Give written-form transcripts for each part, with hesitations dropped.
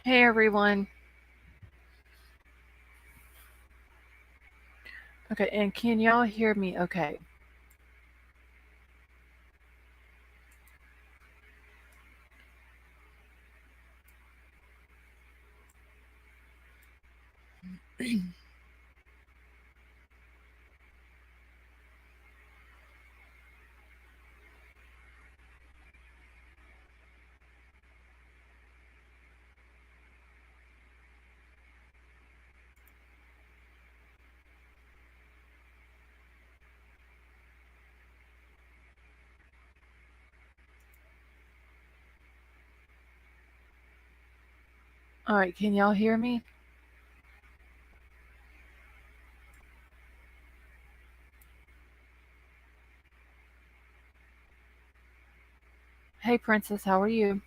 Hey everyone. Okay, and can y'all hear me okay? All right, can y'all hear me? Hey Princess, how are you?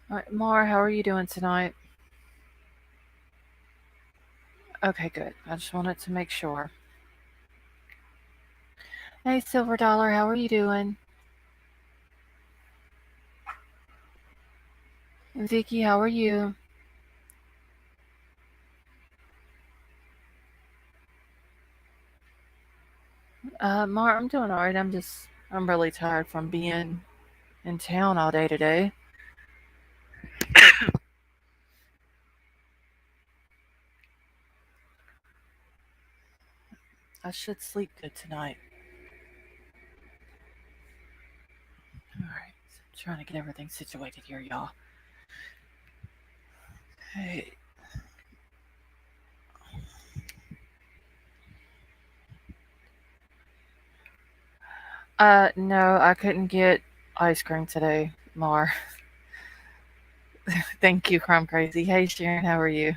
All right, Mar, how are you doing tonight? Okay, good. I just wanted to make sure. Hey Silver Dollar, how are you doing? Vicky, how are you? Mar, I'm doing all right. I'm really tired from being in town all day today. I should sleep good tonight. All right, I'm trying to get everything situated here, y'all. Hey, no, I couldn't get ice cream today, Mar. Thank you, Crime Crazy. Hey, Sharon, how are you?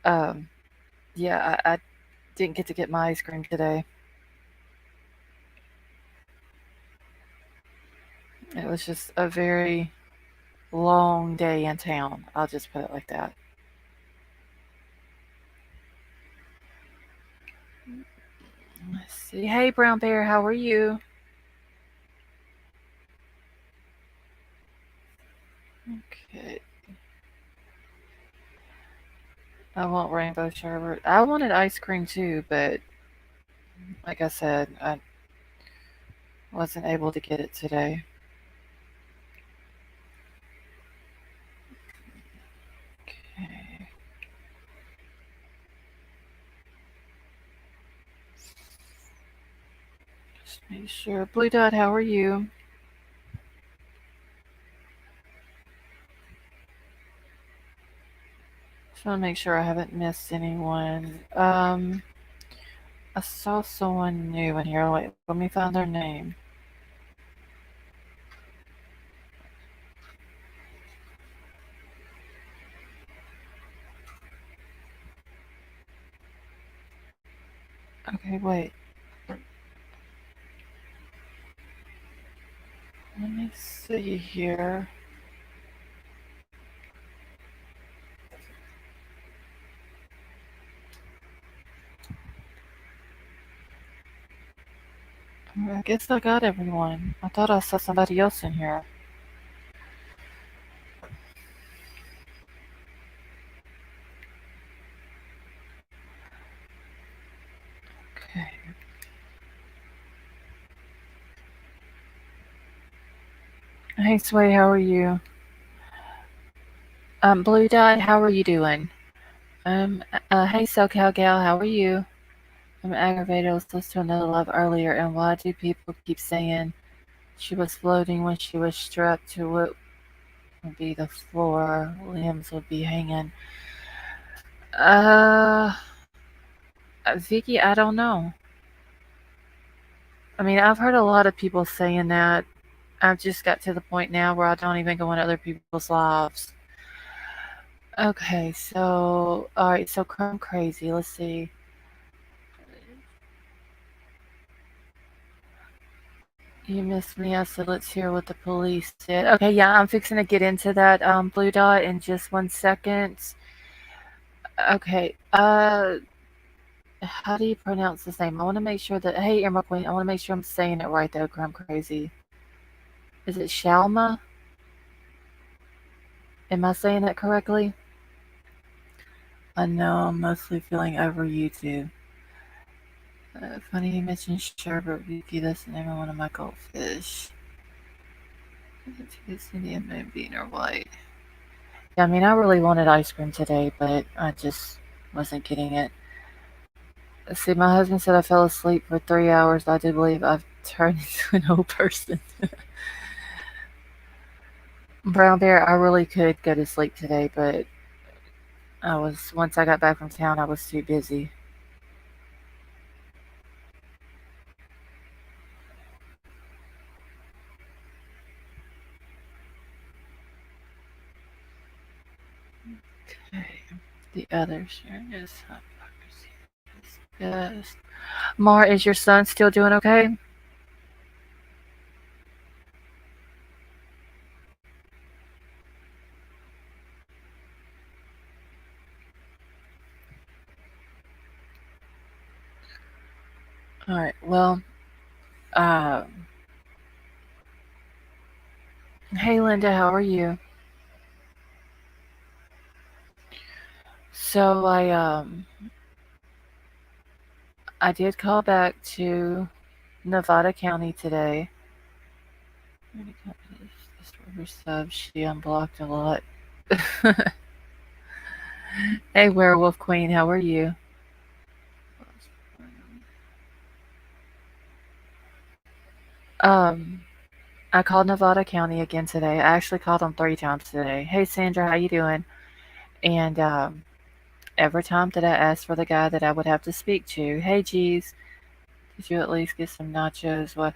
Um, yeah, I didn't get to get my ice cream today. It was just a very long day in town. I'll just put it like that. Let's see. Hey, Brown Bear, how are you? Okay. I want rainbow sherbet. I wanted ice cream too, but like I said, I wasn't able to get it today. Okay. Just make sure. Blue Dot, how are you? Just want to make sure I haven't missed anyone. I saw someone new in here. Wait, let me find their name. Okay, wait. Let me see here. I guess I got everyone. I thought I saw somebody else in here. Okay. Hey, Sway, how are you? Blue Dot, how are you doing? Hey, SoCal Gal, how are you? I'm aggravated. I was supposed to another love earlier, and why do people keep saying she was floating when she was strapped to what would be the floor? Limbs would be hanging. Uh, Vicky, I don't know. I mean, I've heard a lot of people saying that. I've just got to the point now where I don't even go into other people's lives. Okay, so, alright, so Crumb Crazy, let's see. You missed me. I said, let's hear what the police said. Okay, yeah, I'm fixing to get into that, Blue Dot in just 1 second. Okay, how do you pronounce this name? I want to make sure that, hey, Emerald Queen, I want to make sure I'm saying it right though, Crumb Crazy. Is it Shalma? Am I saying that correctly? I know I'm mostly feeling over YouTube. Funny you mentioned sherbet, Vicky. That's the name of one of my goldfish. It's Indian moonbeam or white. Yeah, I mean, I really wanted ice cream today, but I just wasn't getting it. See, my husband said I fell asleep for 3 hours. I do believe I've turned into an old person. Brown Bear, I really could go to sleep today, but once I got back from town, I was too busy. Okay, the other share is hypocrisy is best. Mar, is your son still doing okay? All right. Well, uh, hey Linda, how are you? So I did call back to Nevada County today. This sub, she unblocked a lot. Hey Werewolf Queen, how are you? Um, I called Nevada County again today. I actually called them 3 times today. Hey Sandra, how you doing? And every time that I asked for the guy that I would have to speak to, hey geez, did you at least get some nachos? What?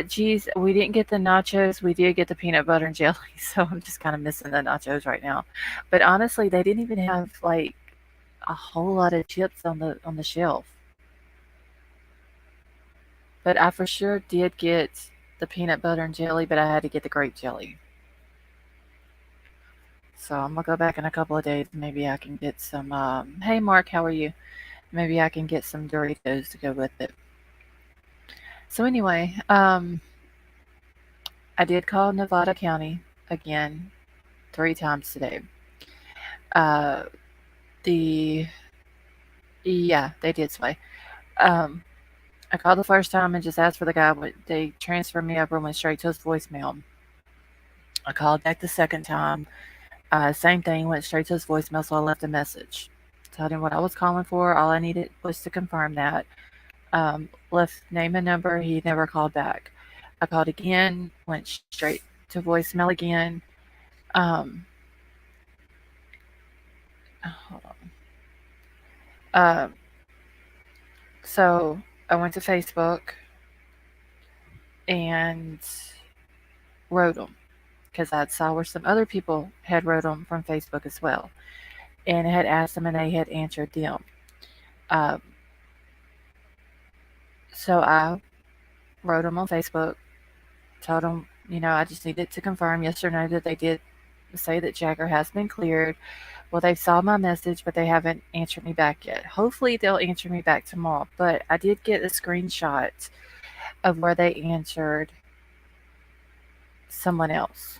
Geez, we didn't get the nachos. We did get the peanut butter and jelly, so I'm just kind of missing the nachos right now. But honestly, they didn't even have like a whole lot of chips on the shelf. But I for sure did get the peanut butter and jelly, but I had to get the grape jelly. So I'm gonna go back in a couple of days. Maybe I can get some. Hey Mark, how are you? Maybe I can get some Doritos to go with it. So anyway, I did call Nevada County again 3 times today. Uh, the Yeah, they did sway. Um, I called the first time and just asked for the guy, but they transferred me over and went straight to his voicemail. I called back the second time. Same thing, went straight to his voicemail, so I left a message. Told him what I was calling for. All I needed was to confirm that. Left name and number. He never called back. I called again, went straight to voicemail again. Um, Hold on. Uh, so I went to Facebook and wrote them because I saw where some other people had wrote them from Facebook as well, and had asked them, and they had answered them. Um, so I wrote them on Facebook, told them, I just needed to confirm yes or no that they did say that Jagger has been cleared. Well, they saw my message, but they haven't answered me back yet. Hopefully, they'll answer me back tomorrow. But I did get a screenshot of where they answered someone else.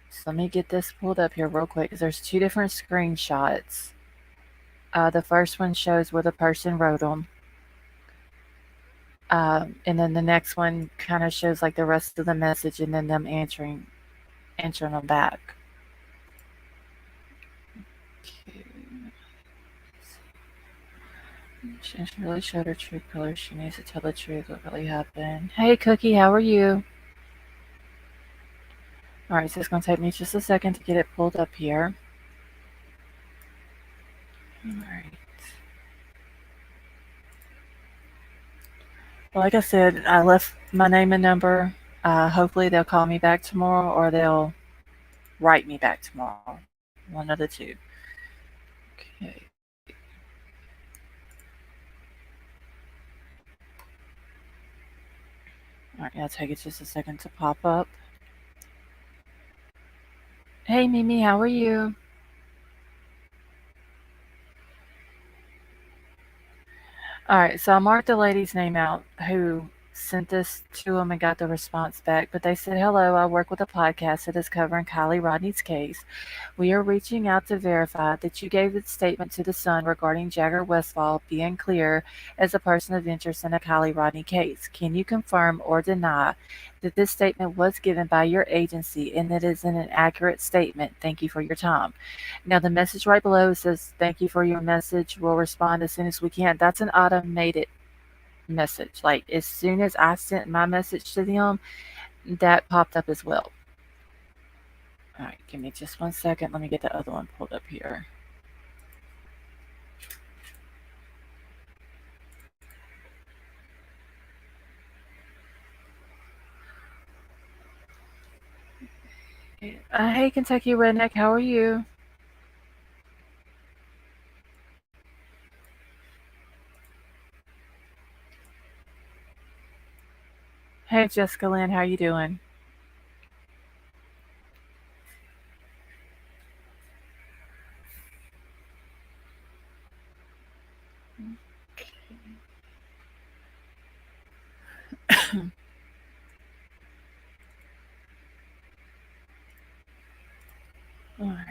So let me get this pulled up here real quick because there's 2 different screenshots. The first one shows where the person wrote them. And then the next one kind of shows like the rest of the message and then them answering them back. Okay. She really showed her true colors. She needs to tell the truth what really happened. Hey Cookie, how are you? Alright, so it's going to take me just a second to get it pulled up here. Alright. Well, like I said, I left my name and number. Hopefully they'll call me back tomorrow or they'll write me back tomorrow. One of the two. Okay. Alright, it'll take it just a second to pop up. Hey Mimi, how are you? Alright, so I marked the lady's name out who sent this to them and got the response back. But they said, "Hello, I work with a podcast that is covering Kylie Rodney's case. We are reaching out to verify that you gave a statement to the Sun regarding Jagger Westfall being clear as a person of interest in the Kylie Rodney case. Can you confirm or deny that this statement was given by your agency and that it is an accurate statement? Thank you for your time." Now, the message right below says, "Thank you for your message. We'll respond as soon as we can." That's an automated message. Like, as soon as I sent my message to them, that popped up as well. All right, give me just 1 second. Let me get the other one pulled up here. Hey, Kentucky Redneck, how are you? Hey, Jessica Lynn, how you doing? All right.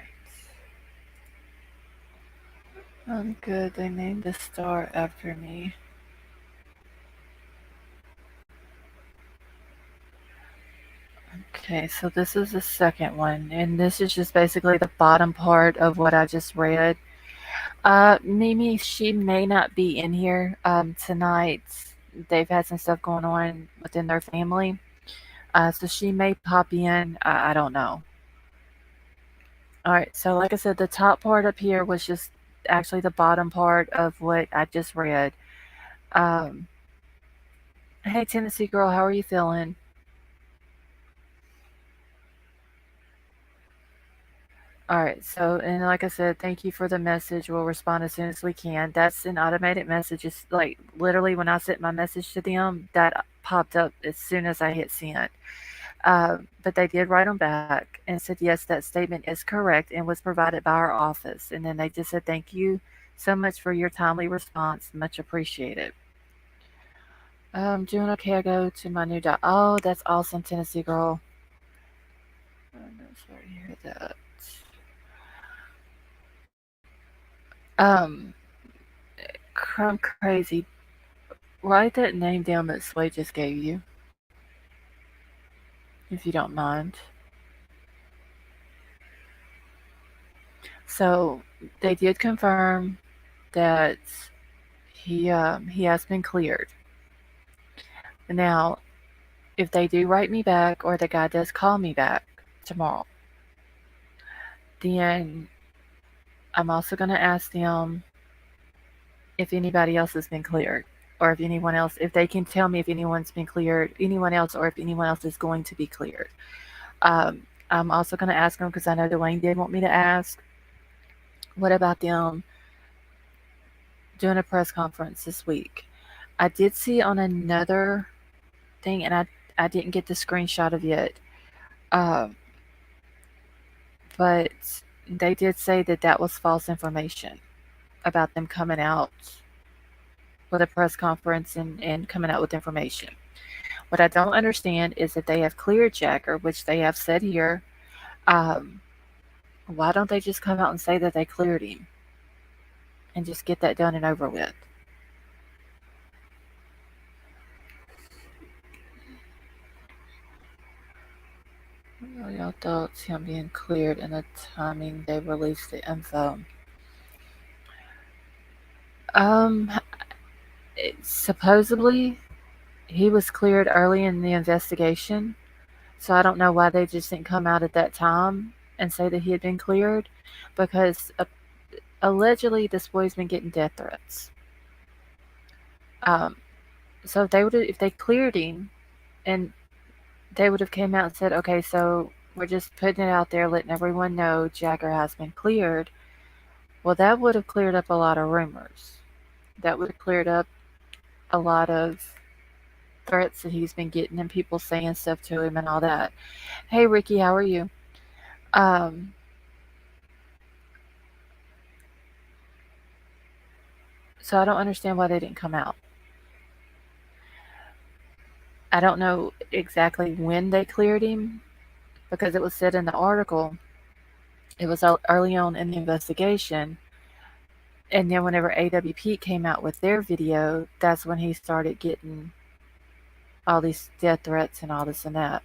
I'm good. They named the star after me. Okay, so this is the second one, and this is just basically the bottom part of what I just read. Mimi, she may not be in here tonight. They've had some stuff going on within their family, so she may pop in. I don't know. All right, so like I said, the top part up here was just actually the bottom part of what I just read. Um, hey, Tennessee girl, how are you feeling? All right, so and like I said, thank you for the message. We'll respond as soon as we can. That's an automated message. It's like literally when I sent my message to them, that popped up as soon as I hit send. But they did write them back and said, yes, that statement is correct and was provided by our office. And then they just said, thank you so much for your timely response. Much appreciated. Doing okay. I go to my new job. Oh, that's awesome, Tennessee girl. I'm sorry to hear that. Um, Crumb Crazy. Write that name down that Sway just gave you, if you don't mind. So they did confirm that he has been cleared. Now, if they do write me back or the guy does call me back tomorrow, then I'm also going to ask them if anybody else has been cleared or if anyone else, if they can tell me if anyone's been cleared, anyone else, or if anyone else is going to be cleared. I'm also going to ask them because I know Dwayne did want me to ask, what about them doing a press conference this week? I did see on another thing, and I didn't get the screenshot of it, um, but they did say that that was false information about them coming out with a press conference and coming out with information. What I don't understand is that they have cleared Jagger, which they have said here. Um, why don't they just come out and say that they cleared him and just get that done and over with? What are your thoughts him being cleared and the timing they released the info? Um, supposedly he was cleared early in the investigation, so I don't know why they just didn't come out at that time and say that he had been cleared, because allegedly this boy's been getting death threats. Um, so if they cleared him, and they would have came out and said, okay, so we're just putting it out there, letting everyone know Jagger has been cleared. Well, that would have cleared up a lot of rumors. That would have cleared up a lot of threats that he's been getting and people saying stuff to him and all that. Hey, Ricky, how are you? Um, so I don't understand why they didn't come out. I don't know exactly when they cleared him because it was said in the article it was early on in the investigation. And then whenever AWP came out with their video, that's when he started getting all these death threats and all this and that.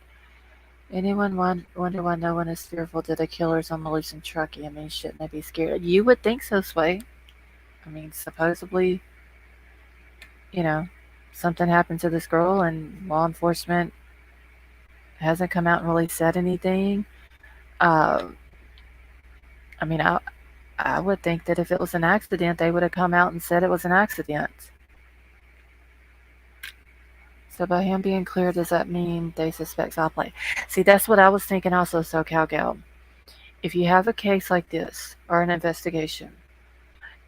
Anyone wonder why no one is fearful that the killer's on the loose in Truckee? I mean, shouldn't they be scared? You would think so, Sway. I mean, supposedly, you know, something happened to this girl and law enforcement hasn't come out and really said anything. Uh, I mean, I would think that if it was an accident, they would have come out and said it was an accident. So by him being clear, does that mean they suspect foul play? See, that's what I was thinking also, SoCal Gal. If you have a case like this or an investigation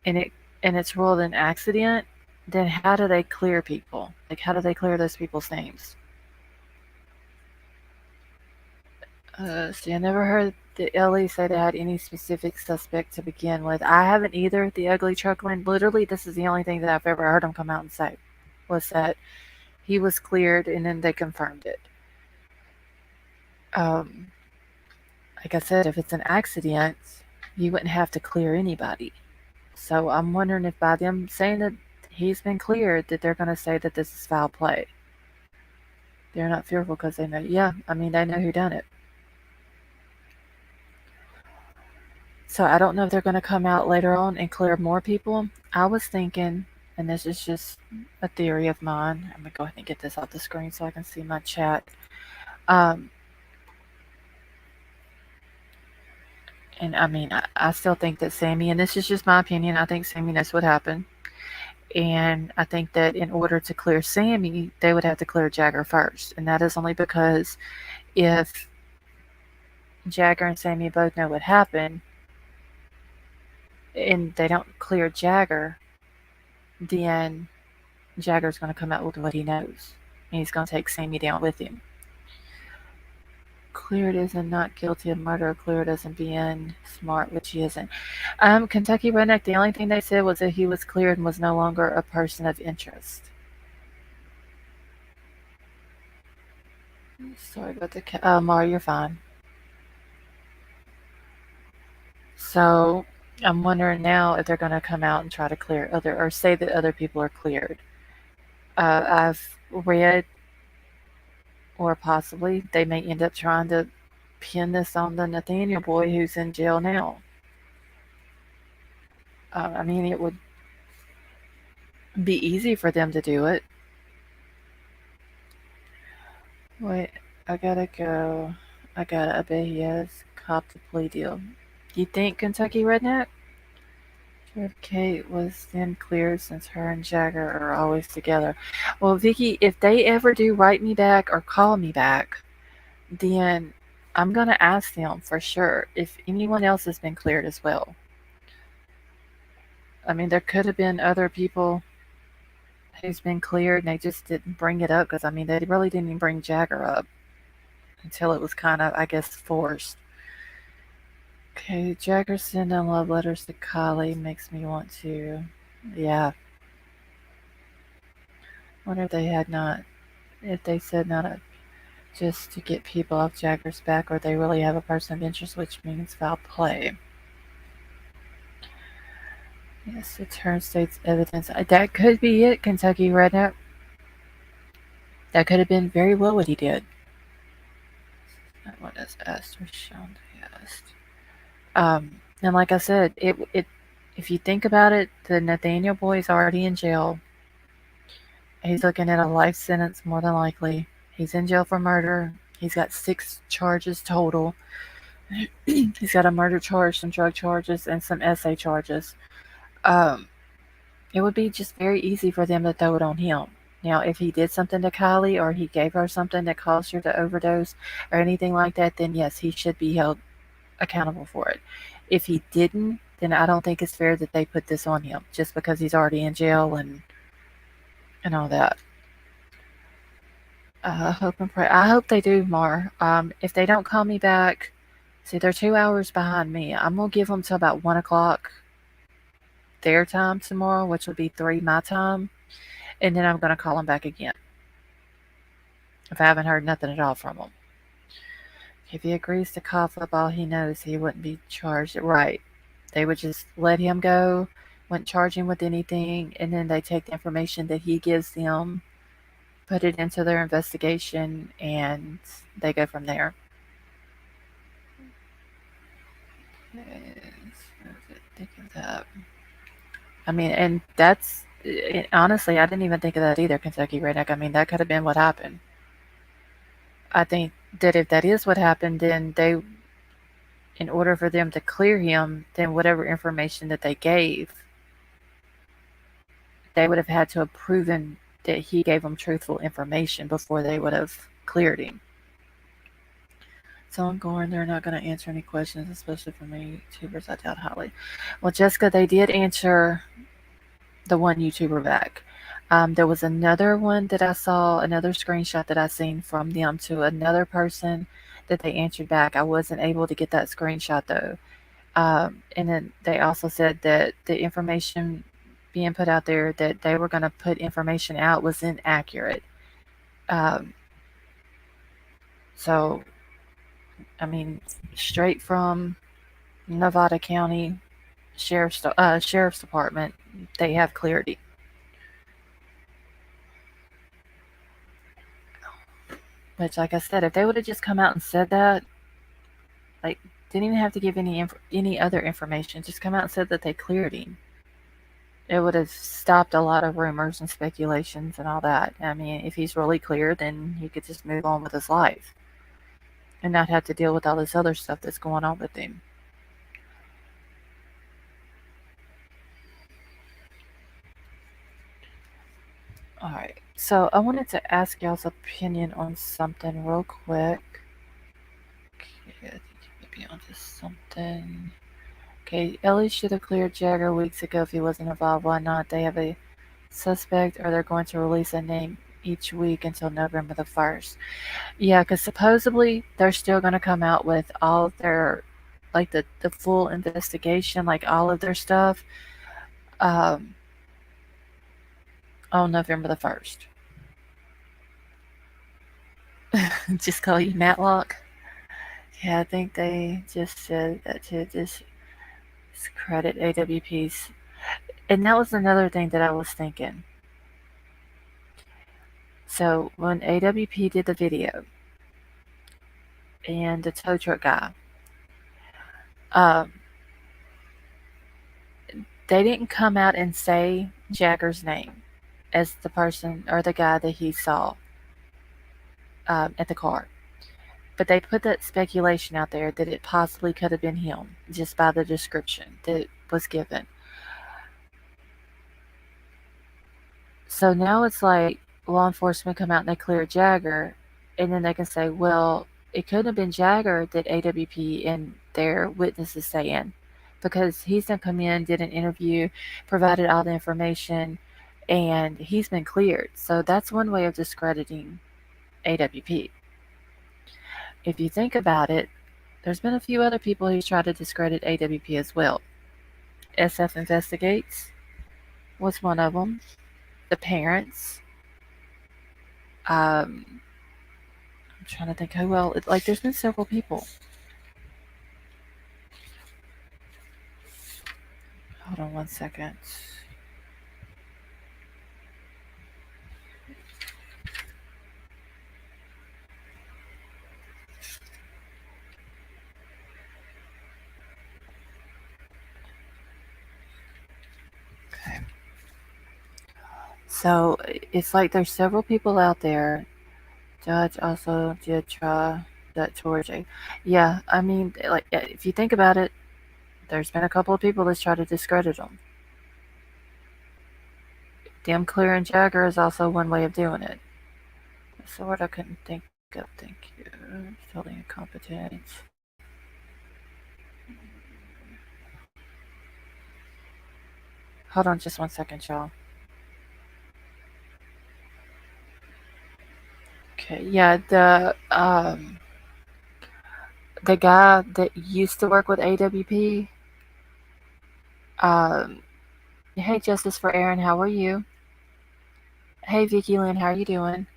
and it's ruled an accident, then how do they clear people? Like, how do they clear those people's names? See, I never heard the LE say they had any specific suspect to begin with. I haven't either. The ugly truckman. Literally, this is the only thing that I've ever heard him come out and say was that he was cleared and then they confirmed it. Like I said, if it's an accident, you wouldn't have to clear anybody. So I'm wondering if by them saying that he's been cleared, that they're going to say that this is foul play. They're not fearful because they know, they know who done it. So I don't know if they're going to come out later on and clear more people. I was thinking, and this is just a theory of mine. I'm going to go ahead and get this off the screen so I can see my chat. And I mean, I still think that Sammy, and this is just my opinion, I think Sammy knows what happened. And I think that in order to clear Sammy, they would have to clear Jagger first. And that is only because if Jagger and Sammy both know what happened and they don't clear Jagger, then Jagger's going to come out with what he knows. And he's going to take Sammy down with him. Cleared isn't not guilty of murder. Cleared isn't being smart, which he isn't. Kentucky Redneck, the only thing they said was that he was cleared and was no longer a person of interest. Sorry about the cat. Mara, you're fine. So I'm wondering now if they're going to come out and try to clear or say that other people are cleared. I've read, or possibly they may end up trying to pin this on the Nathaniel boy who's in jail now. I mean, it would be easy for them to do it. Wait, I gotta go. I bet he has copped a plea deal. You think, Kentucky Redneck? Kate was then cleared since her and Jagger are always together. Well, Vicky, if they ever do write me back or call me back, then I'm going to ask them for sure if anyone else has been cleared as well. I mean, there could have been other people who's been cleared and they just didn't bring it up because, I mean, they really didn't even bring Jagger up until it was kind of, I guess, forced. Okay, Jagger sending love letters to KIELY makes me want to, yeah. Wonder if they said not just to get people off Jagger's back, or they really have a person of interest, which means foul play. Yes, it turns state's evidence. That could be it, Kentucky Redneck. That could have been very well what he did. What is asked or shown to be asked. And like I said, if you think about it, the Nathaniel boy is already in jail. He's looking at a life sentence more than likely. He's in jail for murder. He's got 6 charges total. He's got a murder charge, some drug charges, and some essay charges. It would be just very easy for them to throw it on him. Now, if he did something to KIELY or he gave her something that caused her to overdose or anything like that, then yes, he should be held accountable for it. If he didn't, then I don't think it's fair that they put this on him just because he's already in jail and all that. Hope and pray. I hope they do, Mar. If they don't call me back, see, they're 2 hours behind me. I'm going to give them till about 1 o'clock their time tomorrow, which will be 3 my time, and then I'm going to call them back again. if I haven't heard nothing at all from him. If he agrees to cough up all he knows, he wouldn't be charged. Right. They would just let him go, wouldn't charge him with anything, and then they take the information that he gives them, put it into their investigation, and they go from there. Think of that. I mean, and that's honestly, I didn't even think of that either, Kentucky Redneck. I mean, that could have been what happened. I think that if that is what happened, then they, in order for them to clear him, then whatever information that they gave, they would have had to have proven that he gave them truthful information before they would have cleared him. So I'm going, they're not going to answer any questions, especially for me YouTubers, I doubt highly. Well, Jessica, they did answer the one YouTuber back. There was another one that I saw, another screenshot that I seen from them to another person that they answered back. I wasn't able to get that screenshot though. And then they also said that the information being put out there that they were going to put information out was inaccurate. So, I mean, straight from Nevada County Sheriff's Department, they have clarity. Which, like I said, if they would have just come out and said that, like, didn't even have to give any other information, just come out and said that they cleared him, it would have stopped a lot of rumors and speculations and all that. I mean, if he's really clear, then he could just move on with his life and not have to deal with all this other stuff that's going on with him. Alright, so I wanted to ask y'all's opinion on something real quick. Okay, I think you might be onto something. Okay, Ellie should have cleared Jagger weeks ago if he wasn't involved. Why not? They have a suspect, or they're going to release a name each week until November the 1st. Yeah, because supposedly they're still going to come out with all of their, like the full investigation, like all of their stuff, on November the 1st. Just call you Matlock. Yeah, I think they just said that to discredit AWP's. And that was another thing that I was thinking. So when AWP did the video and the tow truck guy, they didn't come out and say Jagger's name as the person or the guy that he saw at the car. But they put that speculation out there that it possibly could have been him just by the description that was given. So now it's like law enforcement come out and they clear Jagger, and then they can say, well, it couldn't have been Jagger that AWP and their witnesses saying, because he's done come in, did an interview, provided all the information, and he's been cleared. So that's one way of discrediting AWP. If you think about it, there's been a few other people who's tried to discredit AWP as well. SF Investigates was one of them. The parents. I'm trying to think who else. Like, there's been several people. Hold on one second. Okay. So it's like there's several people out there. Judge also did try that towards you. Yeah, I mean, like, if you think about it, there's been a couple of people that's tried to discredit them. Them clearing Jagger is also one way of doing it. That's the word I couldn't think of. Thank you. Totally incompetent. Hold on just one second, y'all. Okay, yeah, the guy that used to work with AWP. Hey, Justice for Aaron, how are you? Hey, Vicky Lynn, how are you doing?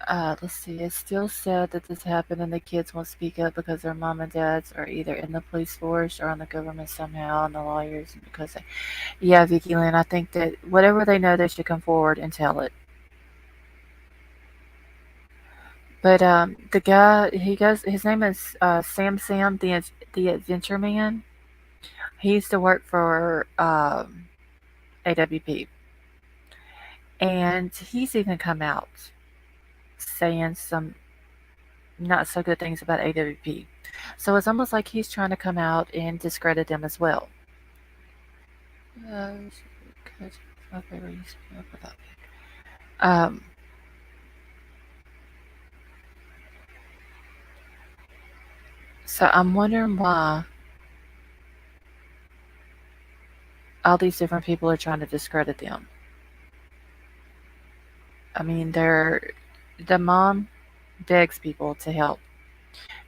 Let's see. It's still said that this happened and the kids won't speak up because their mom and dads are either in the police force or on the government somehow, and the lawyers because they. Yeah, Vicky Lynn. I think that whatever they know, they should come forward and tell it. But the guy, he goes. His name is Sam the Adventure Man. He used to work for AWP, and he's even come out saying some not so good things about AWP. So it's almost like he's trying to come out and discredit them as well. Uh, um, so I'm wondering why all these different people are trying to discredit them. I mean, the mom begs people to help.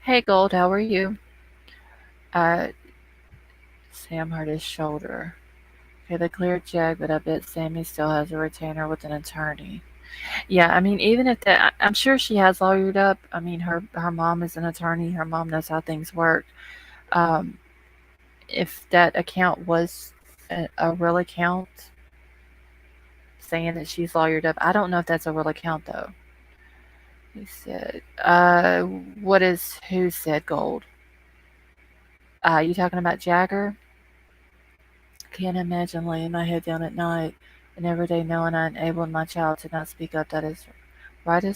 Hey, Gold, how are you? Uh, Sam hurt his shoulder. Okay, they cleared Jag, but I bet Sammy still has a retainer with an attorney. Yeah, I mean, even if that, I'm sure she has lawyered up. I mean, her mom is an attorney. Her mom knows how things work. Um, if that account was a real account, saying that she's lawyered up, I don't know if that's a real account though. He said, what is who said Gold? You talking about Jagger? Can't imagine laying my head down at night and every day knowing I enabled my child to not speak up. That is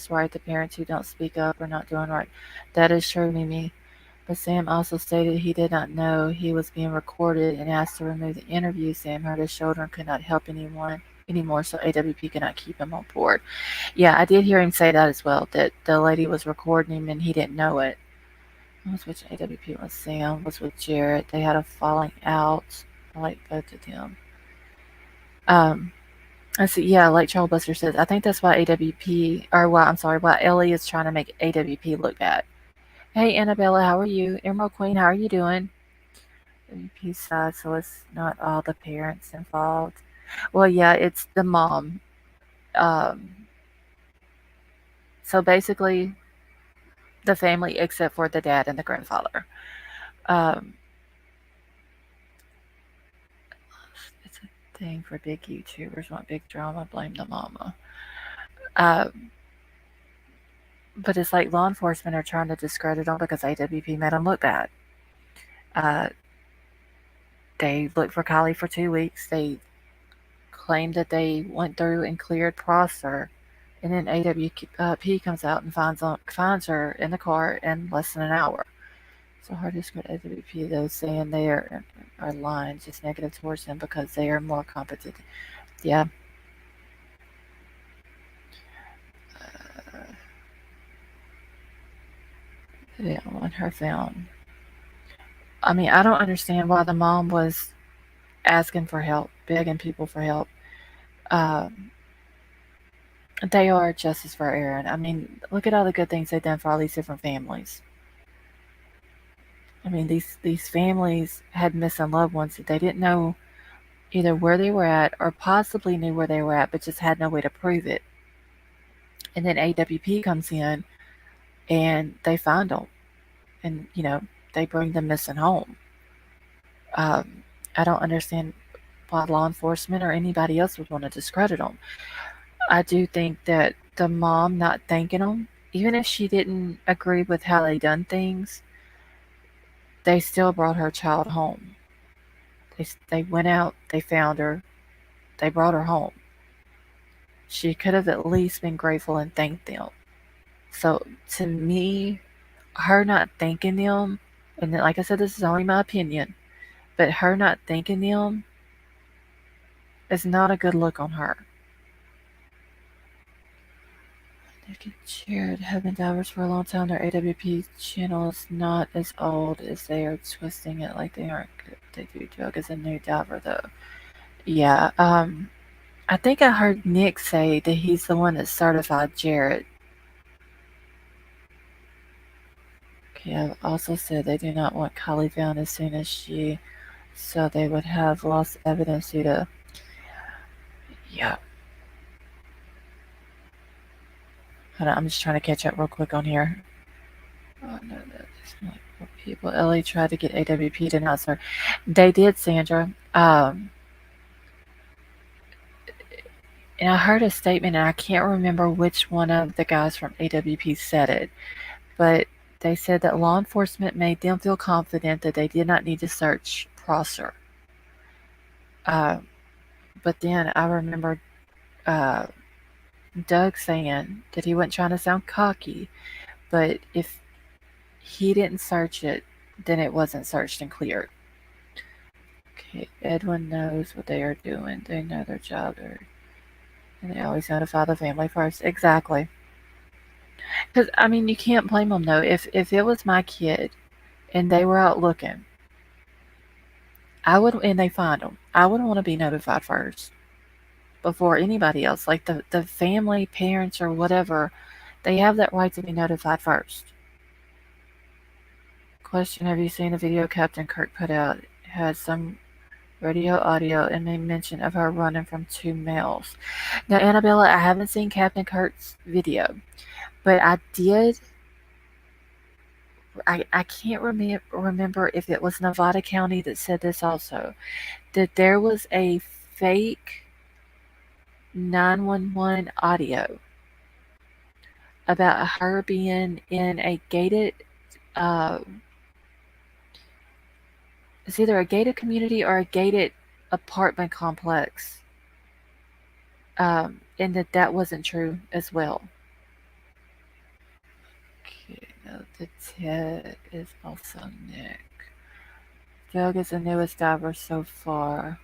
right. The parents who don't speak up are not doing right. That is true, Mimi. But Sam also stated he did not know he was being recorded and asked to remove the interview. Sam hurt his shoulder and could not help anyone anymore, so AWP could not keep him on board. Yeah, I did hear him say that as well, that the lady was recording him and he didn't know it. I was with AWP was Sam, was with Jarrett. They had a falling out. I like both of them. Um, I see. Yeah, like Charles Buster says, I think that's why AWP, or why I'm sorry, why Ellie is trying to make AWP look bad. Hey, Annabella, how are you? Emerald Queen, how are you doing? AWP side, so it's not all the parents involved. Well, yeah, it's the mom. Um, so basically, the family except for the dad and the grandfather. Um, it's a thing for big YouTubers want big drama, blame the mama. Um, but it's like law enforcement are trying to discredit them because AWP made them look bad. Uh, they looked for KIELY for 2 weeks. They claimed that they went through and cleared Prosser, and then AWP comes out and finds her in the car in less than an hour. So hard to discredit AWP though, saying they are lying, just negative towards them because they are more competent. Yeah. They didn't want her found. I mean, I don't understand why the mom was asking for help, begging people for help. Um, they are justice for Aaron. I mean, look at all the good things they've done for all these different families. I mean, these families had missing loved ones that they didn't know either where they were at or possibly knew where they were at, but just had no way to prove it. And then AWP comes in and they find them, and they bring them missing home. Um, I don't understand why law enforcement or anybody else would want to discredit them. I do think that the mom not thanking them, even if she didn't agree with how they done things, they still brought her child home. They went out, they found her, they brought her home. She could have at least been grateful and thanked them. So to me, her not thanking them, and then, like I said, this is only my opinion, but her not thanking them is not a good look on her. Nick and Jared have been divers for a long time. Their AWP channel is not as old as they are twisting it like they aren't good. They do Doug as a new diver though. Yeah, I think I heard Nick say that he's the one that certified Jared. Okay, I've also said they do not want KIELY found as soon as she, so they would have lost evidence due to, yeah. Hold on, I'm just trying to catch up real quick on here. Oh no, that's not for people. Ellie tried to get AWP to not serve. They did, Sandra. And I heard a statement, and I can't remember which one of the guys from AWP said it, but they said that law enforcement made them feel confident that they did not need to search Prosser. Uh, but then I remember uh, Doug saying that he wasn't trying to sound cocky, but if he didn't search it, then it wasn't searched and cleared. Okay, Edwin knows what they are doing. They know their job, and they always notify the family first. Exactly. Because I mean, you can't blame them though. If it was my kid and they were out looking, I would, and they find them. I would want to be notified first before anybody else. Like the family, parents, or whatever, they have that right to be notified first. Question: have you seen the video Captain Kirk put out? It had some radio audio and made mention of her running from two males. Now, Annabella, I haven't seen Captain Kirk's video, but I did. I can't remember if it was Nevada County that said this also, that there was a fake 911 audio about her being in a gated, uh, it's either a gated community or a gated apartment complex, and that wasn't true as well. Okay, now the tip is also Nick. Doug is the newest diver so far.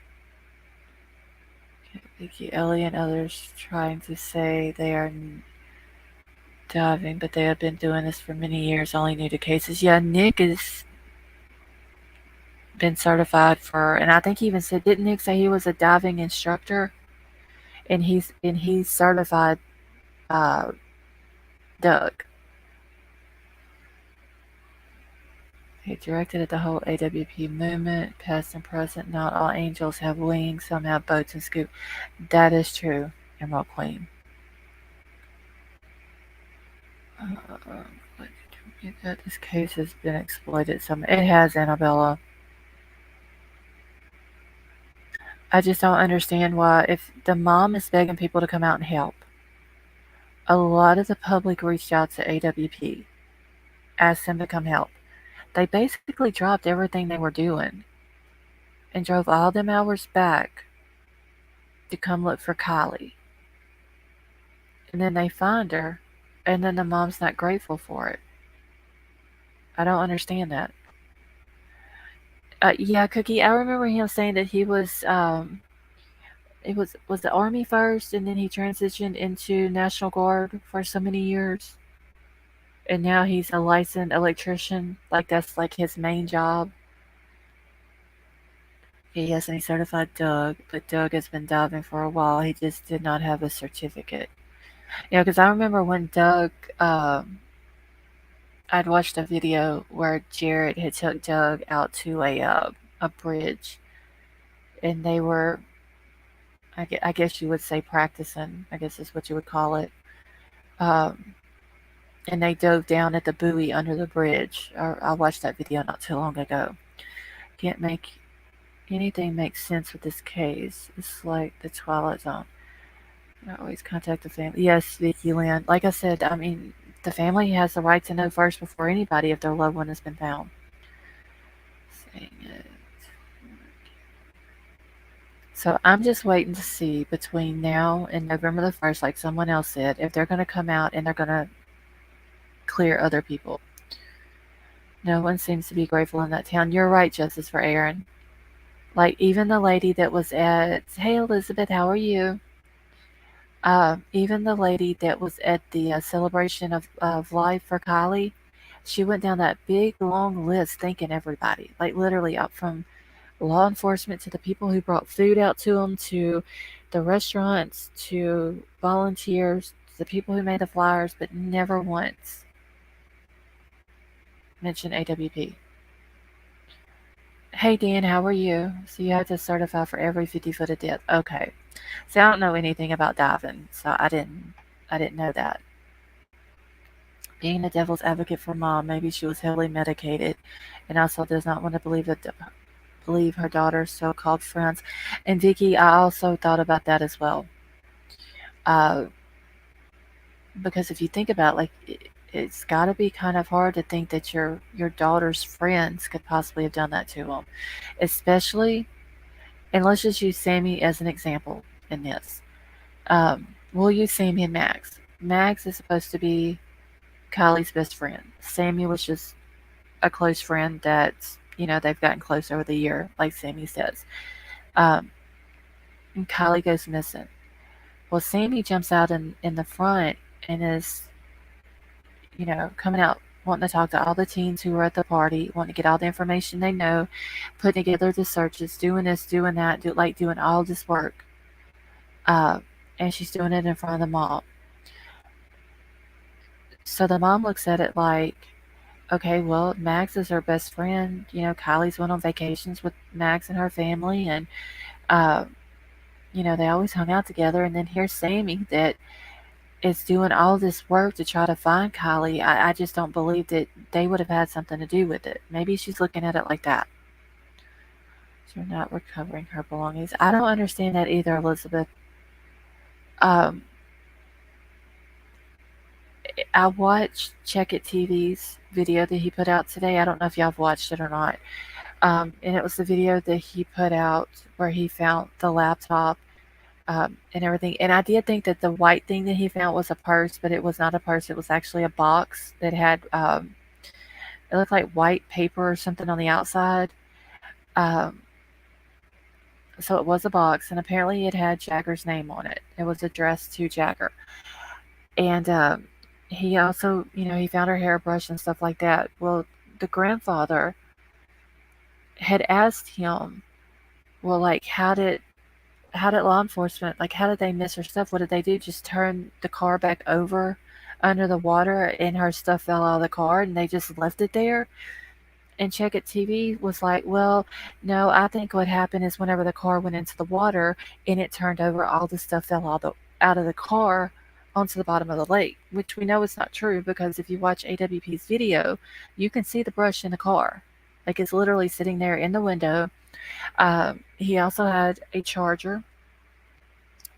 Vicky, Ellie, and others trying to say they are diving, but they have been doing this for many years, only new to cases. Yeah, Nick has been certified for, and I think he even said, didn't Nick say he was a diving instructor? And he's certified uh, Doug. He directed at the whole AWP movement, past and present. Not all angels have wings, some have boats and scoop. That is true, Emerald Queen. That this case has been exploited some. It has, Annabella. I just don't understand why, if the mom is begging people to come out and help, a lot of the public reached out to AWP, asked them to come help. They basically dropped everything they were doing and drove all them hours back to come look for KIELY. And then they find her, and then the mom's not grateful for it. I don't understand that. Yeah, Cookie, I remember him saying that he was it was the Army first, and then he transitioned into National Guard for so many years, and now he's a licensed electrician. Like that's like his main job. Yes, and he certified Doug, but Doug has been diving for a while. He just did not have a certificate. Yeah, because I remember when Doug, I'd watched a video where Jared had took Doug out to a bridge, and they were, I guess you would say practicing. I guess is what you would call it. Um, and they dove down at the buoy under the bridge. I watched that video not too long ago. Can't make anything make sense with this case. It's like the Twilight Zone. I always contact the family. Yes, Vicky Lynn. Like I said, I mean, the family has the right to know first before anybody if their loved one has been found. Saying it. So I'm just waiting to see between now and November the 1st, like someone else said, if they're going to come out and they're going to clear other people. No one seems to be grateful in that town. You're right, Justice for Aaron. Like, even the lady that was at, hey, Elizabeth, how are you? Even the lady that was at the celebration of life for KIELY, she went down that big, long list thanking everybody. Like, literally, up from law enforcement to the people who brought food out to them, to the restaurants, to volunteers, to the people who made the flyers, but never once mentioned AWP. Hey Dan, how are you? So you have to certify for every 50 foot of depth. Okay. So I don't know anything about diving, so I didn't know that. being a devil's advocate for mom, maybe she was heavily medicated and also does not want to believe her daughter's so-called friends. And Vicky, I also thought about that as well. Uh, because if you think about it, like it's got to be kind of hard to think that your daughter's friends could possibly have done that to them, especially. And let's just use Sammy as an example in this. We'll use Sammy and Max. Max is supposed to be Kylie's best friend. Sammy was just a close friend that they've gotten close over the year, like Sammy says. Um, and Kylie goes missing. Well, Sammy jumps out in the front and is coming out wanting to talk to all the teens who were at the party, wanting to get all the information they know, putting together the searches, doing this, doing that, doing all this work. Uh, and she's doing it in front of the mom. So the mom looks at it like, okay, well, Max is her best friend. Kylie's went on vacations with Max and her family, and uh, they always hung out together. And then here's Sammy that is doing all this work to try to find Kylie. I just don't believe that they would have had something to do with it. Maybe she's looking at it like that. You're not recovering her belongings. I don't understand that either, Elizabeth. Um, I watched Check It TV's video that he put out today. I don't know if y'all have watched it or not. And it was the video that he put out where he found the laptop and everything. And I did think that the white thing that he found was a purse, but it was not a purse. It was actually a box that had, it looked like white paper or something on the outside. So it was a box, and apparently it had Jagger's name on it. It was addressed to Jagger. And he also, he found her hairbrush and stuff like that. Well, the grandfather had asked him, well, like, how did law enforcement, like, how did they miss her stuff? What did they do? Just turn the car back over under the water and her stuff fell out of the car and they just left it there? And Check It TV was like, well, no, I think what happened is whenever the car went into the water and it turned over, all the stuff fell out of the car onto the bottom of the lake, which we know is not true because if you watch AWP's video, you can see the brush in the car. Like it's literally sitting there in the window. He also had a charger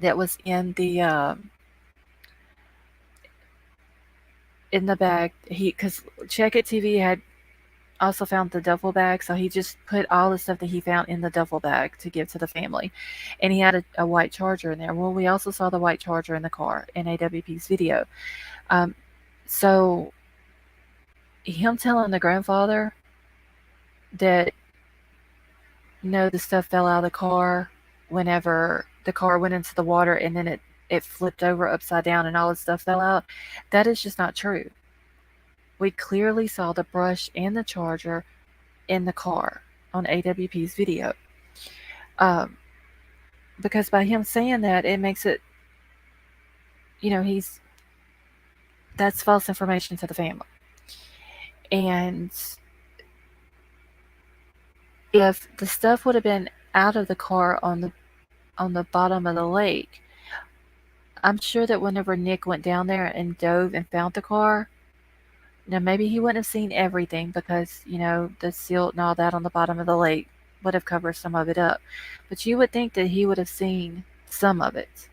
that was in the bag. Because Check It TV had also found the duffel bag, so he just put all the stuff that he found in the duffel bag to give to the family. And he had a white charger in there. Well, we also saw the white charger in the car in AWP's video. So him telling the grandfather that the stuff fell out of the car whenever the car went into the water and then it flipped over upside down and all the stuff fell out, that is just not true. We clearly saw the brush and the charger in the car on AWP's video. Because by him saying that, it makes it, that's false information to the family. And if the stuff would have been out of the car on the bottom of the lake, I'm sure that whenever Nick went down there and dove and found the car, now maybe he wouldn't have seen everything because, the silt and all that on the bottom of the lake would have covered some of it up. But you would think that he would have seen some of it.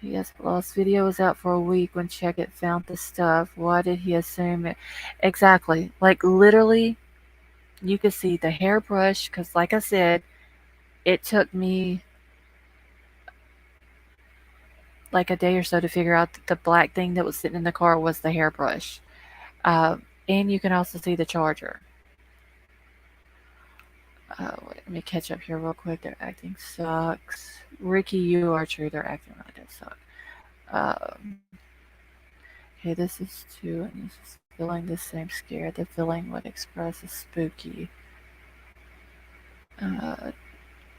Yes, Lost video was out for a week when Check It found the stuff. Why did he assume it? Exactly. Like literally, you could see the hairbrush because like I said, it took me like a day or so to figure out that the black thing that was sitting in the car was the hairbrush. And you can also see the charger. Wait, let me catch up here real quick. Their acting sucks. Ricky, you are true. Their acting really does suck. Okay, this is 2, and this is feeling the same scare. The feeling would express as spooky.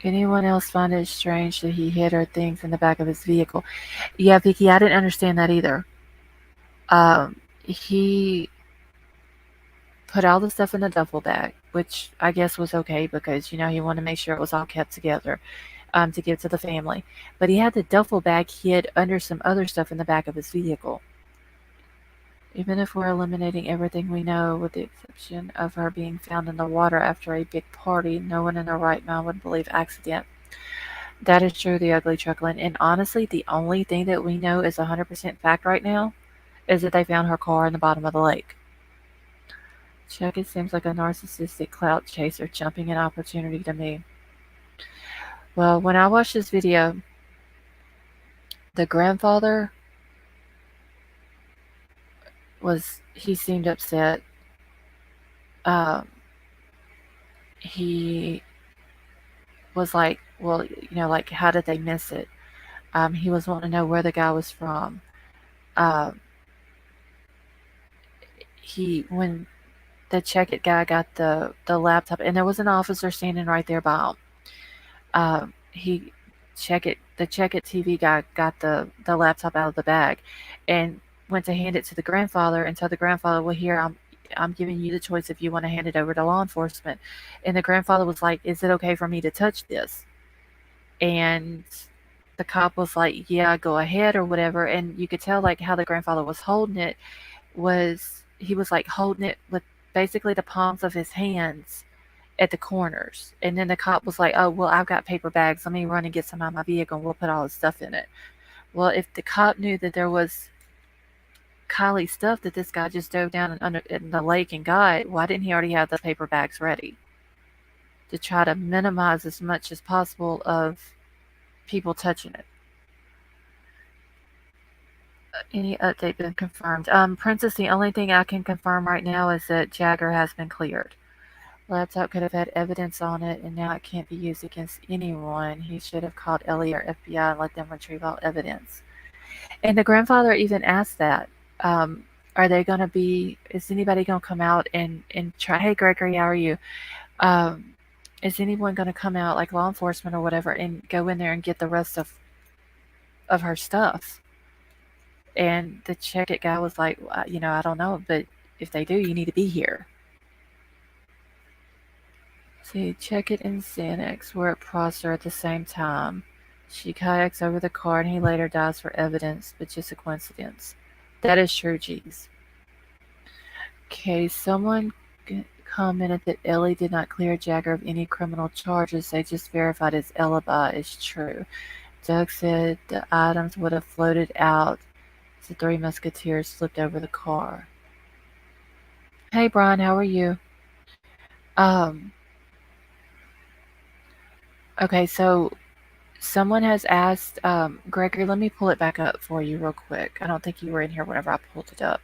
Anyone else find it strange that he hid her things in the back of his vehicle? Yeah, Vicky, I didn't understand that either. He put all the stuff in the duffel bag, which I guess was okay because, he wanted to make sure it was all kept together to give to the family. But he had the duffel bag hid under some other stuff in the back of his vehicle. Even if we're eliminating everything we know, with the exception of her being found in the water after a big party, no one in their right mind would believe accident. That is true, the ugly chuckling. And honestly, the only thing that we know is 100% fact right now is that they found her car in the bottom of the lake. Chuck, it seems like a narcissistic clout chaser jumping an opportunity to me. Well, when I watched this video, the grandfather he seemed upset. Um, he was like, well, like, how did they miss it? He was wanting to know where the guy was from. Um, when the check it guy got the laptop, and there was an officer standing right there by him. He the check it TV guy got the laptop out of the bag, and went to hand it to the grandfather, and told the grandfather, "Well, here I'm giving you the choice if you want to hand it over to law enforcement." And the grandfather was like, "Is it okay for me to touch this?" And the cop was like, "Yeah, go ahead," or whatever. And you could tell like how the grandfather was holding it was he was like holding it with basically the palms of his hands at the corners. And then the cop was like, "Oh, well, I've got paper bags. Let me run and get some out of my vehicle and we'll put all the stuff in it." Well, if the cop knew that there was Kylie stuff that this guy just dove down in the lake and got, why didn't he already have the paper bags ready to try to minimize as much as possible of people touching it? Any update been confirmed? Princess, the only thing I can confirm right now is that Jagger has been cleared. Laptop could have had evidence on it, and now it can't be used against anyone. He should have called Ellie or FBI and let them retrieve all evidence. And the grandfather even asked that. Um, are they going to be, is anybody going to come out and try, "Hey, Gregory, how are you? Um, is anyone going to come out, like law enforcement or whatever, and go in there and get the rest of her stuff?" And the check it guy was like, "I don't know, but if they do, you need to be here." See, check it and Xanax were at Prosser at the same time. She kayaks over the car and he later dies for evidence, but just a coincidence. That is true, geez. Okay, someone commented that Ellie did not clear Jagger of any criminal charges. They just verified his alibi is true. Doug said the items would have floated out as the Three Musketeers slipped over the car. Hey, Brian, how are you? Okay, so someone has asked, Gregory, let me pull it back up for you real quick. I don't think you were in here whenever I pulled it up.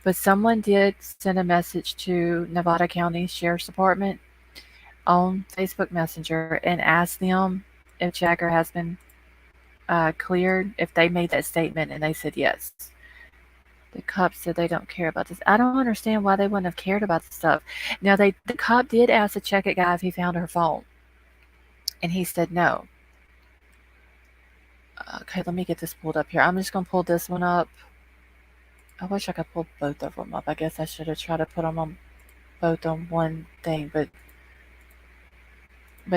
But someone did send a message to Nevada County Sheriff's Department on Facebook Messenger and asked them if Jagger has been cleared, if they made that statement, and they said yes. The cops said they don't care about this. I don't understand why they wouldn't have cared about this stuff. Now, the cop did ask the check it guy if he found her phone, and he said no. Okay, let me get this pulled up here. I'm just going to pull this one up. I wish I could pull both of them up. I guess I should have tried to put them on both on one thing, but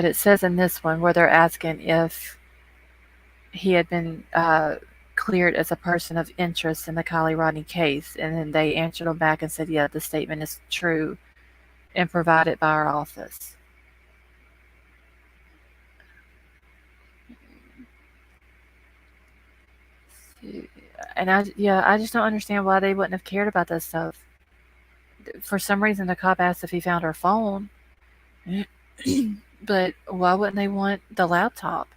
it says in this one where they're asking if he had been cleared as a person of interest in the KIELY case, and then they answered them back and said, yeah, the statement is true and provided by our office. And I just don't understand why they wouldn't have cared about that stuff. For some reason, the cop asked if he found her phone, but why wouldn't they want the laptop?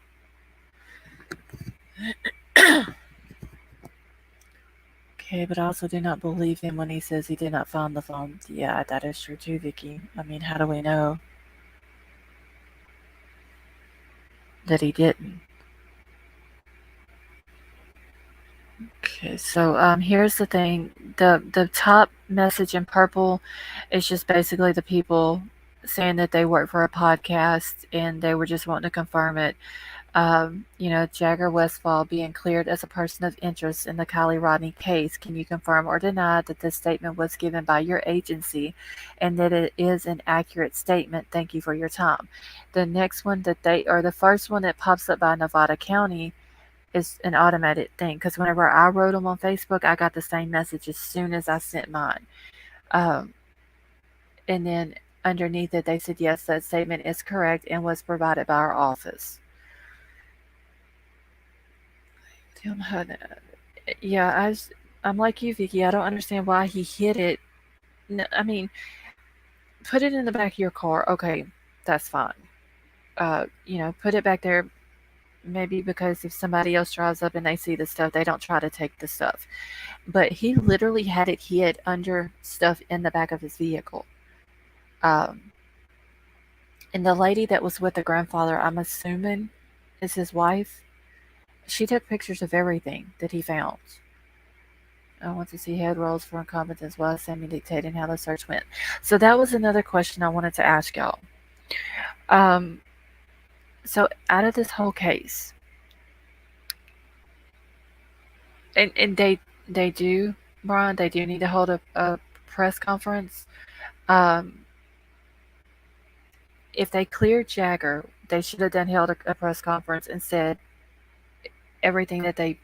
Okay, but I also do not believe him when he says he did not find the phone. Yeah, that is true too, Vicky. I mean, how do we know that he didn't? Okay, so here's the thing. The top message in purple is just basically the people saying that they work for a podcast and they were just wanting to confirm it. Jagger Westfall being cleared as a person of interest in the kielyrodni case. Can you confirm or deny that this statement was given by your agency and that it is an accurate statement? Thank you for your time. The next one the first one that pops up by Nevada County is an automated thing, because whenever I wrote them on Facebook, I got the same message as soon as I sent mine. Um, and then underneath it, they said, yes, that statement is correct and was provided by our office. Yeah, I'm like you, Vicky. I don't understand why he hid it. No, I mean, put it in the back of your car. Okay, that's fine. Put it back there. Maybe because if somebody else drives up and they see the stuff, they don't try to take the stuff. But he literally had it hid under stuff in the back of his vehicle. Um, and the lady that was with the grandfather, I'm assuming, is his wife. She took pictures of everything that he found. I want to see head rolls for incompetence while Sammy dictating how the search went. So that was another question I wanted to ask y'all. Um, so out of this whole case, and they do, Brian, they do need to hold a press conference. Um, if they cleared Jagger, they should have held a press conference and said everything that they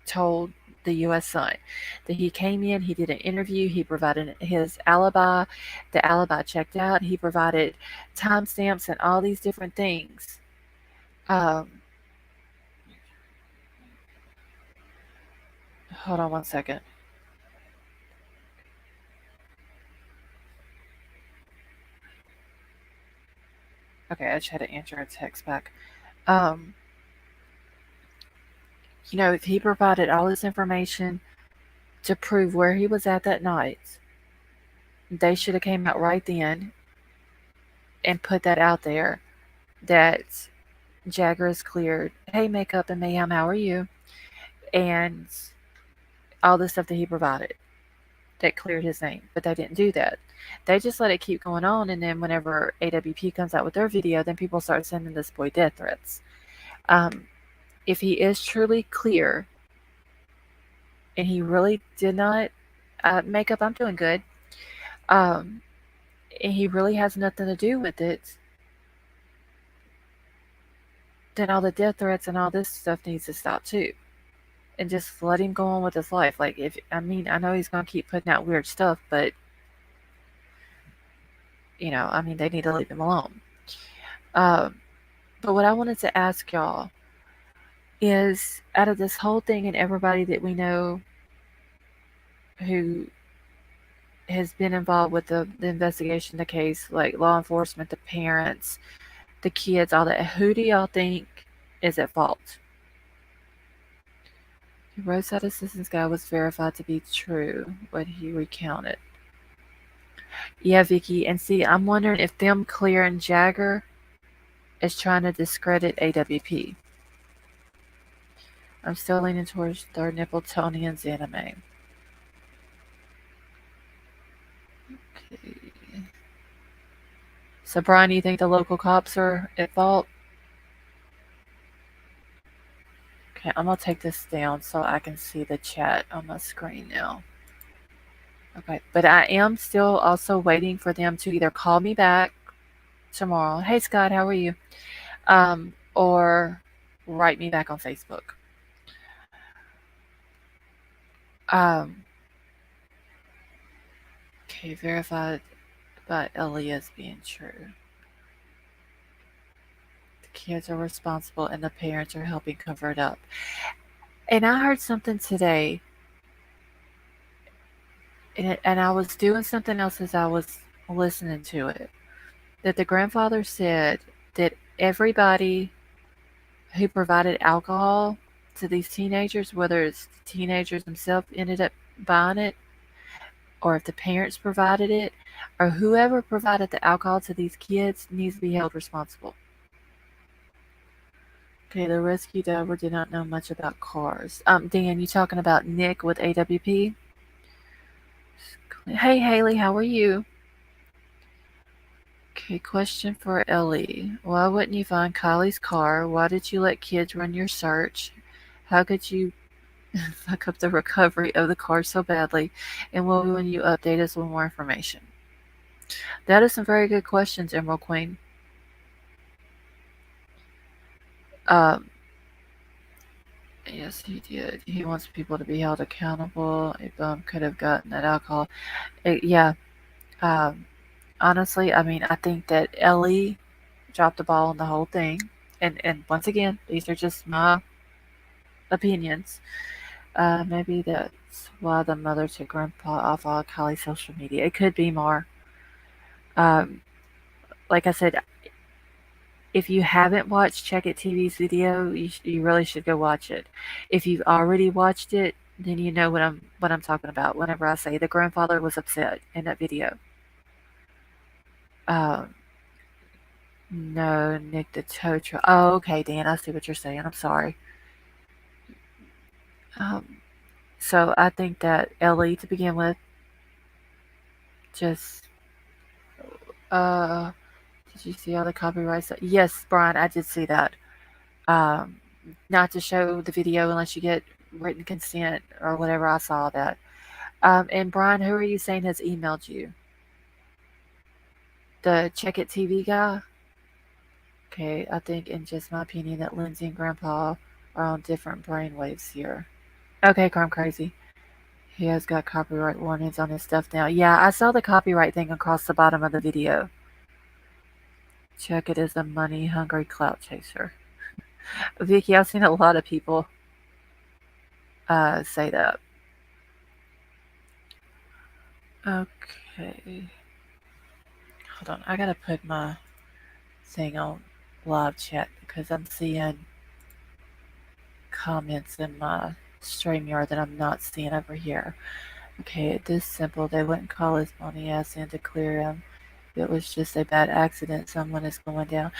told the U.S. Sun. That he came in, he did an interview, he provided his alibi, the alibi checked out, he provided timestamps and all these different things. Hold on one second. Okay, I just had to answer a text back. If he provided all this information to prove where he was at that night, they should have came out right then and put that out there that Jagger is cleared. Hey, Makeup and Mayhem, how are you? And all the stuff that he provided that cleared his name. But they didn't do that. They just let it keep going on. And then whenever AWP comes out with their video, then people start sending this boy death threats. If he is truly clear and he really did not, Makeup, I'm doing good. And he really has nothing to do with it, then all the death threats and all this stuff needs to stop too. And just let him go on with his life. Like, I know he's going to keep putting out weird stuff, but, they need to leave him alone. But what I wanted to ask y'all is, out of this whole thing and everybody that we know who has been involved with the investigation, the case, like law enforcement, the parents, the kids, all that, who do y'all think is at fault? The roadside assistance guy was verified to be true, what he recounted. Yeah, Vicky, and see, I'm wondering if them clearing Jagger is trying to discredit AWP. I'm still leaning towards third nipple Tonian's anime. Okay. So, Brian, you think the local cops are at fault? Okay, I'm going to take this down so I can see the chat on my screen now. Okay, but I am still also waiting for them to either call me back tomorrow. Hey, Scott, how are you? Or write me back on Facebook. Okay, verified by Ellie as being true. The kids are responsible and the parents are helping cover it up. And I heard something today, and I was doing something else as I was listening to it, that the grandfather said that everybody who provided alcohol to these teenagers, whether it's the teenagers themselves ended up buying it, or if the parents provided it, or whoever provided the alcohol to these kids needs to be held responsible. Okay, the rescue diver did not know much about cars. Dan, you talking about Nick with AWP? Hey, Haley, how are you? Okay, question for Ellie. Why wouldn't you find Kylie's car? Why did you let kids run your search? How could you fuck up the recovery of the car so badly? And will you update us with more information? That is some very good questions, Emerald Queen. Yes, he did. He wants people to be held accountable. A bum could have gotten that alcohol. Yeah. Um, Honestly, I mean, I think that Ellie dropped the ball on the whole thing. And once again, these are just my opinions. Maybe that's why the mother took Grandpa off all Kylie's social media. It could be more. Um, like I said, if you haven't watched Check It TV's video, you really should go watch it. If you've already watched it, then you know what I'm talking about. Whenever I say the grandfather was upset in that video. Um, no, Nick the tow truck. Oh, okay, Dan, I see what you're saying. I'm sorry. Um, so I think that Ellie, to begin with, just uh, did you see all the copyright stuff? Yes, Brian, I did see that. Um, Not to show the video unless you get written consent or whatever. I saw that. And Brian, who are you saying has emailed you? The Check It TV guy? Okay, I think, in just my opinion, that Lindsay and Grandpa are on different brainwaves here. Okay, Crime Crazy. He has got copyright warnings on his stuff now. Yeah, I saw the copyright thing across the bottom of the video. Check It as a money hungry clout chaser. Vicky, I've seen a lot of people say that. Okay. Hold on. I gotta put my thing on live chat because I'm seeing comments in my StreamYard that I'm not seeing over here. Okay, this simple. They wouldn't call his money ass in to clear him. It was just a bad accident. Someone is going down.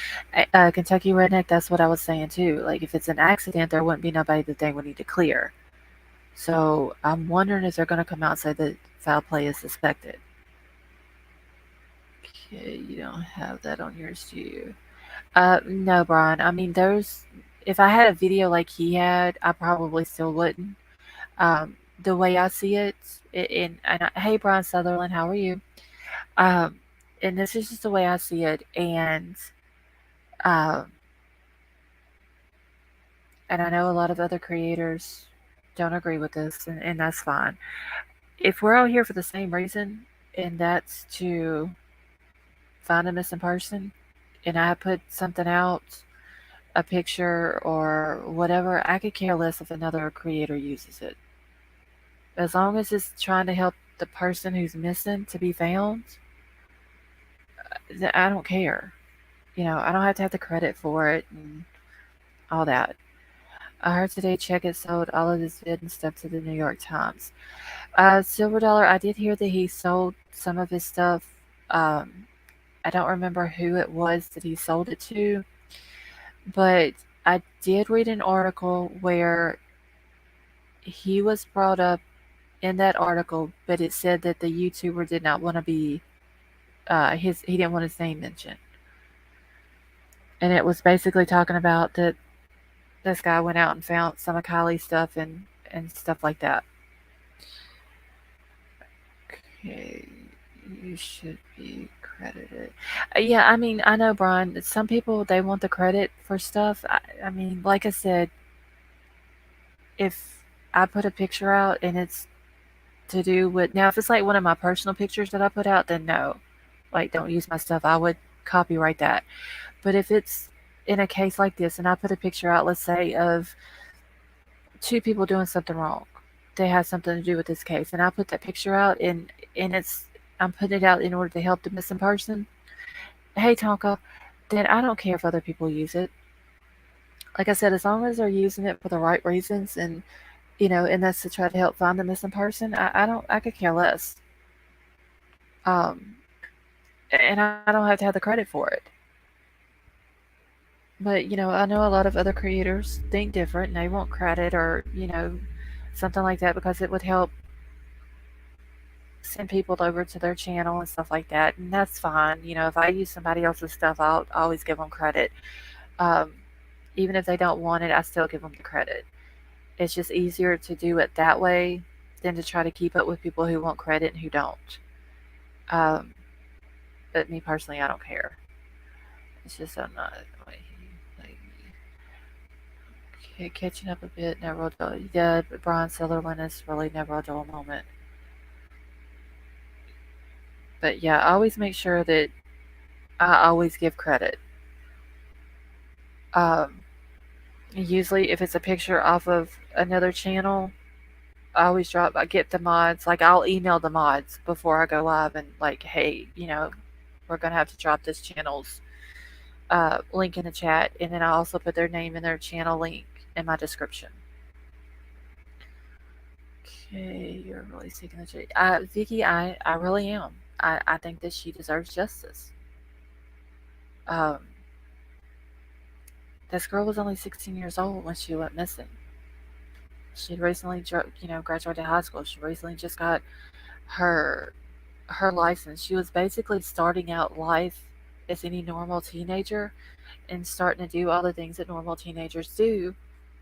Kentucky Redneck, that's what I was saying too. Like, if it's an accident, there wouldn't be nobody that they would need to clear. So I'm wondering if they're going to come out and say that foul play is suspected. Okay, you don't have that on yours, do you? No, Brian. I mean, if I had a video like he had, I probably still wouldn't. The way I see it, hey, Brian Sutherland, how are you? Um, and this is just the way I see it, um, and I know a lot of other creators don't agree with this, and that's fine. If we're out here for the same reason, and that's to find a missing person, and I put something out, a picture or whatever, I could care less if another creator uses it. As long as it's trying to help the person who's missing to be found, I don't care. I don't have to have the credit for it and all that. I heard today Check It sold all of his vid and stuff to the New York Times. Silver Dollar, I did hear that he sold some of his stuff. Um, I don't remember who it was that he sold it to, but I did read an article where he was brought up in that article, but it said that the YouTuber did not want to be he didn't want his name mentioned, and it was basically talking about that this guy went out and found some of Kylie's stuff and stuff like that. Okay, you should be credited. Yeah, I mean, I know, Brian. Some people they want the credit for stuff. I mean, like I said, if I put a picture out and it's to do with now, if it's like one of my personal pictures that I put out, then no, like don't use my stuff. I would copyright that. But if it's in a case like this, and I put a picture out, let's say of two people doing something wrong, they have something to do with this case, and I put that picture out, and I'm putting it out in order to help the missing person. Hey Tonka, then I don't care if other people use it. Like I said, as long as they're using it for the right reasons, and that's to try to help find the missing person, I could care less. Um, and I don't have to have the credit for it. But I know a lot of other creators think different, and they want credit or something like that because it would help send people over to their channel and stuff like that, and that's fine. If I use somebody else's stuff, I'll always give them credit. Um, Even if they don't want it, I still give them the credit. It's just easier to do it that way than to try to keep up with people who want credit and who don't. Um, but me personally, I don't care. It's just I'm not. Wait, Okay, catching up a bit, never a dull. Yeah, Brian Sutherland is really never a dull moment. But yeah, I always make sure that I always give credit. Um, Usually, if it's a picture off of another channel, I get the mods. Like, I'll email the mods before I go live and, like, hey, we're going to have to drop this channel's link in the chat. And then I also put their name and their channel link in my description. Okay, you're really seeking the truth. Vicky, I really am. I think that she deserves justice. Um, this girl was only 16 years old when she went missing. She'd recently, graduated high school. She recently just got her her license. She was basically starting out life as any normal teenager and starting to do all the things that normal teenagers do.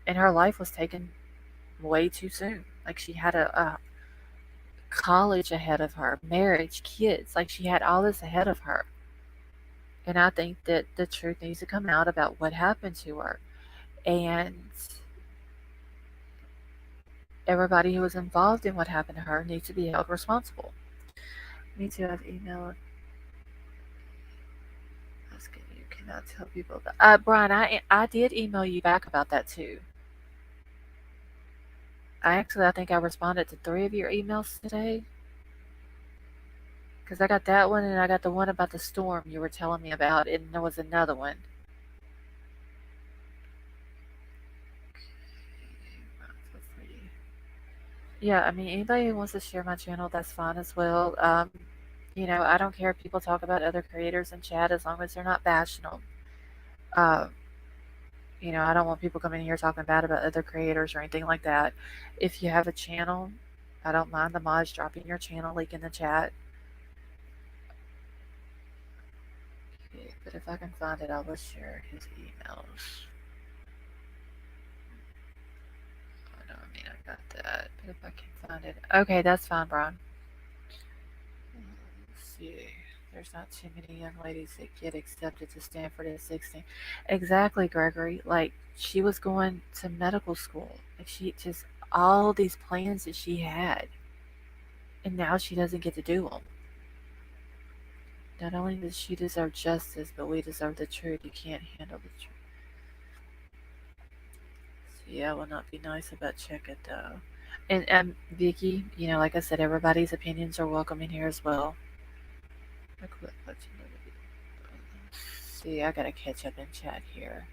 And her life was taken way too soon. Like she had a college ahead of her, marriage, kids. Like she had all this ahead of her. And I think that the truth needs to come out about what happened to her. And everybody who was involved in what happened to her needs to be held responsible. Me too, I've emailed. You cannot tell people that. Brian, I did email you back about that too. I think I responded to 3 of your emails today. Because I got that one and I got the one about the storm you were telling me about, and there was another one. Yeah, I mean, anybody who wants to share my channel, that's fine as well. I don't care if people talk about other creators in chat as long as they're not bashing them. Um, I don't want people coming in here talking bad about other creators or anything like that. If you have a channel, I don't mind the mods dropping your channel link in the chat. Okay, but if I can find it, I will share his emails. Oh, no, I mean, I got that. But if I can find it. Okay, that's fine, Brian. Let's see. There's not too many young ladies that get accepted to Stanford at 16. Exactly, Gregory. Like, she was going to medical school. Like, she just, all these plans that she had. And now she doesn't get to do them. Not only does she deserve justice, but we deserve the truth. You can't handle the truth. So yeah, it will not be nice about check it though. And Vicky, like I said, everybody's opinions are welcome in here as well. See, I gotta catch up in chat here.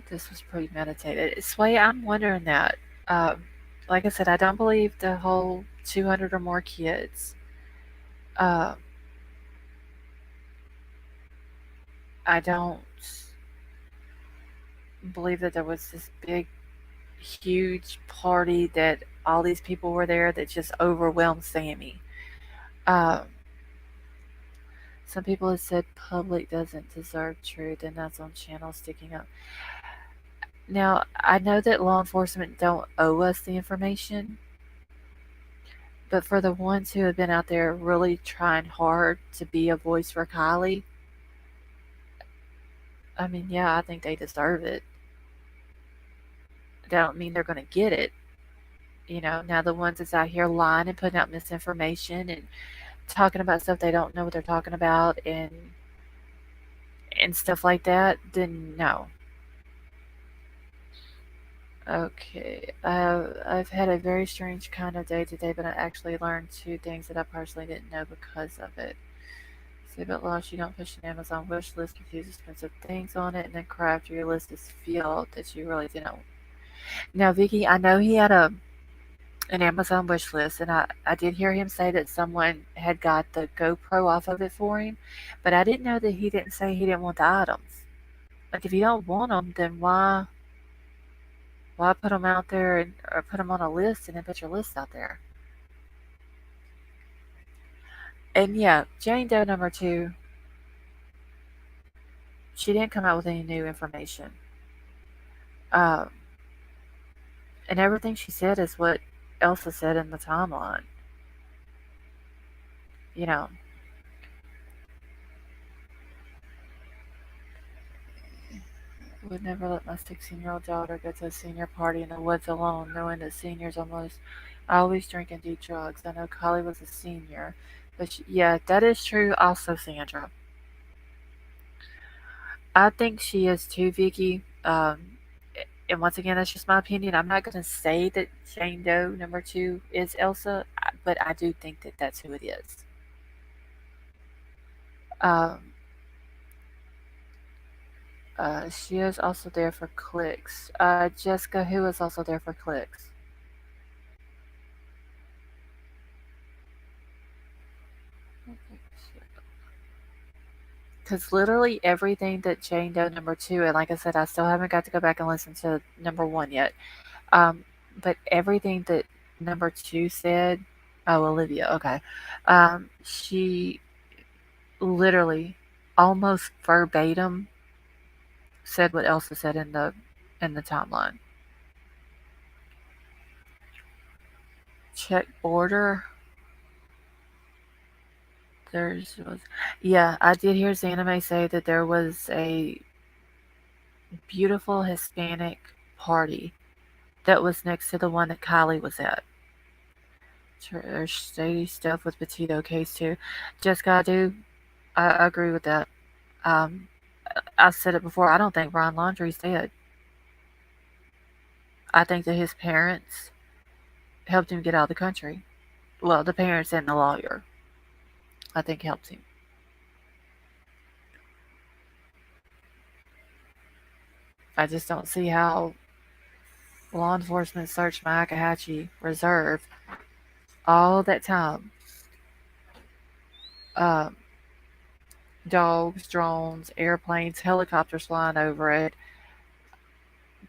This was premeditated. Sway, I'm wondering that. Um, like I said, I don't believe the whole 200 or more kids. Um, I don't believe that there was this big, huge party that all these people were there that just overwhelmed Sammy. Um, some people have said public doesn't deserve truth, and that's on channel sticking up. Now, I know that law enforcement don't owe us the information, but for the ones who have been out there really trying hard to be a voice for Kylie, I mean, yeah, I think they deserve it. That don't mean they're going to get it. Now the ones that's out here lying and putting out misinformation and talking about stuff they don't know what they're talking about and stuff like that, then no. Okay, I've had a very strange kind of day today, but I actually learned 2 things that I personally didn't know because of it. Say about loss, you don't push an Amazon wish list with use expensive things on it, and then craft your list is filled that you really didn't. Now, Vicky, I know he had an Amazon wish list, and I did hear him say that someone had got the GoPro off of it for him, but I didn't know that he didn't say he didn't want the items. Like, if you don't want them, then why put them out there or put them on a list and then put your list out there? And yeah, Jane Doe number 2, she didn't come out with any new information. Um, and everything she said is what Elsa said in the timeline. You know, Would never let my 16-year-old daughter go to a senior party in the woods alone, knowing that seniors almost always drink and do drugs. I know Kylie was a senior, but yeah, that is true. Also, Sandra, I think she is too, Vicky. And once again, that's just my opinion. I'm not going to say that Jane Doe number 2 is Elsa, but I do think that that's who it is. Um, she is also there for clicks. Jessica, who is also there for clicks? Because literally everything that Jane Doe number 2, and like I said, I still haven't got to go back and listen to number 1 yet. Um, but everything that number 2 said, oh, Olivia, okay. She literally almost verbatim said what Elsa said in the timeline. Check border. There's was yeah, I did hear Zanime say that there was a beautiful Hispanic party that was next to the one that Kylie was at. There's shady stuff with Petito case too. Jessica, I agree with that. Um, I said it before. I don't think Ron Laundrie's dead. I think that his parents helped him get out of the country. Well, the parents and the lawyer, I think, helped him. I just don't see how law enforcement searched my Akahatchee Reserve all that time. Um, Dogs, drones, airplanes, helicopters flying over it,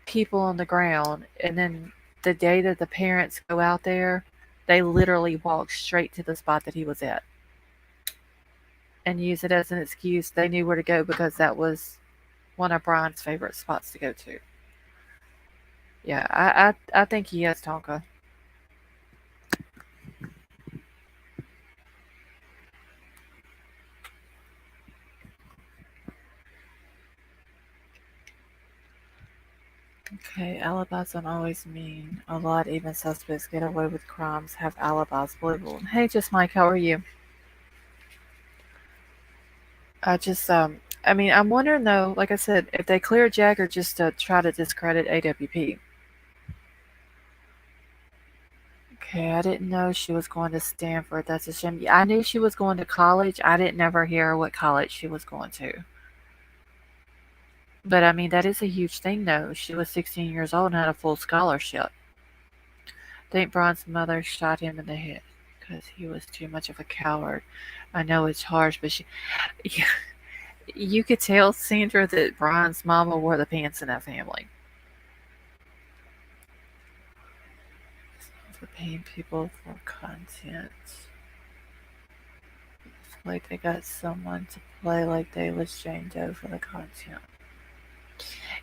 people on the ground, and then the day that the parents go out there, they literally walk straight to the spot that he was at and use it as an excuse. They knew where to go because that was one of Brian's favorite spots to go to. Yeah, I think he has Tonka. Okay, alibis don't always mean a lot. Even suspects get away with crimes, have alibis. Believable. Hey, just Mike, how are you? I just I mean, I'm wondering though, like I said, if they clear Jagger just to try to discredit AWP. Okay, I didn't know she was going to Stanford. That's a shame. Yeah, I knew she was going to college. I didn't never hear what college she was going to. But I mean, that is a huge thing though. She was 16 years old and had a full scholarship. I think Braun's mother shot him in the head because he was too much of a coward. I know it's harsh, but you could tell, Sandra, that Brian's mama wore the pants in that family. For paying people for content. It's like they got someone to play like they was Jane Doe for the content.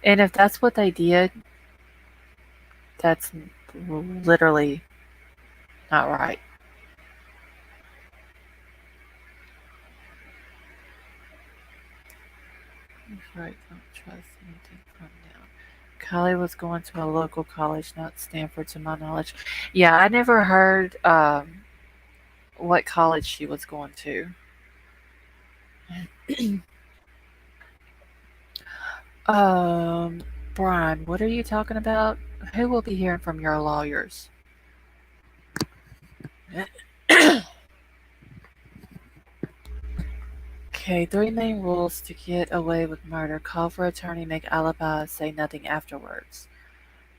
And if that's what they did, that's literally not right. That's right. Don't trust anything from them. Kylie was going to a local college, not Stanford, to my knowledge. Yeah, I never heard what college she was going to. um, Brian, what are you talking about? Who will be hearing from your lawyers? Okay, 3 main rules to get away with murder. Call for attorney, make alibi, say nothing afterwards.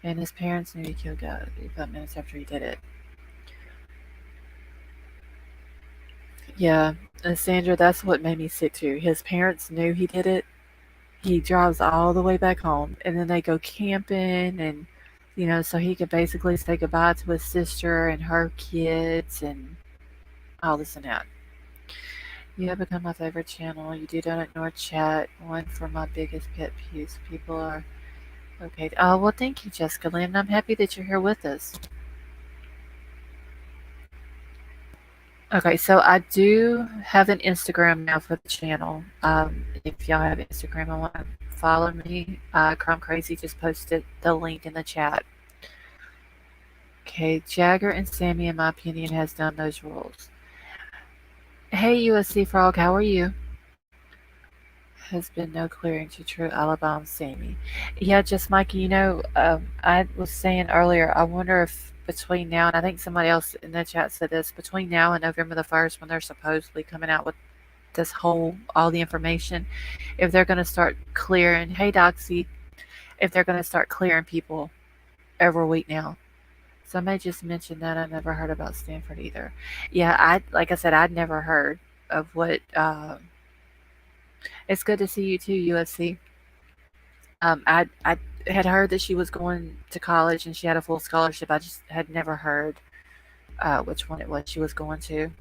And his parents knew he killed God 5 minutes after he did it. Yeah, and Sandra, that's what made me sick too. His parents knew he did it. He drives all the way back home, and then they go camping, and so he could basically say goodbye to his sister and her kids and all this and that. You have become my favorite channel. You do not ignore chat. One for my biggest pet peeves. People are okay. Oh, well, thank you, Jessica Lynn. I'm happy that you're here with us. Okay, so I do have an Instagram now for the channel. If y'all have Instagram and want to follow me, Crumb Crazy just posted the link in the chat. Okay, Jagger and Sammy, in my opinion, has done those rules. Hey, USC Frog, how are you? Has been no clearing to true Alabama Sammy. Yeah, just Mikey, I was saying earlier, I wonder if between now, and I think somebody else in the chat said this, between now and November the 1st, when they're supposedly coming out with all the information, if they're going to start clearing, hey Doxy, if they're going to start clearing people every week now. So I may just mention that I never heard about Stanford either. Yeah, like I said, I'd never heard of what. It's good to see you too, USC. I had heard that she was going to college and she had a full scholarship. I just had never heard which one it was she was going to.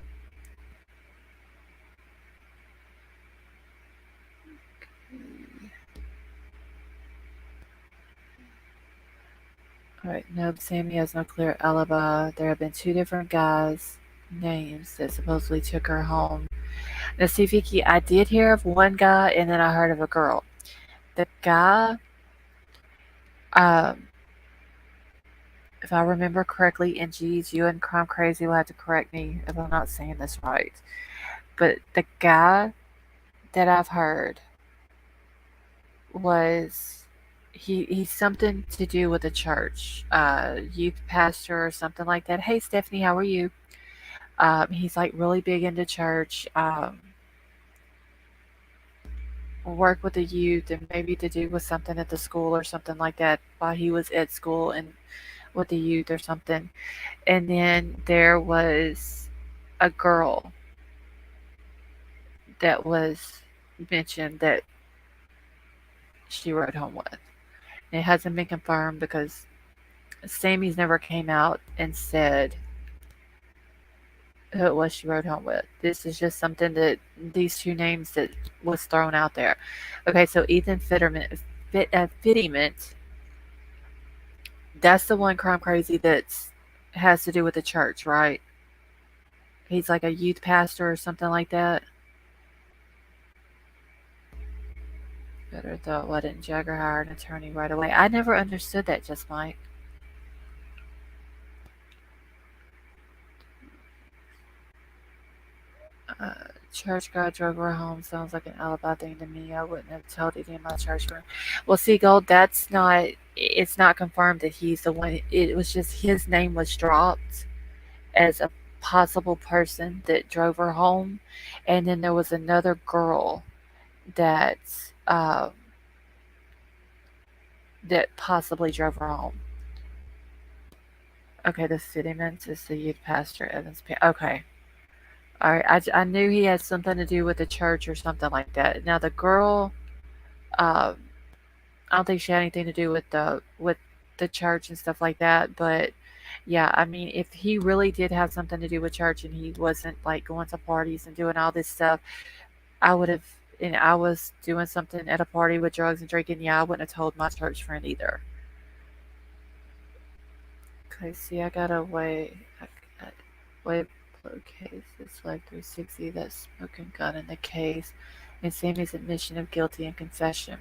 All right, no, Sammy has no clear alibi. There have been two different guys' names that supposedly took her home. Now, see, Vicky, I did hear of one guy and then I heard of a girl. The guy, um, if I remember correctly, and geez, you and Crime Crazy will have to correct me if I'm not saying this right, but the guy that I've heard was he's something to do with the church, youth pastor or something like that. Hey, Stephanie, how are you? He's like really big into church. Work with the youth and maybe to do with something at the school or something like that while he was at school and with the youth or something. And then there was a girl that was mentioned that she rode home with. It hasn't been confirmed because Sammy's never came out and said who it was she rode home with. This is just something that these two names that was thrown out there. Okay, so Ethan Fittiment, that's the one Crime Crazy that has to do with the church, right? He's like a youth pastor or something like that. Better thought, why didn't Jagger hire an attorney right away? I never understood that, just Mike. Uh, Church guy drove her home sounds like an alibi thing to me. I wouldn't have told it in my church room. Well, see, Gold, that's not. It's not confirmed that he's the one. It was just his name was dropped as a possible person that drove her home, and then there was another girl that um, that possibly drove her home. Okay, the city mint is the youth pastor Evans. Okay, all right. I knew he had something to do with the church or something like that. Now the girl, um, I don't think she had anything to do with the church and stuff like that. But yeah, I mean, if he really did have something to do with church and he wasn't like going to parties and doing all this stuff, I would have. And I was doing something at a party with drugs and drinking. Yeah, I wouldn't have told my church friend either. Okay, see, I got a way case. It's like 360 that smoking gun in the case, and Sammy's admission of guilty and confession.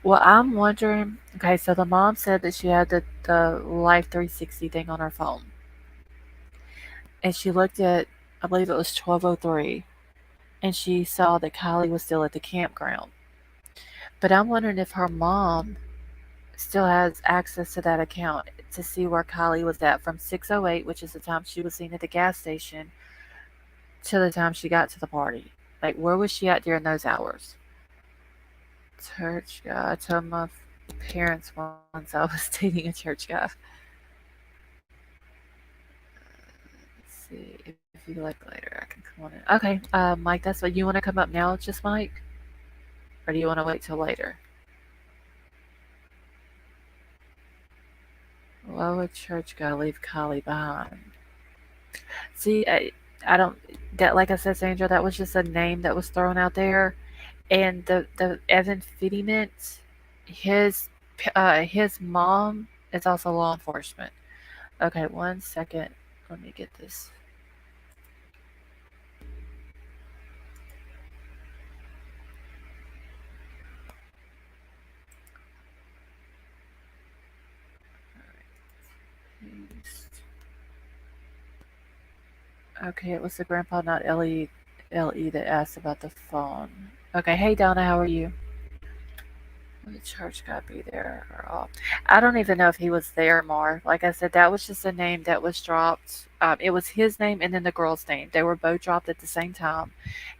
Well, I'm wondering. Okay, so the mom said that she had the Life 360 thing on her phone, and she looked at, I believe it was 12:03, and she saw that Kylie was still at the campground. But I'm wondering if her mom still has access to that account to see where Kylie was at from 6:08, which is the time she was seen at the gas station, to the time she got to the party. Like, where was she at during those hours? Church guy. I told my parents once I was dating a church guy. Let's see. If you like later, I can come on in. Okay, Mike, that's what you want to come up now, just Mike? Or do you want to wait till later? Why would church guy leave Kylie behind? See, I don't. That, like I said, Sandra, that was just a name that was thrown out there. And the Evan Fittiment, his his mom is also law enforcement. Okay, 1 second. Let me get this. Okay, it was the grandpa, not L.E. that asked about the phone. Okay, hey Donna, how are you? The charge got be there or off. I don't even know if he was there, Mar. Like I said, that was just a name that was dropped. It was his name and then the girl's name. They were both dropped at the same time,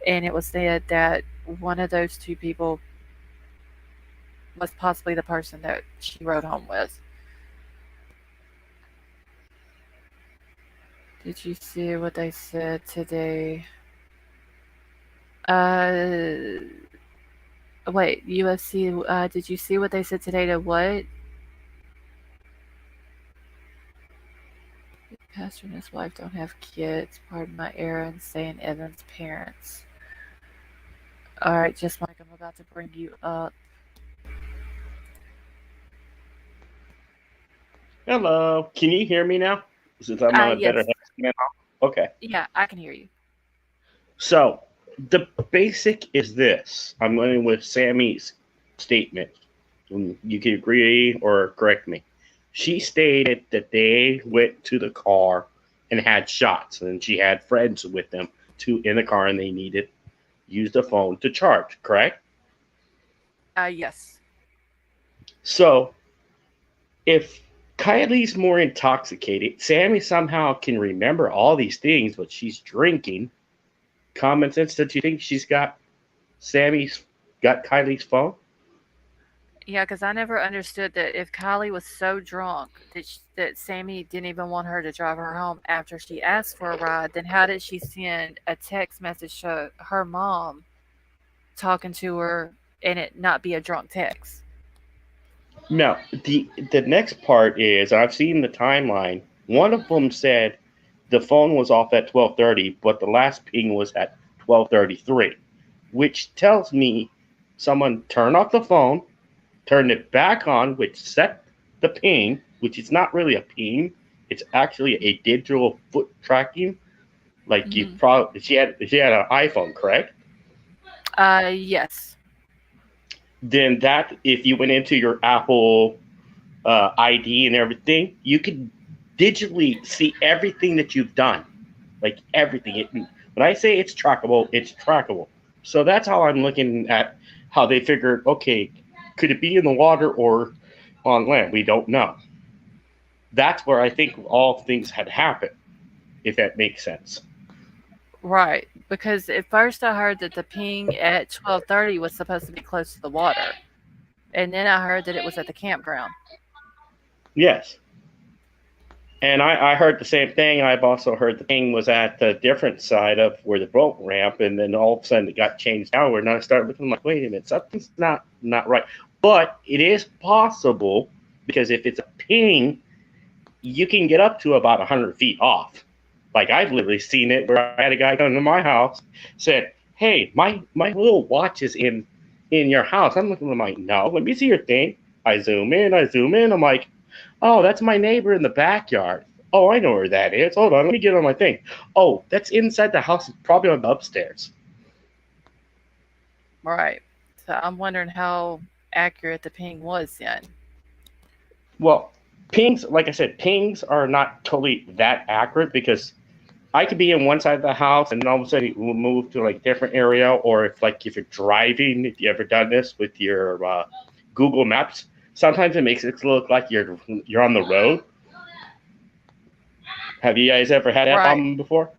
and it was said that one of those two people was possibly the person that she rode home with. Did you see what they said today? Uh, wait, UFC. Did you see what they said today to what? Pastor and his wife don't have kids. Pardon my error in saying Evan's parents. Alright, just Mike, I'm about to bring you up. Hello. Can you hear me now? Since I'm on a better Yes. headset now? Okay. Yeah, I can hear you. So the basic is this. I'm going with Sammy's statement. You can agree or correct me. She stated that they went to the car and had shots, and she had friends with them too in the car, and they needed use the phone to charge. Correct? Yes. So if Kylie's more intoxicated, Sammy somehow can remember all these things, but she's drinking. Common sense that you think she's got Kylie's phone? Yeah, because I never understood that if Kylie was so drunk that Sammy didn't even want her to drive her home after she asked for a ride, then how did she send a text message to her mom talking to her and it not be a drunk text? No. The next part is I've seen the timeline. One of them said the phone was off at 12:30, but the last ping was at 12:33, which tells me someone turned off the phone, turned it back on, which set the ping, which is not really a ping. It's actually a digital foot tracking. Like you Mm-hmm. probably she had an iPhone, correct? Yes. Then that if you went into your Apple ID and everything, you could digitally see everything that you've done, like everything. When I say it's trackable, it's trackable. So that's how I'm looking at how they figured. Okay, could it be in the water or on land? We don't know. That's where I think all things had happened, if that makes sense. Right. Because at first I heard that the ping at 12:30 was supposed to be close to the water. And then I heard that it was at the campground. Yes. And I heard the same thing. I've also heard the thing was at the different side of where the boat ramp, and then all of a sudden it got changed outward. And I started looking like, wait a minute, something's not right. But it is possible because if it's a ping, you can get up to about 100 feet off. Like I've literally seen it where I had a guy come to my house, said, "Hey, my little watch is in your house." I'm looking, I'm like, "No, let me see your thing." I zoom in, I'm like, "Oh, that's my neighbor in the backyard. Oh, I know where that is. Hold on, let me get on my thing. Oh, that's inside the house, probably on the upstairs." Right. So I'm wondering how accurate the ping was then. Well, pings, like I said, pings are not totally that accurate because I could be in one side of the house and all of a sudden we'll move to like different area, or if you're driving, if you ever done this with your Google Maps, sometimes it makes it look like you're on the road. Have you guys ever had that Right. problem before?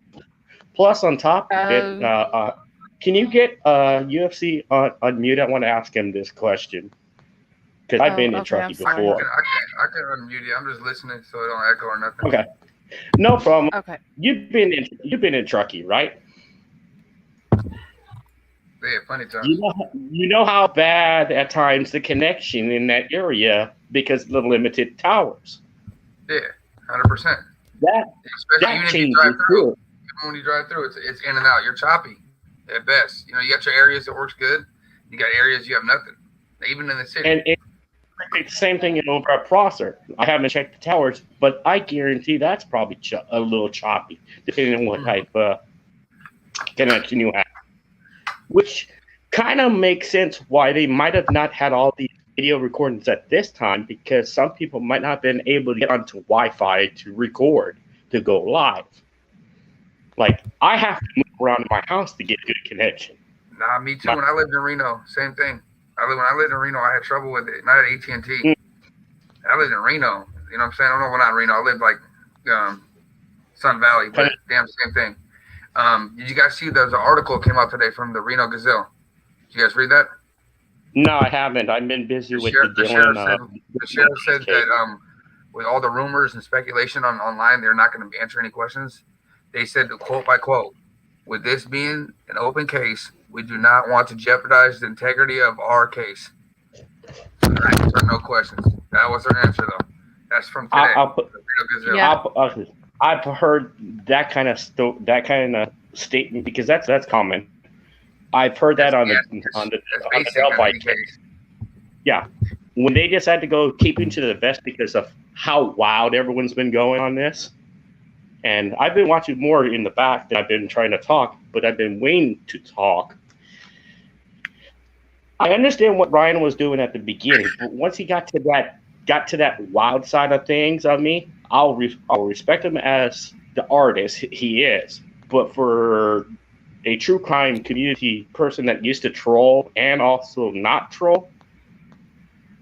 Plus, on top of it, Oh, can you get UFC on mute? I want to ask him this question because I've oh, been in okay. I'm Truckee sorry. before. I can unmute you. I'm just listening so it don't echo or nothing. Okay, no problem. Okay. You've been in Truckee, right? Yeah, plenty of times. You know how bad at times the connection in that area because of the limited towers. Yeah, 100%. That Especially even if you changes drive through. too. Even when you drive through, it's in and out. You're choppy at best. You got your areas that works good. You got areas you have nothing. Even in the city. And it's the same thing over at Prosser. I haven't checked the towers, but I guarantee that's probably a little choppy, depending on what type of connection you have. Which kind of makes sense why they might have not had all these video recordings at this time because some people might not have been able to get onto Wi-Fi to record, to go live. Like, I have to move around in my house to get good connection. Nah, me too. When I lived in Reno, same thing. When I lived in Reno, I had trouble with it. Not at AT&T. I lived in Reno. You know what I'm saying? I don't know, well, not Reno. I lived like Sun Valley, but damn, same thing. Did you guys see there's an article came out today from the Reno Gazelle? Did you guys read that? No, I haven't. I've been busy with the sheriff said that with all the rumors and speculation online, they're not going to answer any questions. They said, quote by quote, with this being an open case, we do not want to jeopardize the integrity of our case. No questions. That was their answer, though. That's from today. I've heard that kind of statement because that's common. I've heard that on the Delphi case. Yeah, when they decided to go keep into the vest because of how wild everyone's been going on this, and I've been watching more in the back than I've been trying to talk, but I've been waiting to talk. I understand what Ryan was doing at the beginning, but once he got to that wild side of things of me, I'll respect him as the artist he is. But for a true crime community person that used to troll and also not troll,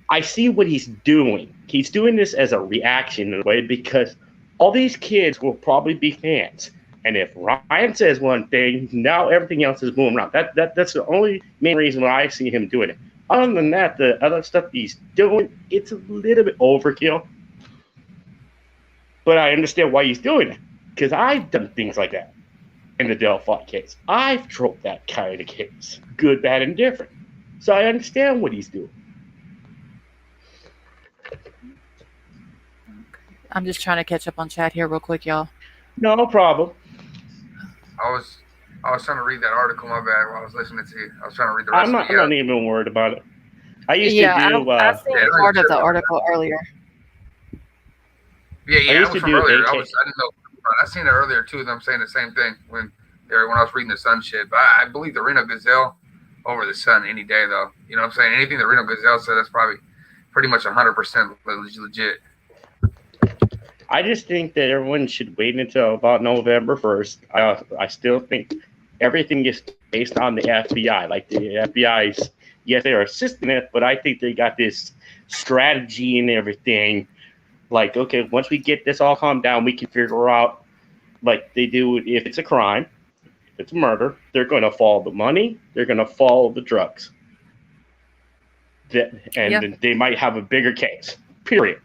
I see what he's doing. He's doing this as a reaction in a way because all these kids will probably be fans. And if Ryan says one thing, now everything else is moving around. That's the only main reason why I see him doing it. Other than that, the other stuff he's doing, it's a little bit overkill. But I understand why he's doing it. Because I've done things like that in the Delphi case. I've trolled that kind of case. Good, bad, and different. So I understand what he's doing. I'm just trying to catch up on chat here real quick, y'all. No problem. I was trying to read that article, my bad, while I was listening to you. I was trying to read the rest I'm of it. I'm not even worried about it. I used to do... I've seen part of the article earlier. Yeah, it was from earlier. I didn't know. I seen it earlier, too, them saying the same thing when I was reading the Sun shit. But I believe the Reno Gazelle over the Sun any day, though. You know what I'm saying? Anything the Reno Gazelle said, that's probably pretty much 100% legit. I just think that everyone should wait until about November 1st. I still think everything is based on the FBI. Like the FBI's, yes, they're assisting it, but I think they got this strategy and everything. Like, okay, once we get this all calmed down, we can figure out, like they do if it's a crime, if it's a murder, they're going to follow the money, they're going to follow the drugs. And they might have a bigger case, period.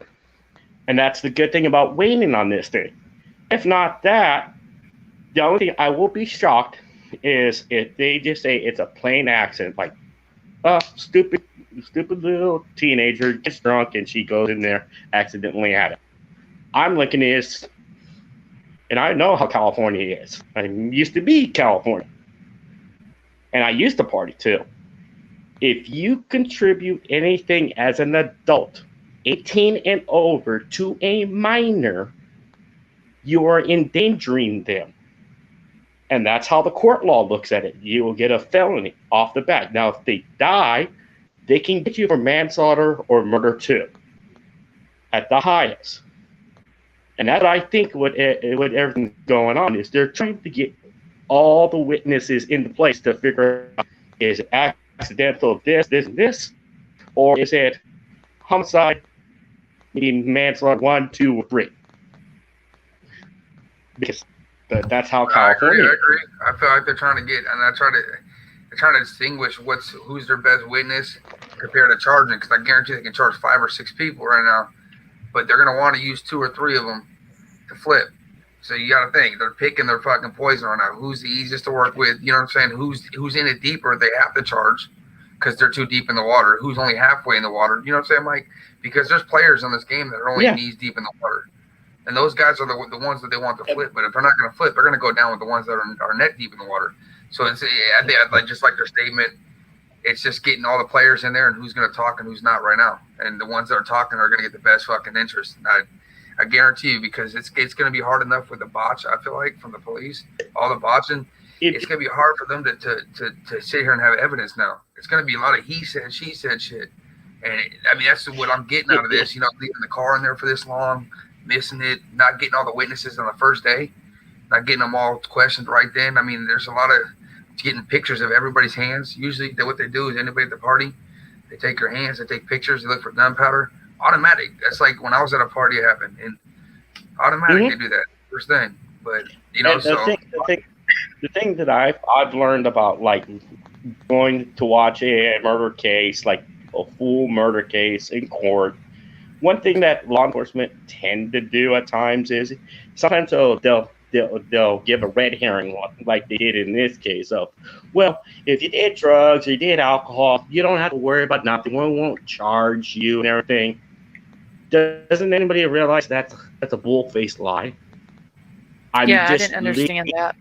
And that's the good thing about waiting on this thing. If not that, the only thing I will be shocked is if they just say it's a plain accident, like, stupid little teenager gets drunk and she goes in there, accidentally at it. I'm looking at this, and I know how California is. I used to be California. And I used to party too. If you contribute anything as an adult, 18 and over, to a minor, you are endangering them. And that's how the court law looks at it. You will get a felony off the bat. Now, if they die, they can get you for manslaughter or murder too, at the highest. And that, I think, what everything's going on is they're trying to get all the witnesses into place to figure out, is it accidental this, and this, or is it homicide, meaning manslaughter 1, 2, or 3? Because that's how California. I agree. I feel like they're trying to get, and they're trying to distinguish who's their best witness compared to charging. Because I guarantee they can charge 5 or 6 people right now, but they're gonna want to use 2 or 3 of them to flip. So you got to think they're picking their fucking poison right now. Who's the easiest to work with? You know what I'm saying? Who's in it deeper? They have to charge because they're too deep in the water. Who's only halfway in the water? You know what I'm saying, Mike? Because there's players in this game that are only knees deep in the water. And those guys are the ones that they want to flip. But if they're not going to flip, they're going to go down with the ones that are neck deep in the water. So it's just like their statement, it's just getting all the players in there and who's going to talk and who's not right now. And the ones that are talking are going to get the best fucking interest. I guarantee you, because it's going to be hard enough with the botch, I feel like, from the police, all the botching. It's going to be hard for them to sit here and have evidence now. It's going to be a lot of he said, she said shit. And I mean, that's what I'm getting out of this. You know, leaving the car in there for this long, missing it, not getting all the witnesses on the first day, not getting them all questioned right then. I mean, there's a lot of getting pictures of everybody's hands. Usually, what they do is anybody at the party, they take your hands, they take pictures, they look for gunpowder. Automatic. That's like when I was at a party, it happened, and automatic they do that first thing. But you know, And the thing that I've learned about like going to watch a murder case, like a full murder case in court, one thing that law enforcement tend to do at times is sometimes they'll give a red herring like they did in this case of, well, if you did drugs or you did alcohol, you don't have to worry about nothing. We won't charge you and everything. Doesn't anybody realize that's a bull-faced lie? I didn't understand that.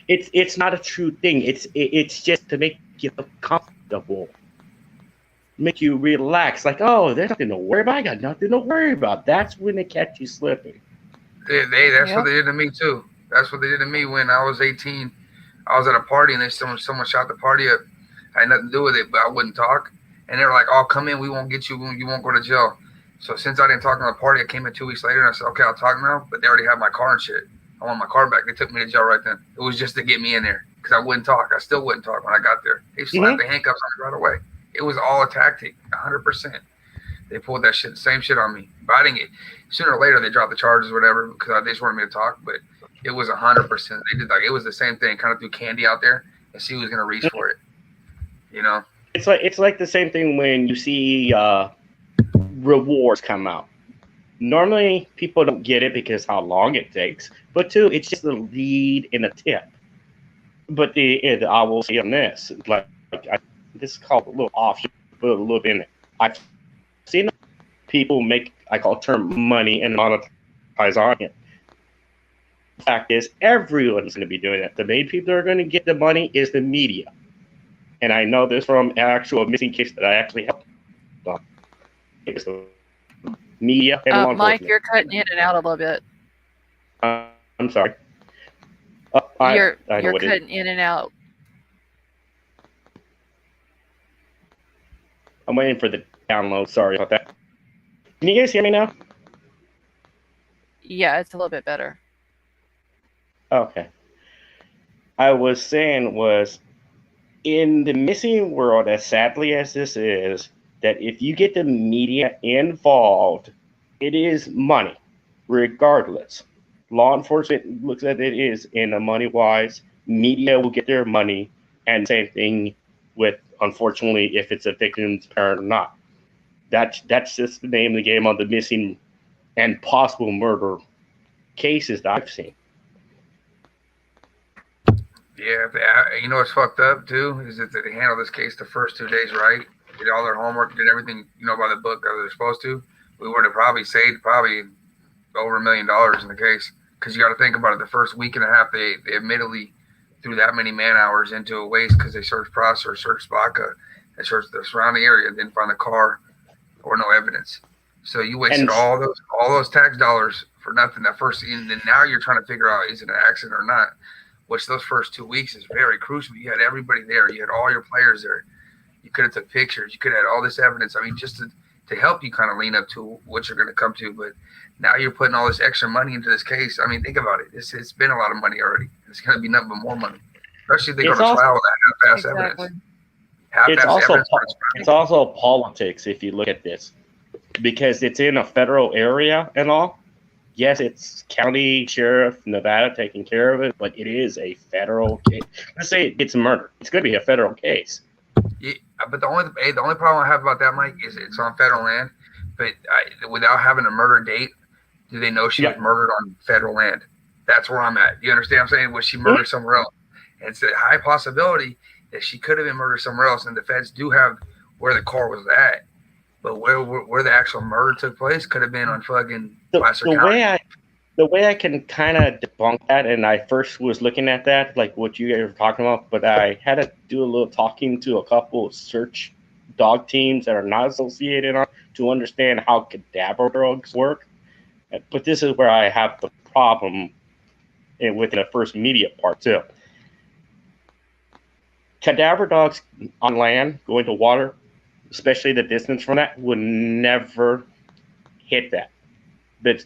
It's not a true thing. It's just to make you comfortable, make you relax. Like, oh, there's nothing to worry about. I got nothing to worry about. That's when they catch you slipping. That's what they did to me too. That's what they did to me when I was 18. I was at a party and someone shot the party up. I had nothing to do with it, but I wouldn't talk. And they were like, "Oh, come in. We won't get you. You won't go to jail." So since I didn't talk on the party, I came in 2 weeks later and I said, "Okay, I'll talk now." But they already had my car and shit. I want my car back. They took me to jail right then. It was just to get me in there because I wouldn't talk. I still wouldn't talk when I got there. They slapped the handcuffs on me right away. It was all a tactic, 100%. They pulled that same shit on me. But I didn't get. Sooner or later, they dropped the charges or whatever because they just wanted me to talk. But it was 100%. They did it was the same thing. Kind of threw candy out there and see who's gonna reach for it. You know. It's like the same thing when you see rewards come out. Normally, people don't get it because how long it takes. But two, it's just a lead in a tip. But I will say on this, this is called a little offshoot, put a little bit in it. I've seen people make, I call term money and monetize on it. The fact is, everyone's going to be doing it. The main people that are going to get the money is the media. And I know this from an actual missing case that I actually helped. It's the media and Mike, you're cutting in and out a little bit. I'm sorry. You're cutting in and out. I'm waiting for the download. Sorry about that. Can you guys hear me now? Yeah, it's a little bit better. Okay. I was saying was, in the missing world, as sadly as this is, that if you get the media involved, it is money, regardless. Law enforcement looks at it is in a money-wise. Media will get their money, and same thing with, unfortunately, if it's a victim's parent or not. That's just the name of the game on the missing and possible murder cases that I've seen. Yeah, you know what's fucked up too is that they handled this case the first 2 days right, did all their homework, did everything by the book that they're supposed to. We would have probably saved over $1 million in the case because you got to think about it. The first week and a half, they admittedly threw that many man hours into a waste because they searched Prosser, searched Baca, they searched the surrounding area, didn't find the car or no evidence. So you wasted all those tax dollars for nothing. That first, and then now you're trying to figure out is it an accident or not. Which those first 2 weeks is very crucial. You had everybody there. You had all your players there. You could have took pictures. You could have had all this evidence. I mean, just to help you kind of lean up to what you're going to come to. But now you're putting all this extra money into this case. I mean, think about it. It's been a lot of money already. It's going to be nothing but more money. Especially if they go to trial with that half-ass evidence. It's also politics if you look at this. Because it's in a federal area and all. Yes, it's county sheriff, Nevada taking care of it, but it is a federal case. Let's say it's murder. It's going to be a federal case. Yeah, but the only problem I have about that, Mike, is it's on federal land. But without having a murder date, do they know she was murdered on federal land? That's where I'm at. You understand what I'm saying? Was she murdered somewhere else? And it's a high possibility that she could have been murdered somewhere else, and the feds do have where the car was at. But where the actual murder took place could have been on fucking Placer County. The way I can kind of debunk that, and I first was looking at that, like what you guys were talking about, but I had to do a little talking to a couple of search dog teams that are not associated on to understand how cadaver dogs work. But this is where I have the problem within the first media part too. Cadaver dogs on land, going to water, especially the distance from that, would never hit that. But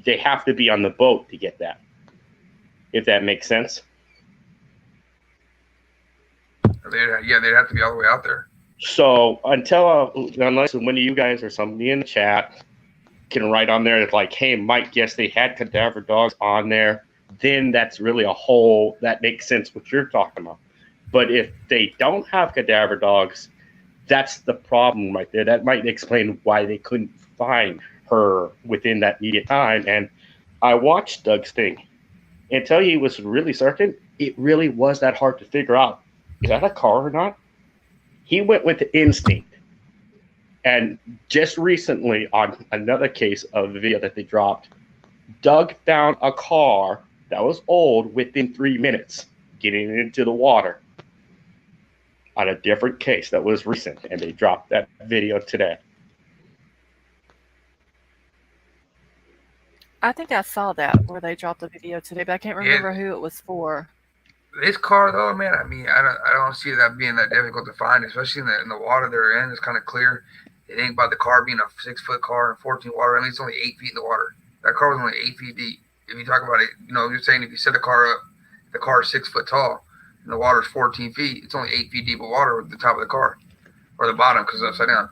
they have to be on the boat to get that, if that makes sense. They'd have to be all the way out there. So unless one of you guys or somebody in the chat can write on there like, hey, Mike, yes, they had cadaver dogs on there, then that's really that makes sense what you're talking about. But if they don't have cadaver dogs, that's the problem right there. That might explain why they couldn't find her within that immediate time. And I watched Doug's thing. Until he was really certain, it really was that hard to figure out, is that a car or not? He went with the instinct. And just recently, on another case of the video that they dropped, Doug found a car that was old within 3 minutes getting into the water on a different case that was recent, and they dropped that video today. I think I saw that where they dropped the video today, but I can't remember who it was for. This car, though, man, I mean, I don't see that being that difficult to find, especially in the water they're in. It's kind of clear. It ain't about the car being a 6-foot car and 14 water. I mean, it's only 8 feet in the water. That car was only 8 feet deep. If you talk about it, you're saying if you set the car up, the car is 6 foot tall, and the water is 14 feet. It's only 8 feet deep of water at the top of the car, or the bottom because it's upside down.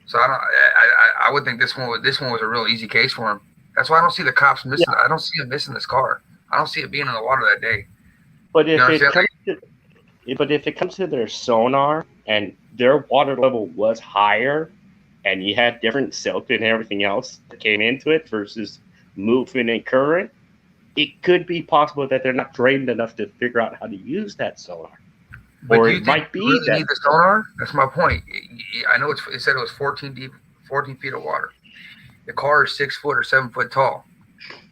So I would think this one was a real easy case for him. That's why I don't see the cops missing. Yeah. I don't see him missing this car. I don't see it being in the water that day. But if it comes to their sonar and their water level was higher, and you had different silt and everything else that came into it versus movement and current, it could be possible that they're not trained enough to figure out how to use that sonar. But or it might be really that need the sonar. That's my point. I know it said it was 14 deep, 14 feet of water. The car is 6 foot or 7 foot tall,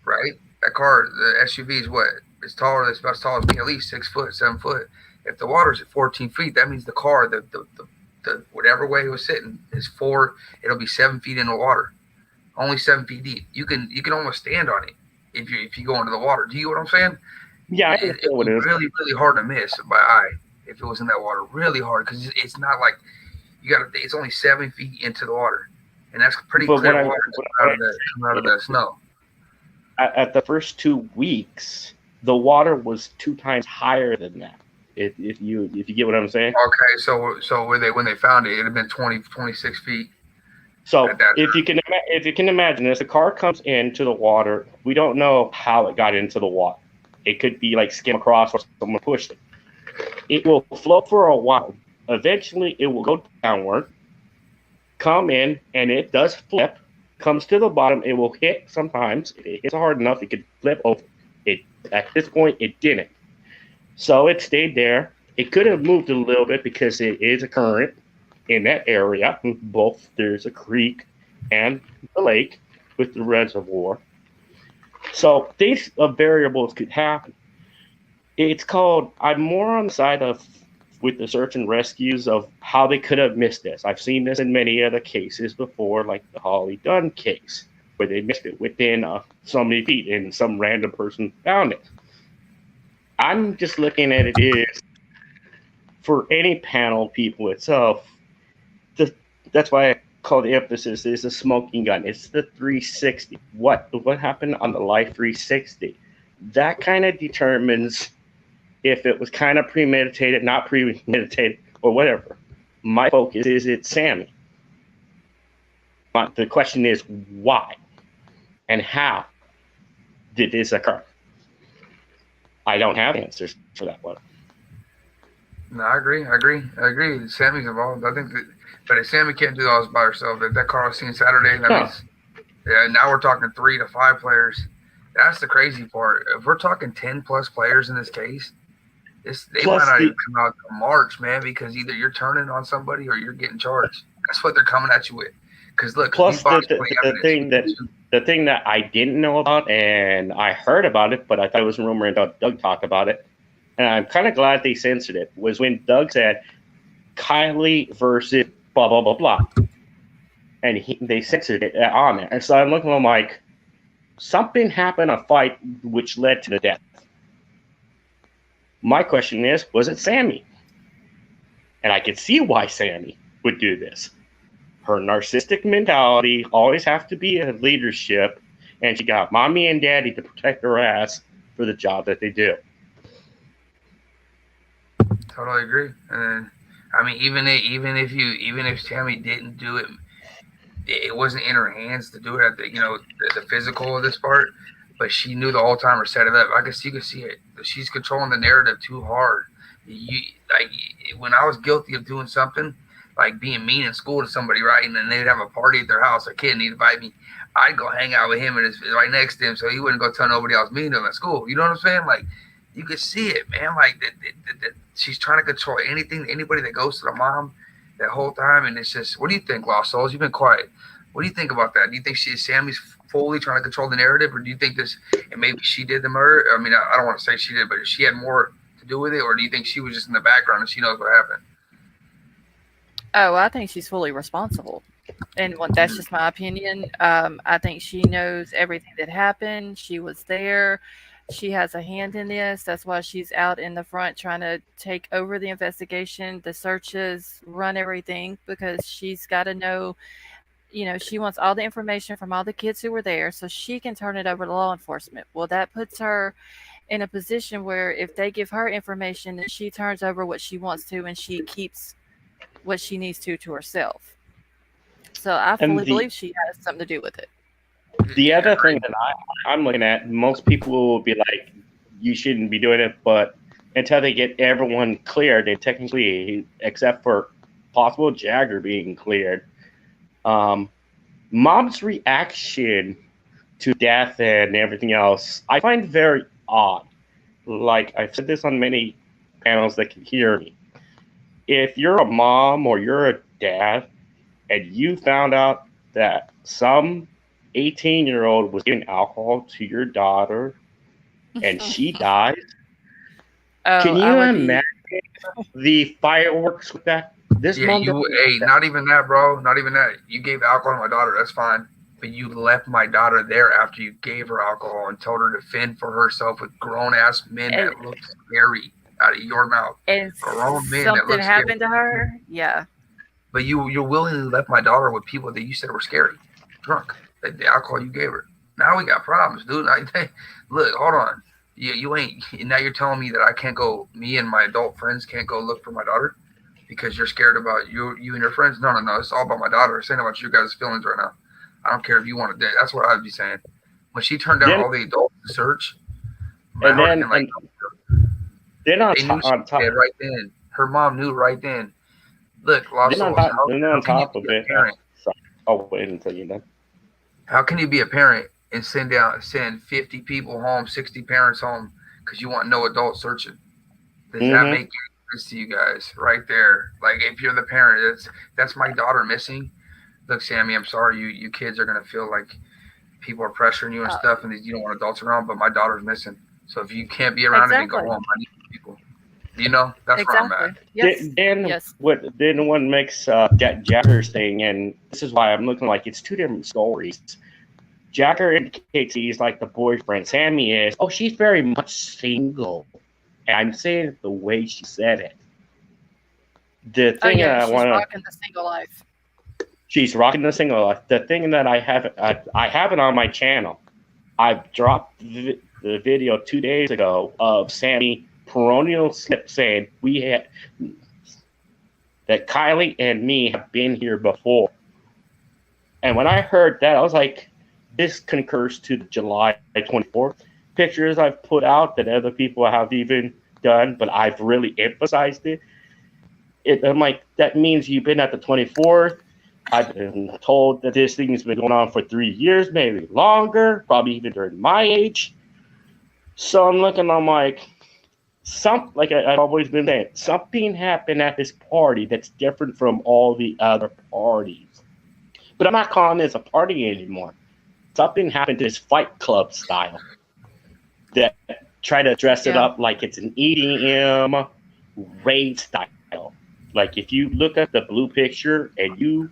right? That car, the SUV is what? It's taller. It's about as tall as me, at least 6 foot, 7 foot. If the water's at 14 feet, that means the car, the whatever way it was sitting is it'll be 7 feet in the water, only 7 feet deep. You can almost stand on it if you go into the water. Do you know what I'm saying? Yeah, it would be really, really hard to miss by eye if it was in that water. Really hard because it's not like it's only 7 feet into the water, and that's pretty clear water coming out of the snow. At the first 2 weeks, the water was 2 times higher than that. If you get what I'm saying. Okay, so when they found it, it had been 26 feet. So if you can imagine, as a car comes into the water, we don't know how it got into the water. It could be like skim across or someone pushed it. It will float for a while. Eventually, it will go downward, come in, and it does flip. Comes to the bottom. It will hit sometimes. If it hits hard enough, it could flip over. At this point, it didn't. So it stayed there. It could have moved a little bit because it is a current in that area. Both there's a creek and the lake with the reservoir. So these variables could happen. It's called, I'm more on the side of, with the search and rescues, of how they could have missed this. I've seen this in many other cases before, like the Holly Dunn case, where they missed it within so many feet and some random person found it. I'm just looking at it is, for any panel people itself, that's why I call the emphasis is the smoking gun. It's the 360. What happened on the Life 360? That kind of determines if it was kind of premeditated, not premeditated, or whatever. My focus is it's Sammy. But the question is why and how did this occur? I don't have answers for that one. No, I agree. Sammy's involved. I think that, but if Sammy can't do all this by herself, that car was seen Saturday, that means, now we're talking 3 to 5 players. That's the crazy part. If we're talking 10 plus players in this case, they might not even come out until March, man, because either you're turning on somebody or you're getting charged. That's what they're coming at you with. Because look, plus the thing that I didn't know about, and I heard about it, but I thought it was a rumor, and Doug talked about it, and I'm kind of glad they censored it, was when Doug said KIELY versus blah blah blah blah, and they censored it on there. And so I'm looking, I'm like, something happened, a fight which led to the death. My question is, was it Sammy? And I could see why Sammy would do this. her narcissistic mentality, always have to be in leadership, and she got mommy and daddy to protect her ass for the job that they do. Totally agree. And I mean, even if Tammy didn't do it, it wasn't in her hands to do it at the physical of this part. But she knew the whole time or set it up. You could see it. She's controlling the narrative too hard. Like when I was guilty of doing something, like being mean in school to somebody, right? And then they'd have a party at their house, a kid, and he'd invite me. I'd go hang out with him and right next to him, so he wouldn't go tell nobody I was mean to him at school. You know what I'm saying? Like you could see it, man. Like that she's trying to control anybody that goes to the mom that whole time. And it's just, what do you think, Lost Souls? You've been quiet. What do you think about that? Do you think Sammy's fully trying to control the narrative, or do you think this, and maybe she did the murder? I mean, I don't want to say she did, but she had more to do with it, or do you think she was just in the background and she knows what happened? Oh, I think she's fully responsible. And that's just my opinion. I think she knows everything that happened. She was there. She has a hand in this. That's why she's out in the front trying to take over the investigation, the searches, run everything, because she's got to know, she wants all the information from all the kids who were there so she can turn it over to law enforcement. Well, that puts her in a position where if they give her information, then she turns over what she wants to and she keeps what she needs to herself. So I fully believe she has something to do with it. The other thing that I'm looking at, most people will be like, you shouldn't be doing it, but until they get everyone cleared, and technically, except for possible Jagger being cleared, mom's reaction to death and everything else, I find very odd. Like, I've said this on many panels that can hear me. If you're a mom or you're a dad and you found out that some 18-year-old was giving alcohol to your daughter and she dies, can you imagine the fireworks with that? Not even that, bro. Not even that. You gave alcohol to my daughter. That's fine. But you left my daughter there after you gave her alcohol and told her to fend for herself with grown-ass men that looked scary out of your mouth. And grown men something happened to her? Yeah. But you willingly left my daughter with people that you said were scary, drunk. The alcohol you gave her. Now we got problems, dude. Look, hold on. You ain't. Now you're telling me that I can't go. Me and my adult friends can't go look for my daughter because you're scared about you and your friends. No. It's all about my daughter. It's ain't about you guys' feelings right now. I don't care if you want to. That's what I'd be saying. When she turned down all the adults to search, then on top right then, her mom knew right then. Look, Lost Souls. On top of it, I'll wait until you're done. How can you be a parent and send 50 people home, 60 parents home because you want no adult searching? Does that make sense to you guys? Right there. Like, if you're the parent, that's my daughter missing. Look, Sammy, I'm sorry. You kids are going to feel like people are pressuring you and stuff, and you don't want adults around, but my daughter's missing. So if you can't be around it, then go home. I need people. That's where I'm at. Yes. Then one makes Jagger's thing, and this is why I'm looking like it's two different stories. Jagger indicates he's like the boyfriend. Sammy is, she's very much single. And I'm saying it the way she said it. The thing that I want to... She's rocking the single life. She's rocking the single life. The thing that I have it on my channel. I've dropped the video 2 days ago of Sammy perennial slip saying that KIELY and me have been here before. And when I heard that, I was like, this concurs to the July 24th pictures I've put out that other people have even done, but I've really emphasized it. I'm like, that means you've been at the 24th. I've been told that this thing's been going on for 3 years, maybe longer, probably even during my age. So I'm like, I've always been saying, something happened at this party that's different from all the other parties. But I'm not calling this a party anymore. Something happened to this Fight Club style that try to dress it up like it's an EDM rave style. Like if you look at the blue picture and you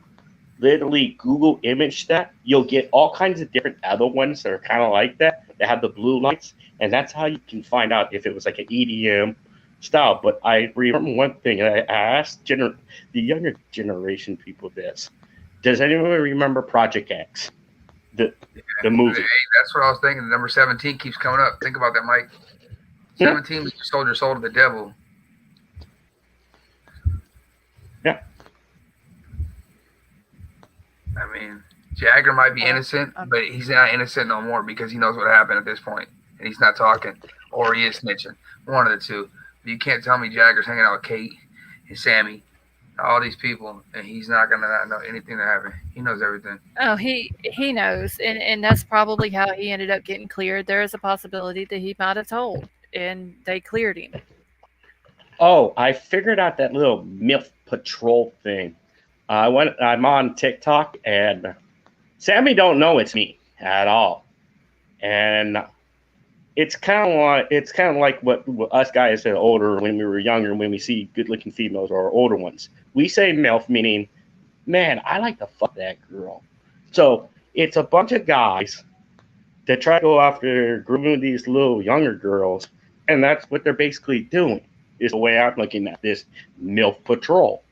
literally Google image that, you'll get all kinds of different other ones that are kind of like that have the blue lights, and that's how you can find out if it was like an EDM style. But I remember one thing, I asked the younger generation people this. Does anyone remember Project X? The movie. Hey, that's what I was thinking. Number 17 keeps coming up. Think about that, Mike. 17, you sold your soul to the devil. Yeah. I mean, Jagger might be innocent, but he's not innocent no more because he knows what happened at this point, and he's not talking, or he is snitching. One of the two. But you can't tell me Jagger's hanging out with Kate and Sammy, all these people, and he's not gonna not know anything that happened. He knows everything. Oh, he knows, and that's probably how he ended up getting cleared. There is a possibility that he might have told, and they cleared him. Oh, I figured out that little MILF Patrol thing. I'm on TikTok, and Sammy don't know it's me at all, and it's kind of like what us guys said older when we were younger, when we see good-looking females or older ones. We say MILF, meaning, man, I like to fuck that girl. So it's a bunch of guys that try to go after grooming these little younger girls, and that's what they're basically doing. Is the way I'm looking at this MILF Patrol.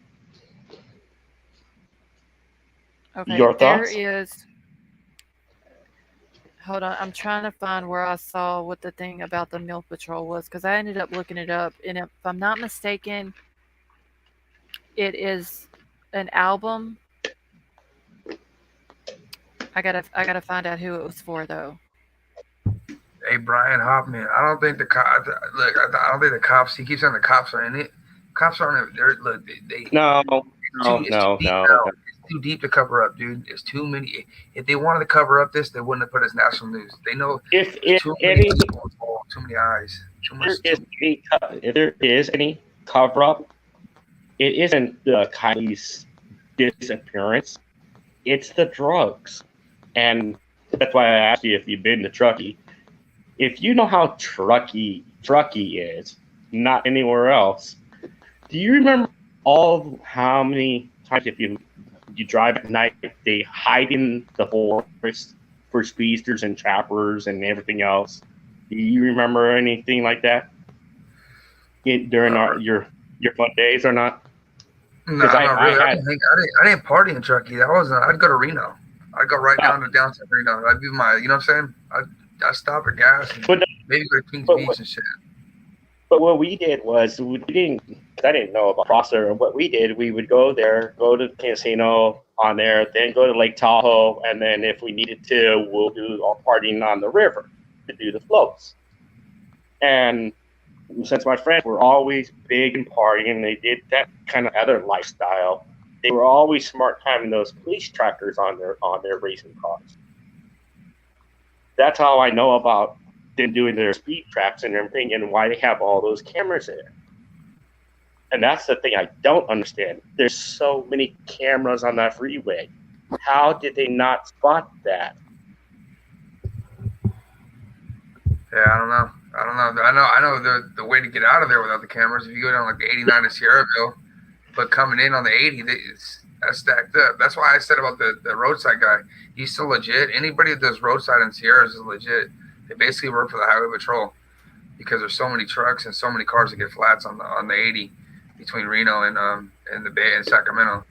Okay, Your thoughts? There is. Hold on, I'm trying to find where I saw what the thing about the MILF Patrol was because I ended up looking it up, and if I'm not mistaken, it is an album. I gotta find out who it was for though. Hey, Brian Hoffman, I don't think the cops. Look, I don't think the cops. He keeps saying the cops are in it. Cops aren't. Look, they. No. It's too deep to cover up, dude. It's too many. If they wanted to cover up this, they wouldn't have put it as national news. They know if too many people involved, too many eyes, too much. If there is any cover up, it isn't Kylie's disappearance. It's the drugs, and that's why I asked you if you've been to Truckee. If you know how Truckee is, not anywhere else. Do you remember how many times if you drive at night, they hide in the forest for speedsters and trappers and everything else? Do you remember anything like that during your fun days or not? No, not really. I didn't party in Truckee. I'd go to Reno. I'd go right down to downtown Reno. I'd do my, you know what I'm saying? I'd stop at gas and maybe go to Kings Beach and shit. But what we did was I didn't know about Prosser. And what we did, we would go there, go to the casino on there, then go to Lake Tahoe, and then if we needed to, we'll do all partying on the river to do the floats. And since my friends were always big in partying, they did that kind of other lifestyle. They were always smart having those police trackers on their racing cars. That's how I know about them doing their speed traps and everything, and why they have all those cameras there. And that's the thing I don't understand. There's so many cameras on that freeway. How did they not spot that? Yeah, I don't know. I know the way to get out of there without the cameras. If you go down like the 89 to Sierraville, but coming in on the 80, that's stacked up. That's why I said about the roadside guy. He's still legit. Anybody that does roadside in Sierras is legit. They basically work for the highway patrol because there's so many trucks and so many cars that get flats on the 80 between Reno and the Bay and Sacramento.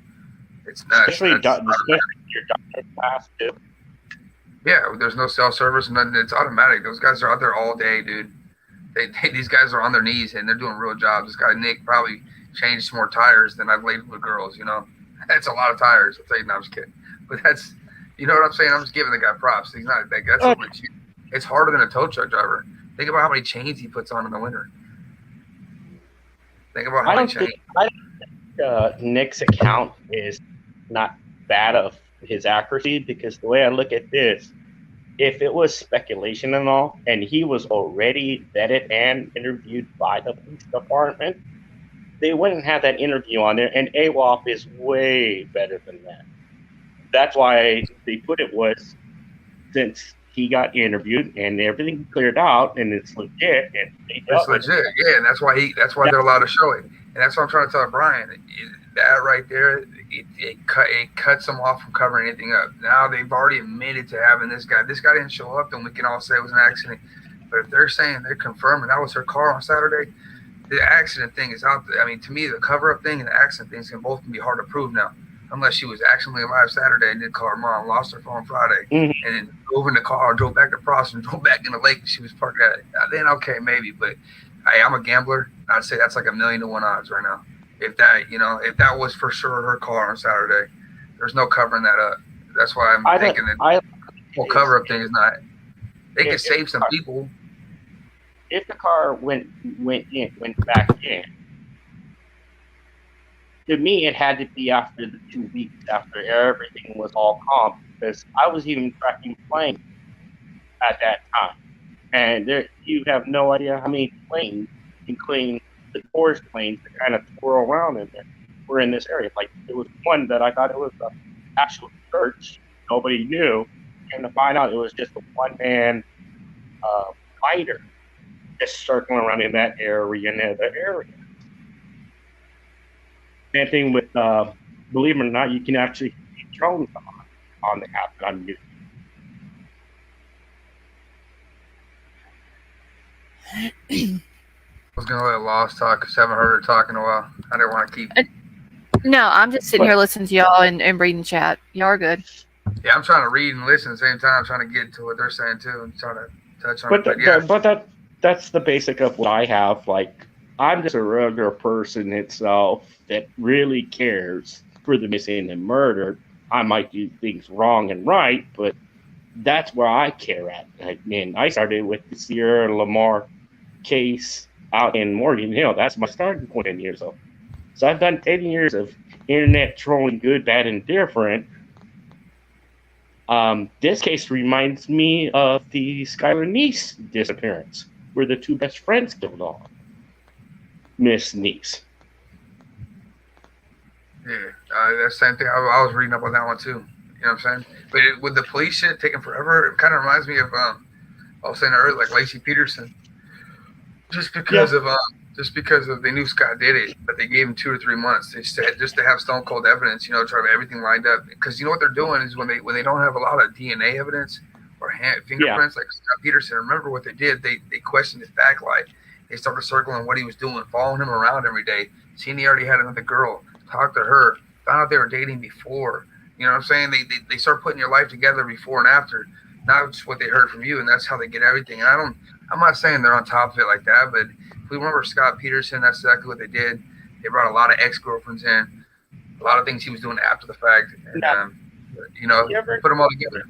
It's nuts. Especially your doctor class too. Yeah, there's no cell service and nothing. It's automatic. Those guys are out there all day, dude. These guys are on their knees and they're doing real jobs. This guy Nick probably changed more tires than I've laid with girls. You know, that's a lot of tires. I'll tell you. No, I'm just kidding. But that's, you know what I'm saying. I'm just giving the guy props. He's not that. That's legit. It's harder than a tow truck driver. Think about how many chains he puts on in the winter. Think about how many chains. I don't think Nick's account is not bad of his accuracy, because the way I look at this, if it was speculation and all, and he was already vetted and interviewed by the police department, they wouldn't have that interview on there. And AWOP is way better than that. That's why they put it was, since he got interviewed and everything cleared out and it's legit. And it's legit, yeah, and that's why they're allowed to show it. And that's what I'm trying to tell Brian. That right there, it cuts them off from covering anything up. Now they've already admitted to having this guy. This guy didn't show up, then we can all say it was an accident. But if they're saying they're confirming that was her car on Saturday, the accident thing is out there. I mean, to me, the cover-up thing and the accident things can both be hard to prove now. unless she was accidentally alive Saturday and didn't call her mom, lost her phone Friday, Mhm. and then drove in the car, drove back to Prost, and drove back in the lake. And she was parked at it. Then okay, maybe, but I'm a gambler. I'd say that's like 1,000,000 to 1 odds right now. If that was for sure her car on Saturday, there's no covering that up. That's why I'm thinking that the whole cover up thing is not. They could save some people. If the car went back in, to me, it had to be after the 2 weeks after everything was all calm, because I was even tracking planes at that time, and you have no idea how many planes, including the tourist planes that kind of twirl around in there, were in this area. Like, there was one that I thought it was an actual church. Nobody knew, and to find out it was just a one-man fighter just circling around in that area and the area. Same thing with, believe it or not, you can actually see drones on the app that I'm using. I was gonna let Lost talk because I haven't heard her talk in a while. I didn't want to keep. No, I'm just sitting here listening to y'all and reading chat. Y'all are good. Yeah, I'm trying to read and listen at the same time. I'm trying to get to what they're saying too and trying to touch on it. But that's the basic of what I have. Like, I'm just a regular person itself that really cares for the missing and murdered. I might do things wrong and right, but that's where I care at. I mean, I started with the Sierra Lamar case out in Morgan Hill. That's my starting point 10 years ago. So I've done 10 years of internet trolling, good, bad, and different. This case reminds me of the Skylar Niece disappearance, where the two best friends killed off Miss Niece. Yeah, that's the same thing. I was reading up on that one too. You know what I'm saying? But with the police shit taking forever, it kind of reminds me of I was saying earlier, like Lacey Peterson. Just because they knew Scott did it, but they gave him 2 or 3 months. They said just to have stone cold evidence, try to have everything lined up. Because you know what they're doing is when they don't have a lot of DNA evidence or fingerprints, like Scott Peterson. Remember what they did? They questioned his back life. They started circling what he was doing, following him around every day, seeing he already had another girl, talked to her, found out they were dating before. You know what I'm saying? They start putting your life together before and after, not just what they heard from you, and that's how they get everything. And I'm not saying they're on top of it like that, but if we remember Scott Peterson, that's exactly what they did. They brought a lot of ex-girlfriends in, a lot of things he was doing after the fact, and put them all together.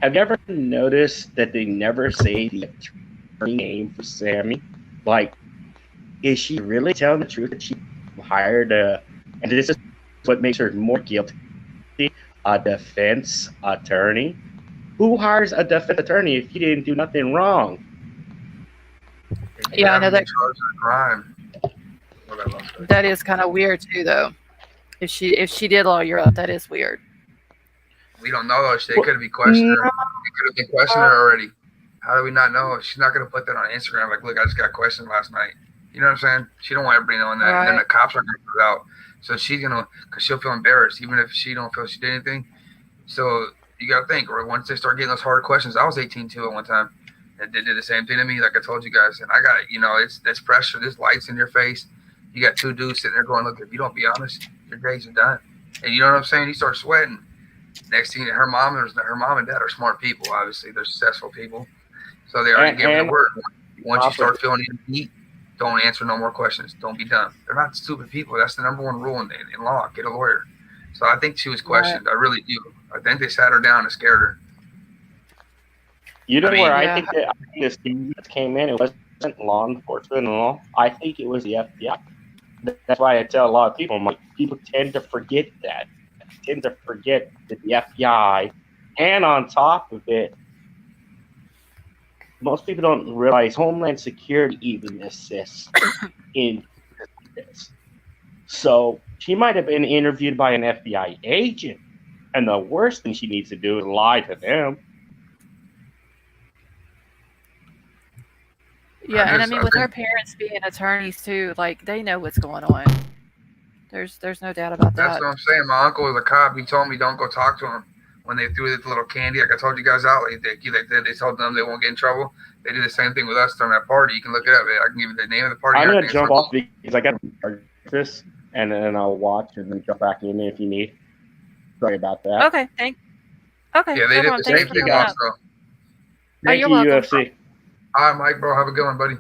Have you ever noticed that they never say the attorney name for Sammy? Like, is she really telling the truth that she hired and this is what makes her more guilty, a defense attorney? Who hires a defense attorney if you didn't do nothing wrong? Yeah, I know that. Crime. That is kind of weird too, though. If she did lawyer up, that is weird. We don't know though. They could have been questioning her. They could have been questioning her already. How do we not know? She's not going to put that on Instagram. Like, look, I just got questioned last night. You know what I'm saying? She don't want everybody knowing that. Right. And then the cops are going to put it out. So she's going to, because she'll feel embarrassed, even if she don't feel she did anything. So you got to think, or once they start getting those hard questions, I was 18 too at one time. And they did the same thing to me, like I told you guys. And I got it, it's pressure. There's lights in your face. You got 2 dudes sitting there going, look, if you don't be honest, your days are done. And you know what I'm saying? You start sweating. Next thing, her mom and dad are smart people, obviously. They're successful people. So they already gave me the word. Once you start feeling heat, don't answer no more questions. Don't be dumb. They're not stupid people. That's the number one rule in law. Get a lawyer. So I think she was questioned. Right. I really do. I think they sat her down and scared her. I think that this thing that came in, it wasn't law enforcement at all. I think it was the FBI. That's why I tell a lot of people, people tend to forget that. They tend to forget that the FBI, and on top of it, most people don't realize Homeland Security even assists in this. So she might have been interviewed by an FBI agent, and the worst thing she needs to do is lie to them. Yeah, and I mean, with her parents being attorneys too, like, they know what's going on. There's no doubt about that. That's what I'm saying. My uncle was a cop. He told me don't go talk to him when they threw the little candy. Like I told you guys out, they told them they won't get in trouble. They did the same thing with us during that party. You can look it up. I can give you the name of the party. I'm gonna jump off because I got this, and then I'll watch and then jump back in if you need. Sorry about that. Okay, okay, Yeah, they no did problem. the Thanks same for thing coming up. also. Oh, Thank you're you, welcome. UFC. All right, Mike, bro, have a good one, buddy.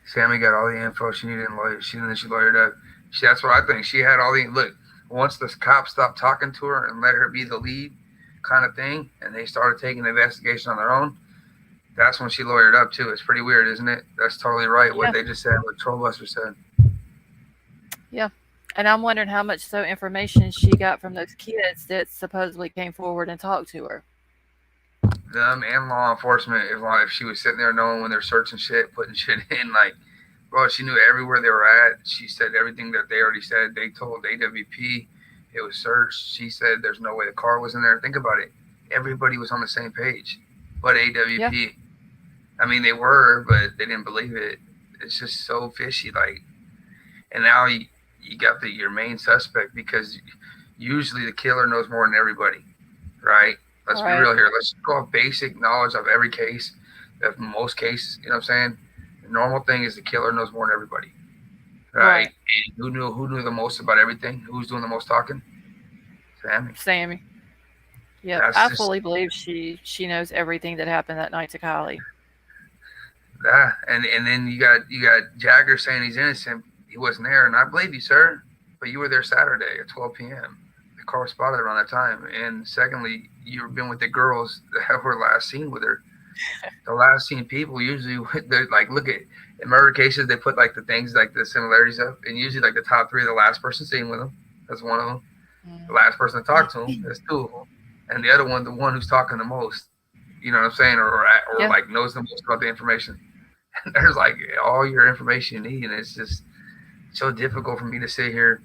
Sammy got all the info she needed and lawyer. She lawyered up. That's what I think. She had all the look. Once the cops stopped talking to her and let her be the lead, kind of thing, and they started taking the investigation on their own, that's when she lawyered up too. It's pretty weird, isn't it? That's totally right. Yeah. What they just said, what Trollbuster said. Yeah. And I'm wondering how much information she got from those kids that supposedly came forward and talked to her. Them and law enforcement, if she was sitting there knowing when they're searching shit, putting shit in, like, bro, she knew everywhere they were at. She said everything that they already said. They told AWP it was searched. She said there's no way the car was in there. Think about it. Everybody was on the same page, but AWP. Yeah. I mean, they were, but they didn't believe it. It's just so fishy, like. And now you got your main suspect, because usually the killer knows more than everybody, right? Let's be real here. Let's go off basic knowledge of every case, of most cases. You know what I'm saying? The normal thing is the killer knows more than everybody, right? And who knew the most about everything? Who's doing the most talking? Sammy. Yeah, I fully believe she knows everything that happened that night to KIELY. Yeah, and then you got Jagger saying he's innocent. He wasn't there, and I believe you, sir. But you were there Saturday at 12 p.m. The car was spotted around that time. And secondly, you've been with the girls that were last seen with her. The last seen people usually, they're like, look at in murder cases, they put like the things, like the similarities up, and usually like the top three, the last person seen with them, that's one of them. The last person to talk to him, that's two of them, and the other one, the one who's talking the most. You know what I'm saying, or yeah. Like knows the most about the information. And there's like all your information you need, and it's just so difficult for me to sit here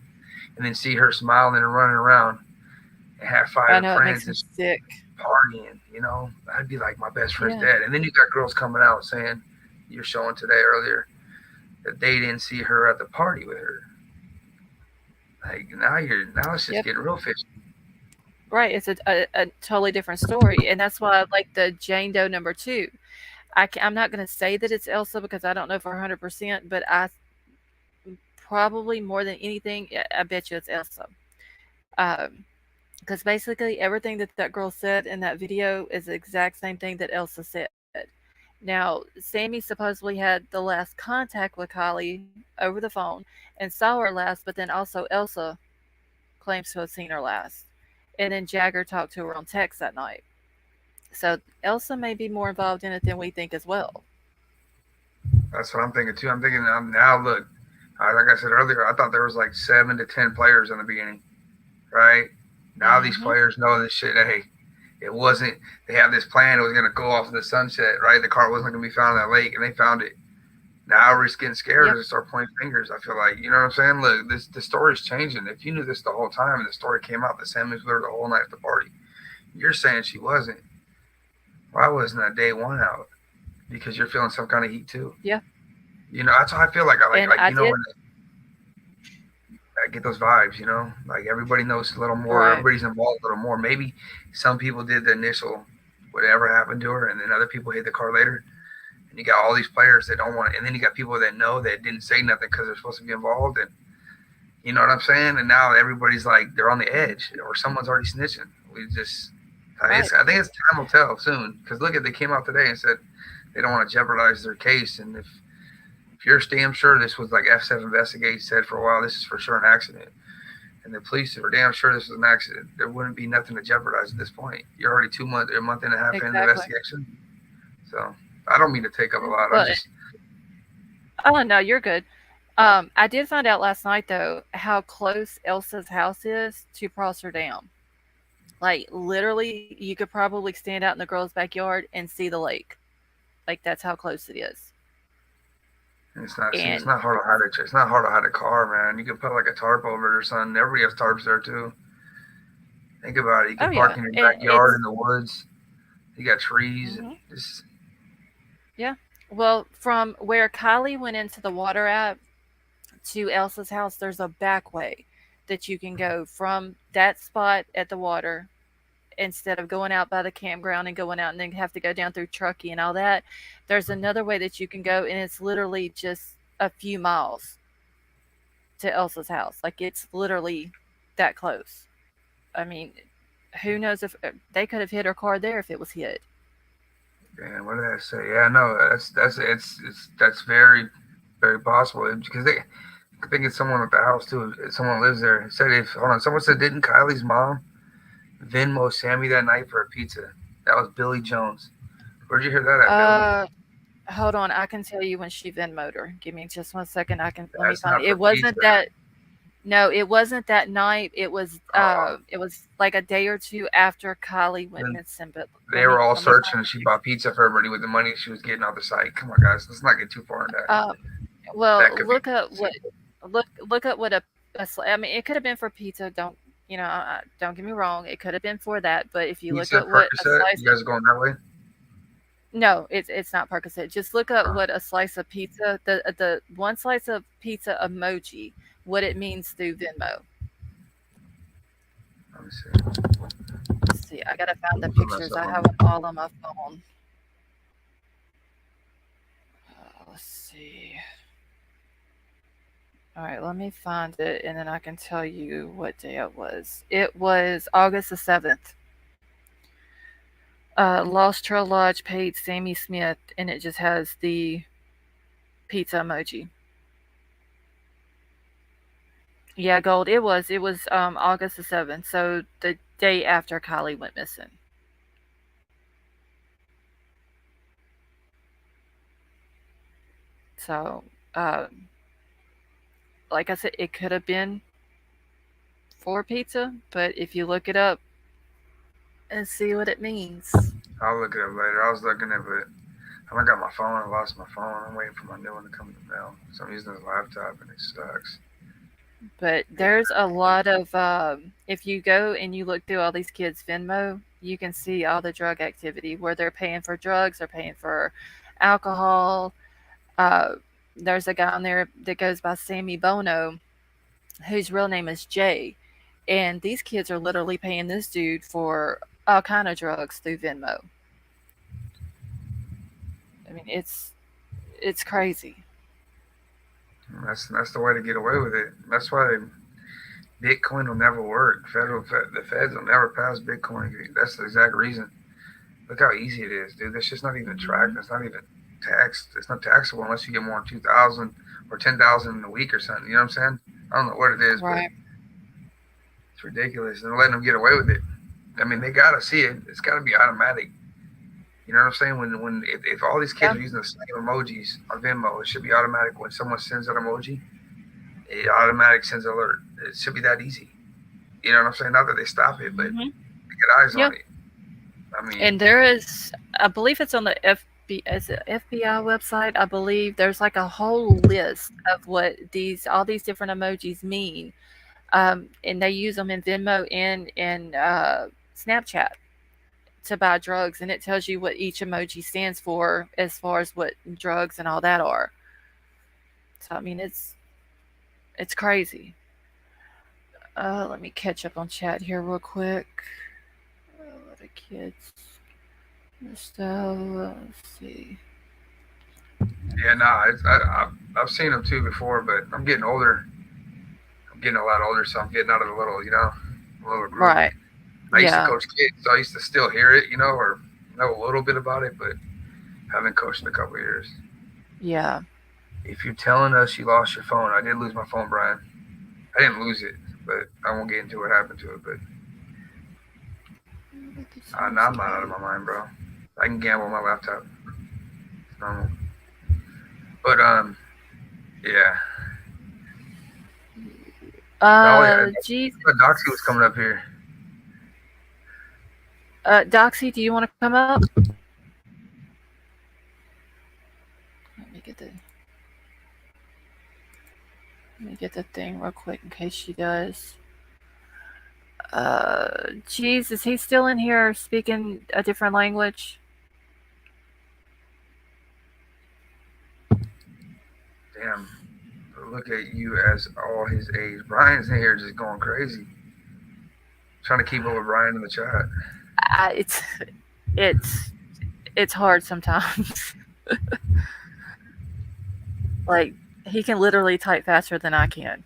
and then see her smiling and running around and have five friends and sick. Partying. You know, I'd be like, my best friend's dead. And then you got girls coming out saying, you're showing today earlier, that they didn't see her at the party with her. Like now it's just getting real fishy. Right, it's a totally different story, and that's why I like the Jane Doe number 2. I'm not going to say that it's Elsa because I don't know for 100%, but I probably more than anything, I bet you it's Elsa. Because basically everything that girl said in that video is the exact same thing that Elsa said. Now, Sammy supposedly had the last contact with KIELY over the phone and saw her last, but then also Elsa claims to have seen her last. And then Jagger talked to her on text that night. So Elsa may be more involved in it than we think as well. That's what I'm thinking too. I'm thinking now, look, like I said earlier, I thought there was like 7 to 10 players in the beginning, right? Now these players know this shit. Hey, it wasn't, they have this plan. It was going to go off in the sunset, right? The car wasn't going to be found in that lake, and they found it. Now we're just getting scared and start pointing fingers. I feel like, you know what I'm saying? Look, the story's changing. If you knew this the whole time and the story came out that Sam was there the whole night at the party, you're saying she wasn't. Why wasn't that day one out? Because you're feeling some kind of heat too. Yeah. You know, that's how I feel like. When I get those vibes, you know, like everybody knows a little more, everybody's involved a little more. Maybe some people did the initial whatever happened to her, and then other people hit the car later. And you got all these players that don't want it, and then you got people that know that didn't say nothing because they're supposed to be involved, and you know what I'm saying? And now everybody's like, they're on the edge, or someone's already snitching. We just, I think it's time will tell soon, because look, they came out today and said they don't want to jeopardize their case, and if you're damn sure this was like F7 Investigate said for a while, this is for sure an accident, and the police were damn sure this was an accident, there wouldn't be nothing to jeopardize at this point. You're already a month and a half in the investigation, so. I don't mean to take up a lot. Oh, no, you're good. I did find out last night, though, how close Elsa's house is to Prosser Dam. Like, literally, you could probably stand out in the girl's backyard and see the lake. Like, that's how close it is. It's not hard to hide it. It's not hard to hide a car, man. You can put like a tarp over it or something. Everybody has tarps there, too. Think about it. You can park in your backyard in the woods. You got trees. And just... Yeah. Well, from where KIELY went into the water at to Elsa's house, there's a back way that you can go from that spot at the water instead of going out by the campground and going out and then have to go down through Truckee and all that. There's another way that you can go, and it's literally just a few miles to Elsa's house. Like it's literally that close. I mean, who knows if they could have hit her car there if it was hit. Damn, what did I say? Yeah, no, that's very, very possible because they. I think it's someone at the house too. Someone lives there. It said if hold on, someone said didn't Kylie's mom Venmo Sammy that night for a pizza? That was Billy Jones. Where'd you hear that at, Billy? Uh, Hold on, I can tell you when she Venmoed her. Give me just 1 second. Let me That's find not it. for It pizza. wasn't that. No, it wasn't that night. Oh, It was like a day or two after Kylie went then missing. But they were all let me find searching. She bought pizza for everybody with the money she was getting off the site. Come on, guys, let's not get too far in that. That well, could be. look up what I mean, it could have been for pizza. Don't get me wrong. It could have been for that. But if you look Pizza at what a Percocet. slice You guys are going that way? no, it's not Percocet. Just look up Oh, what a slice of pizza, the one slice of pizza emoji, what it means through Venmo. let me see. Let's see. I gotta find the I'm gonna mess pictures. up I on have me. them all on my phone. Let's see. All right, let me find it, and then I can tell you what day it was. It was August the 7th. Lost Trail Lodge paid Sammy Smith, and it just has the pizza emoji. Yeah, Gold. It was August the 7th, so the day after Kylie went missing. So, uh, like I said, it could have been for pizza, but if you look it up and see what it means. I'll look it up later. I was looking at it. I haven't got my phone. I lost my phone. I'm waiting for my new one to come in the mail. So I'm using this laptop and it sucks. But there's a lot of, if you go and you look through all these kids' Venmo, you can see all the drug activity where they're paying for drugs, they're paying for alcohol. Uh, there's a guy on there that goes by Sammy Bono, whose real name is Jay. And these kids are literally paying this dude for all kind of drugs through Venmo. I mean, it's crazy. That's the way to get away with it. That's why Bitcoin will never work. The feds will never pass Bitcoin. That's the exact reason. Look how easy it is, dude. That's just not even tracked. It's not even taxed. It's not taxable unless you get more than 2,000 or 10,000 in a week or something. You know what I'm saying? I don't know what it is, Right. but it's ridiculous. And they're letting them get away with it. I mean, they gotta see it. It's gotta be automatic. You know what I'm saying? If all these kids Yeah. are using the same emojis on Venmo, it should be automatic. When someone sends an emoji, it automatic sends an alert. It should be that easy. You know what I'm saying? Not that they stop it, but Hmm. get eyes Yeah. on it. I mean, And there is, I believe it's on the FBI website. I believe there's like a whole list of what all these different emojis mean, and they use them in Venmo and in Snapchat to buy drugs, and it tells you what each emoji stands for as far as what drugs and all that are. So I mean, it's crazy. Let me catch up on chat here real quick. What the kids? So let's see. yeah, nah, I've seen them too before, but I'm getting older. I'm getting a lot older, so I'm getting out of the little group. Right. I used to Yeah. coach kids, so I used to still hear it, or know a little bit about it, but haven't coached in a couple of years. Yeah. If you're telling us you lost your phone, I did lose my phone, Brian. I didn't lose it, but I won't get into what happened to it. But I'm not out of my mind, bro. I can gamble on my laptop. It's normal. But yeah. Oh yeah, Geez. Doxy was coming up here. Doxy, do you want to come up? Let me get the thing real quick in case she does. Geez, is he still in here speaking a different language? Damn. Look at you as all his age. Brian's in here just going crazy. Trying to keep up with Brian in the chat. It's hard sometimes. Like He can literally type faster than I can.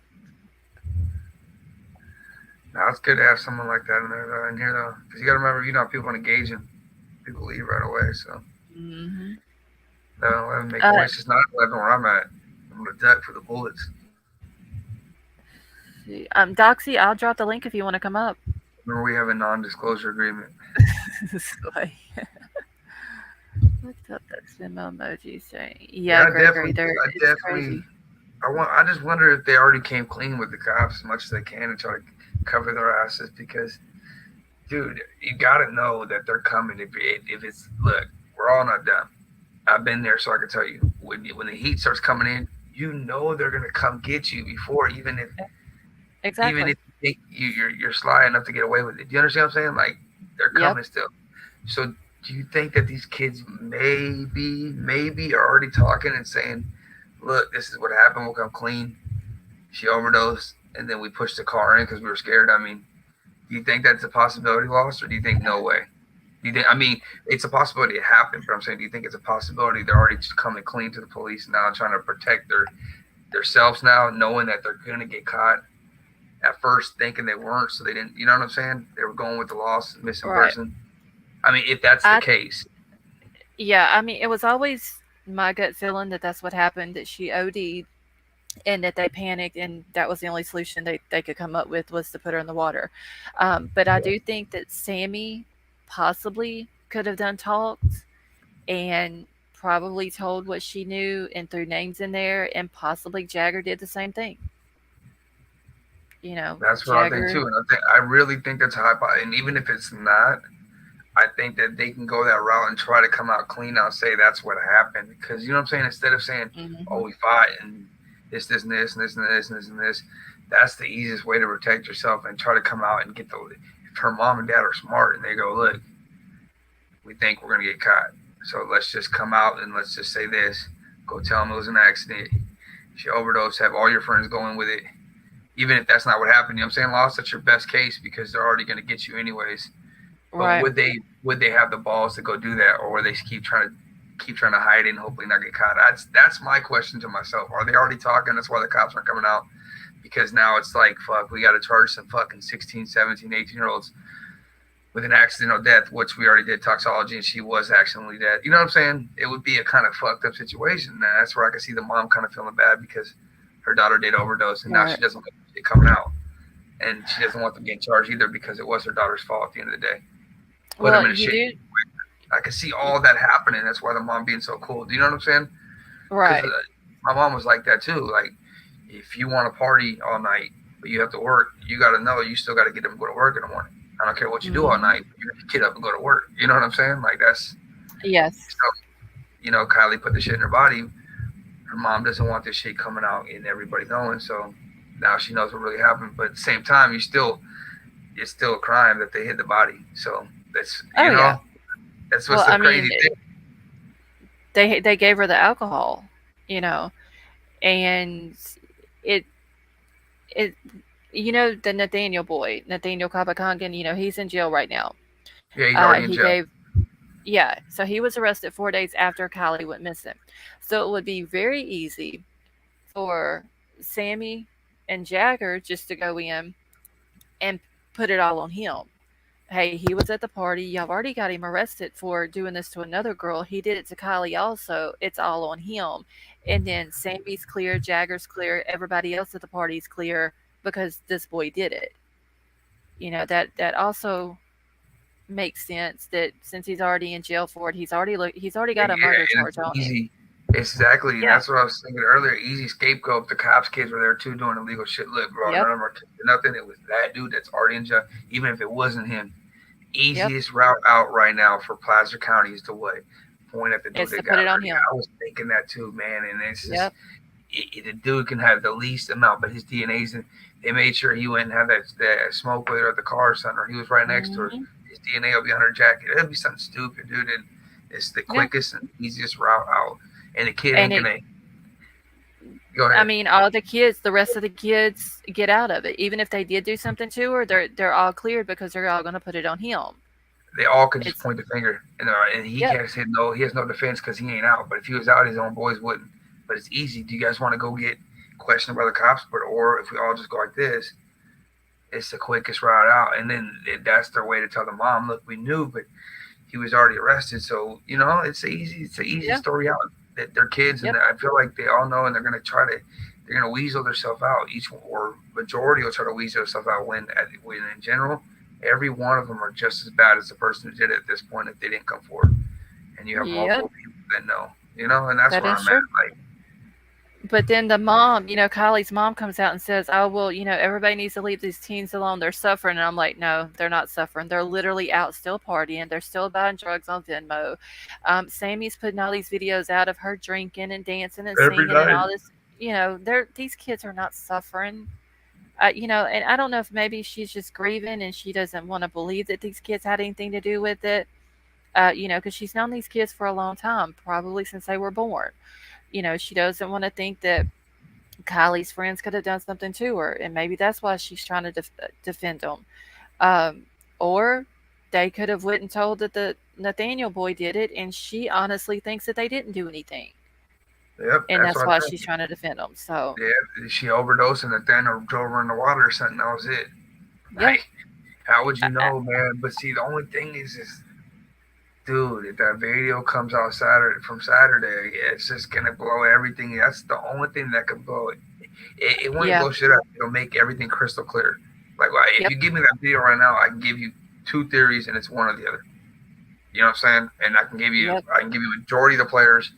Now it's good to have someone like that in here though, because you got to remember, people engaging, people leave right away, so Mm-hmm. that 11 make Uh, noise. It's not 11 where I'm at. I'm gonna duck for the bullets. Doxy, I'll drop the link if you want to come up. Remember, we have a non-disclosure agreement. Looked up that Venmo emoji saying, Yeah, yeah, Gregory, it's crazy. I just wonder if they already came clean with the cops as much as they can and try to cover their asses because, dude, you gotta know that they're coming. If it's look, we're all not dumb. I've been there, so I can tell you when the heat starts coming in, they're gonna come get you before even if Exactly. you think you're sly enough to get away with it. Do you understand what I'm saying? Like they're coming still. So do you think that these kids maybe are already talking and saying, look, this is what happened, we'll come clean. She overdosed and then we pushed the car in because we were scared. I mean, do you think that's a possibility, Lost, or do you think no way? Do you think, I mean, it's a possibility it happened, but I'm saying, do you think it's a possibility they're already just coming clean to the police now, trying to protect themselves now, knowing that they're gonna get caught? At first, thinking they weren't, so they didn't. You know what I'm saying? They were going with the lost missing person. I mean, if that's the case. Yeah, I mean, it was always my gut feeling that that's what happened, that she OD'd and that they panicked, and that was the only solution they could come up with was to put her in the water. But I do think that Sammy possibly could have done talks and probably told what she knew and threw names in there, and possibly Jagger did the same thing. That's what Jagger, I think too, and I really think that's high. And even if it's not, I think that they can go that route and try to come out clean now and say that's what happened. Because you know what I'm saying? Instead of saying, oh, we fought and this, and this, and this, and this, and this, and this, that's the easiest way to protect yourself and try to come out and get if her mom and dad are smart and they go, look, we think we're going to get caught. So let's just come out and let's just say this. Go tell them it was an accident. She overdosed. Have all your friends going with it. Even if that's not what happened, you know what I'm saying? Lost, that's your best case because they're already going to get you anyways. But would they have the balls to go do that, or would they keep trying to hide it and hopefully not get caught? That's my question to myself. Are they already talking? That's why the cops aren't coming out, because now it's like, fuck, we got to charge some fucking 16, 17, 18-year-olds with an accidental death, which we already did toxology and she was accidentally dead. You know what I'm saying? It would be a kind of fucked up situation. And that's where I can see the mom kind of feeling bad because her daughter did overdose and now she doesn't want it coming out. And she doesn't want them getting charged either because it was her daughter's fault at the end of the day. Put them in a shit. I can see all that happening. That's why the mom being so cool. Do you know what I'm saying? Right. My mom was like that too. Like, if you want to party all night, but you have to work, you got to know you still got to get them to go to work in the morning. I don't care what you do all night. You have to get up and go to work. You know what I'm saying? Like, that's... Yes. So, Kylie put the shit in her body. Her mom doesn't want this shit coming out and everybody knowing. So now she knows what really happened. But at the same time, it's still a crime that they hid the body. So that's, that's what's the crazy thing. They gave her the alcohol, and it the Nathaniel boy, Nathaniel Kapakangan, he's in jail right now. Yeah, he's already in jail. So he was arrested 4 days after Kylie went missing. So it would be very easy for Sammy and Jagger just to go in and put it all on him. Hey, he was at the party. Y'all already got him arrested for doing this to another girl. He did it to Kylie also. It's all on him. And then Sammy's clear, Jagger's clear, everybody else at the party's clear because this boy did it. That also makes sense that since he's already in jail for it, he's already got a murder charge on him. Exactly. Yeah. That's what I was thinking earlier. Easy scapegoat. The cops' kids were there too doing illegal shit. Look, bro, none of our kids did nothing. It was that dude that's already in jail. Even if it wasn't him, easiest route out right now for Placer County is to what? Point at the dude that got put it on him. I was thinking that too, man. And it's just the dude can have the least amount, but his DNA's in. They made sure he went and had that smoke with her at the car or something, or he was right next to her. His DNA will be on her jacket. It'll be something stupid, dude. And it's the quickest and easiest route out. And the kid ain't gonna. Go ahead. I mean, the rest of the kids get out of it. Even if they did do something to her, they're all cleared because they're all gonna put it on him. They all can just point the finger, and he has no defense because he ain't out. But if he was out, his own boys wouldn't. But it's easy. Do you guys want to go get questioned by the cops? Or if we all just go like this, it's the quickest route out. And then that's their way to tell the mom, look, we knew, but he was already arrested. So, it's an easy story out that they're kids. And I feel like they all know, and they're going to weasel themselves out. Each or majority will try to weasel themselves out when in general, every one of them are just as bad as the person who did it at this point if they didn't come forward. And you have multiple people that know, and that's where I'm at. Like, but then the mom, Kylie's mom comes out and says, oh, well, everybody needs to leave these teens alone. They're suffering. And I'm like, no, they're not suffering. They're literally out still partying. They're still buying drugs on Venmo. Sammy's putting all these videos out of her drinking and dancing and singing and all this. These kids are not suffering. And I don't know if maybe she's just grieving and she doesn't want to believe that these kids had anything to do with it. Because she's known these kids for a long time, probably since they were born. She doesn't want to think that Kylie's friends could have done something to her, and maybe that's why she's trying to defend them. Or they could have went and told that the Nathaniel boy did it, and she honestly thinks that they didn't do anything. Yep, and that's why she's trying to defend them. So she overdosed and Nathaniel drove her in the water or something. That was it. Like, how would you know, man? But see, the only thing is dude, if that video comes out from Saturday, it's just gonna blow everything. That's the only thing that could blow it. It won't blow shit up. It'll make everything crystal clear. Like if you give me that video right now, I can give you two theories, and it's one or the other. You know what I'm saying? And I can give you a majority of the players.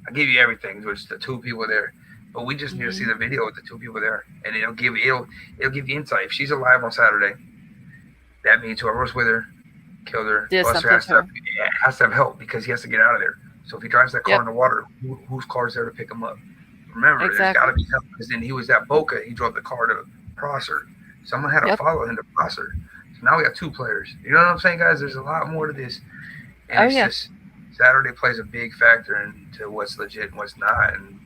I give you everything, which is the two people there. But we just need to see the video with the two people there, and it'll give you insight. If she's alive on Saturday, that means whoever's with her killed her. Buster has to have help because he has to get out of there. So if he drives that car in the water, whose car is there to pick him up? Remember, there's got to be help, because then he was at Boca. He drove the car to Prosser. Someone had to follow him to Prosser. So now we got two players. You know what I'm saying, guys? There's a lot more to this. And just Saturday plays a big factor into what's legit and what's not. And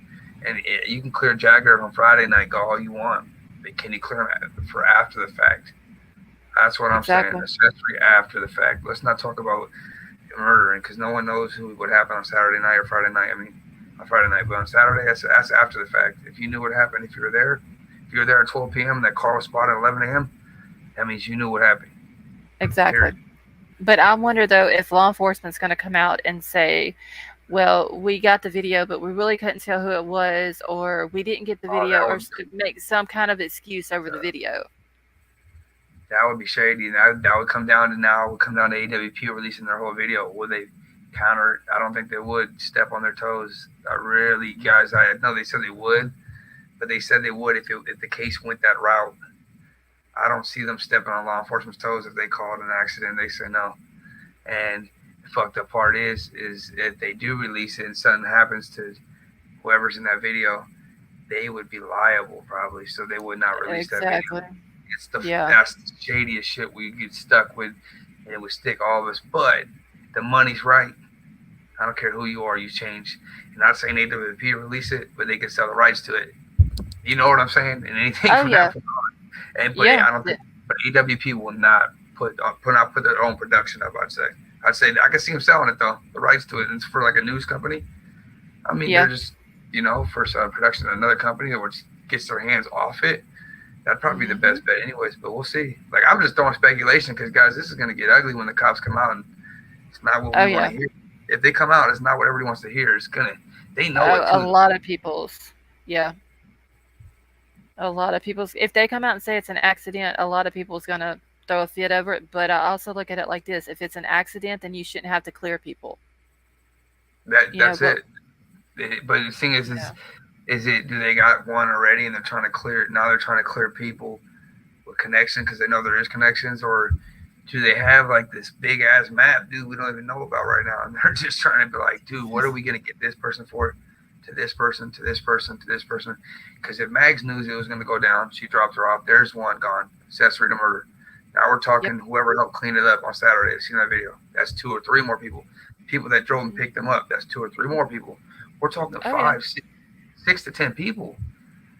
you can clear Jagger on Friday night, go all you want. But can you clear him for after the fact? That's what I'm saying. Accessory after the fact. Let's not talk about murdering, because no one knows what happened on Saturday night or Friday night. I mean, on Friday night, but on Saturday, that's after the fact. If you knew what happened, if you were there at 12 p.m. and that car was spotted at 11 a.m., that means you knew what happened. Exactly. Period. But I wonder, though, if law enforcement's going to come out and say, well, we got the video, but we really couldn't tell who it was, or we didn't get the video, or make some kind of excuse over the video. That would be shady. That would come down to AWP releasing their whole video. Would they counter it? I don't think they would step on their toes. I know they said they would, but they said they would if the case went that route. I don't see them stepping on law enforcement's toes if they call it an accident. They say no. And the fucked up part is if they do release it and something happens to whoever's in that video, they would be liable probably. So they would not release that video. That's the shadiest shit we get stuck with, and it would stick all of us. But the money's right. I don't care who you are, you change. I'm not saying AWP release it, but they can sell the rights to it. You know what I'm saying? And anything from that point on. I don't think. But AWP will not put their own production up. I'd say I can see them selling it though, the rights to it. It's for like a news company. I mean, they're just for some production of another company that gets their hands off it. That'd probably be the best bet anyways, but we'll see. Like, I'm just throwing speculation because, guys, this is going to get ugly when the cops come out, and it's not what we want to hear. If they come out, it's not what everybody wants to hear. They know it too. A lot of people's, if they come out and say it's an accident, a lot of people's going to throw a fit over it. But I also look at it like this. If it's an accident, then you shouldn't have to clear people. That's it. But the thing is do they got one already and they're trying to clear it? Now they're trying to clear people with connection because they know there is connections, or do they have like this big ass map, dude, we don't even know about right now, and they're just trying to be like, dude, what are we going to get this person for, to this person, to this person, to this person? Because if Mags knew it was going to go down, she drops her off, there's one gone, accessory to murder. Now we're talking whoever helped clean it up on Saturday. See that video? That's 2 or 3 more people that drove and picked them up. That's 2 or 3 more people. We're talking 5, 6 to 10 people.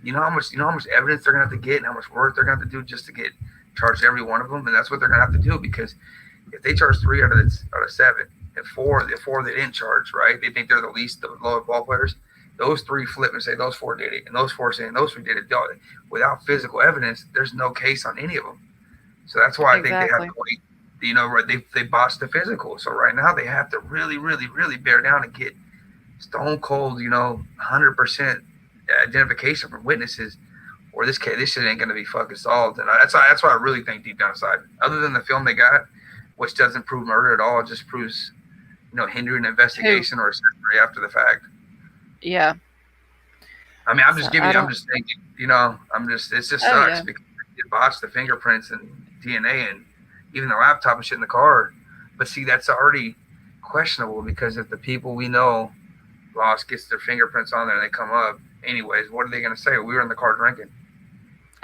You know how much evidence they're gonna have to get and how much work they're gonna have to do just to get charged every one of them, and that's what they're gonna have to do, because if they charge 3 out of 7, and 4 they didn't charge, right? They think they're the lowest ball players. those three flip and say those four did it, and those four saying those three did it. Without physical evidence, there's no case on any of them. So that's why I think they have Exactly. to wait. You know, they botched the physical. So right now they have to really, really, really bear down and get stone cold, 100% identification from witnesses, or this shit ain't gonna be fucking solved. And that's why I really think deep down inside, other than the film they got, which doesn't prove murder at all, it just proves, hindering investigation or accessory after the fact. Yeah. I mean, I'm So just thinking, it just Oh sucks yeah. because it botched the fingerprints and DNA and even the laptop and shit in the car. But see, that's already questionable because if the people we know lost gets their fingerprints on there and they come up, anyways, what are they gonna say? We were in the car drinking.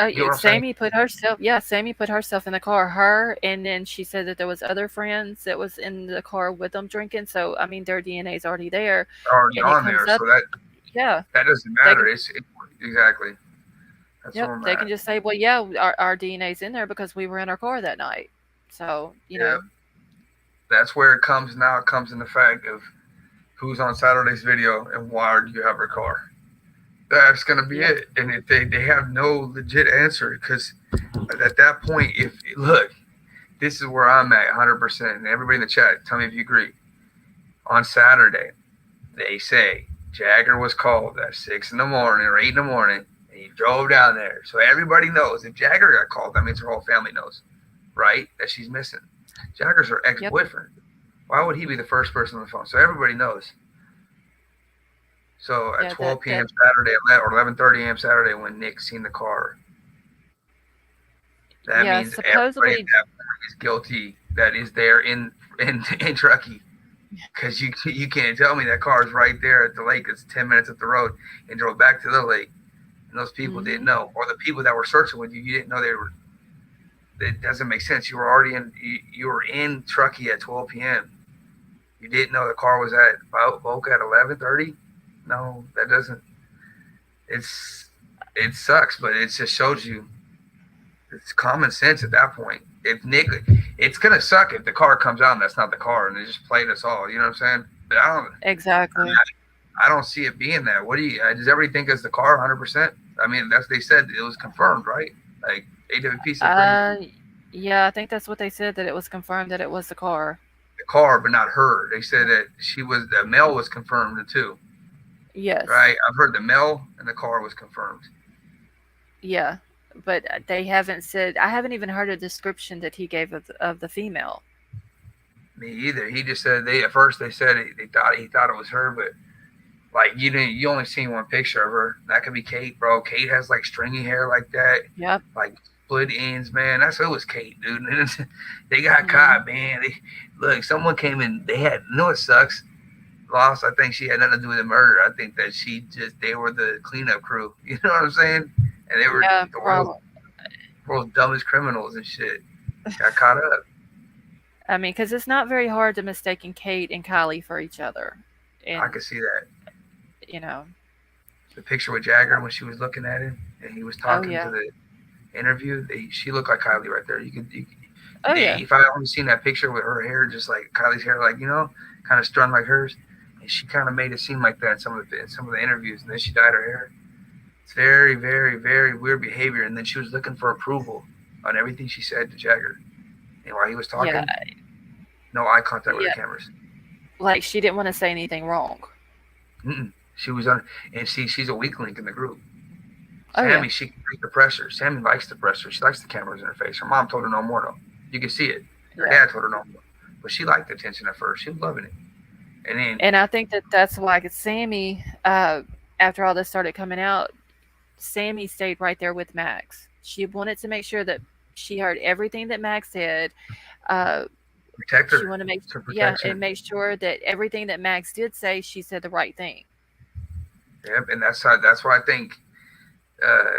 You know what I'm saying? Sammy put herself. Yeah, Sammy put herself in the car. Her, and then she said that there was other friends that was in the car with them drinking. So I mean, their DNA's already there, Already and it on comes there, up. so Yeah. that doesn't They matter. can. Exactly. That's Yep. where I'm They can at. just say, well, yeah, our DNA's in there because we were in our car that night. So Yeah, that's where it comes now. It comes in the fact of who's on Saturday's video and why do you have her car. That's gonna be Yep. it. And if they have no legit answer, because at that point, if look, this is where I'm at 100%. And everybody in the chat, tell me if you agree. On Saturday, they say Jagger was called at 6 in the morning or 8 in the morning, and he drove down there. So everybody knows if Jagger got called, that means her whole family knows, right? That she's missing. Jagger's her ex-boyfriend. Why would he be the first person on the phone? So everybody knows. So at 12 p.m. Saturday or 11:30 a.m. Saturday, when Nick seen the car, that means everybody at that point is guilty. That is there in Truckee, because you can't tell me that car is right there at the lake. It's 10 minutes up the road and drove back to the lake, and those people didn't know, or the people that were searching with you didn't know they were. It doesn't make sense. You were already you were in Truckee at 12 p.m. You didn't know the car was at Boca at 11:30. No, that doesn't. It sucks, but it just shows you it's common sense at that point. If Nick, it's gonna suck if the car comes out and that's not the car and they just played us all. You know what I'm saying? But Exactly. I don't see it being that. What do you? Does everybody think it's the car 100%? I mean, they said it was confirmed, right? Like AWP said. Yeah, I think that's what they said, that it was confirmed that it was the car. The car, but not her. They said that the mail was confirmed too. Yes. Right. I've heard the mail and the car was confirmed. Yeah, but they haven't said. I haven't even heard a description that he gave of the female. Me either. He just said at first they said he thought it was her, but like you only seen one picture of her. That could be Kate, bro. Kate has like stringy hair like that. Yep. Like split ends, man. It was Kate, dude. They got caught, man. Look, someone came in. It sucks. Lost. I think she had nothing to do with the murder. I think that they were the cleanup crew. You know what I'm saying? And they were the world's dumbest criminals and shit. Got caught up. I mean, because it's not very hard to mistaken Kate and KIELY for each other. And, I could see that. The picture with Jagger when she was looking at him and he was talking to the interview, she looked like KIELY right there. If I only seen that picture with her hair just like KIELY's hair, like kind of strung like hers, and she kind of made it seem like that in some of the interviews, and then she dyed her hair. It's very, very, very weird behavior. And then she was looking for approval on everything she said to Jagger, and while he was talking, no eye contact with the cameras. Like she didn't want to say anything wrong. She was on, and she's a weak link in the group. Oh, Sammy, she can take the pressure. Sammy likes the pressure. She likes the cameras in her face. Her mom told her no more though. You can see it. Her dad told her no more, but she liked the attention at first. She was loving it. And I think that's why Sammy, after all this started coming out, Sammy stayed right there with Max. She wanted to make sure that she heard everything that Max said. Protect her. She wanted to make sure that everything that Max did say, she said the right thing. Yep, and that's why I think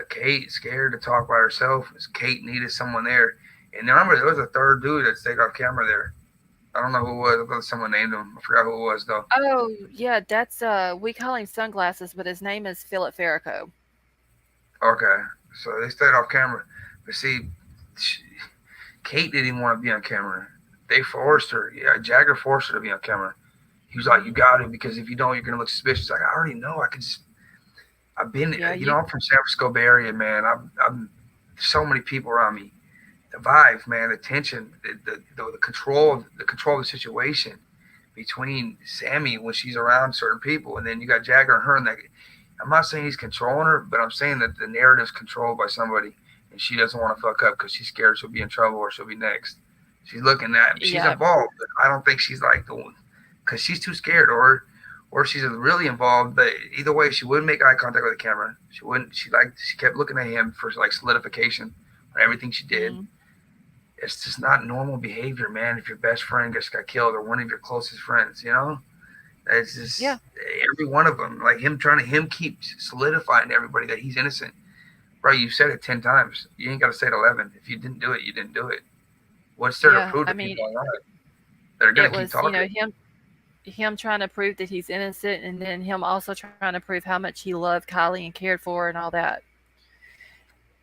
Kate's scared to talk by herself. Kate needed someone there. And remember, there was a third dude that stayed off camera there. I don't know who it was. Someone named him. I forgot who it was, though. Oh, yeah, that's, we call him Sunglasses, but his name is Philip Farraco. Okay, so they stayed off camera. But see, Kate didn't want to be on camera. They forced her. Yeah, Jagger forced her to be on camera. He was like, "You got to, because if you don't, you're gonna look suspicious." Like, I already know. I've been, Yeah, you know, I'm from San Francisco Bay Area, man. I'm so many people around me. The vibes, man, the tension, the control, the control of the situation between Sammy when she's around certain people, and then you got Jagger and her. And that, I'm not saying he's controlling her, but I'm saying that the narrative's controlled by somebody, and she doesn't want to fuck up because she's scared she'll be in trouble or she'll be next. She's looking at, she's yeah, involved, but I don't think she's like the one because she's too scared, or she's really involved. But either way, she wouldn't make eye contact with the camera. She wouldn't. She kept looking at him for like solidification on everything she did. mm, It's just not normal behavior, man. If your best friend just got killed or one of your closest friends, you know, it's yeah, just every one of them. Like him keeps solidifying to everybody that he's innocent. Bro, you've said it 10 times. You ain't got to say it 11. If you didn't do it, you didn't do it. What's there to yeah. prove I to mean, people online? They're gonna it keep was, you talking. know, him trying to prove that he's innocent, and then him also trying to prove how much he loved Kylie and cared for her and all that.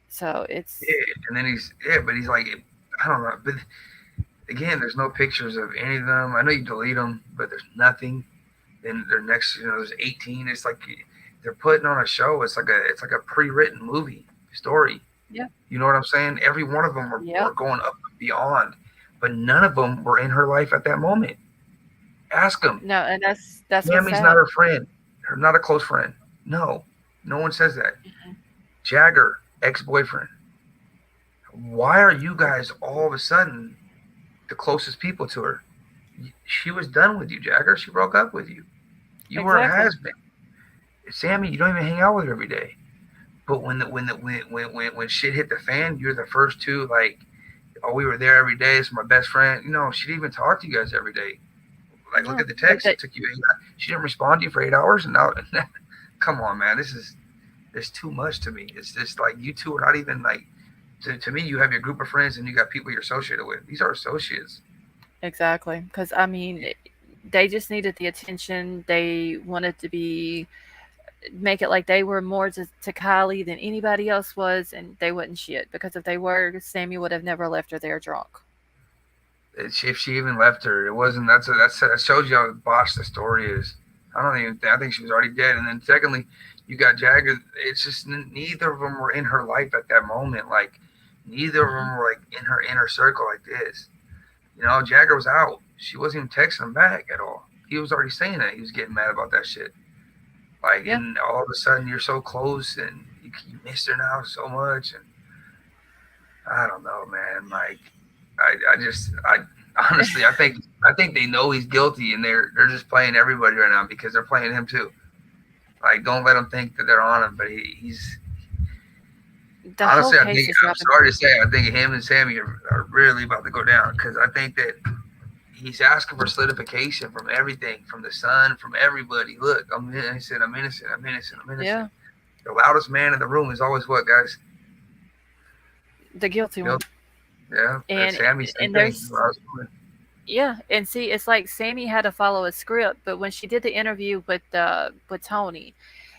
So Yeah, it's and then but he's like, I don't know. But again, there's no pictures of any of them. I know you delete them, but there's nothing. Then their next, there's 18. It's like they're putting on a show. It's like a pre-written movie story. yeah, You know what I'm saying? Every one of them yeah. are going up and beyond, but none of them were in her life at that moment. Ask them. No, and that's what's Tammy's not sad. her friend. Her not a close friend. No, no one says that. Mhm. Jagger, ex-boyfriend. Why are you guys all of a sudden the closest people to her? She was done with you, Jagger. She broke up with you. You were a Exactly. has-been. Sammy, you don't even hang out with her every day. But when shit hit the fan, you're the first to like, oh, we were there every day. It's my best friend. She didn't even talk to you guys every day. Like, look No, at the but text. It took you 8 hours. She didn't respond to you for 8 hours, and now, come on, man. It's too much to me. It's just like you two are not even like. To me, you have your group of friends and you got people you're associated with. These are associates. exactly, because I mean, they just needed the attention. They wanted to be make it like they were more to Kylie than anybody else was, and they wasn't shit. Because if they were, Sammy would have never left her there drunk. If she even left her, it wasn't. That shows you how botched the story is. I don't even. I think she was already dead. And then secondly, you got Jagger. It's just neither of them were in her life at that moment. Like neither of Hmm. them were like in her inner circle like this. Jagger was out. She wasn't even texting him back at all. He was already saying that he was getting mad about that shit. Like, Yeah, and all of a sudden you're so close and you miss her now so much. And I don't know, man. Like, I honestly, I think they know he's guilty and they're just playing everybody right now because they're playing him too. Like, don't let them think that they're on him, but he's the whole honestly, case is I'm wrapping. sorry to say, I think him and Sammy are really about to go down because I think that he's asking for solidification from everything, from the sun, from everybody. Look, I'm innocent, I'm innocent, I'm innocent, I'm innocent. Yeah, The loudest man in the room is always what, guys? the guilty one. Guilty. Yeah, and And Sammy, same and thing. there's yeah, and see, it's like Sammy had to follow a script, but when she did the interview with Tony,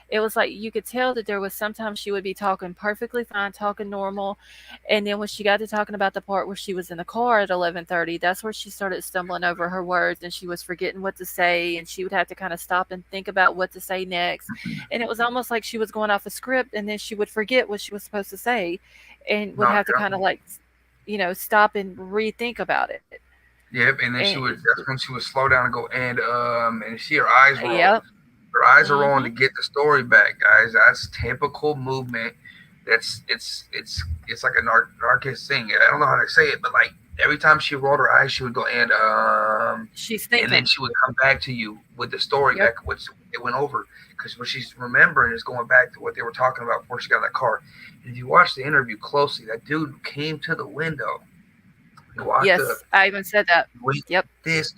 it was like you could tell that there was sometimes she would be talking perfectly fine, talking normal, and then when she got to talking about the part where she was in the car at 11:30, that's where she started stumbling over her words and she was forgetting what to say, and she would have to kind of stop and think about what to say next, and it was almost like she was going off a script, and then she would forget what she was supposed to say, and would No, have to kind of like, stop and rethink about it. yep, and then And that's when she would slow down and go, and see her eyes roll. yep. Her eyes are rolling Hmm. to get the story back, guys. That's typical movement. It's like a narcissist thing. I don't know how to say it, but like every time she rolled her eyes, she would go She's and then thinking. she would come back to you with the story Yep. back, which it went over, because what she's remembering is going back to what they were talking about before she got in that car. And if you watch the interview closely, that dude came to the window, he walked up, Yes, I even said that. wait, Yep. this,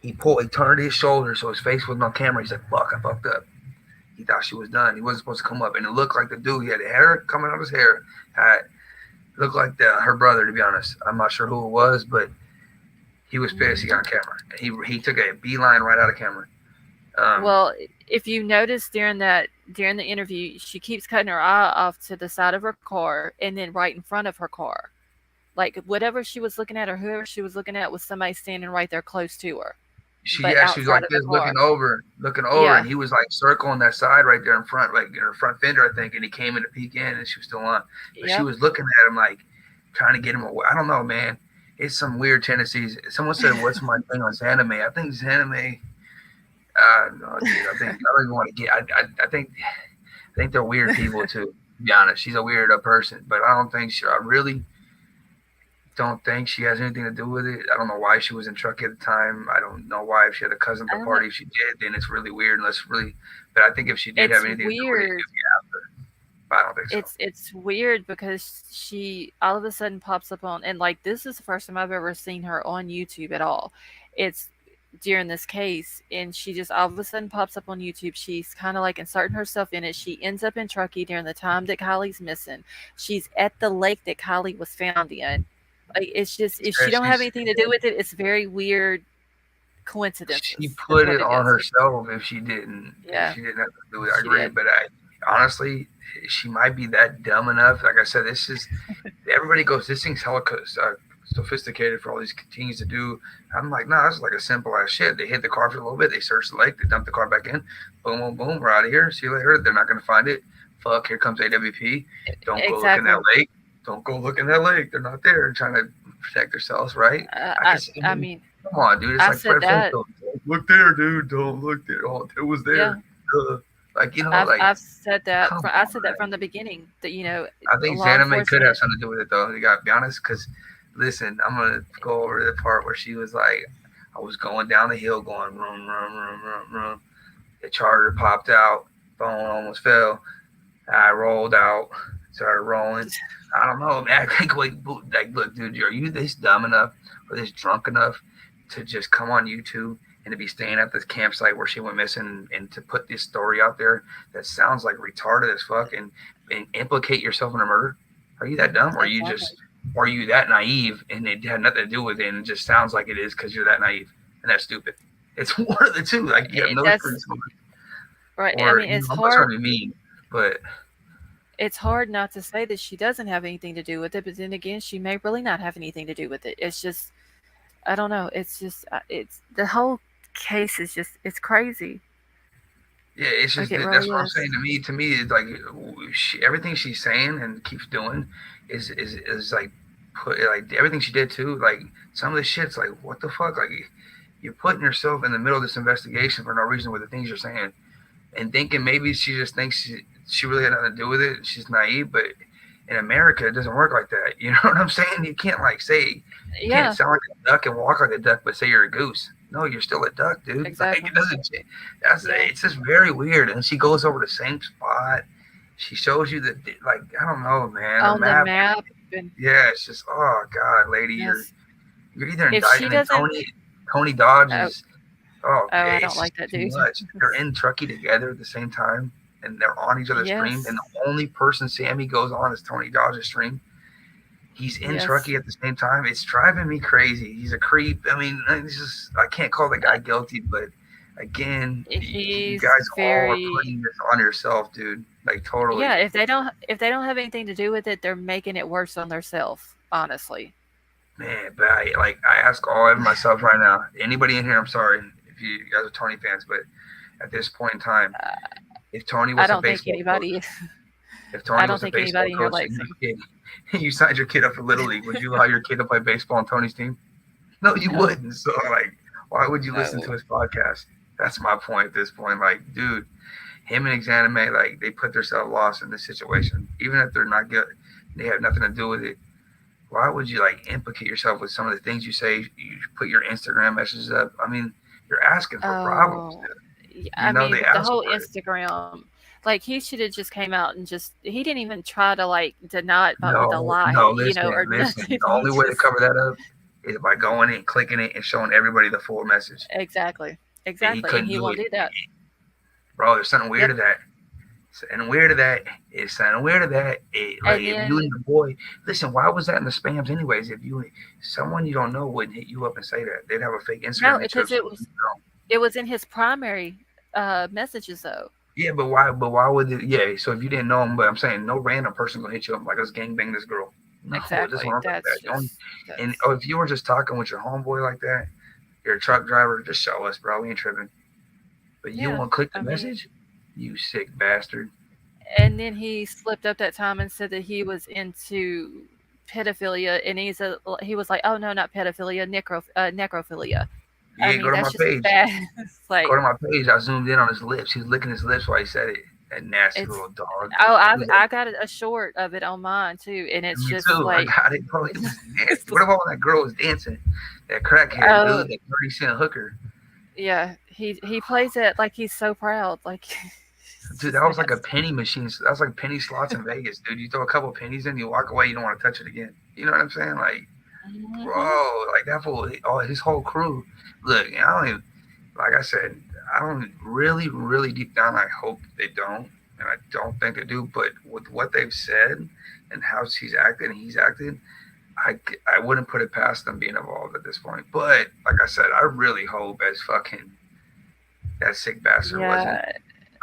he turned his shoulder so his face wasn't on camera. He's like, fuck, I fucked up. He thought she was done. He wasn't supposed to come up, and it looked like the dude. He had hair coming out of his hair. It looked like her brother, to be honest. I'm not sure who it was, but he was pissed. He got on camera, and he took a beeline right out of camera. Well, if you notice during the interview, she keeps cutting her eye off to the side of her car and then right in front of her car. Like whatever she was looking at or whoever she was looking at was somebody standing right there close to her. She but she was like outside of the this, car. looking over, and Yeah. he was like circling that side right there in front, like in her front fender, I think. And he came in to peek in, and she was still on, but she Yep. was looking at him like trying to get him away. I don't know, man. It's some weird tendencies. Someone said, "What's my thing on Zanime?" I think Zanime. No, dude. I don't even want to get. I think they're weird people too. To be honest, she's a weird person, but I don't think she. I really don't think she has anything to do with it. I don't know why she was in Truckee at the time. I don't know why if she had a cousin at I the don't know. party. If she did, then it's really weird. Unless really, but I think if she did It's have anything to do with it, weird. it'd be after. But I don't think so. It's weird because she all of a sudden pops up on, and like this is the first time I've ever seen her on YouTube at all. It's during this case, and she just all of a sudden pops up on YouTube. She's kind of like inserting herself in it. She ends up in Truckee during the time that Kylie's missing. She's at the lake that Kylie was found in. Like it's just if she And don't have anything to do with it, it's very weird she coincidences. Is put what it it on is. herself if she didn't. If Yeah, she didn't have to do it, I she agree. did. But I honestly, she might be that dumb enough. Like I said, this is everybody goes. This thing's hella sophisticated for all these teens to do. I'm like, no, that's like a simple ass shit. They hit the car for a little bit. They search the lake. They dump the car back in. Boom, boom, boom. We're out of here. See you later. They're not gonna find it. Fuck. Here comes AWP. Don't go look in that Exactly. lake. Don't go look in that lake. They're not there. They're trying to protect themselves, right? I can see. I mean, Come on, dude. It's I like said Fred that. Flintstone. Don't look there, dude. Don't look there. Oh, it was Yeah, there. Like like I've said that. come I on, said that man. from the beginning. That I think law Zanime could have enforcement. something to do with it, though. You got to be honest, because listen, I'm gonna go over to the part where she was like, I was going down the hill, going rum rum rum rum rum. The charger popped out. Phone almost fell. I rolled out, started rolling. I don't know, man. I think like, look, dude, are you this dumb enough or this drunk enough to just come on YouTube and to be staying at this campsite where she went missing and to put this story out there that sounds like retarded as fuck and implicate yourself in a murder? Are you that dumb, or are you Exactly. just, or are you that naive and it had nothing to do with it and it just sounds like it is because you're that naive and that's stupid? It's one of the two. Like you have no That's experience, right. I or mean, it's I'm not hard. trying to be mean, but It's hard not to say that she doesn't have anything to do with it, but then again, she may really not have anything to do with it. It's just, I don't know. It's just, it's the whole case is just, it's crazy. yeah, it's Like just it that's really what I'm is. saying. To me, it's like everything she's saying and keeps doing is like put like everything she did too. Like some of the shit's like what the fuck. Like you're putting yourself in the middle of this investigation for no reason with the things you're saying and thinking maybe she just thinks she really had nothing to do with it. She's naive, but in America, it doesn't work like that. You know what I'm saying? You can't like say you can't Yeah, sound like a duck and walk like a duck, but say you're a goose. No, you're still a duck, dude. Like exactly. it doesn't. That's Yeah. it's just very weird. And she goes over the same spot. She shows you that, like I don't know, man. The On the map. map, and Yeah, it's just oh god, lady, yes. you're either If she indicting. And doesn't, Tony Dodge oh, is oh, I don't it's like just that too dude. much. They're in Truckee together at the same time, and they're on each other's stream. And Yes. the only person Sammy goes on is Tony Dodge's stream. He's in Yes. Truckee at the same time. It's driving me crazy. He's a creep. I mean, it's just I can't call the guy guilty, but again, you He's guys all are very, putting this on yourself, dude. Like totally, yeah. If they don't have anything to do with it, they're making it worse on themselves. Honestly. man. But I ask all of myself right now. Anybody in here? I'm sorry if you guys are Tony fans, but at this point in time, Uh, if Tony I was a don't think baseball coach, anybody. if I Tony don't was a think baseball anybody in here coach likes and him. you signed your kid up for Little League, would you allow your kid to play baseball on Tony's team? No, you No. wouldn't. So like, why would you listen to No. his podcast? That's my point at this point. Like, dude, him and Exanime, like they put themselves lost in this situation. Even if they're not good, they have nothing to do with it. Why would you like implicate yourself with some of the things you say? You put your Instagram messages up. I mean, you're asking for problems. Oh, yeah, You I know they mean, the ask whole for it. Instagram, like he should have just came out and just he didn't even try to like deny it with a No, lie, no, or listen. nothing. The He only way to just cover that up is by going in, clicking it, and showing everybody the full message. exactly, And he and couldn't he do won't it. do that. Bro, there's something weird Yep. to that. And weird to that. It's something weird to that. Like And if you then and your boy, listen, why was that in the spams anyways? If you someone you don't know wouldn't hit you up and say that, they'd have a fake no, Instagram picture of because someone you know. it was in his primary messages though. Yeah, but why? But why would it? Yeah, so if you didn't know him, but I'm saying no random person gonna hit you up like let's gangbang this girl. No, it doesn't Exactly. work like That's that. just And that's if you were just talking with your homeboy like that, You're a truck driver. Just show us, bro. We ain't tripping. But you Yeah, won't click the I mean, message? You sick bastard. and then he slipped up that time and said that he was into pedophilia, and he was like, "Oh no, not pedophilia, necrophilia." I Yeah, mean, go to that's my just as page. bad. It's Go like to my page. I zoomed in on his lips. He was licking his lips while he said it. That nasty it's. little dog. Oh, He was like, I got a short of it on mine too, and it's me just too. I like, got it, bro. It was nasty. it's What just, about when that girl was dancing? That crackhead, oh dude. That 30-cent hooker. yeah, he plays it like he's so proud, like it's Dude, just that was like a nasty. penny machine. That was like penny slots in Vegas, dude. You throw a couple pennies in, you walk away, you don't want to touch it again. You know what I'm saying? Like, Hmm. bro, like that fool, oh, his whole crew. Look, I don't even, like I said, I don't really, really deep down, I hope they don't. And I don't think they do. But with what they've said and how he's acted, I wouldn't put it past them being involved at this point. But like I said, I really hope as fucking that sick bastard wasn't. Yeah,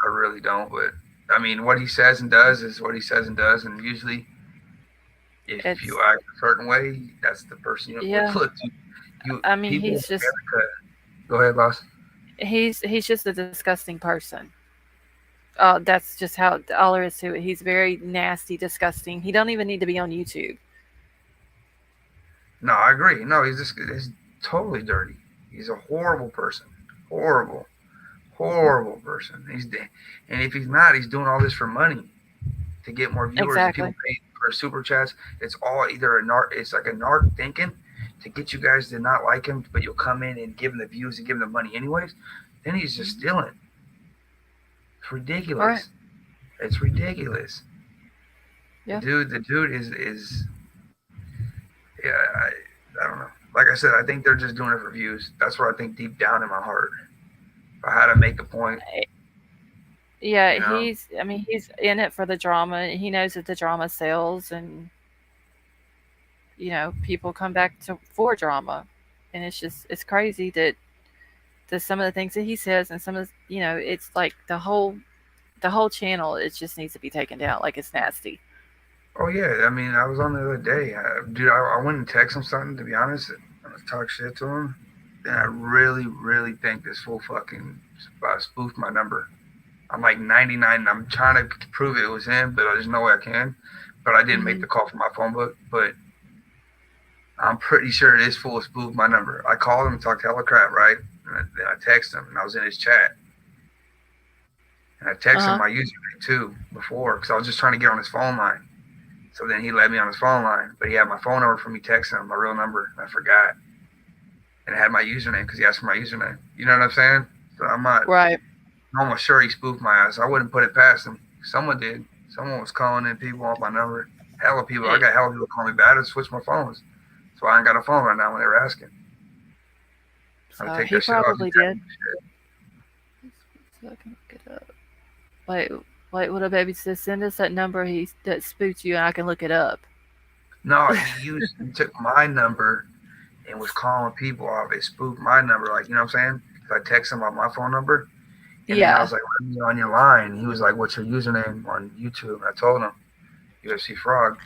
I really don't. But I mean, what he says and does is what he says and does. And usually, if you it's act a certain way, that's the person you would yeah. look to. You I mean, people in America. Go ahead, boss. he's just a disgusting person. That's just how all there is to it. He's very nasty, disgusting. He don't even need to be on YouTube. No, I agree. No, he's totally dirty. He's a horrible person. Horrible, horrible person. And if he's not, he's doing all this for money to get more viewers and people Exactly. pay for super chats. It's all either a narc. It's like a narc thinking to get you guys to not like him, but you'll come in and give him the views and give him the money anyways. Then he's just stealing. It's All right. ridiculous. It's ridiculous. Yeah. The dude is yeah. I don't know. Like I said, I think they're just doing it for views. That's what I think deep down in my heart. If I had to make a point, Yeah, you know. I mean, he's in it for the drama. He knows that the drama sells, and people come back for drama, and it's crazy that some of the things that he says and some of it's like the whole channel, it just needs to be taken down. Like, it's nasty. Oh yeah, I mean, I was on the other day, dude. I went and text him something to be honest, and I talk shit to him. And I really, really think this fool fucking spoofed my number. I'm like 99. I'm trying to prove it was him, but there's no way I can. But I didn't make Hmm. the call from my phone book. But I'm pretty sure this fool spoofed my number. I called him and talked hella crap, right? And then I texted him, and I was in his chat. And I texted him Uh-huh. my username too before, because I was just trying to get on his phone line. So then he let me on his phone line, but he had my phone number from me texting him, my real number, and I forgot. And it had my username because he asked for my username. You know what I'm saying? So Right. I'm almost sure he spoofed my ass. I wouldn't put it past him. Someone did. Someone was calling in people off my number. Hella people. I Eh, got hella people calling me bad to switch my phones. So I ain't got a phone right now when they were asking. I so take he that shit off. probably did. So I can look it up. Wait, wait, what a baby says, send us that number that spooked you, and I can look it up. No, he took my number and was calling people off. It spoofed my number, like, you know what I'm saying? So I texted him on my phone number, and then I Yeah. was like, let me on your line. He was like, what's your username on YouTube? And I told him, UFC Frog.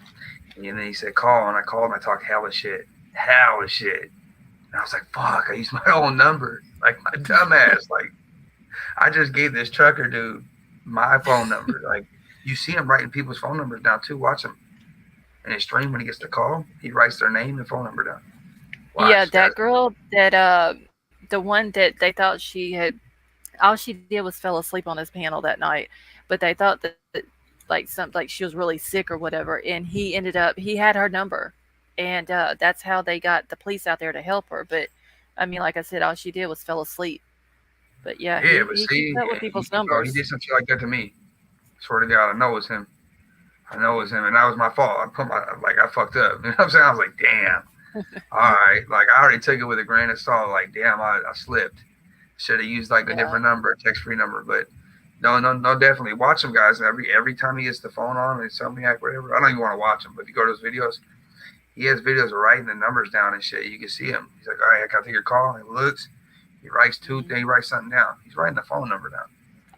And then he said, call. And I called and I talked hella shit. Hella shit. And I was like, fuck, I used my own number. Like, my dumbass. Like, I just gave this trucker dude my phone number. Like, you see him writing people's phone numbers down too. Watch him. In his stream, when he gets the call, he writes their name and phone number down. Yeah, Watch, guys. that girl that the one that they thought she had, all she did was fell asleep on his panel that night, but they thought that like she was really sick or whatever, and he had her number, and that's how they got the police out there to help her. But I mean, like I said, all she did was fell asleep. But yeah, Yeah, but he keeps see, up with people's he numbers. did some shit like that to me. Swear to God, I know it's him. I know it's him, and that was my fault. I fucked up. You know what I'm saying? I was like, damn. All right, like I already took it with a grain of salt. Like, damn, I slipped. Should have used like a Yeah. different number, a text free number. But no, no, no, definitely watch him, guys. Every time he gets the phone on, and something like whatever. I don't even want to watch him, but if you go to his videos, he has videos of writing the numbers down and shit. You can see him. He's like, all right, I gotta take your call. He looks. He writes two. Mhm. Then he writes something down. He's writing the phone number down.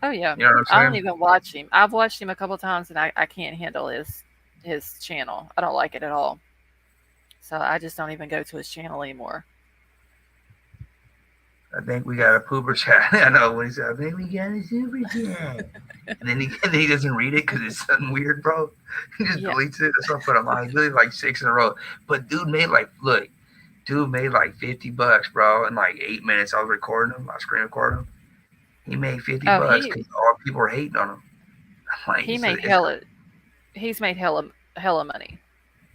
Oh yeah. You know what I'm I don't saying? even watch him. I've watched him a couple times, and I can't handle his channel. I don't like it at all. So I just don't even go to his channel anymore. I think we got a pooper chat. I know when he said, I think we got a super chat. And then he doesn't read it because it's something weird, bro. He just Yeah. deletes it. That's what I put on mine. He deleted like 6 in a row. But dude made like, look, dude made like $50, bro, in like 8 minutes. I was recording him. I screen recorded him. He made 50 Oh, bucks because all people were hating on him. I'm like, he made he's made hella money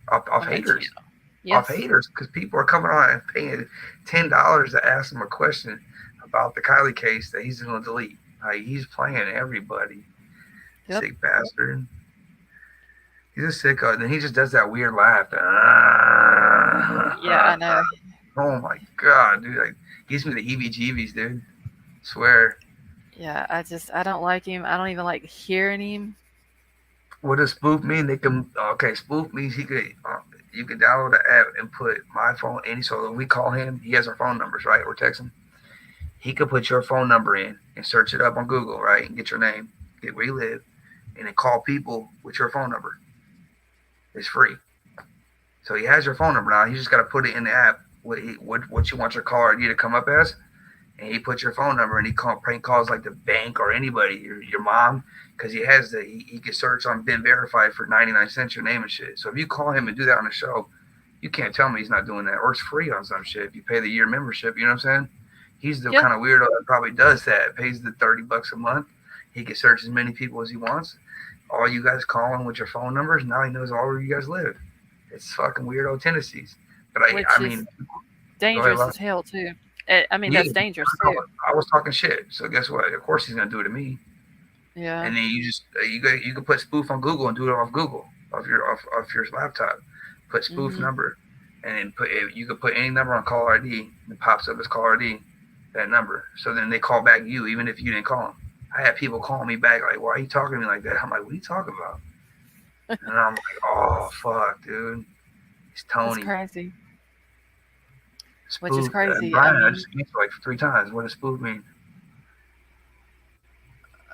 off on that haters. channel. Off Yes. haters because people are coming on and paying $10 to ask him a question about the KIELY case that he's going to delete. Like, he's playing everybody. Yep. Sick bastard. He's a sicko. And then he just does that weird laugh. Yeah, I know. Oh my god, dude! Like, gives me the heebie-jeebies, dude. Swear. Yeah, I don't like him. I don't even like hearing him. What does spoof mean? They can spoof means he could you could download the app and put my phone in. So when we call him, he has our phone numbers, right? Or text him. He could put your phone number in and search it up on Google, right? And get your name, get where you live, and then call people with your phone number. It's free. So he has your phone number now. You just got to put it in the app. What you want your caller ID to come up as, and he puts your phone number and he prank calls like the bank or anybody, your mom, because he has he can search on been verified for 99 cents your name and shit. So if you call him and do that on the show, you can't tell me he's not doing that, or it's free on some shit if you pay the year membership. You know what I'm saying? He's the kind of weirdo that probably does that. Pays the $30 a month. He can search as many people as he wants. All you guys call him with your phone numbers. Now he knows all where you guys live. It's fucking weirdo tendencies. But I mean, dangerous as hell too. I mean, that's dangerous too. I was talking shit, so guess what? Of course he's gonna do it to me. Yeah. And then you just you can put spoof on Google and do it off Google, off your laptop. Put spoof number, and then you can put any number on caller ID. And it pops up as caller ID, that number. So then they call back you, even if you didn't call them. I had people calling me back like, "Why are you talking to me like that?" I'm like, "What are you talking about?" And I'm like, "Oh fuck, dude, it's Tony." That's crazy. Spoof. Which is crazy. Brian, I just answered like 3 times. What does spoof mean?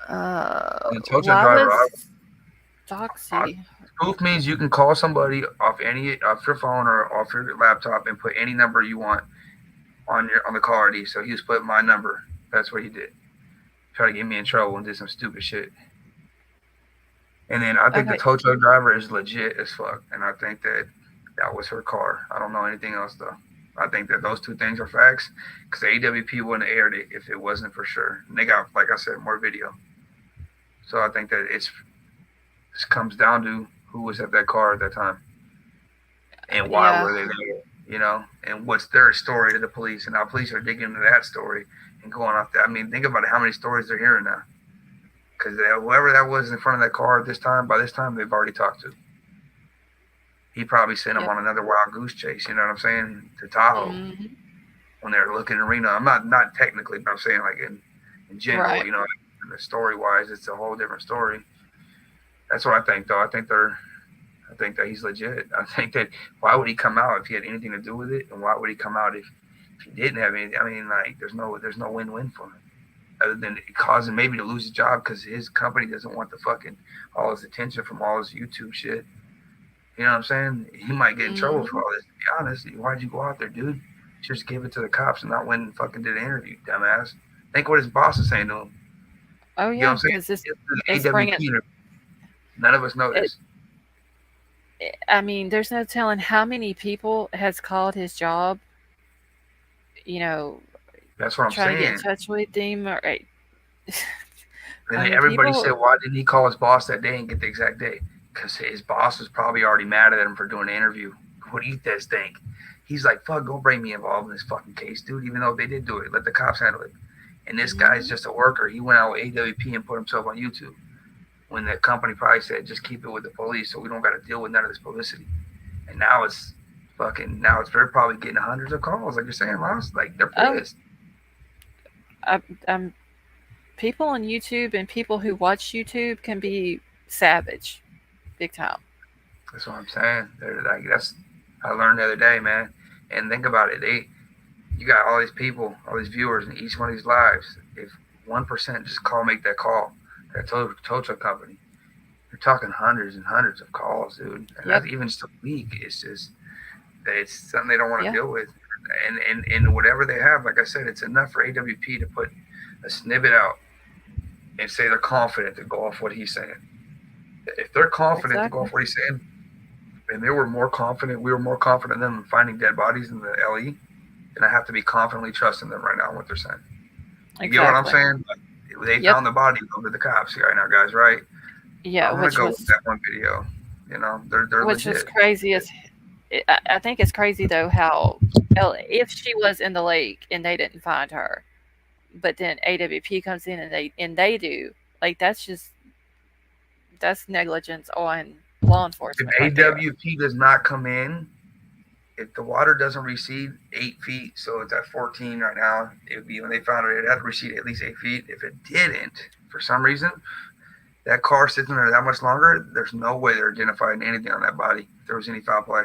Why was Doxy? Spoof means you can call somebody off your phone or off your laptop and put any number you want on the call ID. So he just put my number. That's what he did. Try to get me in trouble and did some stupid shit. And then I think the tow truck driver is legit as fuck, and I think that was her car. I don't know anything else though. I think that those 2 things are facts because the AWP wouldn't have aired it if it wasn't for sure. And they got, like I said, more video. So I think that this comes down to who was at that car at that time and why were they there, you know, and what's their story to the police. And now police are digging into that story and going off that. I mean, think about it, how many stories they're hearing now. Because whoever that was in front of that car by this time, they've already talked to. He probably sent them on another wild goose chase, you know what I'm saying, to Tahoe when they're looking in Reno. I'm not technically, but I'm saying like in general, you know, story-wise, it's a whole different story. That's what I think, though. I think that he's legit. I think that why would he come out if he had anything to do with it, and why would he come out if he didn't have anything? I mean, like, there's no win-win for him other than causing maybe to lose his job because his company doesn't want all his attention from all his YouTube shit. You know what I'm saying? He might get in trouble for all this. To be honest, why'd you go out there, dude? Just give it to the cops and not went and fucking did an interview, dumbass. Think what his boss is saying to him. Oh yeah, you know what I'm saying? It's AWP. None of us know this. I mean, there's no telling how many people has called his job. You know, that's what I'm trying saying. To get in touch with him, or and everybody said, why didn't he call his boss that day and get the exact day? Because his boss was probably already mad at him for doing an interview. What do you guys think? He's like, fuck, don't bring me involved in this fucking case, dude. Even though they did do it, let the cops handle it. And this guy's just a worker. He went out with AWP and put himself on YouTube. When the company probably said, just keep it with the police so we don't got to deal with none of this publicity. And now it's they're probably getting hundreds of calls, like you're saying, Ross. Like, they're pissed. People on YouTube and people who watch YouTube can be savage, big time. That's what I'm saying. They're like, I learned the other day, man. And think about it. You got all these people, all these viewers in each one of these lives. If 1% just make that call, that tow truck company, you're talking hundreds and hundreds of calls, dude. And that's even just a week. It's just, it's something they don't want to deal with. and whatever they have, like I said, it's enough for AWP to put a snippet out and say they're confident to go off what he's saying. If they're confident to go off what he's saying, and they were more confident, we were more confident in them finding dead bodies in the LE, then I have to be confidently trusting them right now in what they're saying. You get what I'm saying? Like, they found the body, go to the cops right now, guys, right? Yeah, I'm gonna go with that one video. You know, they're which legit. is crazy. I think it's crazy though how if she was in the lake and they didn't find her, but then AWP comes in and they do, like that's negligence on law enforcement If right there. AWP does not come in, if the water doesn't recede 8 feet, so it's at 14 right now, it would be when they found it, it had to recede at least 8 feet. If it didn't, for some reason, that car sitting there that much longer, there's no way they're identifying anything on that body if there was any foul play.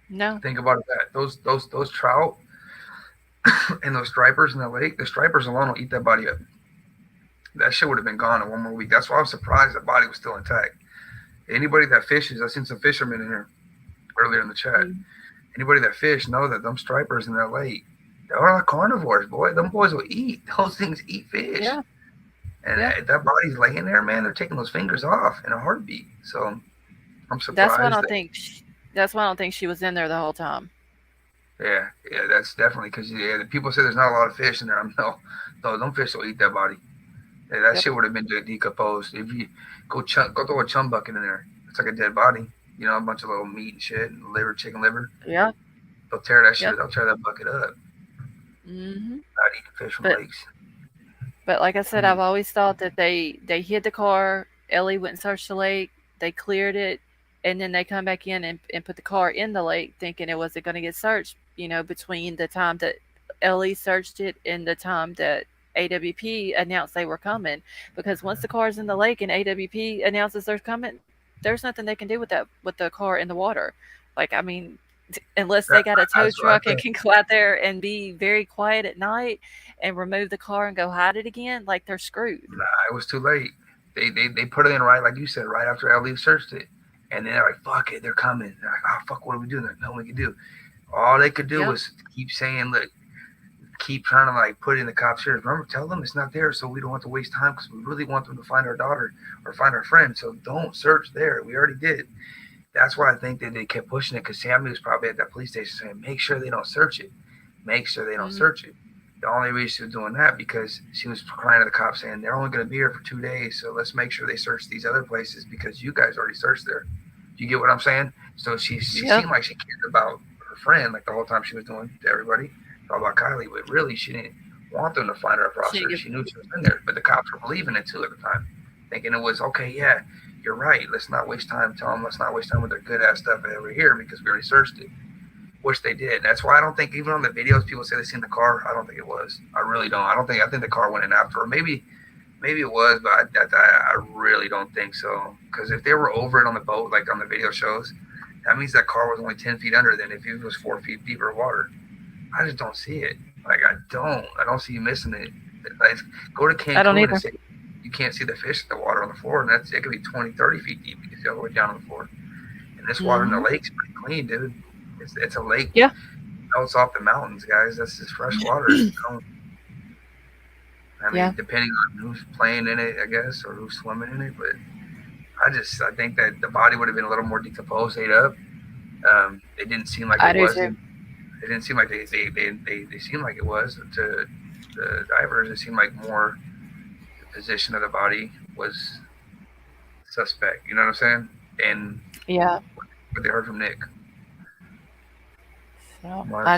No. Think about that. Those trout and those stripers in the lake, the stripers alone will eat that body up. That shit would have been gone in 1 more week. That's why I'm surprised that body was still intact. Anybody that fishes, I've seen some fishermen in here earlier in the chat. Mm-hmm. Anybody that fish know that them stripers in that lake, they're like carnivores, boy. Them boys will eat. Those things eat fish. Yeah. And that body's laying there, man. They're taking those fingers off in a heartbeat. So I'm surprised. That's why I don't think she was in there the whole time. Yeah, that's definitely because the people say there's not a lot of fish in there. No, them fish will eat that body. Yeah, that shit would have been decomposed. If you go throw a chum bucket in there, it's like a dead body. You know, a bunch of little meat and shit, and liver, chicken liver. Yeah. They'll tear that shit. They'll tear that bucket up. Mm-hmm. Not eating fish from lakes. But like I said, I've always thought that they hid the car. Ellie went and searched the lake. They cleared it, and then they come back in and put the car in the lake, thinking it wasn't going to get searched. You know, between the time that Ellie searched it and the time that AWP announced they were coming, because once the car's in the lake and AWP announces they're coming, there's nothing they can do with the car in the water. Like, I mean, unless they got a tow truck and can go out there and be very quiet at night and remove the car and go hide it again, like they're screwed. Nah, it was too late. They put it in right, like you said, right after Ellie searched it, and then they're like, "Fuck it, they're coming." They're like, "Oh fuck, what are we doing?" Like, nothing we can do. All they could do was keep saying, "Look." Keep trying to like put in the cops' ears. Remember, tell them it's not there, so we don't have to waste time because we really want them to find our daughter or find our friend. So don't search there. We already did. That's why I think that they kept pushing it, because Sammy was probably at that police station saying, "Make sure they don't search it. Make sure they don't search it." The only reason she was doing that because she was crying to the cops saying they're only going to be here for 2 days, so let's make sure they search these other places because you guys already searched there. You get what I'm saying? So she seemed like she cared about her friend like the whole time she was doing to everybody. About KIELY, but really she didn't want them to find her processor. She knew she was in there, but the cops were believing it too at the time, thinking it was okay. Yeah, you're right. Let's not waste time. Tell them let's not waste time with their good ass stuff over here because we already searched it, which they did. That's why I don't think even on the videos people say they seen the car. I don't think it was. I really don't. I think the car went in after her. Maybe it was, but I really don't think so. Because if they were over it on the boat, like on the video shows, that means that car was only 10 feet under than if it was 4 feet deeper water. I just don't see it. Like I don't see you missing it. Like, go to Cancun. I don't either. And say you can't see the fish, the water on the floor, and it could be 20, 30 feet deep because all the way down on the floor. And this water in the lake's pretty clean, dude. It's a lake. Yeah. It's off the mountains, guys. That's just fresh water. I mean, depending on who's playing in it, I guess, or who's swimming in it. But I think that the body would have been a little more decomposed, ate up. It didn't seem like it was. It didn't seem like they seemed like it was to the divers. It seemed like more the position of the body was suspect. You know what I'm saying? And what they heard from Nick. So I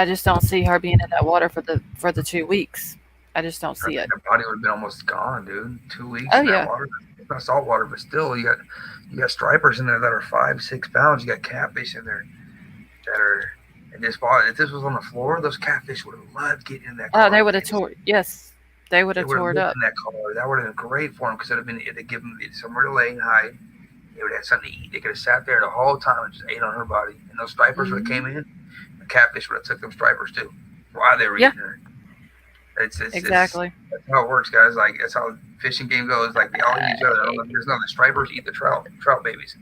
just don't see her being in that water for the 2 weeks. I just don't see it. The body would have been almost gone, dude. 2 weeks in that water. It's not salt water, but still, you got stripers in there that are 5-6 pounds. You got catfish in there that are in this water. If this was on the floor, those catfish would have loved getting in that car. Oh, they would have tore. Yes, they would have tore it up. In that car, that would have been great for them because they'd give them somewhere to lay and hide. They would have something to eat. They could have sat there the whole time and just ate on her body. And those stripers would have came in. The catfish would have took them stripers too while they were eating her. Exactly. That's how it works, guys. Like that's how the fishing game goes. Like they all eat each other. There's no the stripers eat the trout babies.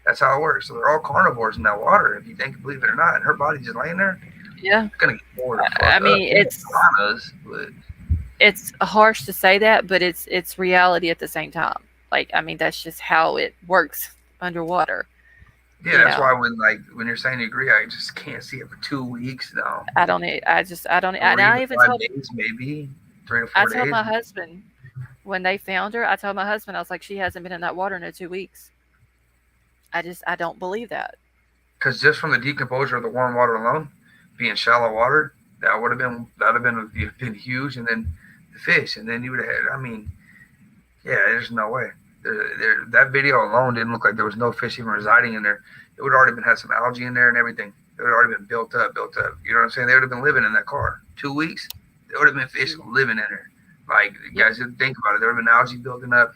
That's how it works. So they're all carnivores in that water. If you think, believe it or not, and her body's just laying there, Yeah. it's gonna get bored or I fucked up. mean, There's piranhas, but it's harsh to say that, but it's reality at the same time. Like, I mean, that's just how it works underwater. yeah, You that's why know, when you're saying you agree, I just can't see it for 2 weeks now, I don't. I don't. or And I even even 5 days, maybe 3 to 4 days. told my husband when they found her. I told my husband, I was like, she hasn't been in that water in 2 weeks. I don't believe that. Because just from the decomposure of the warm water alone, being shallow water, that would have been huge, and then the fish, and then you would have had. I mean, yeah, there's no way. That video alone didn't look like there was no fish even residing in there. It would have already been had some algae in there and everything. It would have already been built up, built up. You know what I'm saying? They would have been living in that car 2 weeks. There would have been fish living in there. Like, you Yep. guys didn't think about it. There would have been algae building up.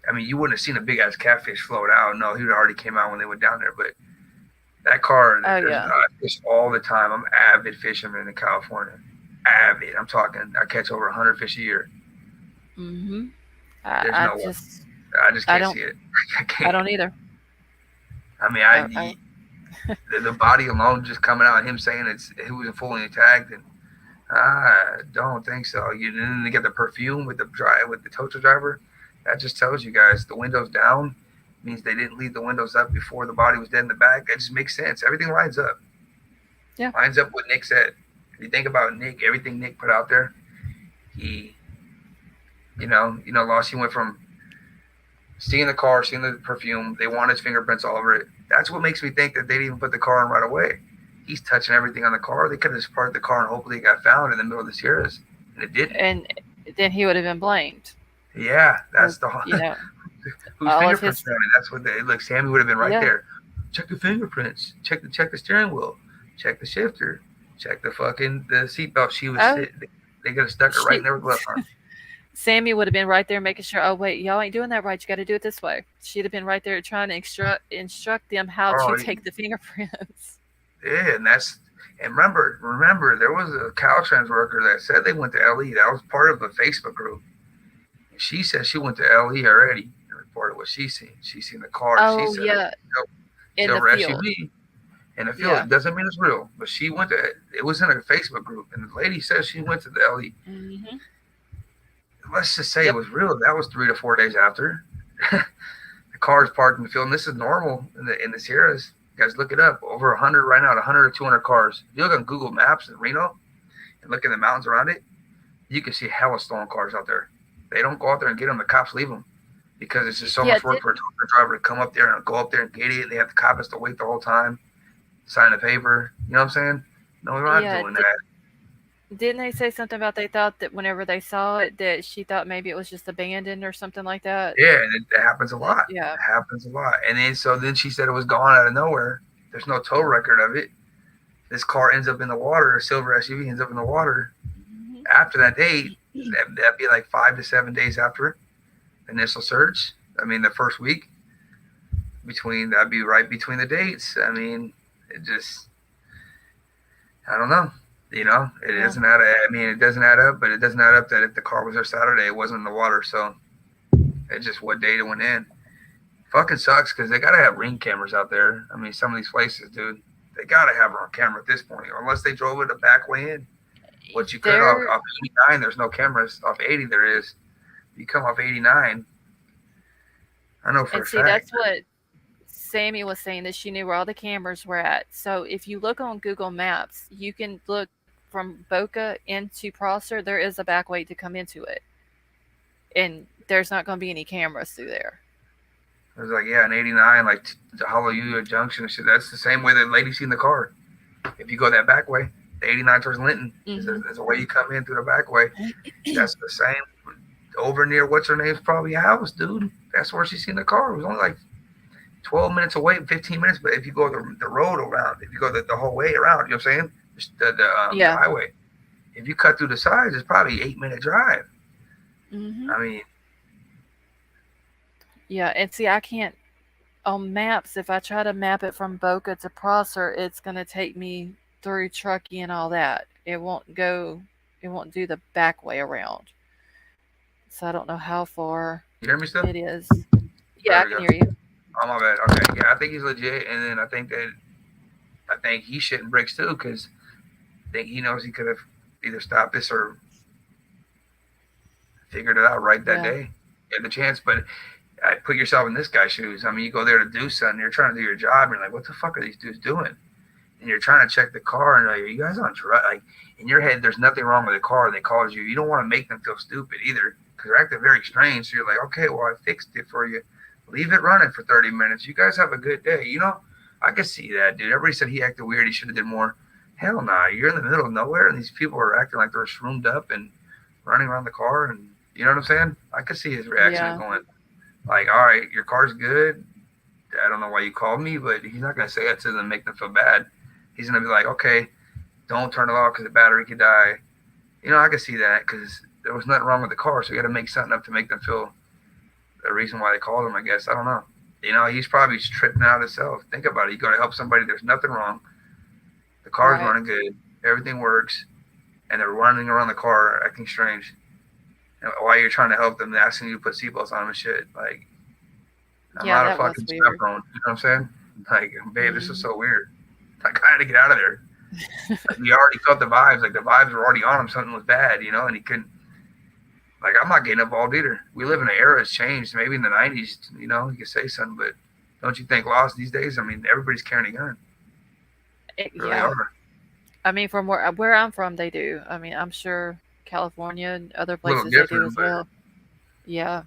I mean, you wouldn't have seen a big ass catfish float out. No, he would have already came out when they went down there. But that car, Oh there's yeah. fish all the time. I'm an avid fisherman in California. Avid. I'm talking. I catch over 100 fish a year. Mhm. There's I no way. just I just I can't don't see it. I I can't. don't either. I mean, I the body alone just coming out, and him saying it was fully intact, and I don't think so. You didn't get the perfume with the toaster driver. That just tells you guys the windows down means they didn't leave the windows up before the body was dead in the back. That just makes sense. Everything lines up. yeah. Lines up what Nick said. If you think about Nick, everything Nick put out there, he, Lost. He went from seeing the car, seeing the perfume. They want his fingerprints all over it. That's what makes me think that they didn't even put the car in right away. He's touching everything on the car. They could have just parked the car and hopefully it got found in the middle of the Sierras, and it didn't. And then he would have been blamed. Yeah, For, that's the you know, whose all of fingerprints his. are on it. That's what they look. Sammy would have been right Yeah. there. Check the fingerprints. Check the steering wheel. Check the shifter. Check the seatbelt. She was Oh, sitting. They could have stuck her right in she. there with gloves on. Sammy would have been right there making sure. Oh wait, y'all ain't doing that right. You got to do it this way. She'd have been right there trying to instruct them how to Oh take the fingerprints. yeah, and remember, there was a Caltrans worker that said they went to LE. That was part of the Facebook group. And she said she went to LE already and reported what she seen. She seen the car. She Oh said it yeah, was a in the silver field. SUV in the field. Yeah. It doesn't mean it's real, but she went to it was in a Facebook group, and the lady says she went to the LE. Mhm. Let's just say it Yep. was real. That was 3 to 4 days after. The car is parked in the field, and this is normal in the Sierras. You guys look it up. Over 100 right now, 100 or 200 cars. If you look on Google Maps in Reno and look in the mountains around it, you can see hella stolen cars out there. They don't go out there and get them. The cops leave them because it's just so Yeah. much work for a driver to come up there and go up there and get it. They have the cops to wait the whole time, sign a paper. You know what I'm saying? No, we're not Yeah. doing that. Didn't they say something about they thought that whenever they saw it that she thought maybe it was just abandoned or something like that? Yeah, and it happens a lot. Yeah. It happens a lot. And then she said it was gone out of nowhere. There's no tow record of it. This car ends up in the water. A silver SUV ends up in the water. Mhm. After that date, that'd be like 5 to 7 days after the initial search. I mean, the first week that'd be right between the dates. I mean, it just, I don't know. It Yeah. doesn't add. I mean, it doesn't add up, but it doesn't add up that if the car was there Saturday, it wasn't in the water. So it's just what date it went in. Fucking sucks because they gotta have ring cameras out there. I mean, some of these places, dude, they gotta have her on camera at this point, unless they drove it the back way in. What you could off 89, there's no cameras. Off 80, there is. You come off 89, I know for And a see, fact. that's what Sammy was saying, that she knew where all the cameras were at. So if you look on Google Maps, you can look from Boca into Prosser. There is a back way to come into it, and there's not going to be any cameras through there. It was like, yeah, in 89, like the Hallelujah Junction and shit. That's the same way the lady seen the car. If you go that back way, the 89 towards Linton, there's a way you come in through the back way. That's the same. Over near what's her name's probably house, dude. That's where she seen the car. It was only like 12 minutes away, 15 minutes. But if you go the road around, if you go the whole way around, you know what I'm saying? The Yeah. highway. If you cut through the sides, it's probably 8 minute drive. Mhm. I mean, Yeah, and see, I can't on maps. If I try to map it from Boca to Prosser, it's going to take me through Truckee and all that. It won't go. It won't do the back way around. So I don't know how far you hear me still? it is. There Yeah, I we can go. hear you. Oh my bad. Okay, yeah, I think he's legit, and then I think he's shitting bricks too because I think he knows he could have either stopped this or figured it out right that Yeah. day. He had the chance, but put yourself in this guy's shoes. I mean, you go there to do something, you're trying to do your job, and you're like, what the fuck are these dudes doing? And you're trying to check the car, and like, are you guys on drugs? Like in your head, there's nothing wrong with the car. And they called you. You don't want to make them feel stupid either, because they're acting very strange. So you're like, okay, well, I fixed it for you. Leave it running for 30 minutes. You guys have a good day. You know, I could see that, dude. Everybody said he acted weird. He should have did more. Hell nah. You're in the middle of nowhere, and these people are acting like they're shroomed up and running around the car, and you know what I'm saying? I could see his reaction Yeah. going like, all right, your car's good. I don't know why you called me, but he's not gonna say that to them and make them feel bad. He's gonna be like, okay, don't turn it off because the battery could die. You know, I can see that because there was nothing wrong with the car, so you got to make something up to make them feel the reason why they called him. I guess I don't know. You know, he's probably tripping out himself. Think about it. You got to help somebody. There's nothing wrong. The car's Right. running good. Everything works, and they're running around the car acting strange. And while you're trying to help them, they're asking you to put seatbelts on them and shit. Like, I'm Yeah, not a that was fucking weird. chaperone. You know what I'm saying? Like, babe, this is Mm. so weird. Like, I had to get out of there. Like, he already felt the vibes. Like, the vibes were already on him. Something was bad, you know, and he couldn't. Like, I'm not getting involved either. We live in an era that's changed. Maybe in the 90s, you know, you could say something, but don't you think lost these days? I mean, everybody's carrying a gun. Really Yeah. are. I mean, from where I'm from, they do. I mean, I'm sure California and other A little places they do different, as but well. Yeah.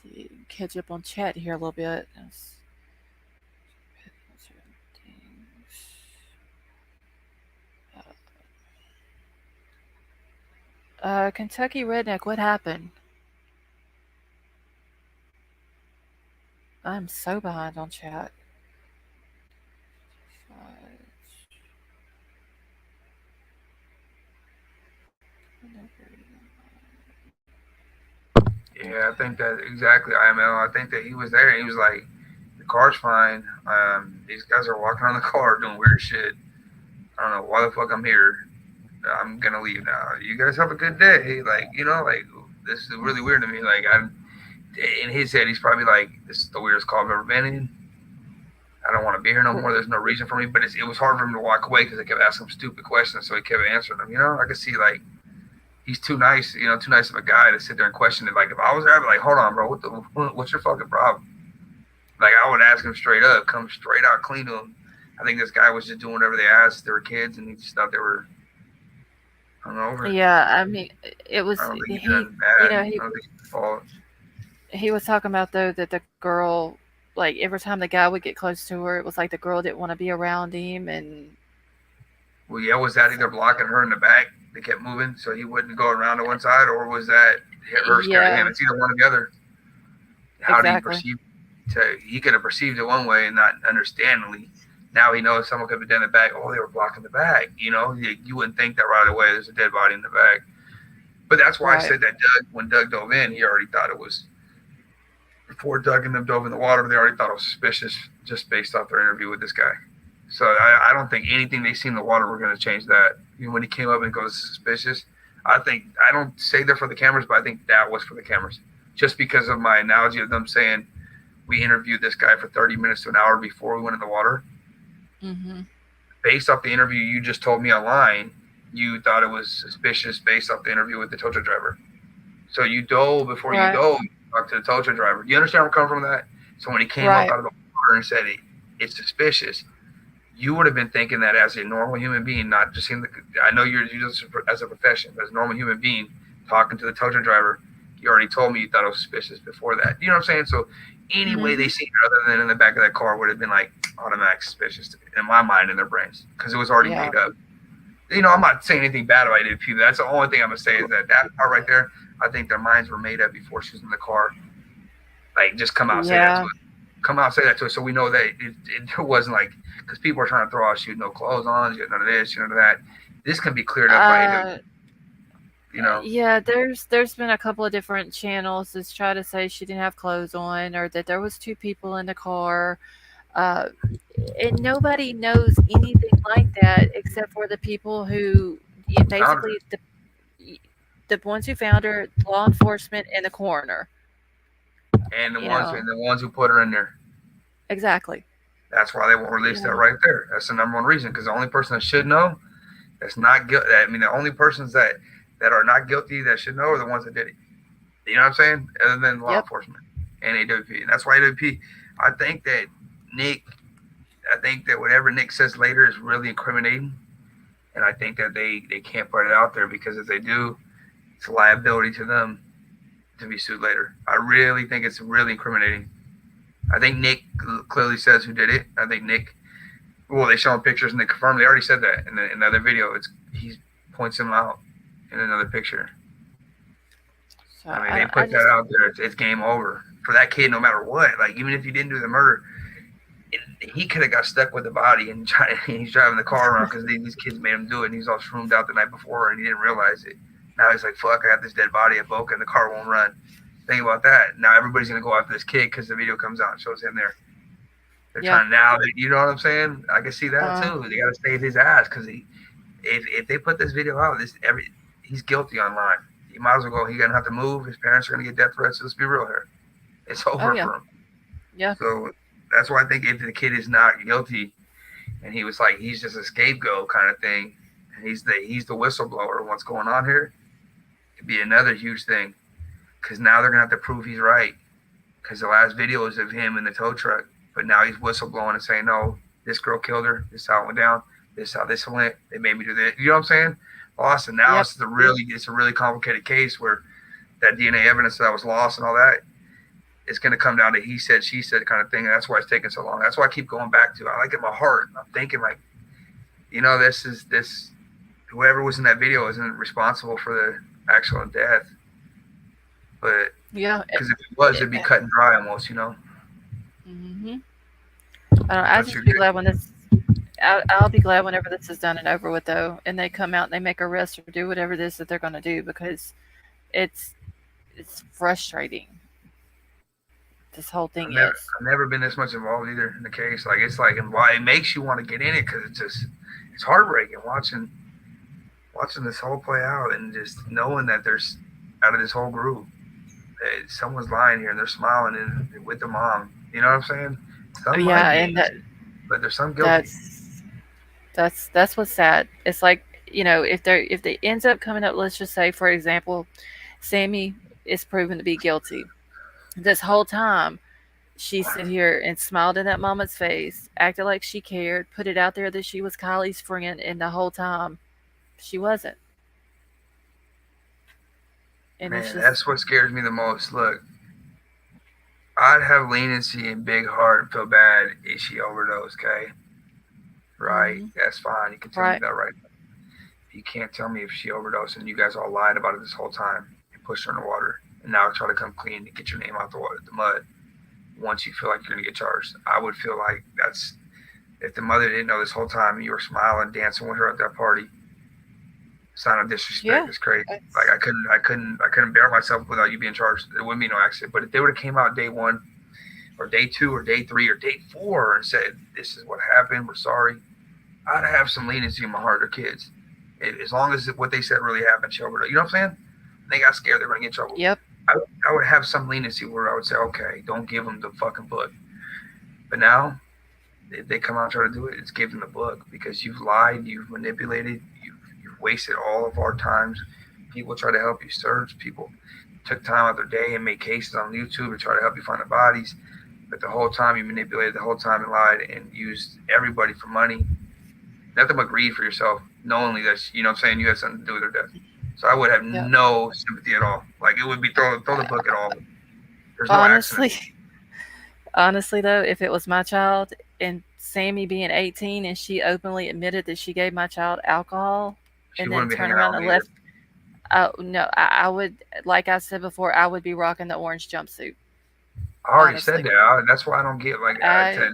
See, catch up on chat here a little bit. Kentucky Redneck, what happened? I'm so behind on chat. yeah, I think that exactly, IML. I think that he was there. He was like, the car's fine. These guys are walking around the car doing weird shit. I don't know why the fuck I'm here. I'm gonna leave now. You guys have a good day. Like, you know, like this is really weird to me. Like, in his head, he's probably like, this is the weirdest call I've ever been in. I don't want to be here no more. There's no reason for me. But it was hard for him to walk away because they kept asking him stupid questions. So he kept answering them. You know, I could see like he's too nice. You know, too nice of a guy to sit there and question it. Like if I was there, I'd be like, hold on, bro, what's your fucking problem? Like I would ask him straight up, come straight out clean to him. I think this guy was just doing whatever they asked. They were kids, and he just thought they were hungover. Yeah, I mean, it I was don't think he he. done You bad. know, I don't think it's his fault. he was talking about though that the girl, like every time the guy would get close to her, it was like the girl didn't want to be around him, and Well, yeah, was that either blocking her in the back? They kept moving, so he wouldn't go around to one side, or was that her scared of him? yeah, It's either one or the other. How do you exactly. perceive? He could have perceived it one way and not understandingly. Now he knows someone could have been in the back. Oh, they were blocking the back. You know, you wouldn't think that right away. There's a dead body in the back. But that's why I Right. said that when Doug dove in, he already thought it was, before Doug and them dove in the water, they already thought it was suspicious just based off their interview with this guy. So I don't think anything they see in the water were going to change that. Even when he came up and goes suspicious, I don't say they're for the cameras, but I think that was for the cameras. Just because of my analogy of them saying we interviewed this guy for 30 minutes to an hour before we went in the water. Mm-hmm. Based off the interview you just told me online, you thought it was suspicious based off the interview with the tow truck driver. So you dove before you Right. dove, you talked to the tow truck driver. You understand where I'm coming from that? So when he came up Right. out of the water and said it's suspicious, you would have been thinking that as a normal human being, not just I know you're just as a profession, but as a normal human being talking to the tow truck driver, you already told me you thought it was suspicious before that. You know what I'm saying? So any way Mm-hmm. they seen it other than in the back of that car would have been like automatic suspicious in my mind, in their brains, because it was already Yeah. made up. You know, I'm not saying anything bad about it, people. That's the only thing I'm gonna say is that part right there, I think their minds were made up before she was in the car. Like, just come out and say that to Yeah. us. Come out and say that to us, so we know that it wasn't like, because people are trying to throw out, she had no clothes on, she had none of this, none of that. This can be cleared up by Uh, you know. yeah. There's been a couple of different channels that try to say she didn't have clothes on, or that there was two people in the car. Uh, and nobody knows anything like that except for the people who, Found her. basically the ones who found her, law enforcement, and the coroner. and the you ones know, who put her in there. exactly. That's why they won't release You that know, right there. That's the number one reason. Because the only person that should know, that's not guilty. I mean, the only persons that are not guilty that should know are the ones that did it. You know what I'm saying? Other than law yep. enforcement and AWP. And that's why AWP. I think that Nick. I think that whatever Nick says later is really incriminating, and I think that they can't put it out there because if they do, it's a liability to them to be sued later. I really think it's really incriminating. I think Nick clearly says who did it. I think Nick. Well, they show him pictures and they confirm. They already said that in another video. He points him out in another picture. So I mean, they I put that just, out there. It's game over for that kid, no matter what. Like even if he didn't do the murder, he could have got stuck with the body and he's driving the car around because these kids made him do it. And he's all shroomed out the night before and he didn't realize it. Now he's like, "Fuck! I got this dead body at Boca and the car won't run." Think about that. Now everybody's gonna go after this kid because the video comes out and shows him there. They're yeah. trying now. You know what I'm saying? I can see that Uh, too. They got to save his ass because if they put this video out, he's guilty online. He might as well go. He's gonna have to move. His parents are gonna get death threats. Let's be real here. It's oh over yeah, for him. yeah. So that's why I think if the kid is not guilty, and he was like he's just a scapegoat kind of thing, and he's the whistleblower of what's going on here, it'd be another huge thing. Because now they're gonna have to prove he's right. Because the last video is of him in the tow truck, but now he's whistleblowing and saying, "No, this girl killed her. This is how it went down. This is how this went. They made me do this." You know what I'm saying? Awesome. Now Yep. it's a really complicated case where that DNA evidence that was lost and all that is going to come down to he said, she said kind of thing. And that's why it's taking so long. That's why I keep going back to it. I like it in my heart. I'm thinking like, this whoever was in that video isn't responsible for the actual death. But Yeah. because if it was, it'd be cut and dry almost, Mm-hmm. I That's just your be good. glad when this. I'll be glad whenever this is done and over with, though, and they come out and they make arrests or do whatever it is that they're going to do because it's frustrating. This whole thing is. I've never been this much involved either in the case. Like it's like, and why it makes you want to get in it because it's heartbreaking watching this whole play out and just knowing that there's out of this whole group that someone's lying here and they're smiling and with the mom. You know what I'm saying? Some Yeah, might and be, but there's some guilty. that's what's sad. It's like, if they ends up coming up, let's just say, for example, Sammy is proven to be guilty. This whole time, she sit here and smiled in that mama's face, acted like she cared, put it out there that she was Kylie's friend, and the whole time, she wasn't. And it's Man, just, that's what scares me the most. Look, I'd have leniency and big heart and feel bad if she overdosed, okay? Right. Mhm. That's fine. You can tell me Right. that right now. You can't tell me if she overdosed and you guys all lied about it this whole time and pushed her in the water and now try to come clean and get your name out the water, the mud once you feel like you're going to get charged. I would feel like that's, if the mother didn't know this whole time and you were smiling, dancing with her at that party, sign of disrespect yeah. is crazy. It's- Like I couldn't bear myself without you being charged. There wouldn't be no accident. But if they would have came out day 1 or day 2 or day 3 or day 4 and said, "This is what happened, we're sorry," I'd have some leniency in my heart. They're kids. As long as what they said really happened, she overdosed. You know what I'm saying? They got scared they're going to get in trouble. Yep. I would have some leniency where I would say, okay, don't give them the fucking book. But now, if they come out and try to do it, it's give them the book because you've lied, you've manipulated, you've wasted all of our times. People try to help you search. People took time out of their day and made cases on YouTube to try to help you find the bodies. But the whole time you manipulated, the whole time and lied and used everybody for money. Nothing but greed for yourself, knowingly that, you know what I'm saying, you had something to do with their death. So I would have Yep. no sympathy at all. Like it would be throw the book at all. There's no accident. Honestly, though, if it was my child and Sammy being 18 and she openly admitted that she gave my child alcohol She and then wouldn't be turn hanging around out and with me. left, no, I would, like I said before, I would be rocking the orange jumpsuit. I already Honestly. said that. That's why I don't get like I- said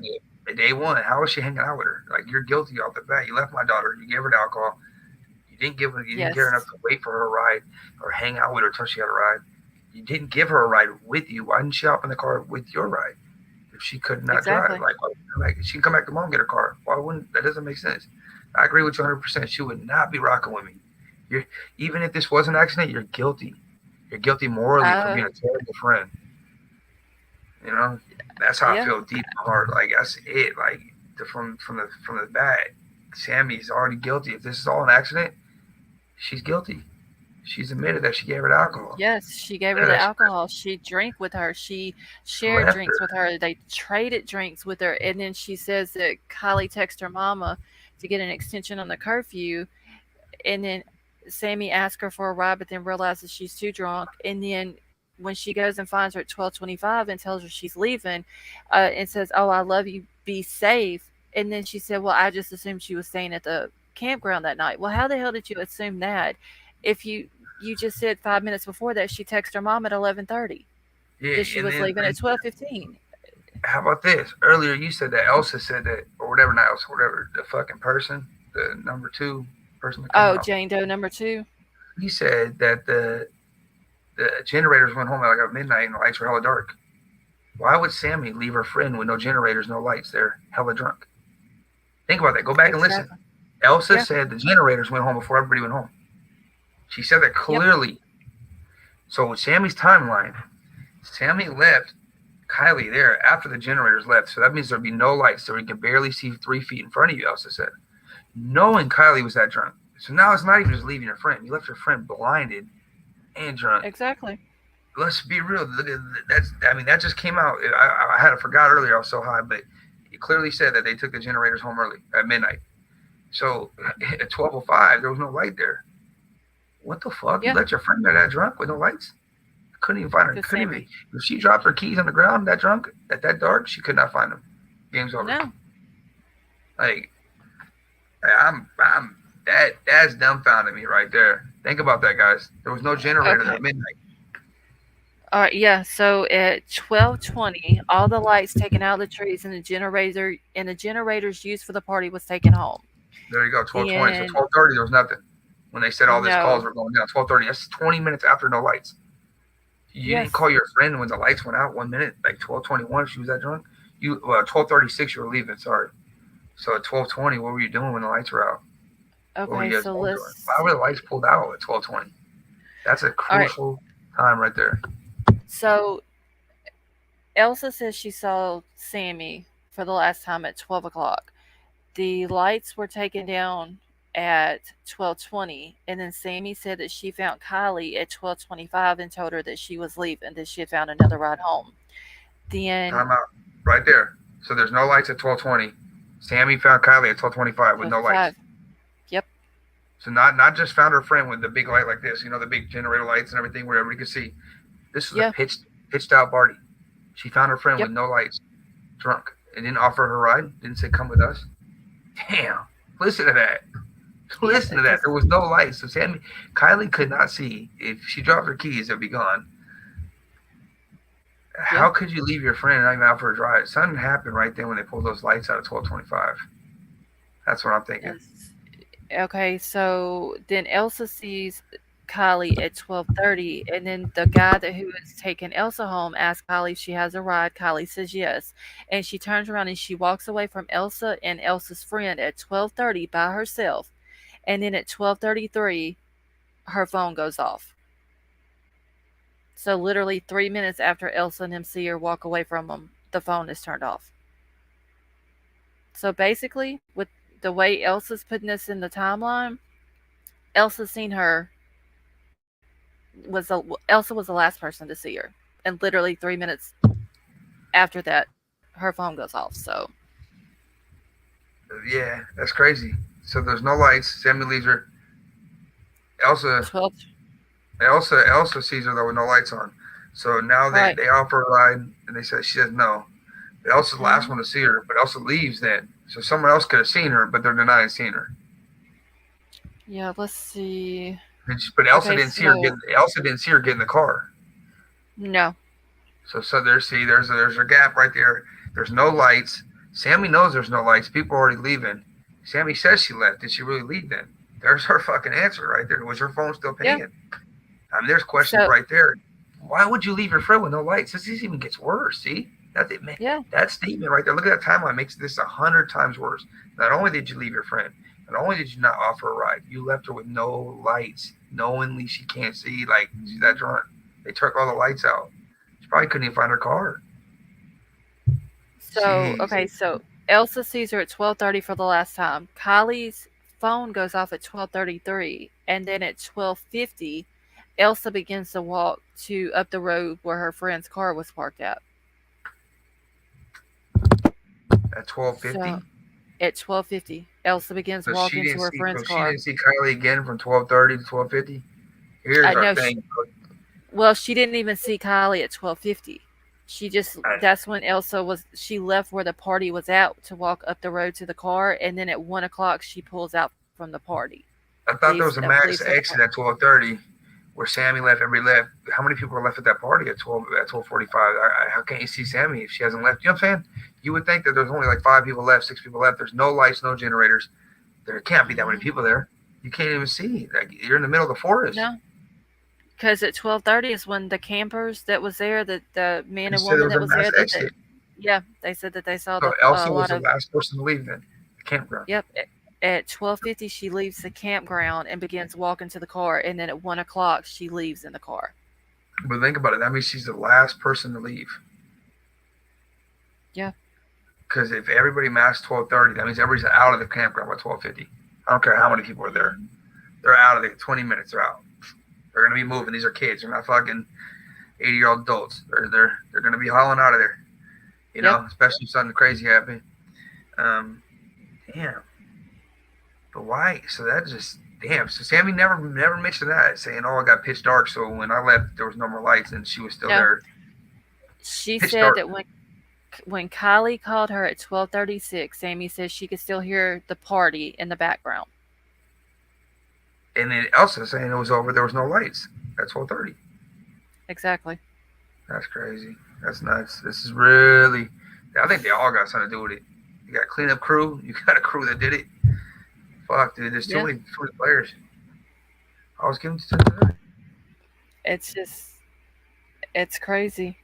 day 1. How is she hanging out with her? Like you're guilty off the bat. You left my daughter. You gave her the alcohol. You didn't give her. You didn't get her enough to wait for her ride or hang out with her until she had a ride. You didn't give her a ride with you. Why didn't she hop in the car with your ride? If she could not Exactly. drive, like she can come back to mom and get her car. Why wouldn't that? Doesn't make sense. I agree with you 100%. She would not be rocking with me. Even if this was an accident, you're guilty. You're guilty morally for being a terrible friend. You know, that's how I Yeah. feel deep in my heart. Like that's it. Like from the bat, Sammy's already guilty. If this is all an accident, she's guilty. She's admitted that she gave her the alcohol. Yes, she gave her Admitted the that alcohol. She drank with her. She she shared left her. drinks with her. They traded drinks with her. And then she says that Kylie texted her mama to get an extension on the curfew. And then Sammy asks her for a ride, but then realizes she's too drunk. And then when she goes and finds her at 12:25 and tells her she's leaving, and says, "Oh, I love you. Be safe." And then she said, "Well, I just assumed she was staying at the campground that night." Well, how the hell did you assume that? If you just said 5 minutes before that she texted her mom at 11:30 Yeah, that she and was then leaving at 12:15. how about this? Earlier you said that Elsa said that, or whatever, not Elsa, whatever, the fucking person, the number 2 person to come Oh, out. Jane Doe number 2. He said that the generators went home at like midnight and the lights were hella dark. Why would Sammy leave her friend with no generators, no lights? They're hella drunk. Think about that. Go back and listen. Exactly. Elsa Yeah. said the generators went home before everybody went home. She said that clearly. Yep. So with Sammy's timeline, Sammy left Kylie there after the generators left. So that means there'd be no lights, so we can barely see 3 feet in front of you, Elsa said. Knowing Kylie was that drunk. So now it's not even just leaving your friend. You left your friend blinded and drunk. Exactly. Let's be real. That just came out. I had forgot earlier. I was so high, but it clearly said that they took the generators home early at midnight. So at 12:05, there was no light there. What the fuck? Yeah. You let your friend get that drunk with no lights? Couldn't even find her. Couldn't even. If she dropped her keys on the ground that drunk, at that dark, she could not find them. Game's over. No. Like, that's dumbfounded me right there. Think about that, guys. There was no generator at midnight. All right, yeah. So at 12:20, all the lights taken out of the trees and the generators used for the party was taken home. There you go, 12:20. So 12:30, there was nothing. When they said all these calls were going down, 12:30. That's 20 minutes after no lights. You didn't call your friend when the lights went out 1 minute, like 12:21. She was that drunk. 12:36. You were leaving. Sorry. So at 12:20, what were you doing when the lights were out? Okay, so let's. Why were the lights pulled out at 12:20? That's a crucial time right there. So Elsa says she saw Sammy for the last time at 12 o'clock. The lights were taken down at 12:20, and then Sammy said that she found Kylie at 12:25 and told her that she was leaving, that she had found another ride home. Then time out right there. So there's no lights at 12:20. Sammy found Kylie at 12:25 with no lights. Yep. So not just found her friend with the big light like this, the big generator lights and everything where everybody could see. This was a pitched out party. She found her friend with no lights, drunk, and didn't offer her a ride. Didn't say come with us. Damn. Listen to that. Listen to that. There was no lights. So Kylie could not see. If she dropped her keys, they'd be gone. How could you leave your friend and not even out for a drive? Something happened right then when they pulled those lights out at 12:25. That's what I'm thinking. Yes. Okay, so then Elsa sees Kylie at 12:30, and then the guy who is taking Elsa home asks Kylie if she has a ride. Kylie says yes, and she turns around and she walks away from Elsa and Elsa's friend at 12:30 by herself, and then at 12:33, her phone goes off. So literally 3 minutes after Elsa and him see her walk away from them, the phone is turned off. So basically, with the way Elsa's putting this in the timeline, Elsa's seen her. Elsa was the last person to see her, and literally 3 minutes after that, her phone goes off. So yeah, that's crazy. So there's no lights. Sammy leaves her. Elsa sees her though with no lights on. So now they offer a ride, and she says no. But Elsa's the last one to see her, but Elsa leaves then. So someone else could have seen her, but they're denying seeing her. Yeah, let's see. But Elsa didn't see her get. Elsa didn't see her get in the car. No. So there's a gap right there. There's no lights. Sammy knows there's no lights. People are already leaving. Sammy says she left. Did she really leave then? There's her fucking answer right there. Was her phone still paying? Yeah. There's questions right there. Why would you leave your friend with no lights? This even gets worse. See? That statement right there. Look at that timeline. Makes this 100 times worse. Not only did you leave your friend, not only did you not offer a ride, you left her with no lights, knowingly she can't see. Like she's that drunk. They took all the lights out. She probably couldn't even find her car. So, okay, Jesus. so Elsa sees her at 12:30 for the last time. Kylie's phone goes off at 12:33, and then at 12:50, Elsa begins to walk to up the road where her friend's car was parked at. At 12:50. So, at 12:50, Elsa begins So she walking didn't to her see. So friend's she car. didn't see Kylie again from 12:30 to 12:50. Here's our No, thing. well, she didn't even see Kylie at 12:50. She just I, that's when Elsa was she left where the party was at to walk up the road to the car, and then at 1 o'clock she pulls out from the party, I thought there was a leaves mass the car. exit at 12:30 where Sammy left. Everybody left. How many people were left at that party at 12:45? How can't you see Sammy if she hasn't left? You know what I'm saying? You would think that there's only like 5 people left, 6 people left. There's no lights, no generators. There can't be that many people there. You can't even see. Like you're in the middle of the forest. No, because at 12:30 is when the campers that was there, the man You and said there woman was that a was there, mass exit. yeah, they said that they saw So a Elsa was lot the of. last person to leave then. The campground. Yep. At 12:50 she leaves the campground and begins walking to the car, and then at 1 o'clock she leaves in the car. But think about it. That means she's the last person to leave. Yeah. Because if everybody massed 12:30, that means everybody's out of the campground by 12:50. I don't care how many people are there. They're out of the 20 minutes. They're out. They're gonna be moving. These are kids. They're not fucking 80-year-old adults. They're gonna be hauling out of there. You Yep. know, especially if something crazy happened. Damn. But why? So that just damn. So Sammy never mentioned that, saying, "Oh, I got pitch dark." So when I left, there was no more lights, and she was still No, there. she Pitch said dark. that when Kylie called her at 12:36, Sammy says she could still hear the party in the background. And then Elsa saying it was over. There was no lights at 12:30. Exactly. That's crazy. That's nuts. This is really. I think they all got something to do with it. You got a cleanup crew. You got a crew that did it. Fuck, dude. There's Yeah. too many players. I was giving to that. It's just it's crazy.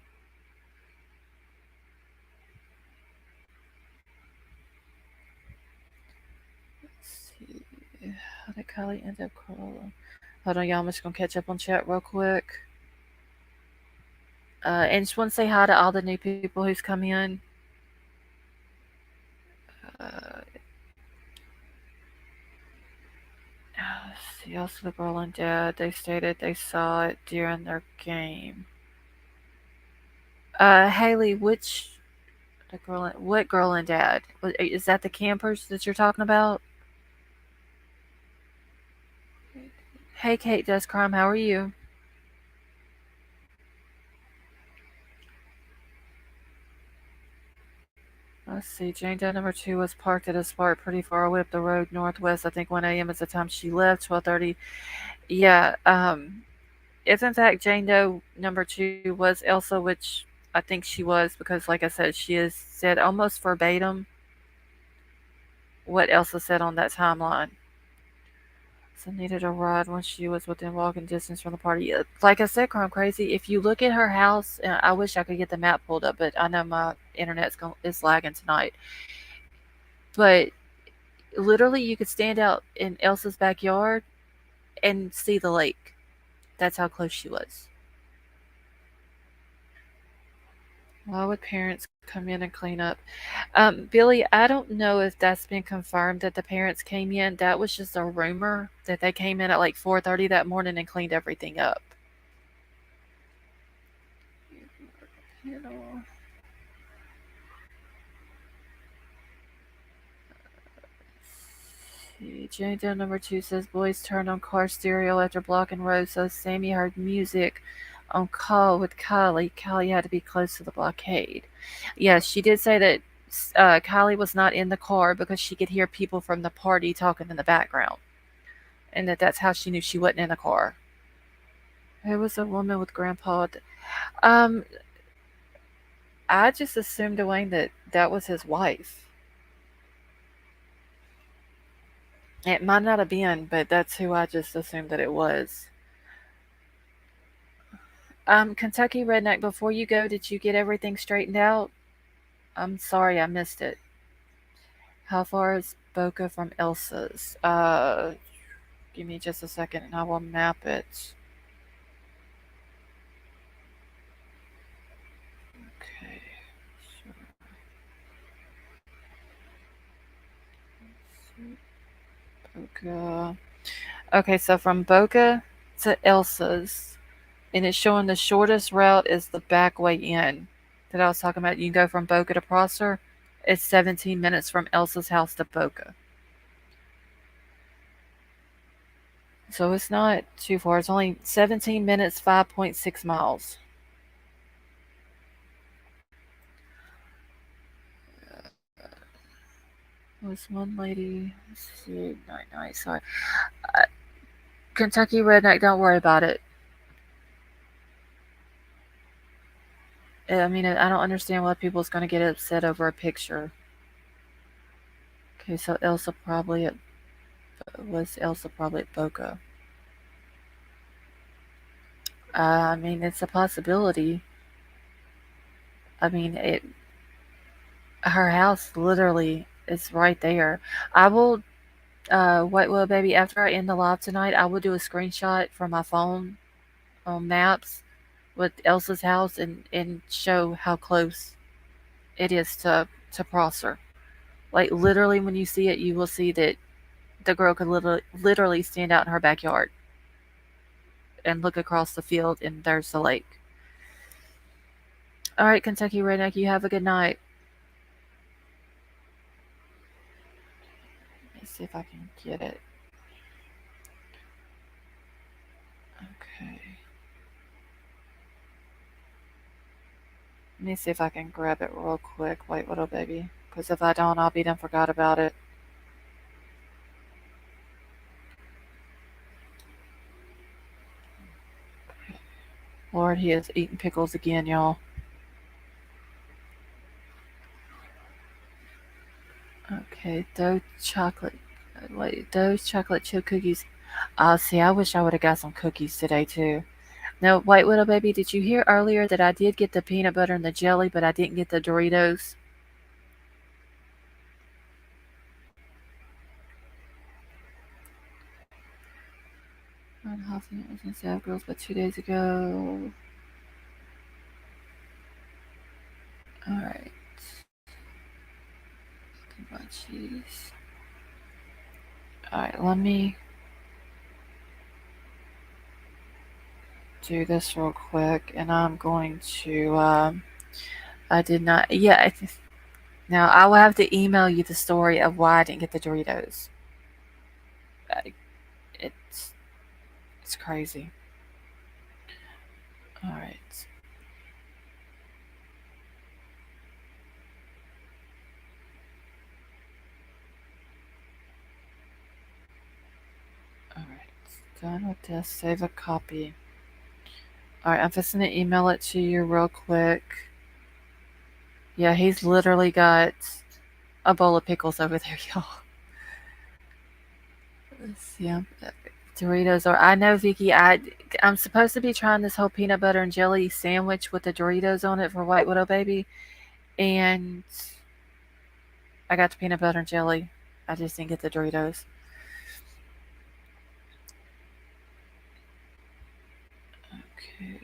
Let's see. How did Kylie end up crawling? Hold on, y'all. I'm just gonna catch up on chat real quick. And just want to say hi to all the new people who's come in. Uh, see, also the girl and dad. They stated they saw it during their game. Haley, what girl and dad? Is that the campers that you're talking about? Hey, Kate Does Crime, how are you? Let's see. Jane Doe number 2 was parked at a spot pretty far away up the road northwest. I think 1 a.m. is the time she left. 12:30. Yeah. If in fact Jane Doe number 2 was Elsa, which I think she was, because like I said, she has said almost verbatim what Elsa said on that timeline. So needed a ride when she was within walking distance from the party. Like I said, Crime Crazy, if you look at her house, and I wish I could get the map pulled up, but I know my is lagging tonight. But literally, you could stand out in Elsa's backyard and see the lake. That's how close she was. Why would parents come in and clean up? Billy, I don't know if that's been confirmed that the parents came in. That was just a rumor that they came in at like 4:30 that morning and cleaned everything up. You know. Jane Doe number 2 says boys turned on car stereo after blocking road, so Sammy heard music on call with Kylie. Kylie had to be close to the blockade. Yes, she did say that Kylie was not in the car because she could hear people from the party talking in the background, and that's how she knew she wasn't in the car. Who was a woman with Grandpa? Um, I just assumed, Dwayne, that was his wife. It might not have been, but that's who I just assumed that it was. Kentucky Redneck, before you go, did you get everything straightened out? I'm sorry I missed it. How far is Boca from Elsa's? Give me just a second and I will map it. Okay. Sure. Boca. Okay, so from Boca to Elsa's, and it's showing the shortest route is the back way in that I was talking about. You can go from Boca to Prosser. It's 17 minutes from Elsa's house to Boca. So it's not too far. It's only 17 minutes, 5.6 miles. Was one lady, let's see, night, sorry. Uh, Kentucky Redneck, don't worry about it. I mean, I don't understand why people's going to get upset over a picture. Okay, so Elsa probably at Boca? I mean, it's a possibility. I mean, her house literally is right there. I will, wait, well, baby, after I end the live tonight, I will do a screenshot from my phone on maps with Elsa's house and show how close it is to Prosser. Like literally, when you see it, you will see that the girl could literally stand out in her backyard and look across the field, and there's the lake. All right, Kentucky Redneck, you have a good night. Let me see if I can get it. Okay. Let me see if I can grab it real quick. Wait, little baby. Because if I don't, I'll be done forgot about it. Lord, he is eating pickles again, y'all. Okay, those chocolate chip cookies. See, I wish I would have got some cookies today too. Now, White Widow Baby, did you hear earlier that I did get the peanut butter and the jelly, but I didn't get the Doritos? On Hoffman was in Sad Girls, but 2 days ago. Alright. Cheese. Alright, let me do this real quick, and I'm going to, I did not, yeah, now I will have to email you the story of why I didn't get the Doritos. It's, it's crazy. Alright. Alright, done with this. Save a copy. Alright, I'm just gonna email it to you real quick. Yeah, he's literally got a bowl of pickles over there, y'all. Let's see. Doritos are. I know, Vicky. I'm supposed to be trying this whole peanut butter and jelly sandwich with the Doritos on it for White Widow Baby, and I got the peanut butter and jelly. I just didn't get the Doritos. Okay.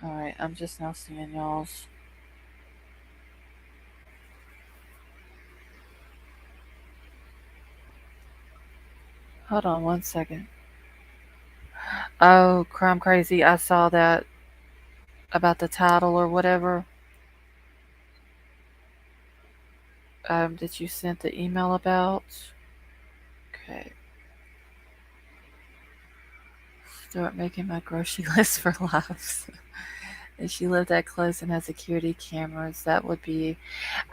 Alright, I'm just now seeing y'all's. Hold on one second. Oh, Crime Crazy, I saw that about the title or whatever. That you sent the email about. Okay. Start making my grocery list for lives. If she lived that close and had security cameras, that would be.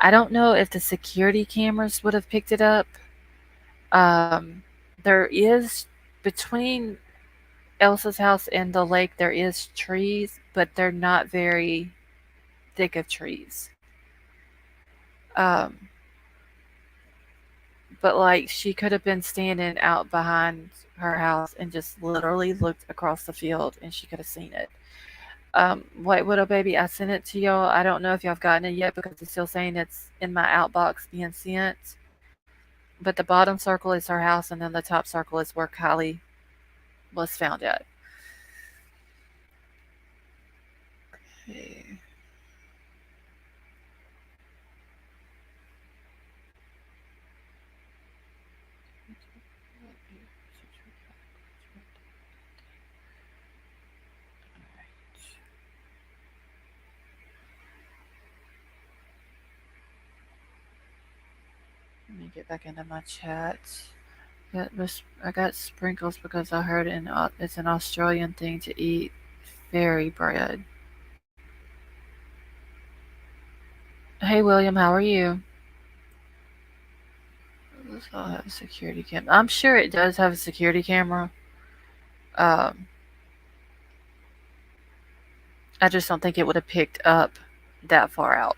I don't know if the security cameras would have picked it up. There is between Elsa's house and the lake, there is trees, but they're not very thick of trees. Um, but like she could have been standing out behind her house and just literally looked across the field and she could have seen it. White Widow Baby, I sent it to y'all. I don't know if y'all have gotten it yet because it's still saying it's in my outbox being sent. But the bottom circle is her house, and then the top circle is where Kylie was found at. Okay. Let me get back into my chat. I got sprinkles because I heard it's an Australian thing to eat fairy bread. Hey William, how are you? This all have a security camera. I'm sure it does have a security camera. Um, I just don't think it would have picked up that far out.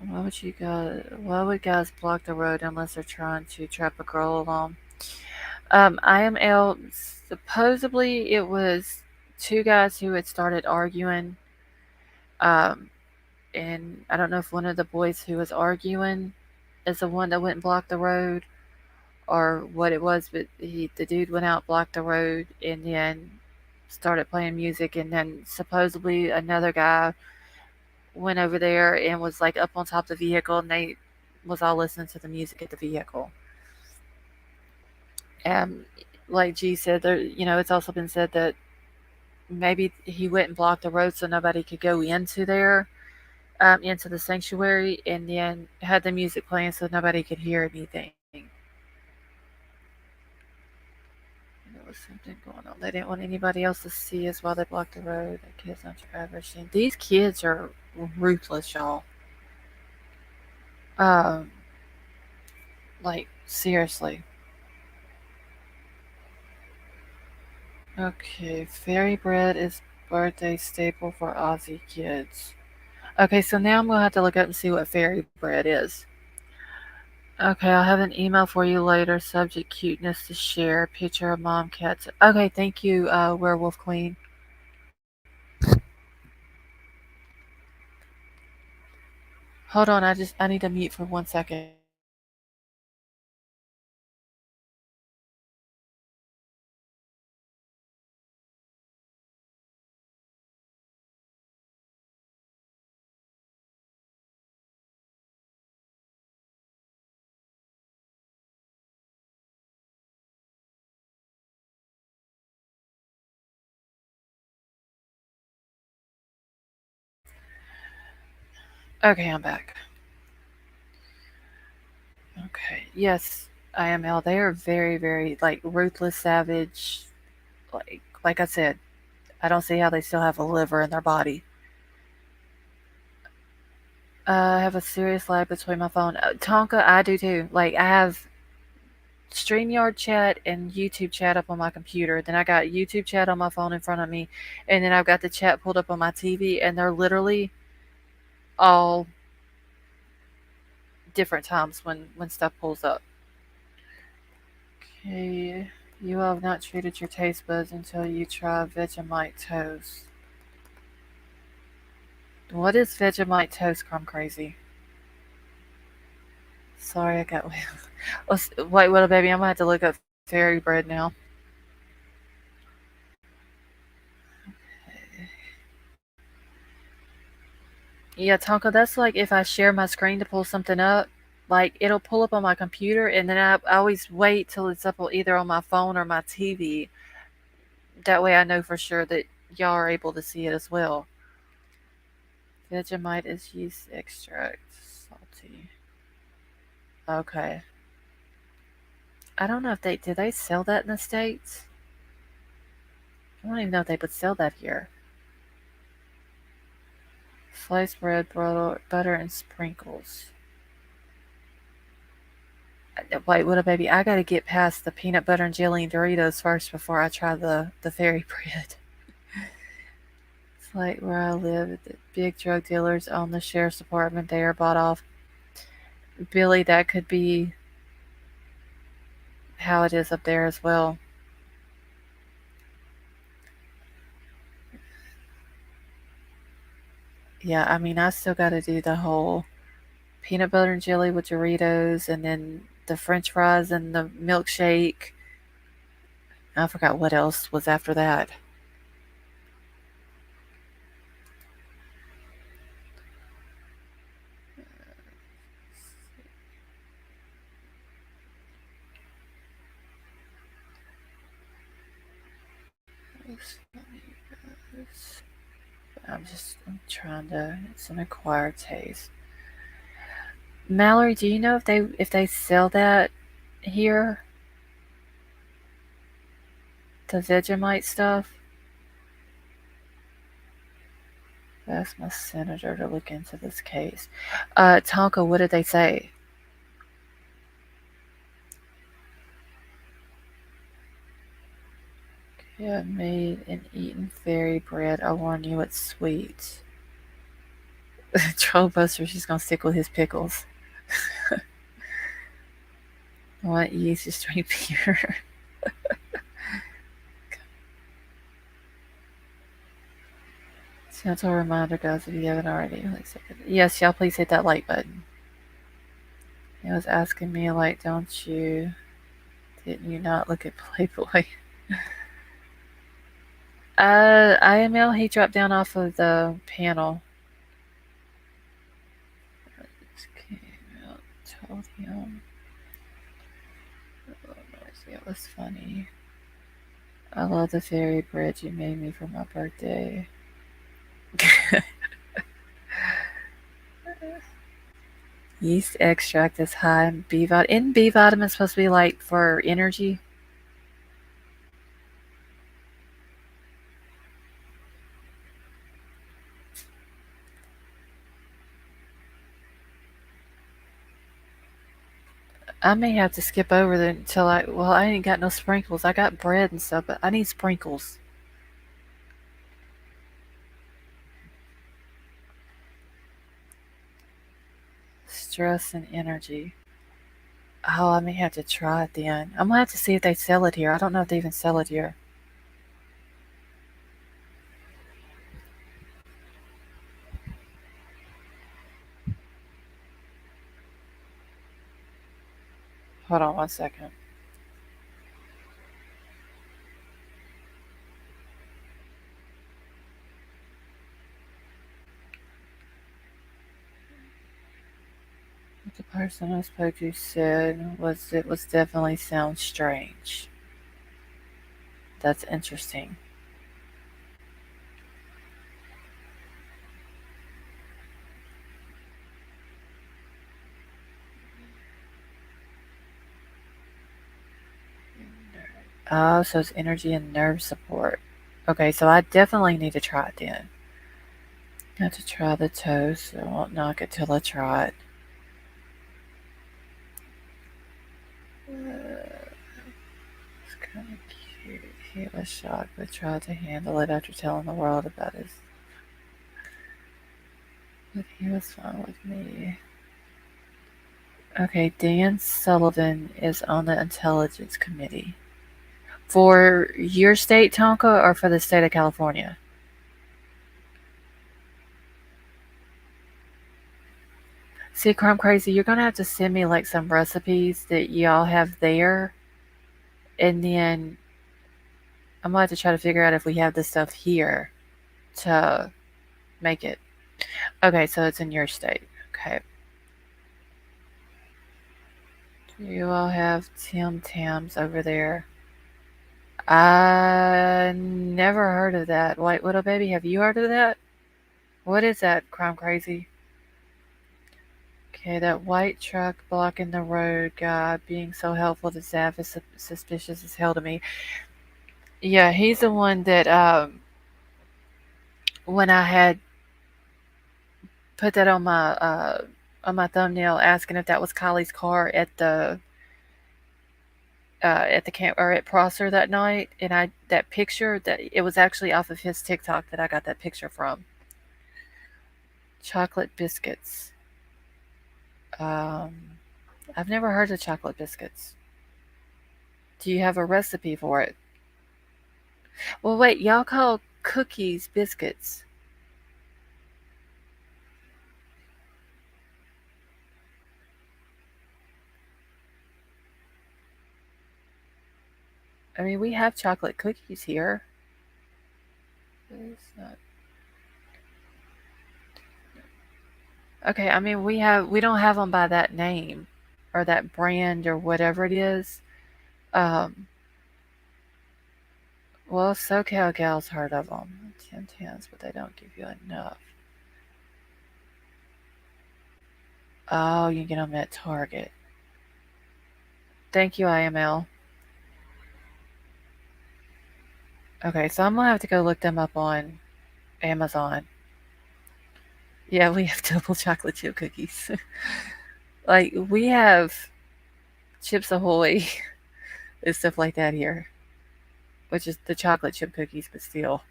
Why would guys block the road unless they're trying to trap a girl along? IML, supposedly it was two guys who had started arguing. Um, and I don't know if one of the boys who was arguing is the one that went and blocked the road or what it was, but the dude went out, blocked the road, and then started playing music, and then supposedly another guy went over there and was like up on top of the vehicle, and they was all listening to the music at the vehicle. Um, like G said, it's also been said that maybe he went and blocked the road so nobody could go into there, into the sanctuary, and then had the music playing so nobody could hear anything. There was something going on. They didn't want anybody else to see us while they blocked the road. The kids on Traverse. These kids are ruthless, y'all. Um, like seriously. Okay, fairy bread is birthday staple for Aussie kids. Okay, so now I'm gonna have to look up and see what fairy bread is. Okay, I'll have an email for you later. Subject cuteness to share. Picture of mom cats. Okay, thank you, Werewolf Queen. Hold on, I need to mute for 1 second. Okay, I'm back. Okay, yes, IML. They are very, very like ruthless, savage. Like I said, I don't see how they still have a liver in their body. I have a serious lag between my phone. Tonka, I do too. Like I have StreamYard chat and YouTube chat up on my computer. Then I got YouTube chat on my phone in front of me, and then I've got the chat pulled up on my TV, and they're literally all different times when stuff pulls up. Okay, you have not treated your taste buds until you try Vegemite toast. What is Vegemite toast, Crumb Crazy? Sorry, I got wait, little baby. I'm gonna have to look up fairy bread now. Yeah, Tonka, that's like if I share my screen to pull something up, like it'll pull up on my computer, and then I always wait till it's up either on my phone or my TV. That way I know for sure that y'all are able to see it as well. Vegemite is yeast extract, salty. Okay. I don't know if do they sell that in the States? I don't even know if they would sell that here. Sliced bread, butter, and sprinkles. Wait, what a baby! I gotta get past the peanut butter and jelly and Doritos first before I try the fairy bread. It's like where I live. The big drug dealers own the sheriff's department. They are bought off. Billy, that could be how it is up there as well. Yeah, I mean, I still got to do the whole peanut butter and jelly with Doritos, and then the French fries and the milkshake. I forgot what else was after that. I'm trying to. It's an acquired taste. Mallory, do you know if they sell that here? The Vegemite stuff? Ask my senator to look into this case. Tonka, what did they say? Yeah, made and eaten fairy bread. I warn you, it's sweet. Trollbuster, she's gonna stick with his pickles. What yeast is drink beer? Gentle reminder, guys, if you haven't already. Yes, y'all please hit that like button. He was asking me, like, don't you? Didn't you not look at Playboy? IML, he dropped down off of the panel. Told him. It was funny. I love the fairy bread you made me for my birthday. Yeast extract is high in B vitamin. Isn't B vitamin supposed to be like for energy? I may have to skip over there until I ain't got no sprinkles. I got bread and stuff, but I need sprinkles. Stress and energy. Oh, I may have to try it then. I'm gonna have to see if they sell it here. I don't know if they even sell it here. Hold on 1 second. What the person I spoke to said was it was definitely sounds strange. That's interesting. Oh, so it's energy and nerve support. Okay, so I definitely need to try it then. I have to try the toast, so I won't knock it till I try it. It's kind of cute. He was shocked, but tried to handle it after telling the world about his. But he was fine with me. Okay, Dan Sullivan is on the Intelligence Committee. For your state, Tonka, or for the state of California? See, Crime Crazy, you're gonna have to send me like some recipes that y'all have there, and then I'm gonna have to try to figure out if we have this stuff here to make it. Okay, so it's in your state. Okay. Do you all have Tim Tams over there? I never heard of that. White Widow Baby, have you heard of that? What is that, Crime Crazy? Okay, that white truck blocking the road guy being so helpful to Zaf is suspicious as hell to me. Yeah, he's the one that when I had put that on my thumbnail, asking if that was Kylie's car at the camp or at Prosser that night, and that picture that it was actually off of his TikTok that I got that picture from. Chocolate biscuits. I've never heard of chocolate biscuits. Do you have a recipe for it? Well, wait, y'all call cookies biscuits. I mean, we have chocolate cookies here. It's not... Okay, I mean, we don't have them by that name or that brand or whatever it is. Um, well, SoCal Gal's heard of them. 10 tens, but they don't give you enough. Oh, you can get them at Target. Thank you, IML. Okay, so I'm gonna have to go look them up on Amazon. Yeah, we have double chocolate chip cookies. Like, we have Chips Ahoy and stuff like that here, which is the chocolate chip cookies, but still.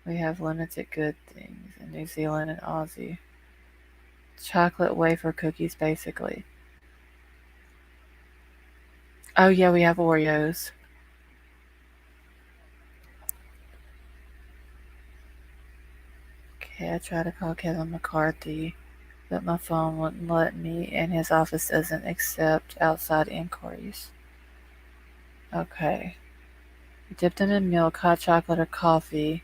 We have limited good things in New Zealand and Aussie. Chocolate wafer cookies, basically. Oh, yeah, we have Oreos. Okay, I tried to call Kevin McCarthy, but my phone wouldn't let me, and his office doesn't accept outside inquiries. Okay. You dip them in milk, hot chocolate, or coffee.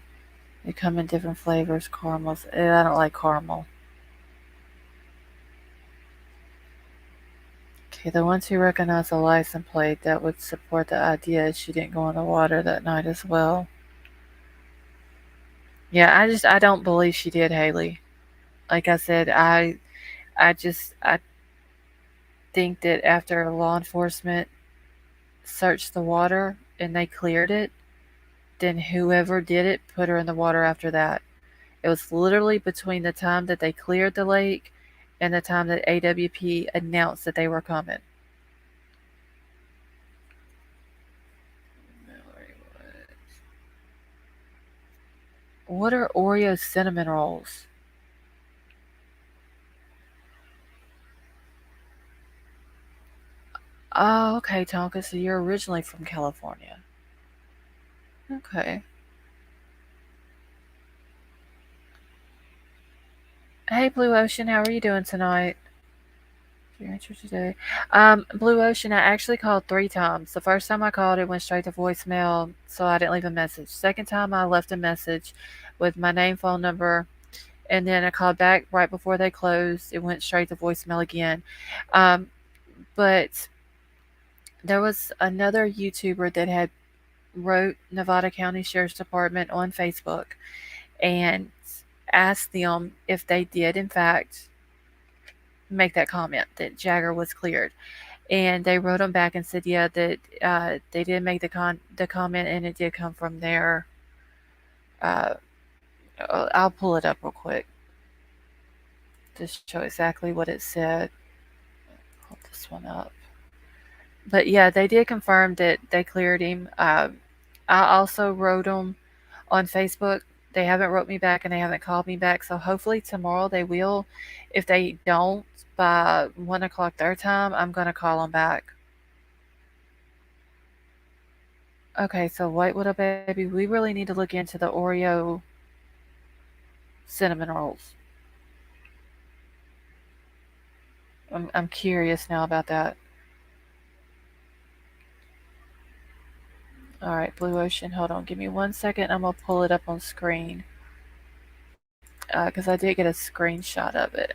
They come in different flavors, caramels. I don't like caramel. Okay, the ones who recognize the license plate that would support the idea she didn't go in the water that night as well. Yeah, I don't believe she did, Haley. Like I said, I think that after law enforcement searched the water and they cleared it, then whoever did it put her in the water after that. It was literally between the time that they cleared the lake and the time that AWP announced that they were coming. What are Oreo cinnamon rolls? Oh, okay, Tonka. So you're originally from California. Okay. Hey, Blue Ocean, how are you doing tonight? Your answer today. Blue Ocean, I actually called 3 times. The first time I called, it went straight to voicemail, so I didn't leave a message. Second time, I left a message with my name, phone number, and then I called back right before they closed. It went straight to voicemail again. Um, but there was another YouTuber that had wrote Nevada County Sheriff's Department on Facebook and asked them if they did, in fact, make that comment that Jagger was cleared. And they wrote them back and said, yeah, that they did make the comment, and it did come from there. Uh, I'll pull it up real quick to show exactly what it said. Hold this one up. But yeah, they did confirm that they cleared him. I also wrote them on Facebook. They haven't wrote me back and they haven't called me back. So hopefully tomorrow they will. If they don't by 1 o'clock their time, I'm gonna call them back. Okay, so White Widow Baby, we really need to look into the Oreo cinnamon rolls. I'm curious now about that. All right, Blue Ocean, hold on, give me 1 second. I'm gonna pull it up on screen because I did get a screenshot of it.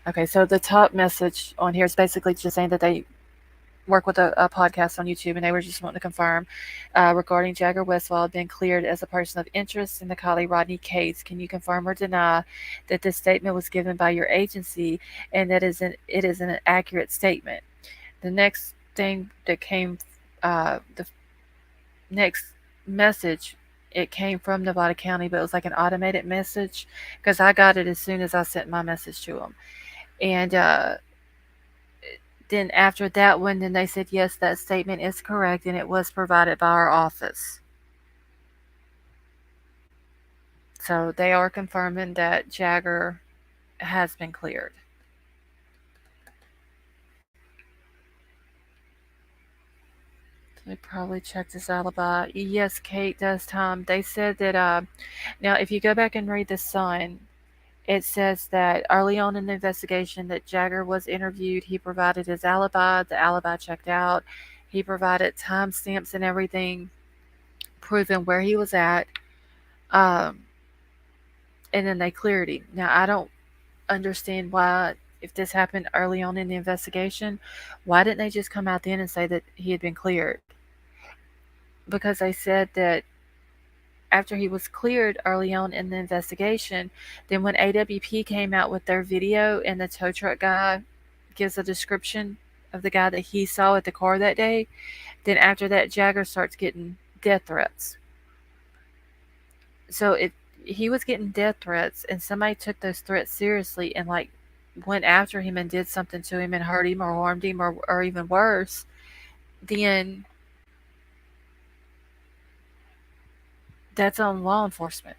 Okay, so the top message on here is basically just saying that they work with a podcast on YouTube, and they were just wanting to confirm regarding Jagger Westwall being cleared as a person of interest in the KIELY case. Can you confirm or deny that this statement was given by your agency and that it is an accurate statement? The next thing that came, the next message, it came from Nevada County, but it was like an automated message because I got it as soon as I sent my message to them. And then after that one, then they said, yes, that statement is correct and it was provided by our office. So they are confirming that Jagger has been cleared. They probably checked his alibi. Yes, Kate does, Tom. They said that now if you go back and read the Sun, it says that early on in the investigation that Jagger was interviewed, he provided his alibi. The alibi checked out. He provided timestamps and everything, proving where he was at. Um, and then they cleared him. Now, I don't understand why, if this happened early on in the investigation, why didn't they just come out then and say that he had been cleared? Because they said that after he was cleared early on in the investigation, then when AWP came out with their video and the tow truck guy gives a description of the guy that he saw at the car that day, then after that, Jagger starts getting death threats. So if he was getting death threats and somebody took those threats seriously and like went after him and did something to him and hurt him or harmed him or even worse, then that's on law enforcement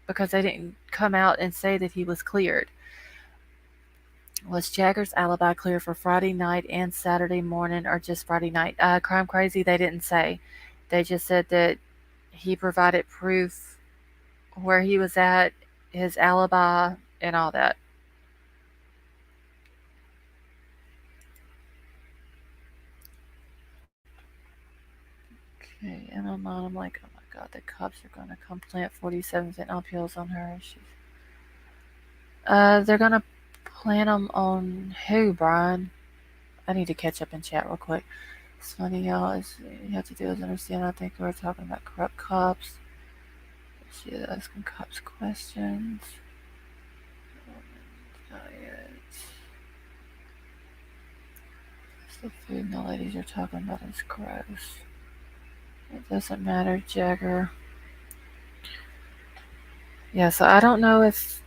because they didn't come out and say that he was cleared. Was Jagger's alibi clear for Friday night and Saturday morning or just Friday night? Crime Crazy, they didn't say. They just said that he provided proof where he was at, his alibi, and all that. Okay, and I'm like, oh my god, the cops are gonna come plant 47 fentanyl pills on her. They're gonna plant them on who, Brian? I need to catch up in chat real quick. It's funny, y'all. You have to do is understand. I think we're talking about corrupt cops. She's asking cops questions. Diet. The food the ladies are talking about is gross. It doesn't matter, Jagger. Yeah, so I don't know if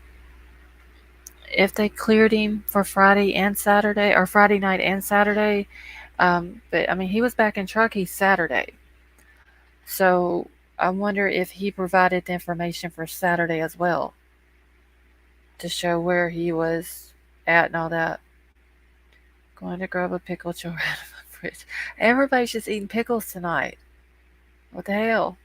they cleared him for Friday and Saturday, or Friday night and Saturday. But I mean, he was back in Truckee Saturday. So I wonder if he provided the information for Saturday as well to show where he was at and all that. Going to grab a pickle jar out of my fridge. Everybody's just eating pickles tonight. What the hell?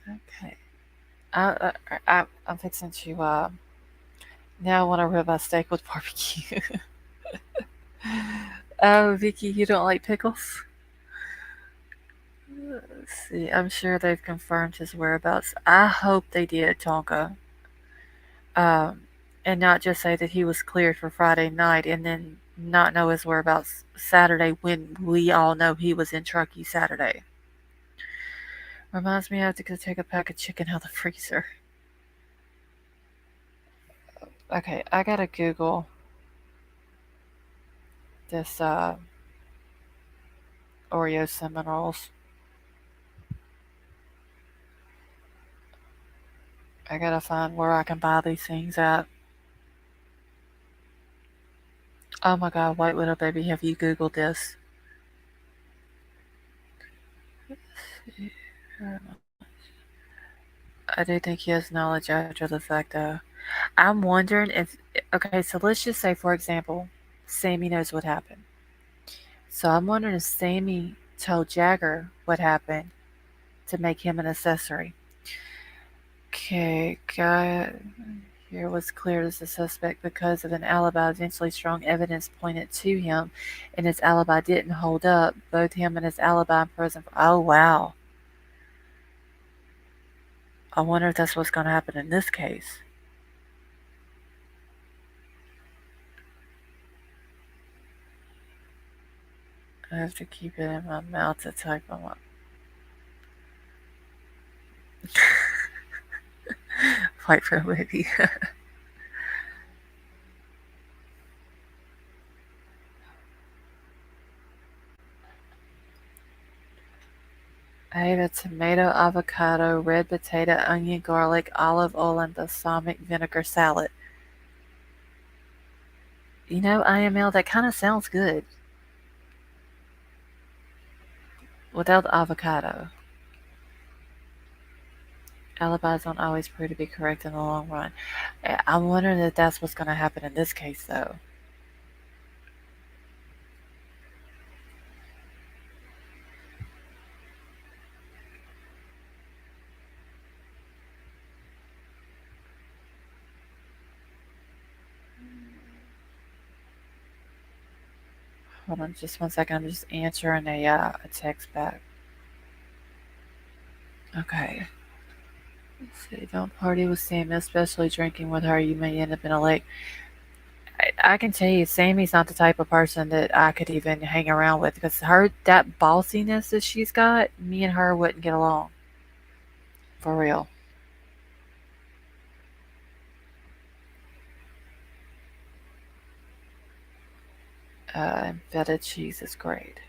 Okay. I'm fixing to, now I want a ribeye steak with barbecue. Oh, Vicky, you don't like pickles? Let's see. I'm sure they've confirmed his whereabouts. I hope they did, Tonka. Um, and not just say that he was cleared for Friday night and then not know his whereabouts Saturday when we all know he was in Truckee Saturday. Reminds me I have to go take a pack of chicken out of the freezer. Okay, I gotta Google this Oreo cinnamon rolls. I gotta find where I can buy these things at. Oh my god, White Widow Baby, have you Googled this? I do think he has knowledge after the fact, though. I'm wondering if. Okay, so let's just say, for example, Sammy knows what happened. So I'm wondering if Sammy told Jagger what happened to make him an accessory. Okay, guy here was cleared as a suspect because of an alibi. Eventually, strong evidence pointed to him, and his alibi didn't hold up. Both him and his alibi in prison. Oh, wow. I wonder if that's what's going to happen in this case. I have to keep it in my mouth to type them up. Fight for a baby. I ate a tomato, avocado, red potato, onion, garlic, olive oil, and balsamic vinegar salad. You know, IML, that kind of sounds good. Without the avocado. Alibis don't always prove to be correct in the long run. I'm wondering if that's what's going to happen in this case, though. Hold on just one second. I'm just answering a text back. Okay. Let's see. Don't party with Sammy, especially drinking with her. You may end up in a lake. I can tell you, Sammy's not the type of person that I could even hang around with because that bossiness that she's got, me and her wouldn't get along. For real. Feta cheese is great.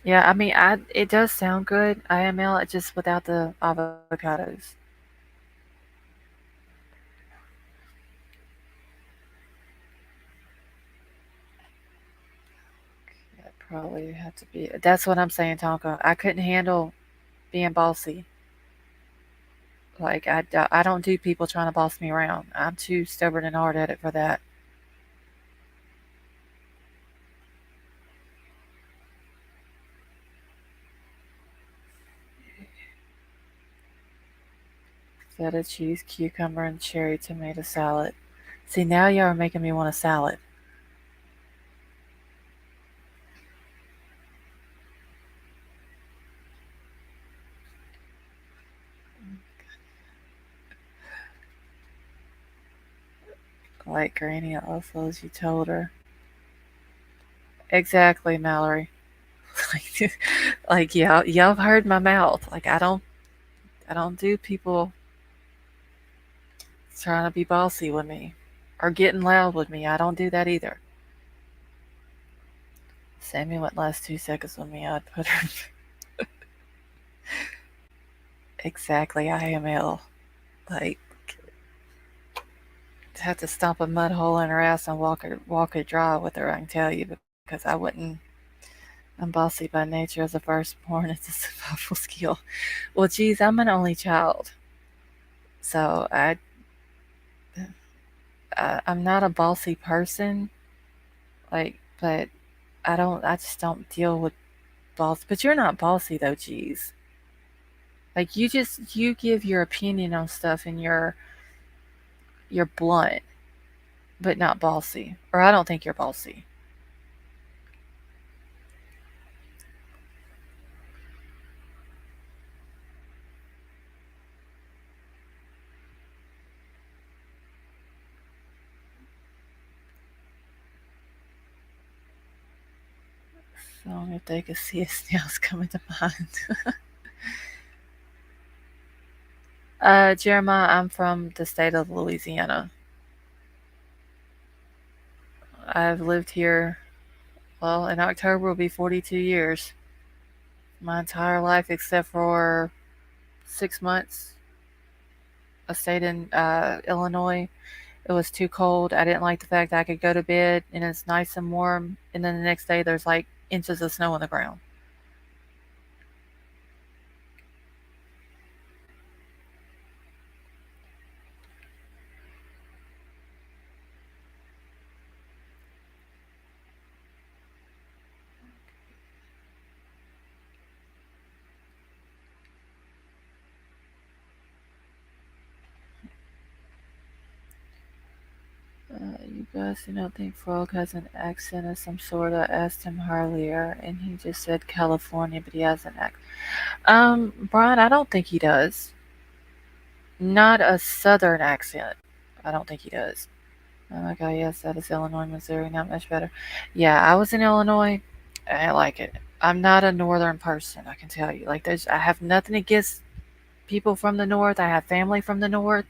Yeah, I mean, it does sound good, IML, it just without the avocados. That probably have to be. That's what I'm saying, Tonka. I couldn't handle being bossy. Like I don't do people trying to boss me around. I'm too stubborn and hard at it for that. Feta cheese, cucumber, and cherry tomato salad. See, now y'all are making me want a salad. Like Granny also, as you told her. Exactly, Mallory. Like y'all have heard my mouth. Like I don't do people trying to be bossy with me or getting loud with me. I don't do that either. Sammy went last 2 seconds with me. I'd put her exactly. I am ill. Like have to stomp a mud hole in her ass and walk her dry with her. I can tell you because I wouldn't. I'm bossy by nature as a firstborn. It's a survival skill. Well, geez, I'm an only child, so I'm not a bossy person. Like, but I don't. I just don't deal with boss. But you're not bossy though, geez. Like you give your opinion on stuff and you're blunt, but not bossy. Or I don't think you're bossy. So if they could see a snail's coming to mind. Jeremiah, I'm from the state of Louisiana. I've lived here, well, in October will be 42 years. My entire life except for 6 months. I stayed in Illinois. It was too cold. I didn't like the fact that I could go to bed and it's nice and warm, and then the next day there's like inches of snow on the ground. You guys do not think Frog has an accent of some sort? I asked him earlier, and he just said California, but he has an accent. Brian, I don't think he does. Not a southern accent. I don't think he does. Oh my god, yes, that is Illinois, Missouri, not much better. Yeah, I was in Illinois. I like it. I'm not a northern person, I can tell you. Like, I have nothing against people from the north. I have family from the north.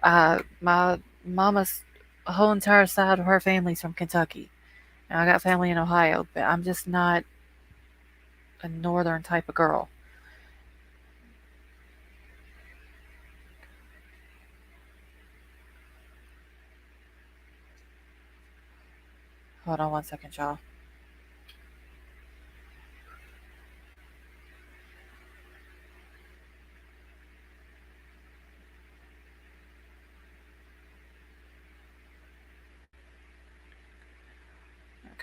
My mama's whole entire side of her family's from Kentucky. And I got family in Ohio, but I'm just not a northern type of girl. Hold on one second, y'all.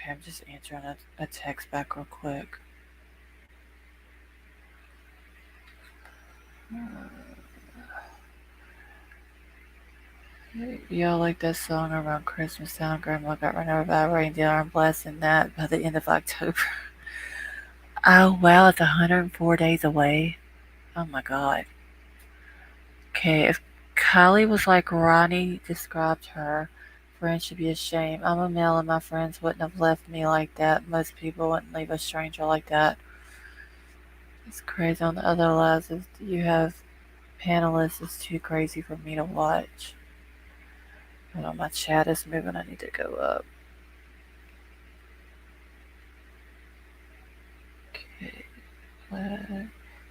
Okay, I'm just answering a text back real quick. Y'all like that song around Christmas time? Grandma got run over by a reindeer. I'm blasting that by the end of October. Oh wow, it's 104 days away. Oh my god. Okay, if Kylie was like Ronnie described her, friends should be ashamed. I'm a male and my friends wouldn't have left me like that. Most people wouldn't leave a stranger like that. It's crazy. On the other lives, you have panelists is too crazy for me to watch. Hold on, my chat is moving. I need to go up. Okay.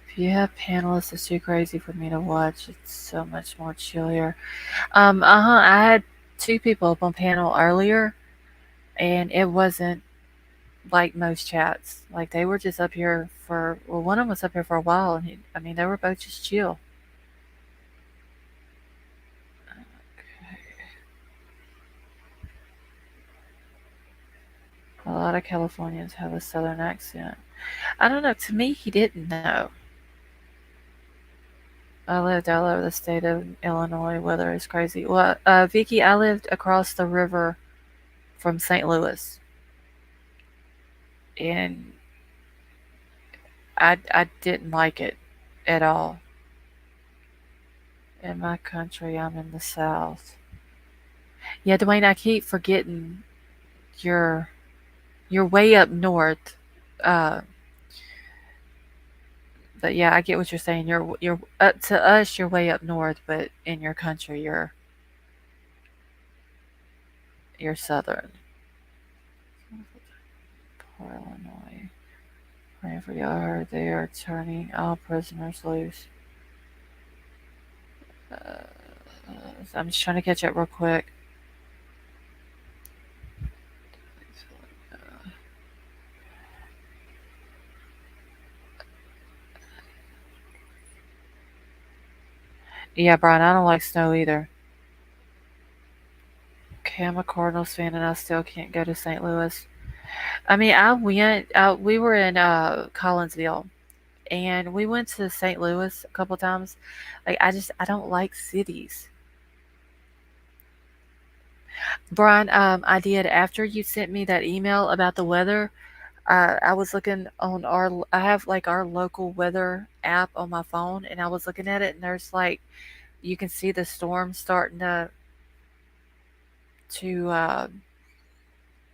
If you have panelists, it's too crazy for me to watch. It's so much more chillier. I had two people up on panel earlier, and it wasn't like most chats. Like they were just up here for. Well, one of them was up here for a while, and I mean, they were both just chill. A lot of Californians have a southern accent. I don't know. To me, he didn't know. I lived all over the state of Illinois. Weather is crazy. Well, Vicky, I lived across the river from St. Louis, and I didn't like it at all. In my country, I'm in the South. Yeah, Dwayne, I keep forgetting you're you're way up north. Uh, but yeah, I get what you're saying. You're to us, you're way up north, but in your country, you're southern. Poor Illinois. Praying for y'all. Heard they are turning all prisoners loose. Uh, I'm just trying to catch up real quick. Yeah, Brian, I don't like snow either. Okay, I'm a Cardinals fan and I still can't go to St. Louis. I mean, I went. We were in Collinsville, and we went to St. Louis a couple times. Like, I don't like cities. Brian, I did after you sent me that email about the weather. I was looking on I have like our local weather app on my phone, and I was looking at it, and there's like you can see the storm starting to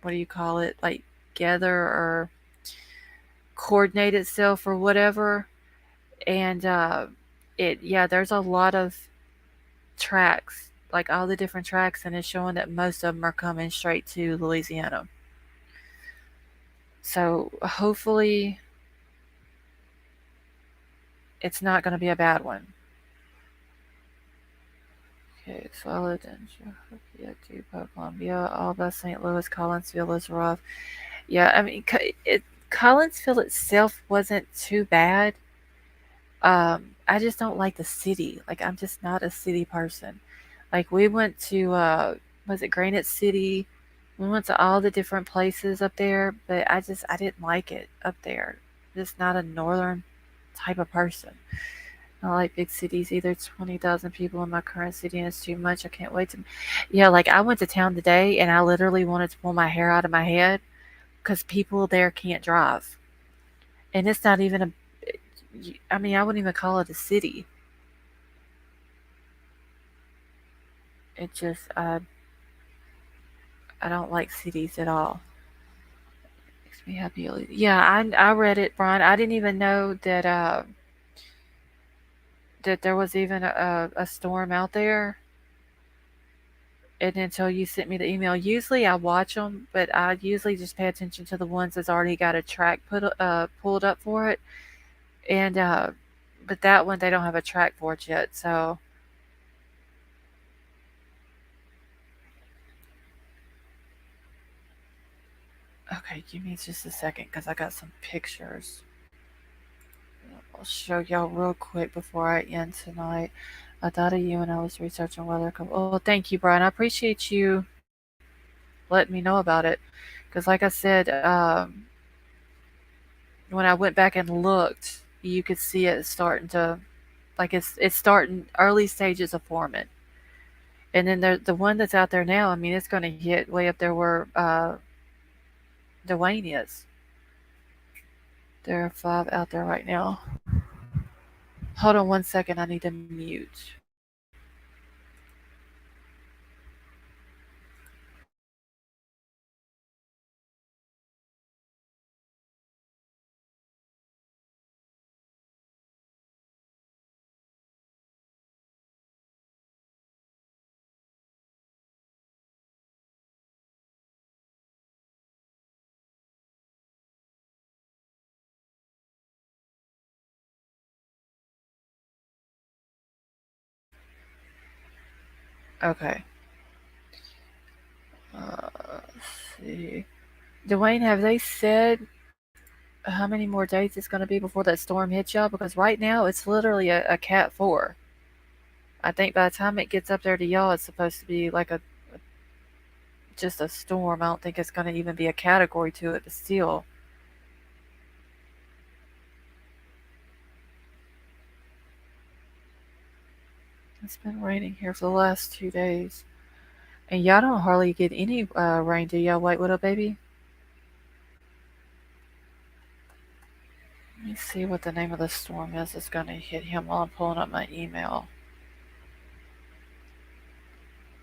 what do you call it, like gather or coordinate itself or whatever. And there's a lot of tracks, like all the different tracks, and it's showing that most of them are coming straight to Louisiana. So hopefully it's not going to be a bad one. Okay, so I lived in Georgia, Depot, Columbia, all by St. Louis. Collinsville is rough. Yeah, I mean, Collinsville itself wasn't too bad. I just don't like the city. Like, I'm just not a city person. Like, we went to, was it Granite City? We went to all the different places up there, but I didn't like it up there. Just not a northern type of person. I like big cities, either 20,000 people in my current city and it's too much. I can't wait to. Yeah, like I went to town today and I literally wanted to pull my hair out of my head because people there can't drive. And it's not even I mean, I wouldn't even call it a city. It just, I don't like cities at all. Makes me happy. Yeah, I read it, Brian. I didn't even know that there was even a storm out there. And until you sent me the email, usually I watch them, but I usually just pay attention to the ones that's already got a track pulled up for it. And but that one they don't have a track for it yet. So okay, give me just a second because I got some pictures. I'll show y'all real quick before I end tonight. I thought of you when I was researching weather. Oh, thank you, Brian. I appreciate you letting me know about it. Because, like I said, when I went back and looked, you could see it starting to, like it's starting early stages of forming. And then the one that's out there now, I mean, it's going to hit way up there where Dwayne is. There are 5 out there right now. Hold on 1 second. I need to mute. Okay. Let's see. Dwayne, have they said how many more days it's going to be before that storm hits y'all? Because right now it's literally a Cat 4. I think by the time it gets up there to y'all, it's supposed to be like a just a storm. I don't think it's going to even be a category to it, but still. It's been raining here for the last 2 days. And y'all don't hardly get any rain, do y'all, White Widow baby? Let me see what the name of the storm is that's going to hit him while I'm pulling up my email.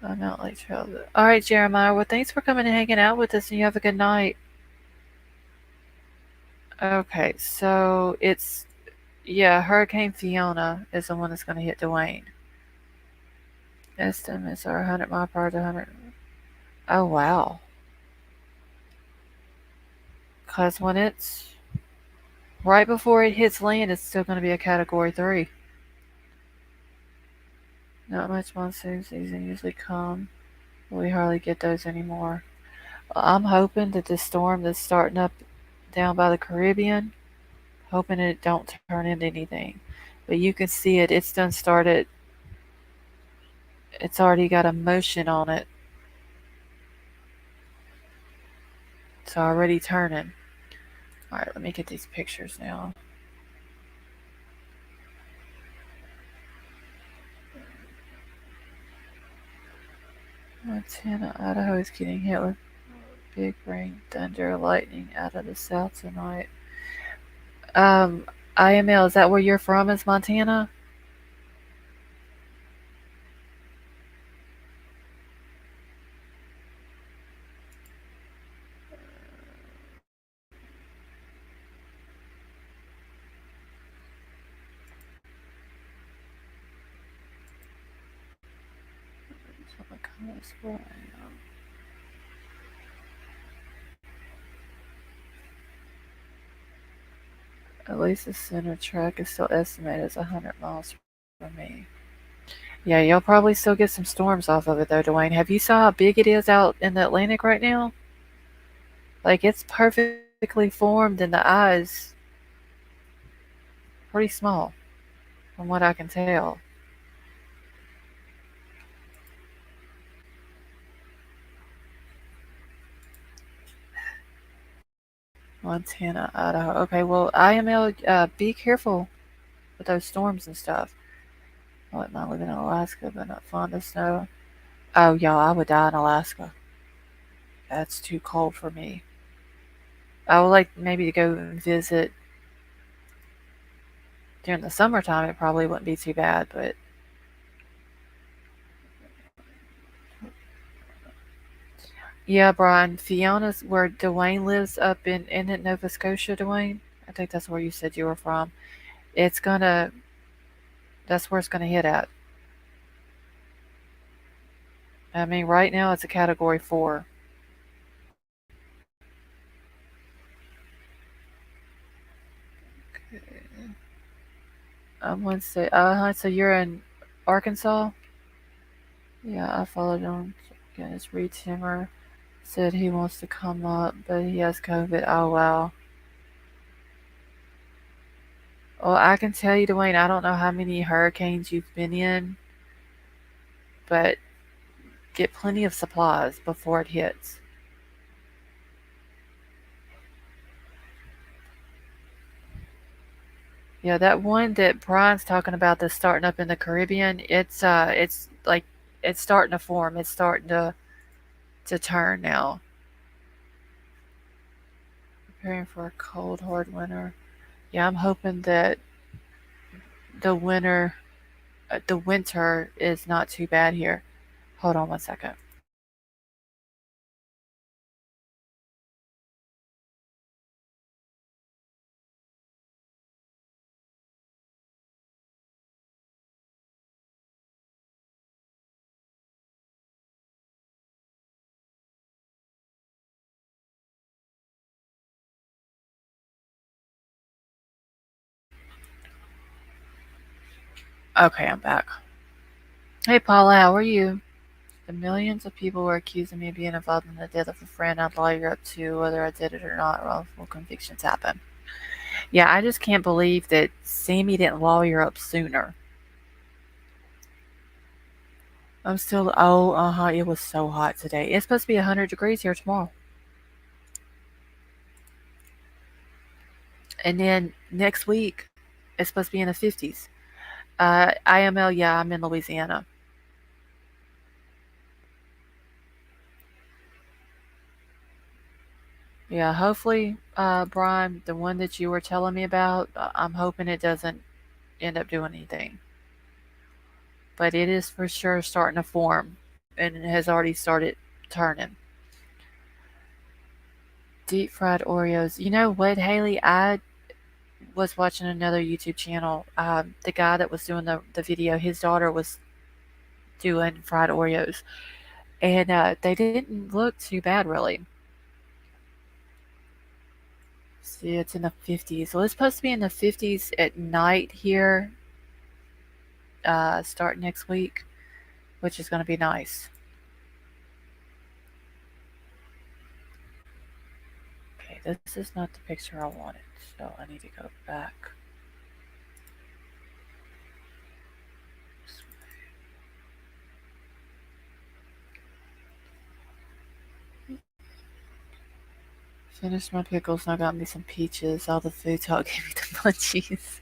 I'm out like trail. All right, Jeremiah. Well, thanks for coming and hanging out with us, and you have a good night. Okay, so it's Hurricane Fiona is the one that's going to hit Dwayne. Estimates are 100 mile per hour to 100. Oh wow! Because when it's right before it hits land, it's still going to be a Category 3. Not much monsoon season usually come. We hardly get those anymore. I'm hoping that this storm that's starting up down by the Caribbean, hoping it don't turn into anything. But you can see it. It's done started. It's already got a motion on it. It's already turning. All right, let me get these pictures now. Montana, Idaho is getting hit with big rain, thunder, lightning out of the south tonight. Um, IML, is that where you're from? Is Montana? At least the center track is still estimated as 100 miles from me. Yeah, you'll probably still get some storms off of it though, Dwayne. Have you saw how big it is out in the Atlantic right now? Like it's perfectly formed and the eyes pretty small from what I can tell. Montana, Idaho. Okay, well, IML, be careful with those storms and stuff. I wouldn't mind living in Alaska, but not fond of snow. Oh, y'all, I would die in Alaska. That's too cold for me. I would like maybe to go and visit during the summertime. It probably wouldn't be too bad, but yeah, Brian, Fiona's where Dwayne lives up in Nova Scotia, Dwayne. I think that's where you said you were from. It's gonna, that's where it's gonna hit at. I mean, right now it's a Category 4. Wednesday. So you're in Arkansas? Yeah, I followed him. Again, it's Reed Timmer said he wants to come up, but he has COVID. Oh wow. Well, I can tell you, Dwayne, I don't know how many hurricanes you've been in, but get plenty of supplies before it hits. Yeah, that one that Brian's talking about that's starting up in the Caribbean, it's like it's starting to form. It's starting to turn now. Preparing for a cold, hard winter. Yeah, I'm hoping that the winter the winter is not too bad here. Hold on one second. Okay, I'm back. Hey Paula, how are you? The millions of people were accusing me of being involved in the death of a friend. I'd lawyer up to whether I did it or not. Wrongful convictions happen. Yeah, I just can't believe that Sammy didn't lawyer up sooner. I'm still. Oh, it was so hot today. It's supposed to be 100 degrees here tomorrow. And then next week, it's supposed to be in the 50s. IML, yeah, I'm in Louisiana. Yeah, hopefully, Brian, the one that you were telling me about, I'm hoping it doesn't end up doing anything. But it is for sure starting to form and it has already started turning. Deep fried Oreos. You know what, Haley? I was watching another YouTube channel. The guy that was doing the video, his daughter was doing fried Oreos. And they didn't look too bad, really. See, it's in the 50s. Well, it's supposed to be in the 50s at night here, starting next week, which is going to be nice. Okay, this is not the picture I wanted, so I need to go back. Finished my pickles and I got me some peaches. All the food talk gave me the munchies.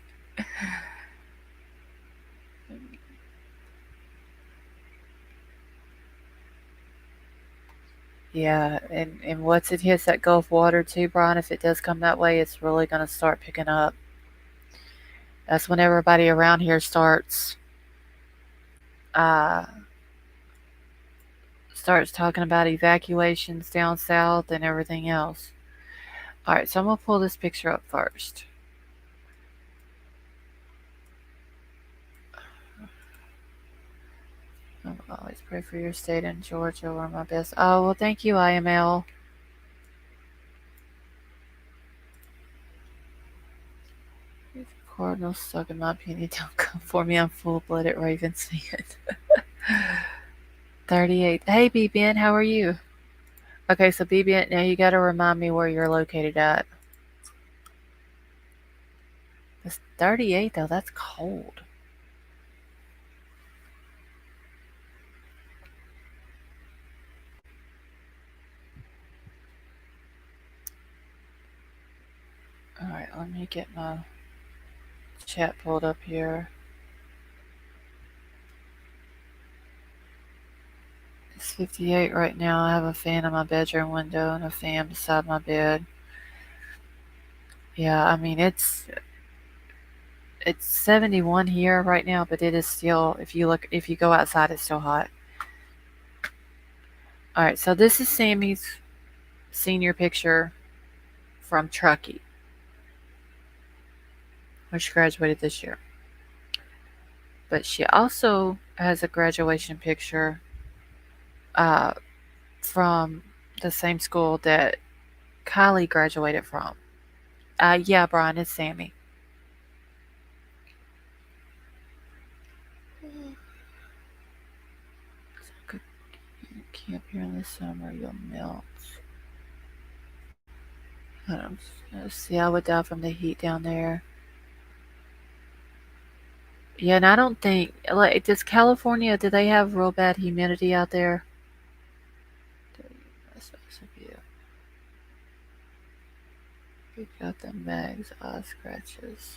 Yeah, and once it hits that Gulf water too, Brian, if it does come that way, it's really going to start picking up. That's when everybody around here uh, starts talking about evacuations down south and everything else. All right, so I'm going to pull this picture up first. I'll always pray for your state in Georgia. We're my best. Oh, well, thank you, IML. If the Cardinals suck, in my opinion, don't come for me. I'm full-blooded Ravens fan. 38. Hey, B-Ben, how are you? Okay, so B-Ben, now you got to remind me where you're located at. It's 38, though. That's cold. All right, let me get my chat pulled up here. It's 58 right now. I have a fan in my bedroom window and a fan beside my bed. Yeah, I mean it's 71 here right now, but it is still if you go outside it's still hot. All right, so this is Sammy's senior picture from Truckee, where she graduated this year. But she also has a graduation picture uh, from the same school that KIELY graduated from. Yeah, Brian, it's Sammy. Camp here in the summer, you'll melt. I don't see. I would die from the heat down there. Yeah, and I don't think like does California. Do they have real bad humidity out there? That's nice of you. You got the Meg's eye scratches.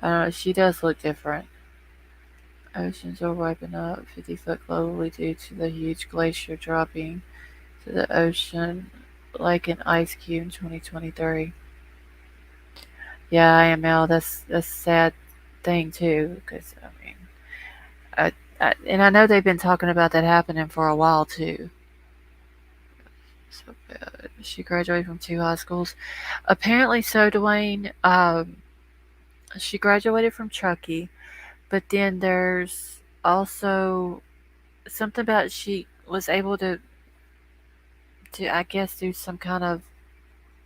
I don't know, she does look different. Oceans are wiping up 50 foot globally due to the huge glacier dropping to the ocean like an ice cube in 2023. Yeah, IML, that's a sad thing too, because I mean, and I know they've been talking about that happening for a while too. So bad. She graduated from 2 high schools. Apparently so, Dwayne. She graduated from Truckee, but then there's also something about she was able to I guess do some kind of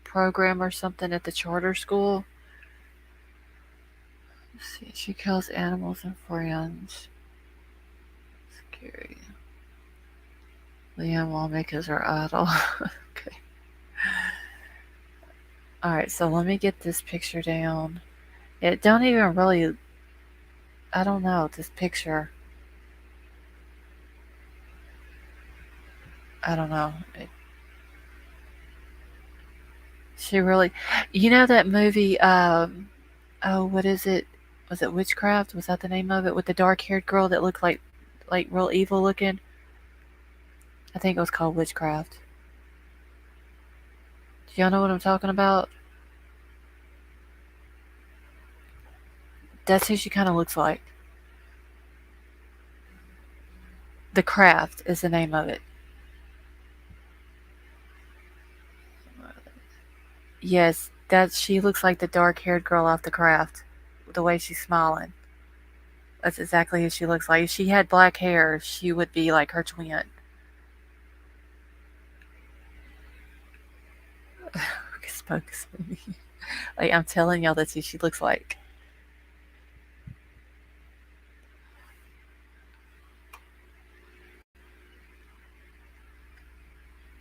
program or something at the charter school. Let's see, she kills animals and friends. Scary. Liam lawmakers are idle. Okay. All right, so let me get this picture down. It don't even really. I don't know this picture. I don't know. She really, that movie. Oh, what is it? Was it Witchcraft? Was that the name of it? With the dark-haired girl that looked like real evil looking. I think it was called Witchcraft. Do y'all know what I'm talking about? That's who she kind of looks like. The Craft is the name of it. Yes, that she looks like the dark-haired girl off The Craft. The way she's smiling. That's exactly who she looks like. If she had black hair, she would be like her twin. Hocus Pocus movie. Like I'm telling y'all, that's who she looks like.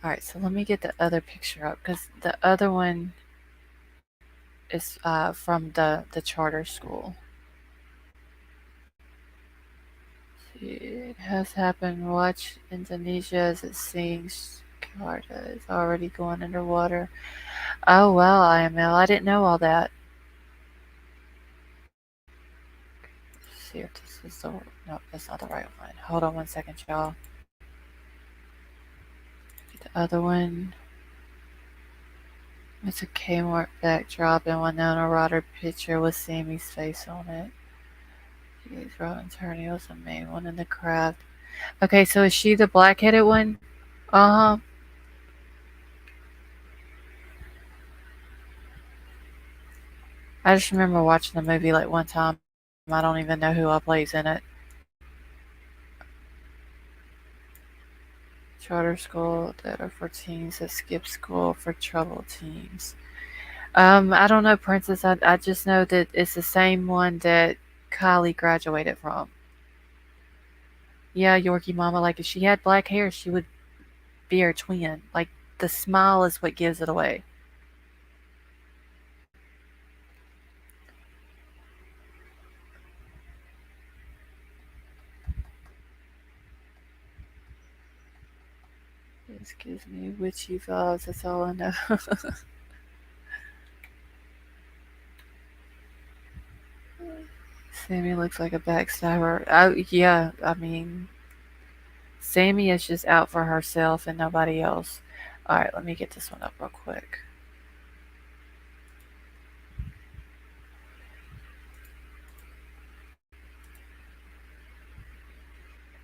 All right, so let me get the other picture up because the other one is from the charter school. It has happened. Watch Indonesia as it sinks. Jakarta is already going underwater. Oh wow, IML. I didn't know all that. Let's see if this is the no, that's not the right one. Hold on 1 second, y'all. The other one. It's a Kmart backdrop and Winona Ryder picture with Sammy's face on it. She's Robin Turney was the main one in the craft. Okay, so is she the black-headed one? Uh-huh. I just remember watching the movie like one time. I don't even know who all plays in it. Charter school that are for teens that skip school for troubled teens. I don't know, Princess. I just know that it's the same one that KIELY graduated from. Yeah, Yorkie Mama. Like if she had black hair, she would be her twin. Like the smile is what gives it away. This gives me witchy vibes. That's all I know. Sammy looks like a backstabber. Oh yeah, I mean, Sammy is just out for herself and nobody else. All right, let me get this one up real quick.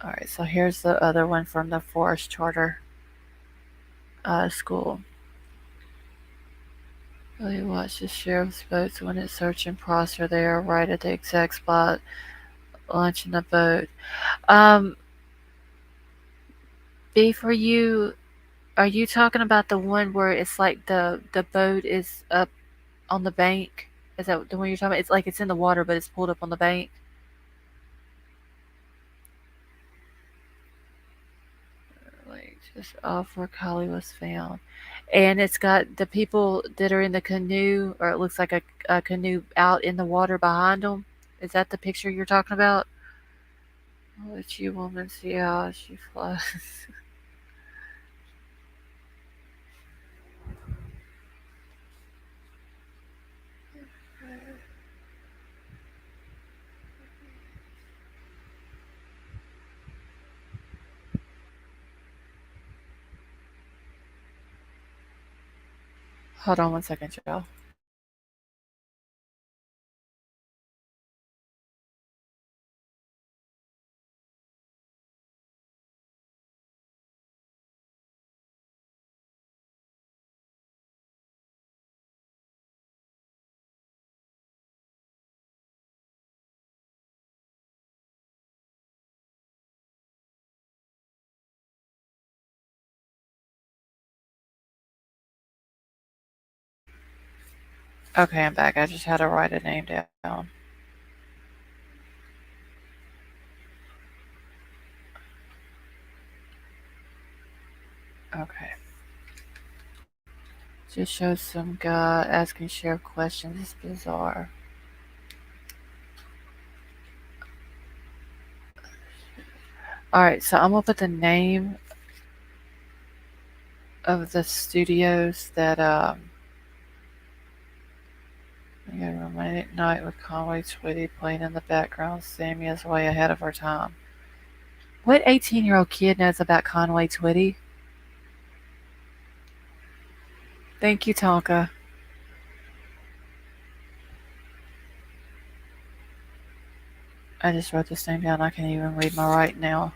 All right, so here's the other one from the Forest Charter School. Really watch the sheriff's boats when it's searching Prosser there, right at the exact spot, launching the boat. B, for you, are you talking about the one where it's like the boat is up on the bank? Is that the one you're talking about? It's like it's in the water, but it's pulled up on the bank. Like just off where Kali was found, and it's got the people that are in the canoe, or it looks like a canoe out in the water behind them. Is that the picture you're talking about? I'll let you woman see how she flies. Hold on 1 second, y'all. Okay, I'm back. I just had to write a name down. Okay. Just shows some guy asking sheriff questions. It's bizarre. Alright, so I'm gonna put the name of the studios that we got a romantic night with Conway Twitty playing in the background. Sammy is way ahead of her time. What 18-year-old kid knows about Conway Twitty? Thank you, Tonka. I just wrote this name down. I can't even read my writing now.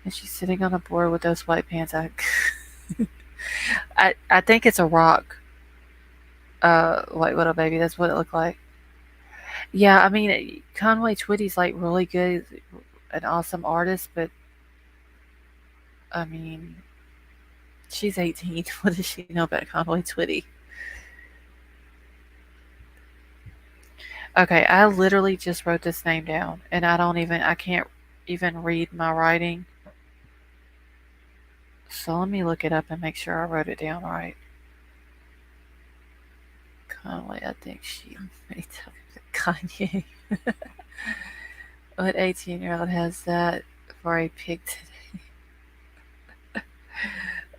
And she's sitting on a board with those white pants. I think it's a rock. White Widow baby. That's what it looked like. Yeah, I mean, Conway Twitty's like really good, an awesome artist, but I mean, she's 18. What does she know about Conway Twitty? Okay, I literally just wrote this name down, and I can't even read my writing. So let me look it up and make sure I wrote it down right. Conway, I think she made Kanye. What 18-year-old has that for a pig today?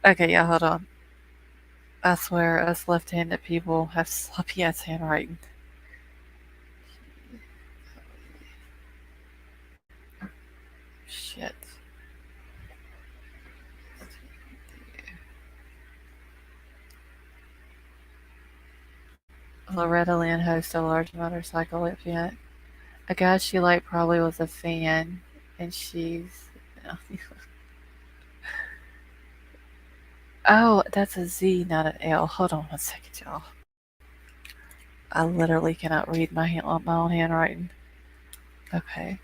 Okay, yeah, hold on. I swear, us left-handed people have sloppy-ass handwriting. Shit. Loretta Lynn hosts a large motorcycle event. A guy she liked probably was a fan, and she's... Oh, that's a Z, not an L. Hold on 1 second, y'all. I literally cannot read my own handwriting. Okay.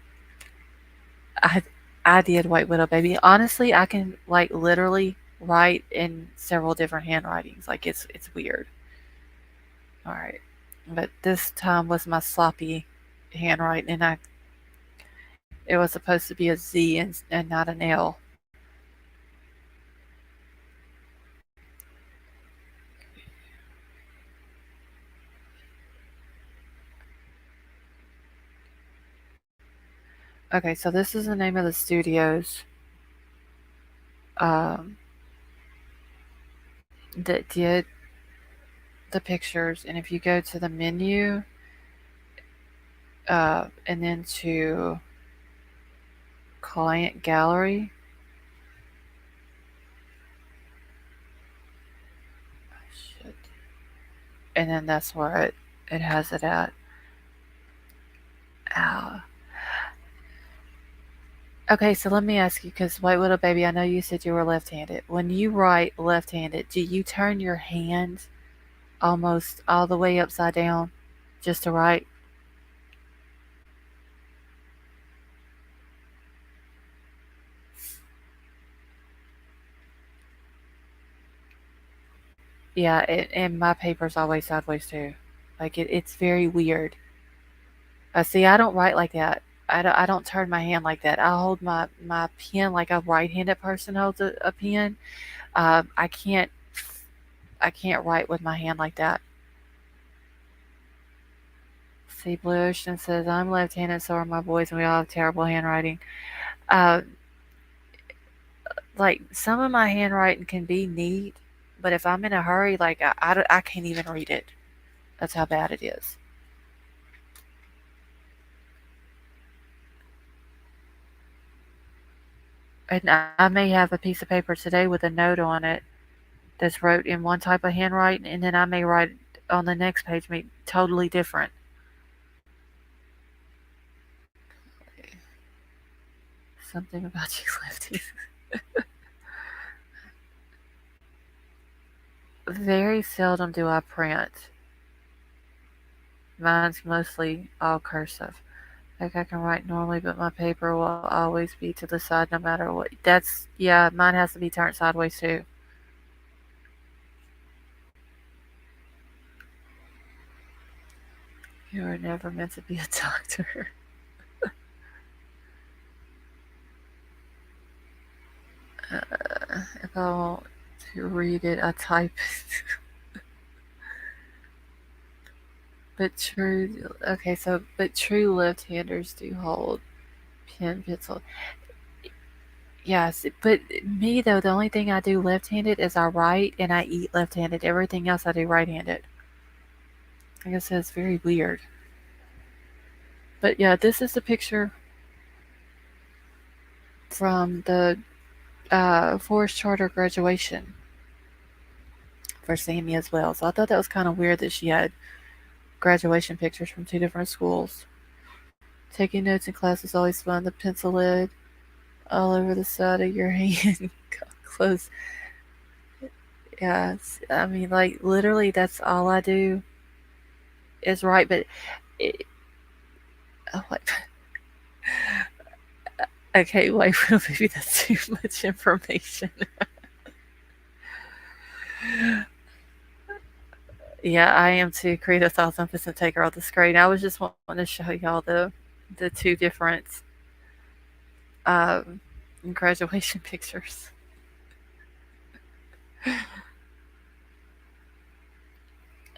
I I did White Widow baby. Honestly, I can like literally write in several different handwritings. Like it's weird. All right. But this time was my sloppy handwriting, and it was supposed to be a Z and not an L. Okay, so this is the name of the studios um, that did the pictures, and if you go to the menu and then to client gallery, shit, and then that's where it has it at. Ow. Okay, so let me ask you, because White Widow baby, I know you said you were left-handed. When you write left-handed, do you turn your hand almost all the way upside down just to write? Yeah, and my paper's always sideways too. Like it's very weird. See, I don't write like that. I don't turn my hand like that. I hold my pen like a right-handed person holds a pen. I can't write with my hand like that. See, Blue Ocean says I'm left-handed, so are my boys, and we all have terrible handwriting. Uh, like some of my handwriting can be neat, but if I'm in a hurry, like I can't even read it. That's how bad it is. And I may have a piece of paper today with a note on it that's wrote in one type of handwriting, and then I may write on the next page may totally different. Something about you lefties. Very seldom do I print. Mine's mostly all cursive. Like I can write normally, but my paper will always be to the side no matter what. That's, yeah, mine has to be turned sideways too. You were never meant to be a doctor. If I want to read it, I type it. But true, okay, so, but true left-handers do hold pen, pencil. Yes, but me though, the only thing I do left-handed is I write and I eat left-handed. Everything else I do right-handed. I guess that's very weird. But yeah, this is the picture from the Forest Charter graduation for Sammy as well. So I thought that was kind of weird that she had graduation pictures from two different schools. Taking notes in class is always fun. The pencil lid all over the side of your hand. Close. Yeah, I mean, like, literally, that's all I do is write. But, it, oh, wait. Okay, wait, maybe that's too much information. Yeah, I am too. Create 1,000% taker off the screen. I was just wanting to show y'all the two different um, graduation pictures.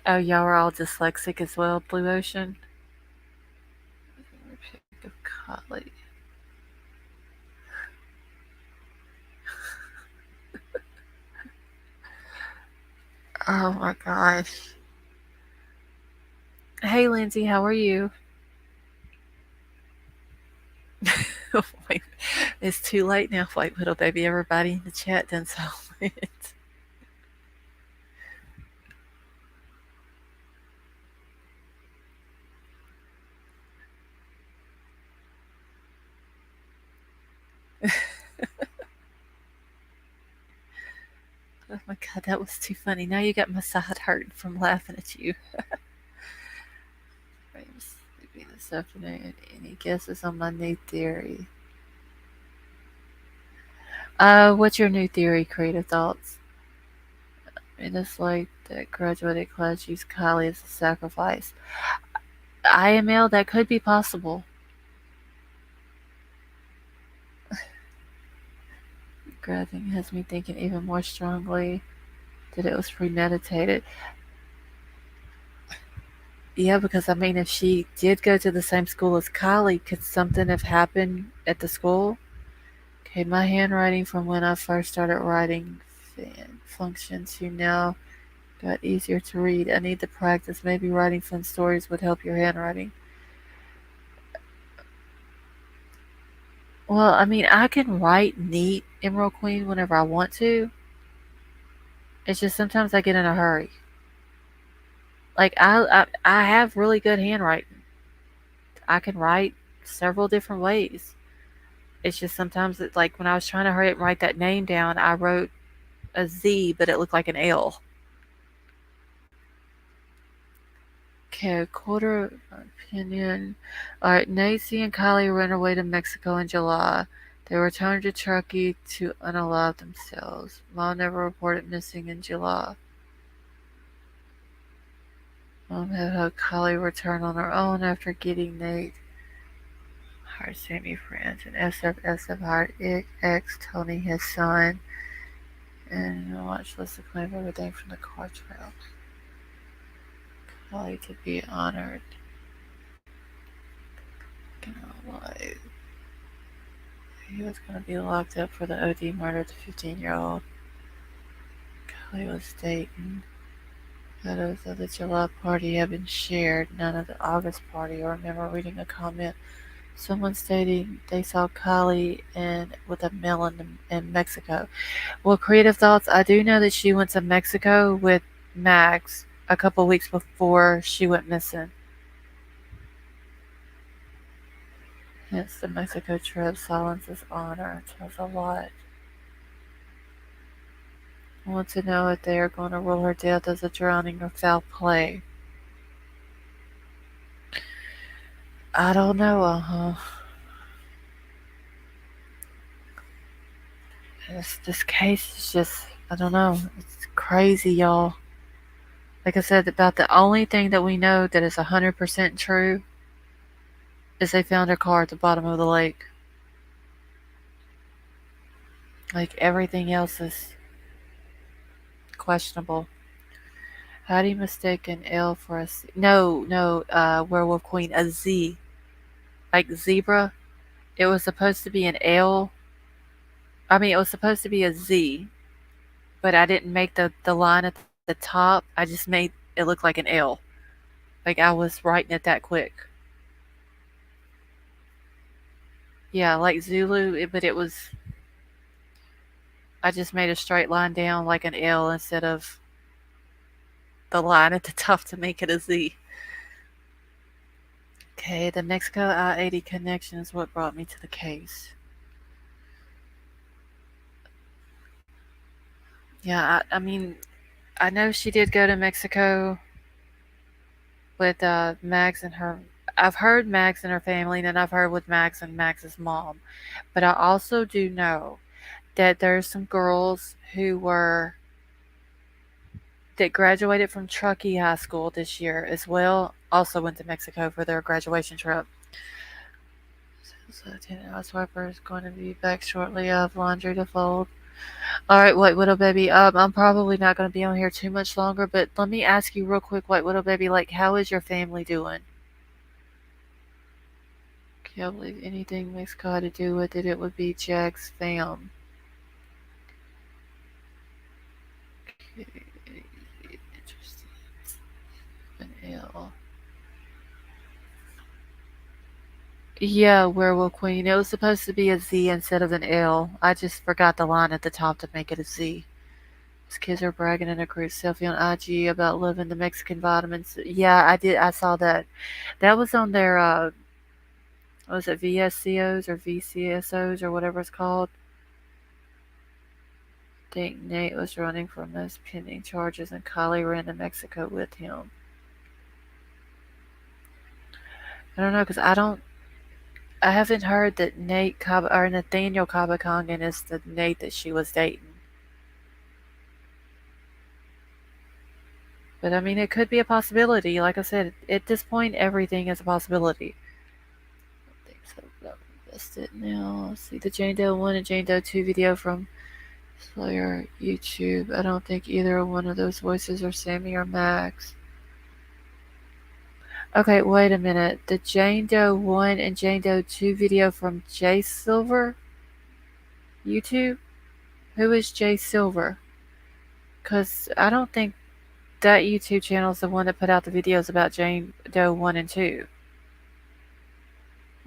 Oh, y'all are all dyslexic as well, Blue Ocean. Pick of Collie. Oh my gosh. Hey Lindsay, how are you? Wait, it's too late now. Wait, little baby, everybody in the chat done saw it. Oh my god, that was too funny. Now you got my side hurting from laughing at you. Sleeping this afternoon. Any guesses on my new theory? What's your new theory, creative thoughts? And it's like that graduated class used Kylie as a sacrifice. IML, that could be possible. Grabbing has me thinking even more strongly that it was premeditated. Yeah, because I mean, if she did go to the same school as Kylie, could something have happened at the school? Okay, my handwriting from when I first started writing function to now got easier to read. I need to practice. Maybe writing fun stories would help your handwriting. Well, I mean, I can write neat, Emerald Queen, whenever I want to. It's just sometimes I get in a hurry. Like I have really good handwriting. I can write several different ways. It's just sometimes it's like when I was trying to hurry up and write that name down, I wrote a Z, but it looked like an L. Okay, a quarter opinion. Alright, Nancy and Kylie ran away to Mexico in July. They returned to Turkey to unalive themselves. Mom never reported missing in July. Mom had hoped Kylie return on her own after getting Nate. Hired Sammy friends, and SF hired X, Tony, his son, and a watch list of claim everything from the car trail. Kylie to be honored. He was going to be locked up for the OD murder of the 15-year-old. Kylie was dating. Photos of the July party have been shared, none of the August party. I remember reading a comment Someone stating they saw KIELY with a male in Mexico. Well, creative thoughts. I do know that she went to Mexico with Max a couple weeks before she went missing. Hence the Mexico trip. Silence is honor. Tells a lot. I want to know if they are going to rule her death as a drowning or foul play. I don't know. This case is just, I don't know. It's crazy, y'all. Like I said, about the only thing that we know that is 100% true is they found her car at the bottom of the lake. Like everything else is questionable. How do you mistake an L for a C? No, Werewolf Queen, a Z. Like zebra. It was supposed to be an L. I mean, it was supposed to be a Z, but I didn't make the line at the top. I just made it look like an L. Like I was writing it that quick. Yeah, like Zulu, but it was. I just made a straight line down like an L instead of the line at the top to make it a Z. Okay, the Mexico I-80 connection is what brought me to the case. Yeah, I mean, I know she did go to Mexico with Max and her. I've heard Max and her family, and then I've heard with Max and Max's mom. But I also do know that there's some girls that graduated from Truckee High School this year as well, also went to Mexico for their graduation trip. So Lieutenant Oswiper is going to be back shortly. I have laundry to fold. Alright, White Widow Baby, I'm probably not going to be on here too much longer, but let me ask you real quick, White Widow Baby, like, how is your family doing? Can't believe anything Mexico had to do with it. It would be Jack's fam. Okay, interesting. An L. Yeah, Werewolf Queen. It was supposed to be a Z instead of an L. I just forgot the line at the top to make it a Z. These kids are bragging in a group selfie on IG about living the Mexican vitamins. Yeah, I did. I saw that. That was on their, was it VSCOs or VCSOs or whatever it's called? I think Nate was running from those pending charges and KIELY ran to Mexico with him. I don't know, because I haven't heard that Nathaniel Kabakongan is the Nate that she was dating. But I mean, it could be a possibility. Like I said, at this point, everything is a possibility. I think so, but I've missed it now. Let's see the Jane Doe 1 and Jane Doe 2 video from Slayer YouTube. I don't think either one of those voices are Sammy or Max. Okay, wait a minute. The Jane Doe 1 and Jane Doe 2 video from Jay Silver YouTube? Who is Jay Silver? Because I don't think that YouTube channel is the one that put out the videos about Jane Doe 1 and 2.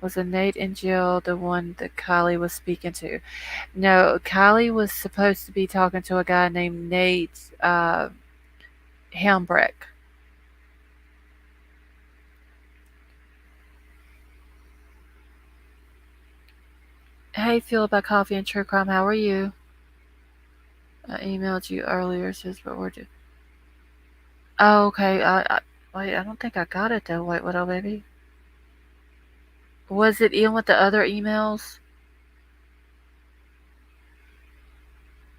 Was Nate in jail the one that KIELY was speaking to? No, KIELY was supposed to be talking to a guy named Nate Helmbrecht. Hey, Phil about coffee and true crime. How are you? I emailed you earlier. Says what we're doing. Oh, okay. Wait, I don't think I got it though. White Widow Baby. Was it in with the other emails?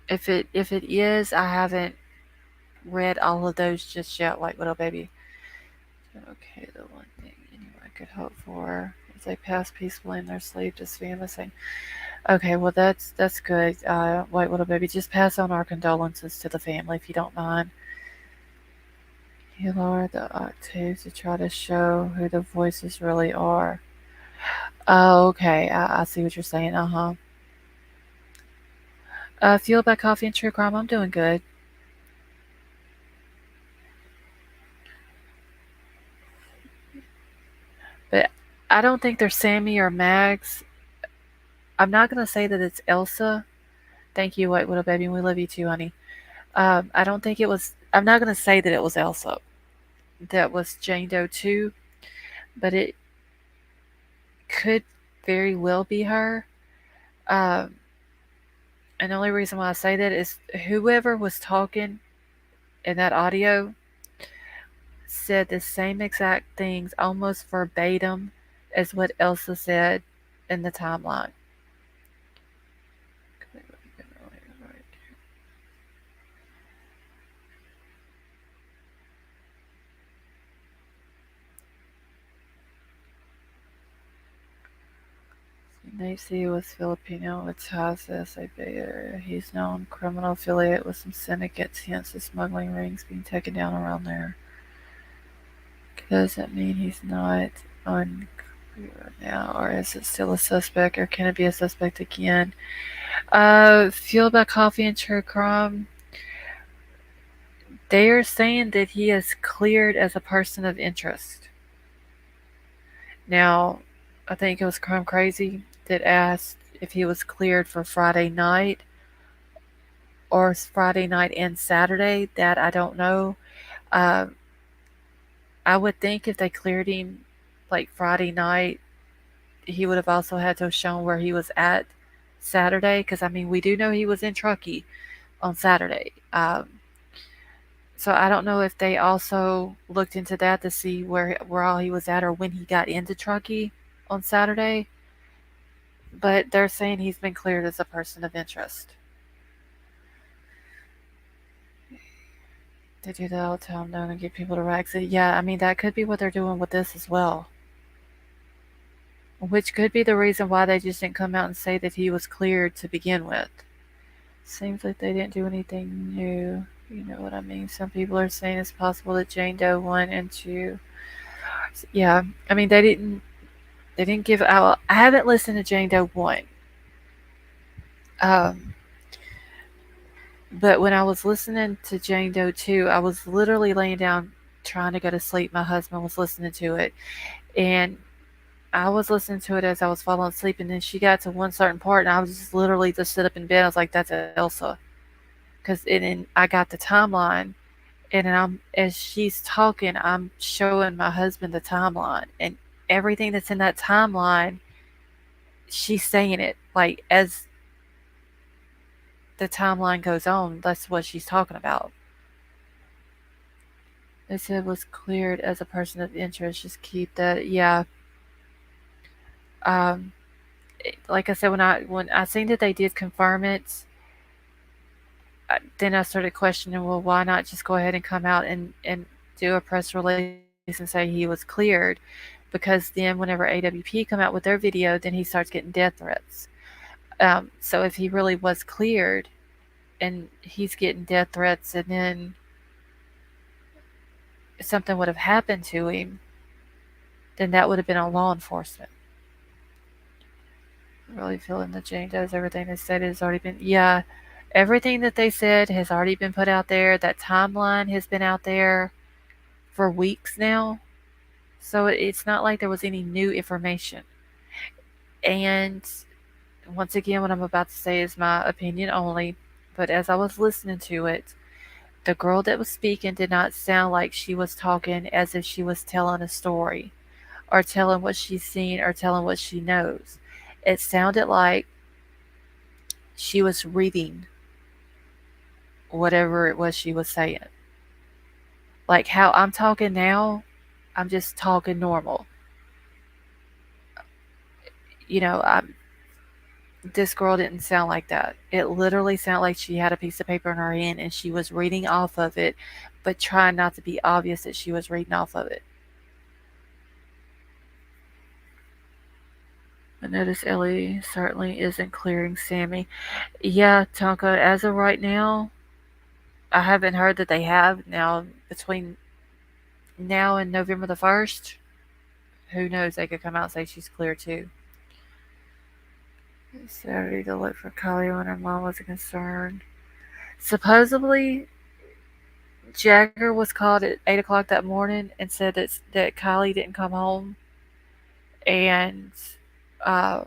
If it is, I haven't read all of those just yet, White Widow Baby. Okay, the one thing anyone could hope for is they pass peacefully in their sleep, just missing. Okay, well that's good. White Widow Baby, just pass on our condolences to the family if you don't mind. You lower the octaves to try to show who the voices really are. Oh, okay. I see what you're saying. Fueled by coffee and true crime, I'm doing good. But I don't think they're Sammy or Mags. I'm not going to say that it's Elsa. Thank you, White Widow Baby. We love you too, honey. I don't think it was. I'm not going to say that it was Elsa. That was Jane Doe too, but it could very well be her. Um, and the only reason why I say that is whoever was talking in that audio said the same exact things almost verbatim as what Elsa said in the timeline. Nancy was Filipino with ties to SAP area. He's known criminal affiliate with some syndicates, hence the smuggling rings being taken down around there. Doesn't mean he's not on now, or is it still a suspect, or can it be a suspect again? Fueled by coffee and true crime. They are saying that he is cleared as a person of interest. Now, I think it was Crime Crazy that asked if he was cleared for Friday night or Friday night and Saturday. That I don't know. Uh, I would think if they cleared him like Friday night, he would have also had to have shown where he was at Saturday. Because I mean, we do know he was in Truckee on Saturday. So I don't know if they also looked into that to see where all he was at or when he got into Truckee on Saturday. But they're saying he's been cleared as a person of interest. They do that all the time, though, and get people to exit. Yeah, I mean, that could be what they're doing with this as well. Which could be the reason why they just didn't come out and say that he was cleared to begin with. Seems like they didn't do anything new. You know what I mean? Some people are saying it's possible that Jane Doe 1 and 2. Yeah, I mean, they didn't give out. I haven't listened to Jane Doe 1. But when I was listening to Jane Doe 2, I was literally laying down trying to go to sleep. My husband was listening to it. And I was listening to it as I was falling asleep. And then she got to one certain part, and I was just literally just sit up in bed. I was like, that's Elsa. Because I got the timeline. And as she's talking, I'm showing my husband the timeline. And everything that's in that timeline, she's saying it. Like, as the timeline goes on, that's what she's talking about. They said was cleared as a person of interest. Just keep that. Yeah. Um, like I said, when I seen that they did confirm it, then I started questioning, well, why not just go ahead and come out and do a press release and say he was cleared? Because then whenever AWP come out with their video, then he starts getting death threats. So if he really was cleared and he's getting death threats, and then something would have happened to him, then that would have been on law enforcement. Really feeling that Jane does everything they said has already been. Yeah, everything that they said has already been put out there. That timeline has been out there for weeks now. So it's not like there was any new information. And once again, what I'm about to say is my opinion only. But as I was listening to it, the girl that was speaking did not sound like she was talking as if she was telling a story or telling what she's seen or telling what she knows. It sounded like she was reading whatever it was she was saying. Like how I'm talking now, I'm just talking normal. You know, this girl didn't sound like that. It literally sounded like she had a piece of paper in her hand and she was reading off of it, but trying not to be obvious that she was reading off of it. I notice Ellie certainly isn't clearing Sammy. Yeah, Tonka, as of right now, I haven't heard that they have. Now, between now and November the 1st, who knows? They could come out and say she's clear too. Saturday to look for Kylie when her mom was a concern. Supposedly, Jagger was called at 8 o'clock that morning and said that Kylie didn't come home. and uh,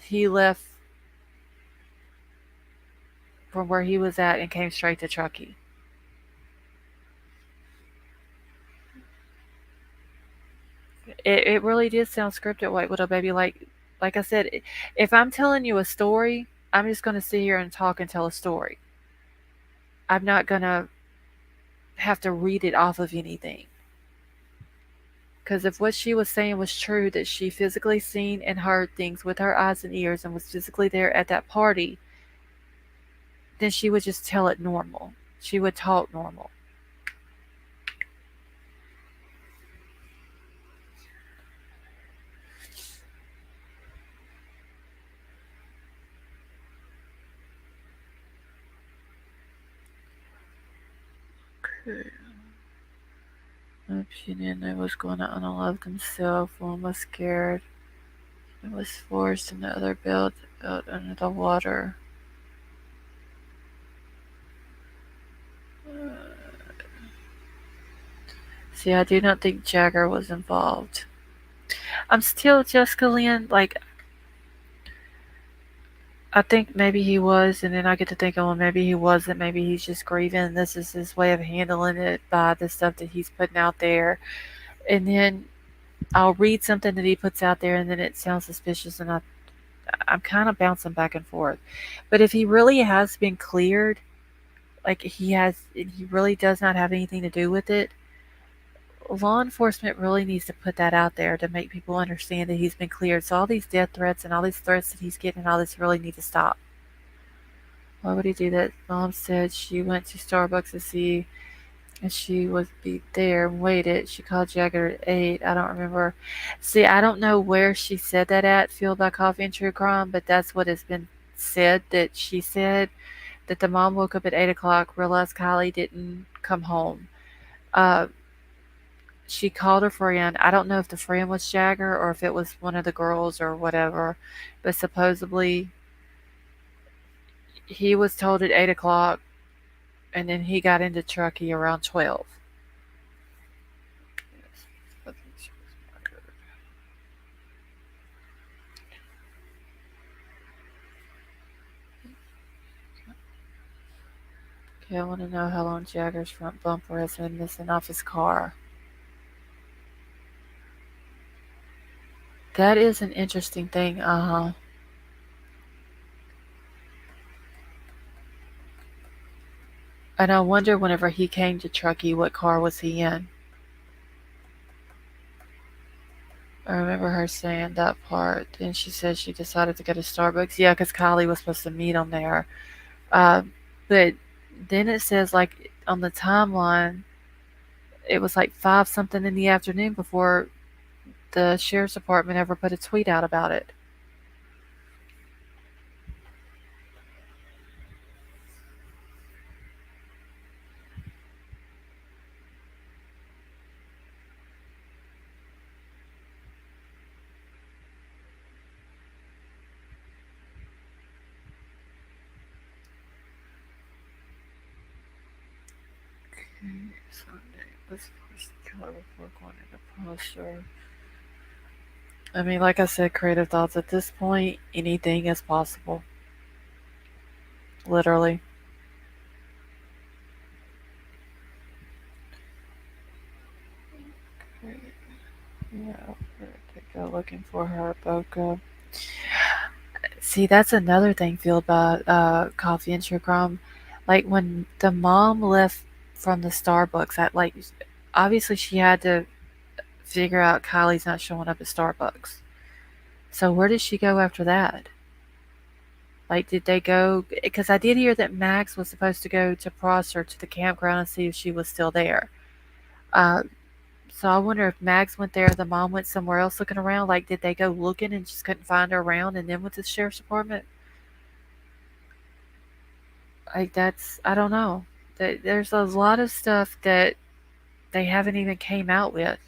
he left from where he was at and came straight to Truckee. It really did sound scripted, White Widow baby. Like I said, if I'm telling you a story, I'm just gonna sit here and talk and tell a story. I'm not gonna have to read it off of anything. Because if what she was saying was true, that she physically seen and heard things with her eyes and ears and was physically there at that party, then she would just tell it normal. She would talk normal. Okay. My opinion, I was going to unalive himself. One was scared. It was forced and the other built out under the water. See, I do not think Jagger was involved. I'm still Jessica Lynn, like, I think maybe he was, and then I get to thinking, well, maybe he wasn't. Maybe he's just grieving. This is his way of handling it by the stuff that he's putting out there. And then I'll read something that he puts out there, and then it sounds suspicious, and I'm kind of bouncing back and forth. But if he really has been cleared, like he really does not have anything to do with it, law enforcement really needs to put that out there to make people understand that he's been cleared. So all these death threats and all these threats that he's getting and all this really need to stop. Why would he do that? Mom said she went to Starbucks to see and she would be there and waited. She called Jagger at 8. I don't remember. See, I don't know where she said that at, Fueled by Coffee and True Crime, but that's what has been said, that she said that the mom woke up at 8 o'clock, realized Kylie didn't come home. Uh, she called her friend. I don't know if the friend was Jagger or if it was one of the girls or whatever, but supposedly he was told at 8 o'clock, and then he got into Truckee around 12. Okay, I want to know how long Jagger's front bumper has been missing off his car. That is an interesting thing, And I wonder whenever he came to Truckee, what car was he in? I remember her saying that part. Then she said she decided to go to Starbucks. Yeah, because Kylie was supposed to meet him there. But then it says, like, on the timeline, it was like 5 something in the afternoon before the sheriff's department ever put a tweet out about it. Sunday was first killer before going into posture. I mean, like I said, creative thoughts. At this point, anything is possible. Literally. Yeah, to go looking for her Boca. See, that's another thing fueled by coffee and sugar. Like when the mom left from the Starbucks, obviously she had to figure out Kylie's not showing up at Starbucks. So where did she go after that? Like, did they go? Because I did hear that Max was supposed to go to Prosser to the campground and see if she was still there. Uh, so I wonder if Max went there, the mom went somewhere else looking around. Like, did they go looking and just couldn't find her around and then went to the sheriff's department? Like, I don't know. There's a lot of stuff that they haven't even came out with.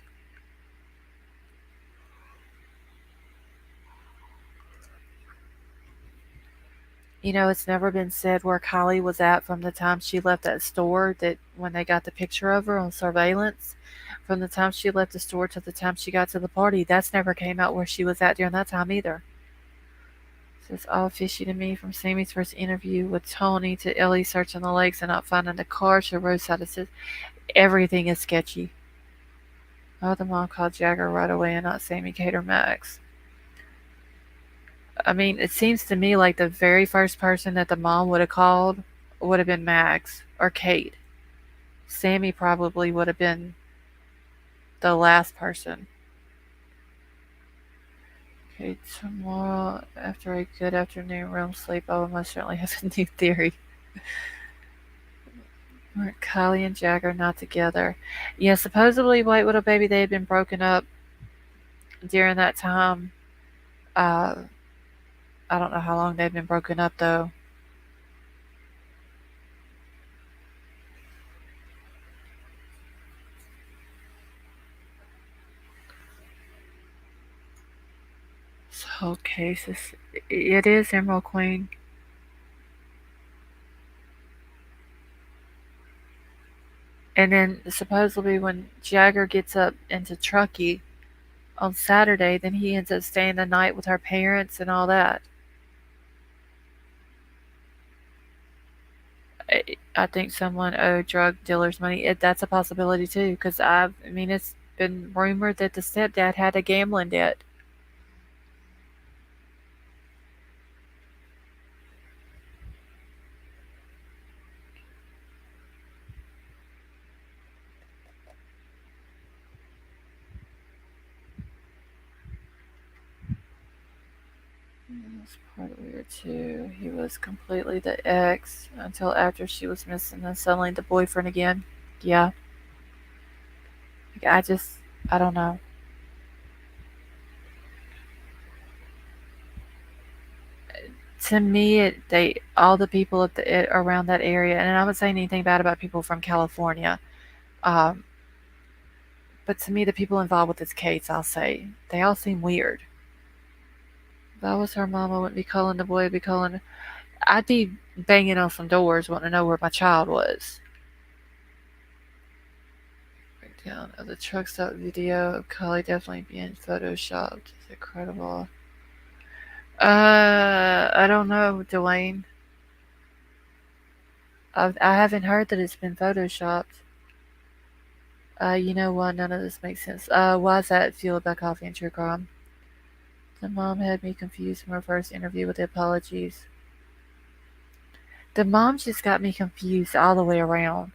You know, it's never been said where Kylie was at from the time she left that store, that when they got the picture of her on surveillance From the time she left the store to the time she got to the party, that's never came out where she was at during that time either. So it's all fishy to me, from Sammy's first interview with Tony to Ellie searching the lakes and not finding the car to roadside assist. Everything is sketchy. Oh, the mom called Jagger right away and not Sammy, Kate, or Max. I mean, it seems to me like the very first person that the mom would have called would have been Max or Kate. Sammy probably would have been the last person. Okay, tomorrow after a good afternoon REM sleep, I will most certainly have a new theory. Weren't Kylie and Jagger not together? Yeah, supposedly White Widow Baby, they had been broken up during that time. Uh, I don't know how long they'd been broken up though. This whole case is, it is Emerald Queen. And then supposedly when Jagger gets up into Truckee on Saturday, then he ends up staying the night with her parents and all that. I think someone owed drug dealers money. That's a possibility too, because I mean, it's been rumored that the stepdad had a gambling debt. That's part weird too. He was completely the ex until after she was missing, and suddenly the boyfriend again. Yeah, like, I don't know. To me, all the people around that area, and I'm not saying anything bad about people from California, um, but to me, the people involved with this case, I'll say, they all seem weird. If I was her mom, I wouldn't be calling the boy. I'd be calling. I'd be banging on some doors, wanting to know where my child was. Breakdown of the truck stop video of Kylie definitely being photoshopped. It's incredible. I don't know, Dwayne. I haven't heard that it's been photoshopped. You know what? None of this makes sense. Why is that fueled by coffee and true crime? The mom had me confused from her first interview with the apologies. The mom just got me confused all the way around.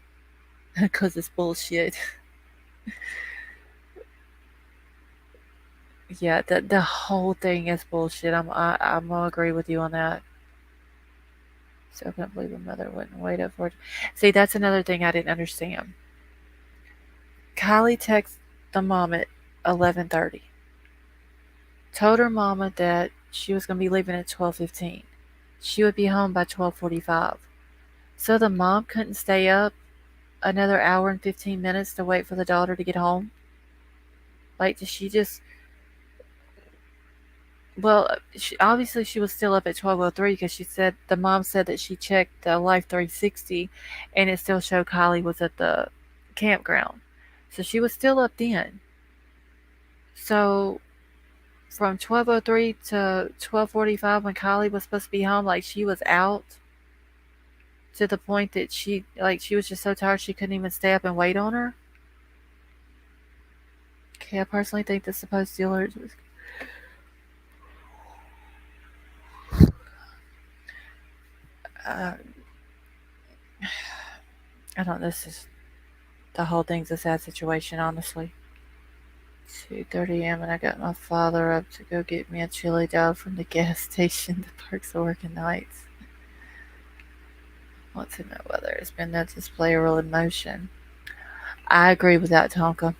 Because it's bullshit. Yeah, the whole thing is bullshit. I'm gonna agree with you on that. So I couldn't believe a mother wouldn't wait up for it. See, that's another thing I didn't understand. Kylie texted the mom at 11:30. Told her mama that she was gonna be leaving at 12:15. She would be home by 12:45. So the mom couldn't stay up another hour and 15 minutes to wait for the daughter to get home. Like, did she just? Well, obviously she was still up at 12:03 because the mom said that she checked the Life 360 and it still showed Kylie was at the campground. So she was still up then. So from 12:03 to 12:45 when Kylie was supposed to be home, like, she was out to the point that she was just so tired she couldn't even stay up and wait on her. Okay, I personally think the supposed dealer was. I don't. This is the whole thing's a sad situation, honestly. 2:30 a.m. and I got my father up to go get me a chili dog from the gas station. The park's working nights. Want to know whether it's been no display or real emotion. I agree with that, Tonka.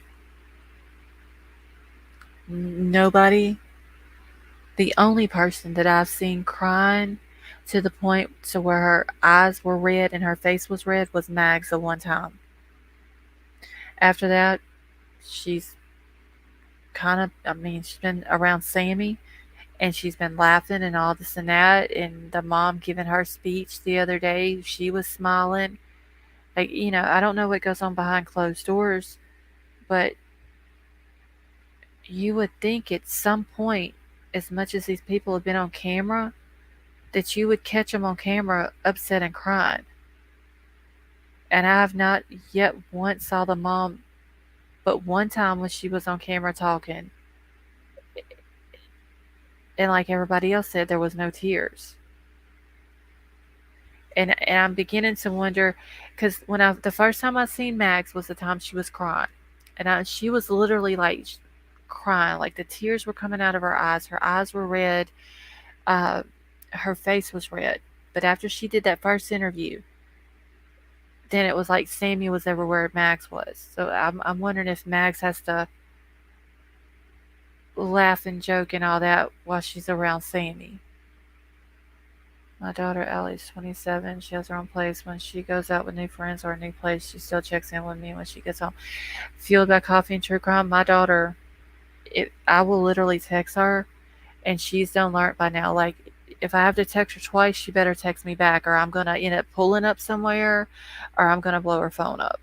Nobody. The only person that I've seen crying to the point to where her eyes were red and her face was red was Mags the one time. After that, she's she's been around Sammy and she's been laughing and all this and that. And the mom giving her speech the other day, she was smiling. Like, I don't know what goes on behind closed doors, but you would think at some point, as much as these people have been on camera, that you would catch them on camera upset and crying. And I have not yet once saw the mom, but one time when she was on camera talking, and like everybody else said, there was no tears. And I'm beginning to wonder, because the first time I seen Max was the time she was crying, and she was literally like crying, like the tears were coming out of her eyes. Her eyes were red, uh, her face was red. But after she did that first interview, then it was like Sammy was everywhere Max was. So I'm wondering if Max has to laugh and joke and all that while she's around Sammy. My daughter Allie's 27. She has her own place. When she goes out with new friends or a new place, she still checks in with me when she gets home. Fueled by coffee and true crime, my daughter, I will literally text her, and she's done learned by now. Like, if I have to text her twice, she better text me back, or I'm going to end up pulling up somewhere, or I'm going to blow her phone up.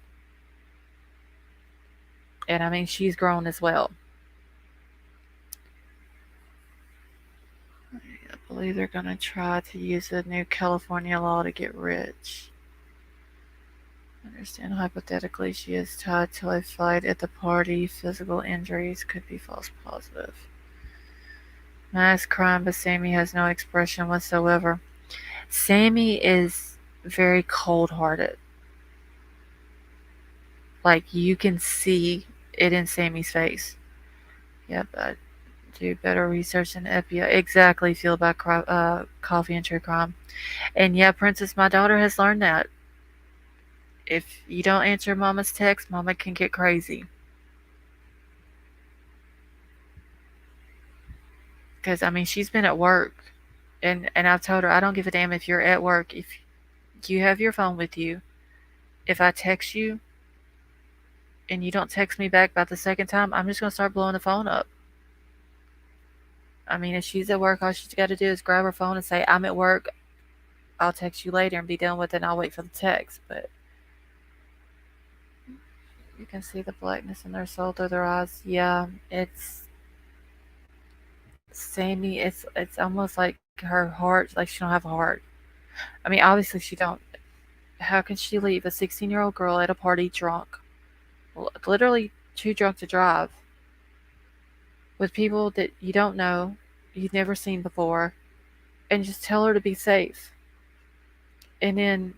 And I mean, she's grown as well. I believe they're going to try to use the new California law to get rich. I understand hypothetically she is tied to a fight at the party. Physical injuries could be false positive. Mass crime, but Sammy has no expression whatsoever. Sammy is very cold-hearted. Like, you can see it in Sammy's face. Yep, I do better research than Epia. Exactly, feel about coffee and true crime. And yeah, Princess, my daughter has learned that. If you don't answer mama's text, mama can get crazy. Because, I mean, she's been at work. And I've told her, I don't give a damn if you're at work. If you have your phone with you, if I text you and you don't text me back about the second time, I'm just going to start blowing the phone up. I mean, if she's at work, all she's got to do is grab her phone and say, I'm at work, I'll text you later, and be done with it, and I'll wait for the text. But you can see the blackness in their soul through their eyes. Yeah, it's Sammy. It's almost like her heart, like she don't have a heart. I mean, obviously she don't. How can she leave a 16-year-old girl at a party drunk, literally too drunk to drive, with people that you don't know, you've never seen before, and just tell her to be safe? And then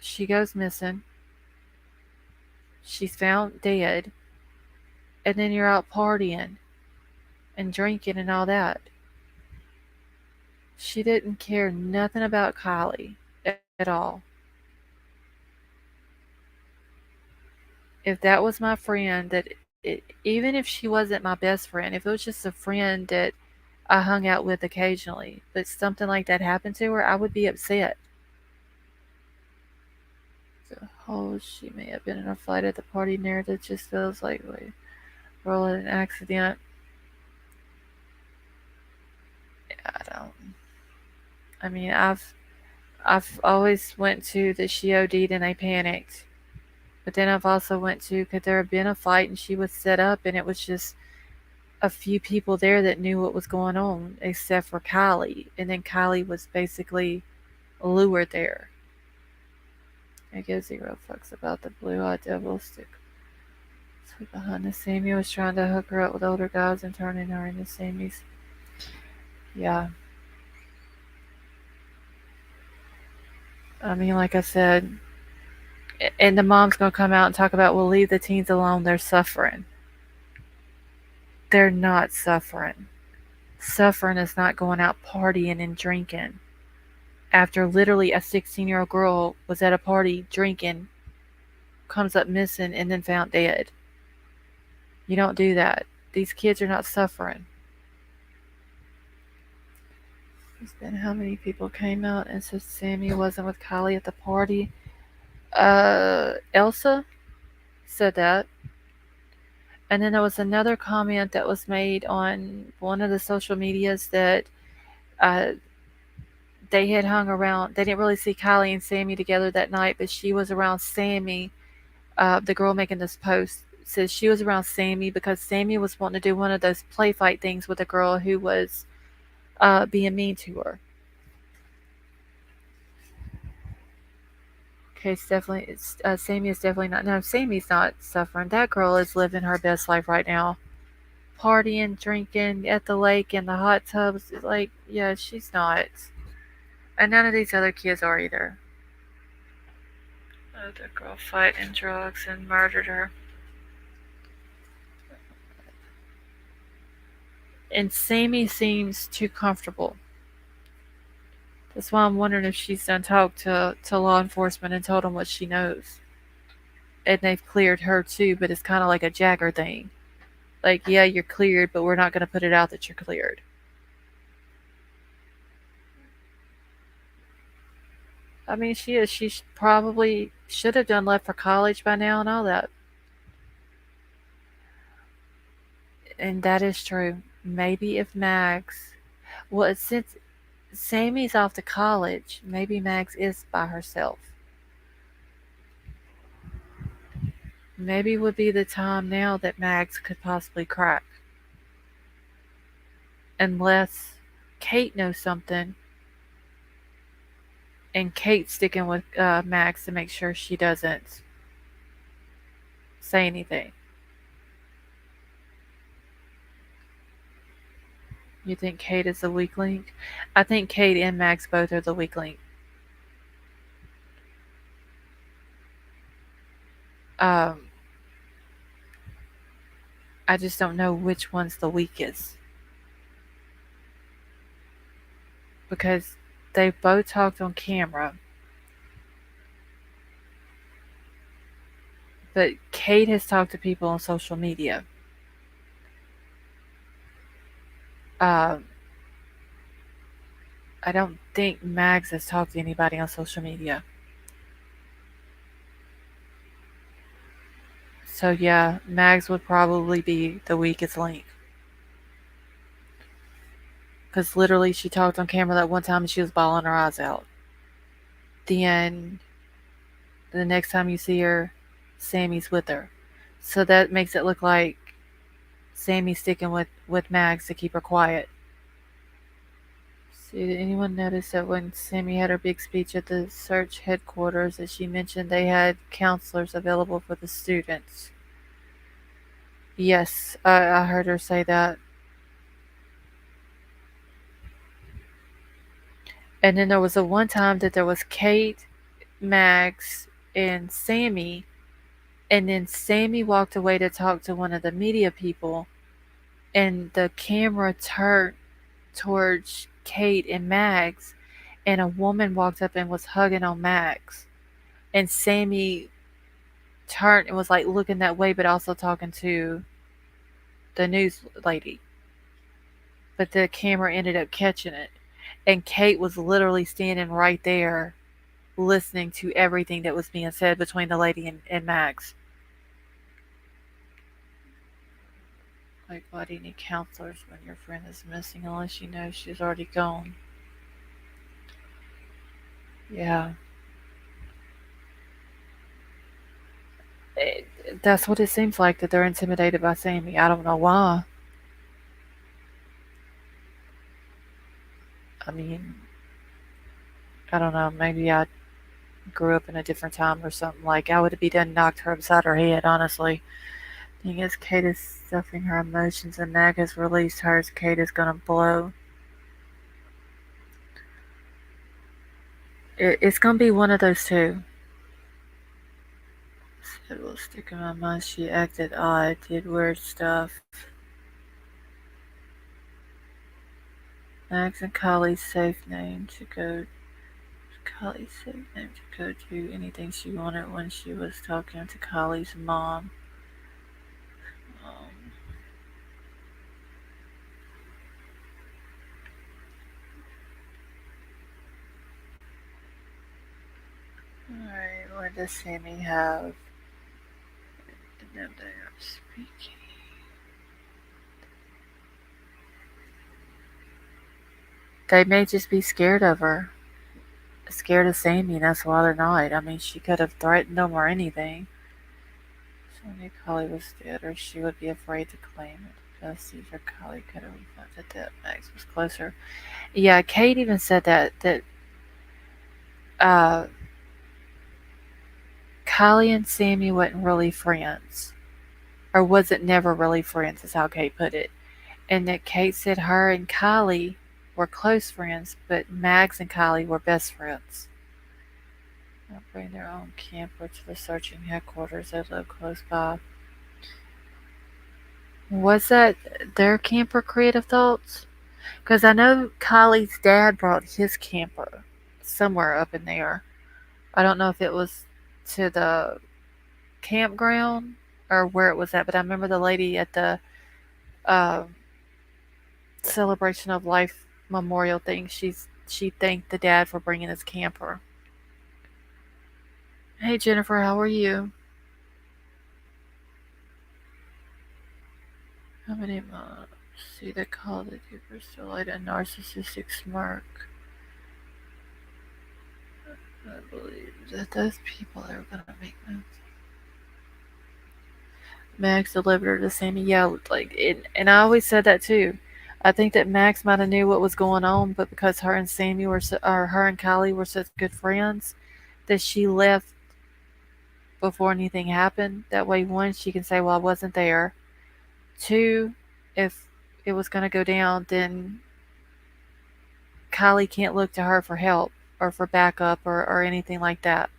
she goes missing. She's found dead. And then you're out partying and drinking and all that. She didn't care nothing about Kylie at all. If that was my friend, even if she wasn't my best friend, if it was just a friend that I hung out with occasionally, but something like that happened to her, I would be upset. Oh, she may have been in a fight at the party. Narrative just feels like we roll an accident. I don't. I mean, I've always went to that she OD'd and they panicked, but then I've also went to could there have been a fight and she was set up and it was just a few people there that knew what was going on except for Kylie, and then Kylie was basically lured there. I give zero fucks about the blue-eyed devil stick. So behind the Sammy was trying to hook her up with older guys and turning her into Sammy's. Yeah. I mean, like I said, and the mom's gonna come out and talk about, well, leave the teens alone, they're suffering. They're not suffering. Suffering is not going out partying and drinking. After literally a 16-year-old girl was at a party drinking, comes up missing, and then found dead. You don't do that. These kids are not suffering. Then how many people came out and said Sammy wasn't with Kylie at the party? Elsa said that. And then there was another comment that was made on one of the social medias that they had hung around. They didn't really see Kylie and Sammy together that night, but she was around Sammy, the girl making this post, says she was around Sammy because Sammy was wanting to do one of those play fight things with a girl who was being mean to her. Okay, it's definitely Sammy is definitely not. No, Sammy's not suffering. That girl is living her best life right now, partying, drinking at the lake in the hot tubs. Like, yeah, she's not, and none of these other kids are either. Oh, the girl fighting drugs and murdered her. And Sammy seems too comfortable. That's why I'm wondering if she's done talked to law enforcement and told them what she knows. And they've cleared her too, but it's kind of like a Jagger thing. Like, yeah, you're cleared, but we're not going to put it out that you're cleared. I mean, she is. She probably should have done left for college by now and all that. And that is true. Maybe if Mags, well, since Sammy's off to college, maybe Mags is by herself. Maybe would be the time now that Mags could possibly crack. Unless Kate knows something and Kate's sticking with Mags to make sure she doesn't say anything. You think Kate is the weak link? I think Kate and Mags both are the weak link. Um, I just don't know which one's the weakest. Because they both talked on camera. But Kate has talked to people on social media. Um, I don't think Mags has talked to anybody on social media. So yeah, Mags would probably be the weakest link. Because literally she talked on camera that one time and she was bawling her eyes out. Then the next time you see her, Sammy's with her. So that makes it look like Sammy's sticking with Mags to keep her quiet. See, did anyone notice that when Sammy had her big speech at the search headquarters that she mentioned they had counselors available for the students? Yes, I heard her say that. And then there was a one time that there was Kate, Mags, and Sammy, and then Sammy walked away to talk to one of the media people, and the camera turned towards Kate and Mags, and a woman walked up and was hugging on Mags, and Sammy turned and was like looking that way, but also talking to the news lady. But the camera ended up catching it, and Kate was literally standing right there listening to everything that was being said between the lady and Mags. Like, why do you need counselors when your friend is missing unless you know she's already gone? Yeah. That's what it seems like, that they're intimidated by Sammy. I don't know why. I mean, I don't know. Maybe I grew up in a different time or something. Like, I would be done knocked her upside her head, honestly. Thing is, Kate is stuffing her emotions and Mag has released hers. Kate is gonna blow. It's gonna be one of those two. It will stick in my mind. She acted odd, did weird stuff. Max and Kylie's safe name to go. Kylie's safe name to go do anything she wanted when she was talking to Kylie's mom. Alright, what does Sammy have? No, they are speaking. They may just be scared of her. Scared of Sammy, and that's why they're not. I mean, she could have threatened them or anything. I knew Collie was dead, or she would be afraid to claim it. Just either Collie could have reflected that Max was closer. Yeah, Kate even said that uh, Collie and Sammy wasn't really friends, or wasn't never really friends, is how Kate put it. And that Kate said her and Kylie were close friends, but Mags and Kylie were best friends. They'll bring their own camper to the searching headquarters. They live close by. Was that their camper, Creative Thoughts? Because I know Kylie's dad brought his camper somewhere up in there. I don't know if it was to the campground or where it was at, but I remember the lady at the uh, celebration of life memorial thing. She thanked the dad for bringing his camper. Hey Jennifer, how are you? How many months? See the call the deeper still light a narcissistic smirk. I believe that those people are gonna make moves. Max delivered her to Sammy. Yeah, like and I always said that too. I think that Max might have knew what was going on, but because her and Sammy were, or her and Kylie were such good friends, that she left before anything happened. That way, one, she can say, "Well, I wasn't there." Two, if it was going to go down, then Kylie can't look to her for help or for backup or anything like that.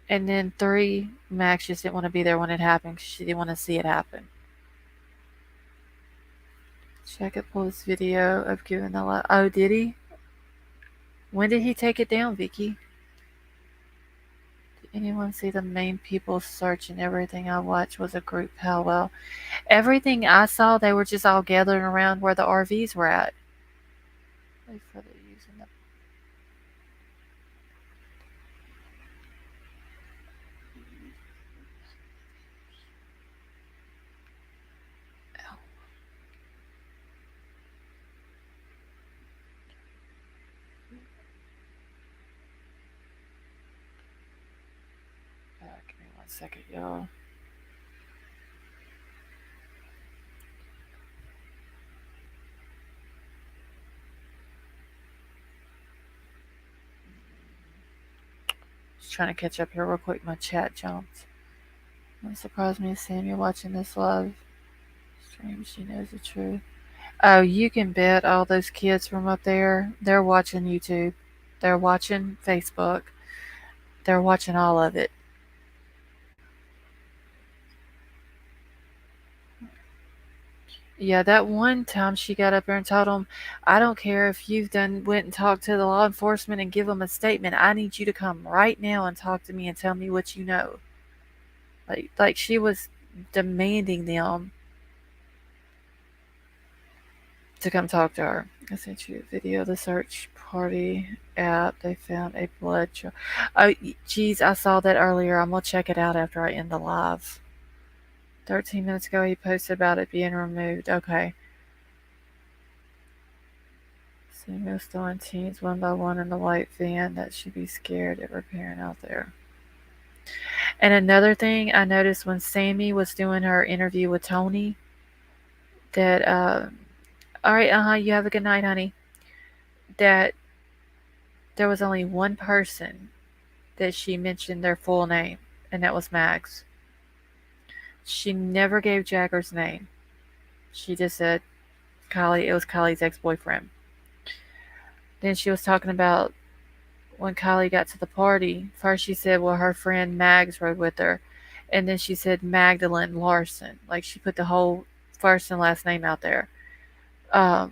And then three, Max just didn't want to be there when it happened. She didn't want to see it happen. Check it, pull this video of giving the oh, did he? When did he take it down, Vicky? Did anyone see the main people search and everything I watched was a group powwow? Everything I saw, they were just all gathering around where the RVs were at. They further using the give me 1 second, y'all. Just trying to catch up here real quick. My chat jumped. It surprised me to see you watching this live stream. She knows the truth. Oh, you can bet all those kids from up there, they're watching YouTube. They're watching Facebook. They're watching all of it. Yeah, that one time she got up there and told them, I don't care if you've went and talked to the law enforcement and give them a statement. I need you to come right now and talk to me and tell me what you know. Like she was demanding them to come talk to her. I sent you a video of the search party app. They found a blood trail. Oh, geez, I saw that earlier. I'm going to check it out after I end the live. 13 minutes ago, he posted about it being removed. Okay. Samuel still in teens, one by one in the white van. That should be scared at repairing out there. And another thing I noticed when Sammy was doing her interview with Tony, that, all right, you have a good night, honey. That there was only one person that she mentioned their full name, and that was Max. She never gave Jagger's name. She just said Kylie. It was Kylie's ex-boyfriend. Then she was talking about when Kylie got to the party. First she said, well, her friend Mags rode with her. And then she said Magdalene Larson. Like she put the whole first and last name out there. And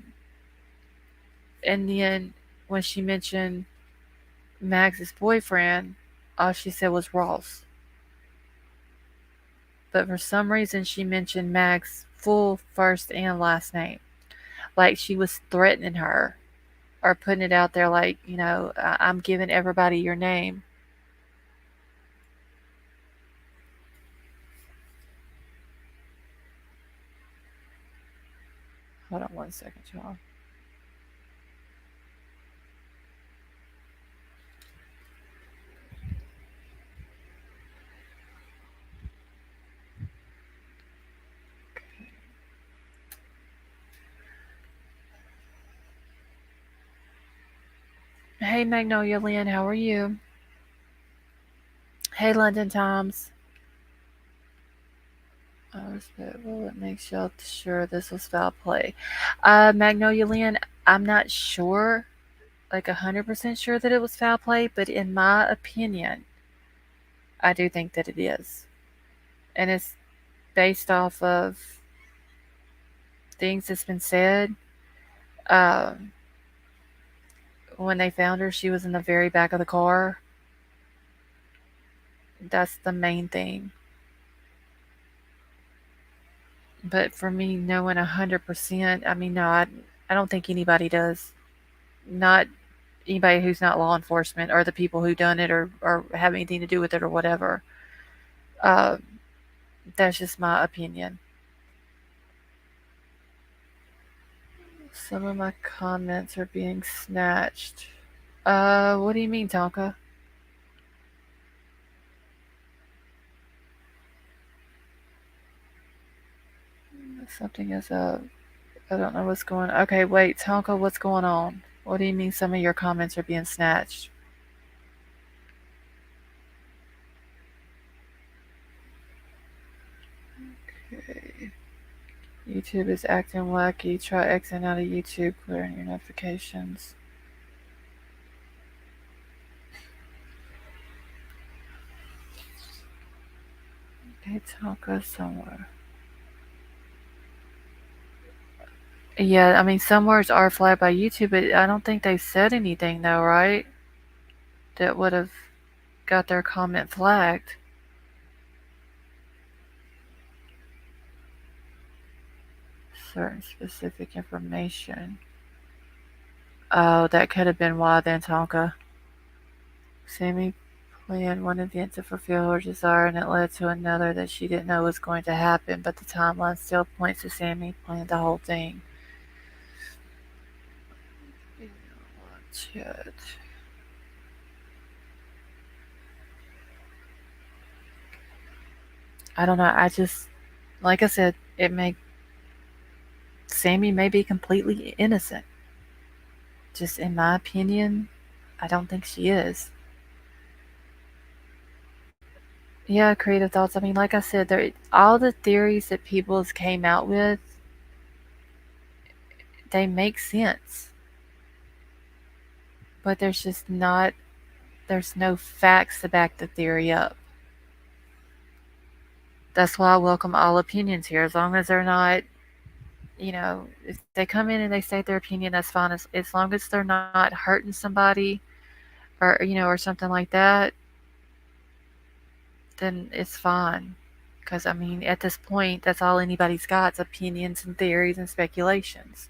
then when she mentioned Mags's boyfriend, all she said was Ross. But for some reason she mentioned Mag's full first and last name. Like she was threatening her or putting it out there like, I'm giving everybody your name. Hold on 1 second, y'all. Hey Magnolia Lynn, how are you? Hey London Times. Respectful. It makes y'all sure this was foul play. Magnolia Lynn, I'm not sure, like 100% sure that it was foul play, but in my opinion, I do think that it is. And it's based off of things that's been said. Um, when they found her, she was in the very back of the car. That's the main thing. But for me, knowing 100%, I mean, no, I don't think anybody does. Not anybody who's not law enforcement or the people who done it or have anything to do with it or whatever. Uh, that's just my opinion. Some of my comments are being snatched. What do you mean, Tonka? Something is up. I don't know what's going on. Okay, wait, Tonka, what's going on? What do you mean some of your comments are being snatched? Okay. YouTube is acting wacky. Try exiting out of YouTube, clearing your notifications. Okay, Tonka somewhere. Yeah, I mean, some words are flagged by YouTube, but I don't think they said anything, though, right? That would have got their comment flagged. Certain specific information. Oh, that could have been why then, Tonka. Sammy planned one event to fulfill her desire, and it led to another that she didn't know was going to happen, but the timeline still points to Sammy planned the whole thing. Watch it. I don't know. I just, like I said, Sammy may be completely innocent. Just in my opinion, I don't think she is. Yeah, creative thoughts. I mean, like I said, all the theories that people came out with, they make sense. But there's no facts to back the theory up. That's why I welcome all opinions here, as long as they're not, if they come in and they state their opinion, that's fine. As long as they're not hurting somebody or something like that, then it's fine. Because, I mean, at this point, that's all anybody's got is opinions and theories and speculations.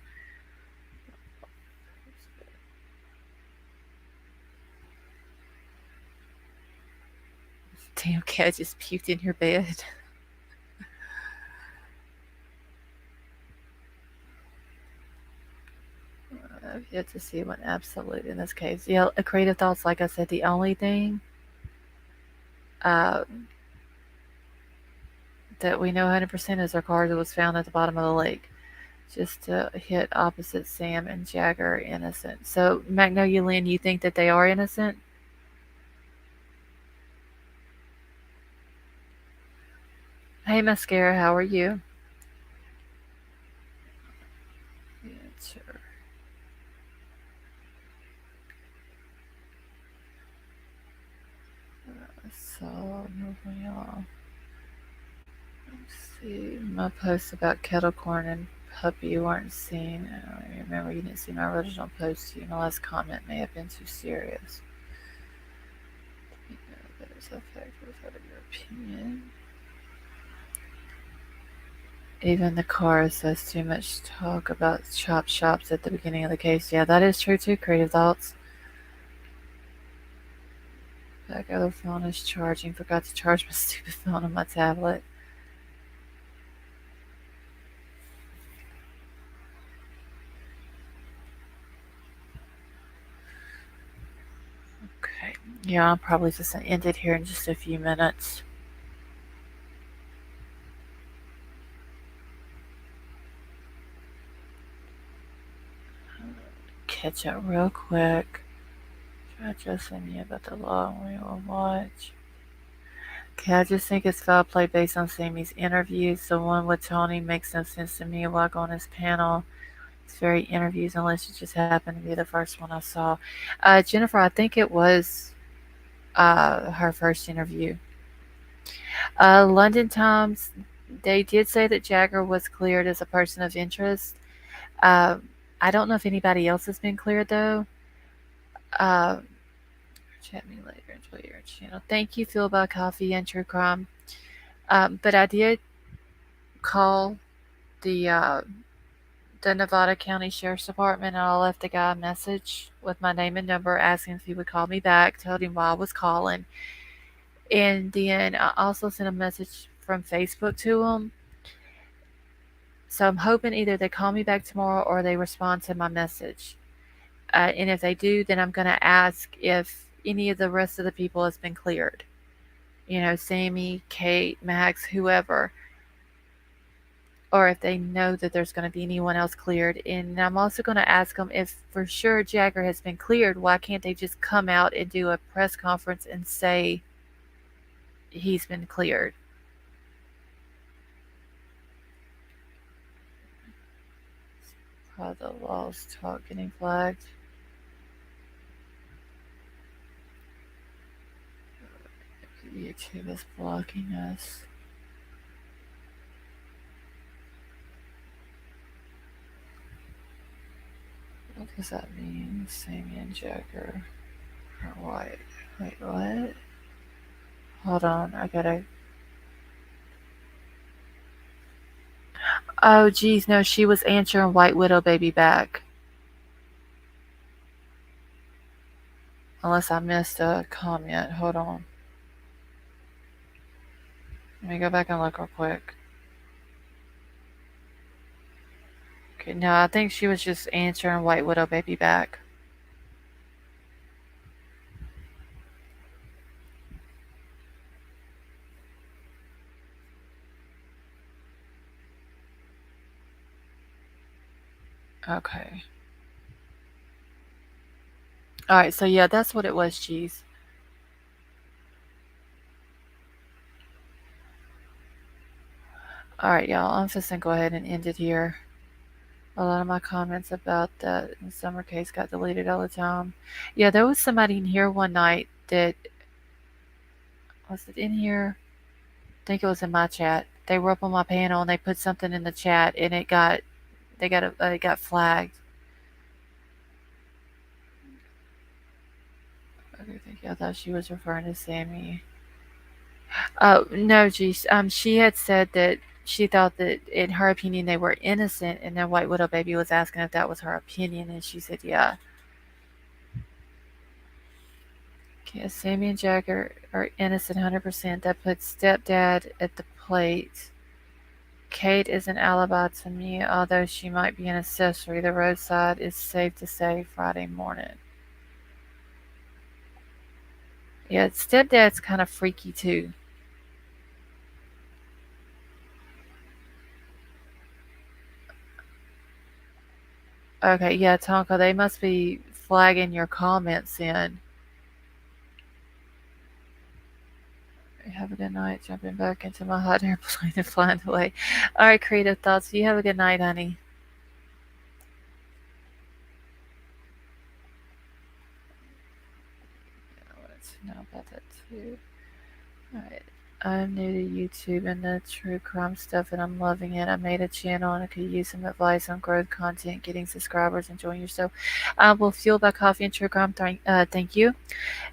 Damn cat just puked in your bed. I've yet to see one absolute in this case. Yeah, creative thoughts, like I said, the only thing uh, that we know 100% is our car that was found at the bottom of the lake. Just to hit opposite Sam and Jagger innocent. So, Magnolia Lynn, you think that they are innocent? Hey, Mascara, how are you? Answer. So, moving on. Let's see. My post about kettle corn and puppy you weren't seen. I remember you didn't see my original post. My last comment may have been too serious. There's a fact without your opinion. Even the chorus says too much talk about chop shops at the beginning of the case. Yeah, that is true too. Creative thoughts. Back other phone is charging. Forgot to charge my stupid phone on my tablet. Okay. Yeah, I'll probably just end it here in just a few minutes. Catch up real quick. I just sent me about the long we will watch. Okay, I just think it's foul play based on Sammy's interviews. The one with Tony makes no sense to me. Why go on his panel? It's very interviews unless it just happened to be the first one I saw. Jennifer, I think it was her first interview. London Times, they did say that Jagger was cleared as a person of interest. Uh, I don't know if anybody else has been cleared though. Uh, Chat me later. Enjoy your channel. Thank you, Phil, about coffee and true crime. But I did call the uh, the Nevada County Sheriff's Department, and I left the guy a message with my name and number asking if he would call me back, told him why I was calling. And then I also sent a message from Facebook to him. So I'm hoping either they call me back tomorrow or they respond to my message. And if they do, then I'm going to ask if any of the rest of the people has been cleared. You know, Sammy, Kate, Max, whoever. Or if they know that there's going to be anyone else cleared. And I'm also going to ask them if for sure Jagger has been cleared, why can't they just come out and do a press conference and say he's been cleared? The lost talk getting flagged. YouTube is blocking us. What does that mean? Sammy and Jagger are white. Wait, what? Hold on, I gotta. Oh, geez, no, she was answering White Widow Baby back. Unless I missed a comment. Hold on. Let me go back and look real quick. Okay, no, I think she was just answering White Widow Baby back. Okay. Alright, so yeah, that's what it was, geez. Alright, y'all, I'm just gonna go ahead and end it here. A lot of my comments about the summer case got deleted all the time. Yeah, there was somebody in here one night that was it in here? I think it was in my chat. They were up on my panel and they put something in the chat and it got flagged. I thought she was referring to Sammy. Oh no, geez. She had said that she thought that in her opinion they were innocent, and then White Widow Baby was asking if that was her opinion, and she said yeah. Okay, Sammy and Jagger are innocent 100%. That puts stepdad at the plate. Kate is an alibi to me, although she might be an accessory. The roadside is safe to say Friday morning. Yeah, stepdad's kind of freaky too. Okay, yeah, Tonka, they must be flagging your comments in. Have a good night. Jumping back into my hot air balloon and flying away. All right, creative thoughts. You have a good night, honey. I wanted to know about that too. All right. I'm new to YouTube and the true crime stuff, and I'm loving it. I made a channel and I could use some advice on growth content, getting subscribers, enjoying yourself. Well, Fueled by Coffee and True Crime, thank you.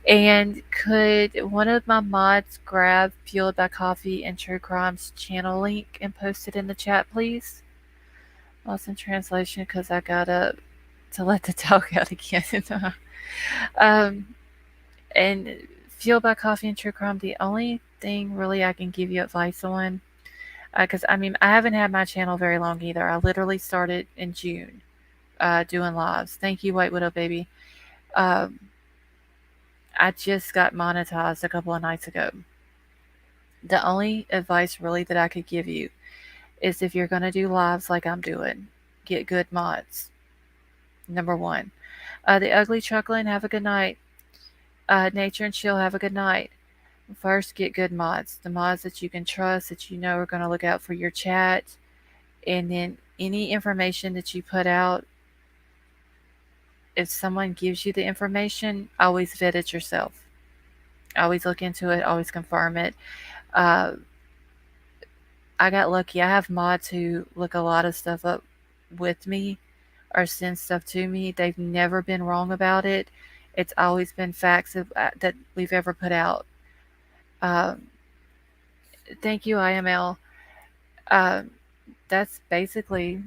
And could one of my mods grab Fueled by Coffee and True Crime's channel link and post it in the chat, please? Lost in translation because I got up to let the dog out again. And Fueled by Coffee and True Crime, the only thing really I can give you advice on, because I mean, I haven't had my channel very long either. I literally started in June doing lives. Thank you, White Widow Baby. I just got monetized a couple of nights ago. The only advice really that I could give you is if you're going to do lives like I'm doing, get good mods. Number one. The Ugly Chuckling, have a good night. Nature and chill. Have a good night. First, get good mods. The mods that you can trust, that you know are going to look out for your chat. And then any information that you put out, if someone gives you the information, always vet it yourself. Always look into it. Always confirm it. Uh, I got lucky. I have mods who look a lot of stuff up with me or send stuff to me. They've never been wrong about it. It's always been facts that we've ever put out. Um, thank you, IML. Um, that's basically,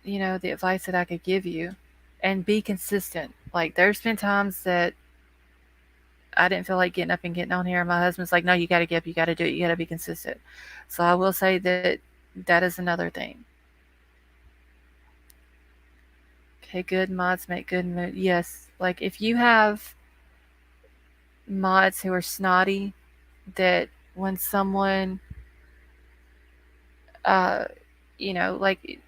the advice that I could give you. And be consistent. Like, there's been times that I didn't feel like getting up and getting on here. And my husband's like, no, you got to get up. You got to do it. You got to be consistent. So I will say that that is another thing. Okay, good mods make good mood. Yes, like if you have mods who are snotty, that when someone, uh, like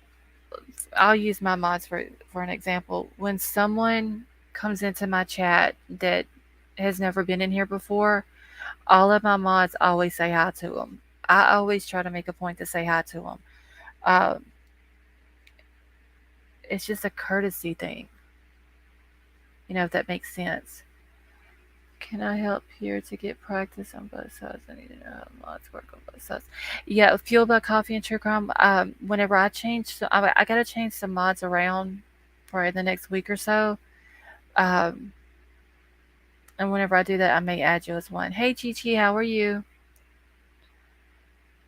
I'll use my mods for an example. When someone comes into my chat that has never been in here before, all of my mods always say hi to them. I always try to make a point to say hi to them. Um, it's just a courtesy thing, if that makes sense. Can I help here to get practice on both sides? I need to know how mods work on both sides. Yeah, Fueled by Coffee and True Crime. Whenever I got to change some mods around for the next week or so. Um, and whenever I do that, I may add you as one. Hey, Chi Chi, how are you?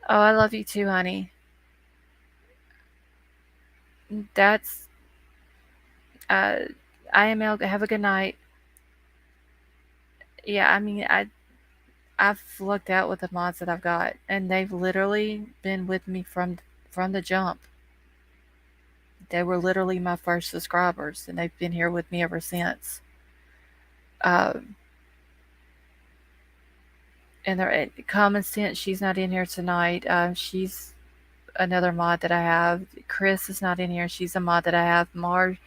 Oh, I love you too, honey. That's IML. Have a good night. Yeah, I mean, I've lucked out with the mods that I've got, and they've literally been with me from the jump. They were literally my first subscribers, and they've been here with me ever since. And they're Common Sense. She's not in here tonight. She's another mod that I have. Chris is not in here. She's a mod that I have. Mar,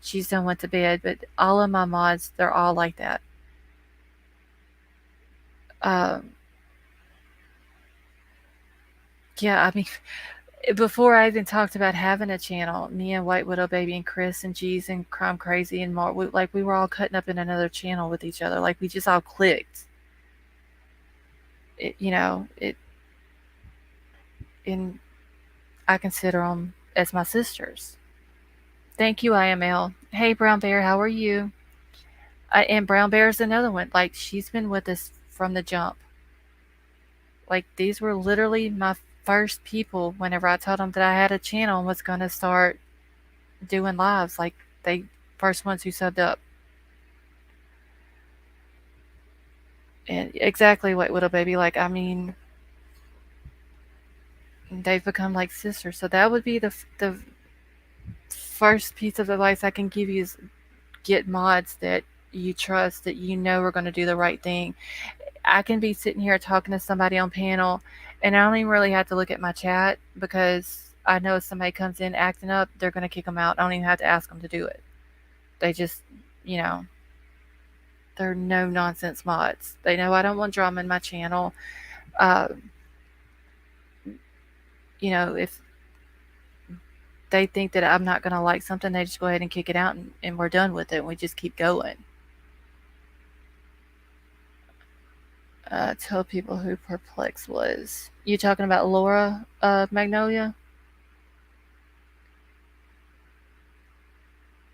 she's done went to bed. But all of my mods, they're all like that. Yeah, I mean, before I even talked about having a channel, me and White Widow Baby and Chris and G's and Crime Crazy and Mark, we were all cutting up in another channel with each other. Like, we just all clicked. And I consider them as my sisters. Thank you, IML. Hey, Brown Bear, how are you? And Brown Bear is another one. Like, she's been with us from the jump. Like, these were literally my first people whenever I told them that I had a channel and was going to start doing lives. Like, they first ones who subbed up. And exactly what Widow Baby, like, I mean, they've become like sisters. So that would be the first piece of advice I can give you is get mods that you trust, that you know are going to do the right thing. I can be sitting here talking to somebody on panel, and I don't even really have to look at my chat because I know if somebody comes in acting up, they're going to kick them out. I don't even have to ask them to do it. They just, they're no nonsense mods. They know I don't want drama in my channel. If they think that I'm not going to like something, they just go ahead and kick it out, and we're done with it. And we just keep going. Tell people who Perplex was. You talking about Laura Magnolia?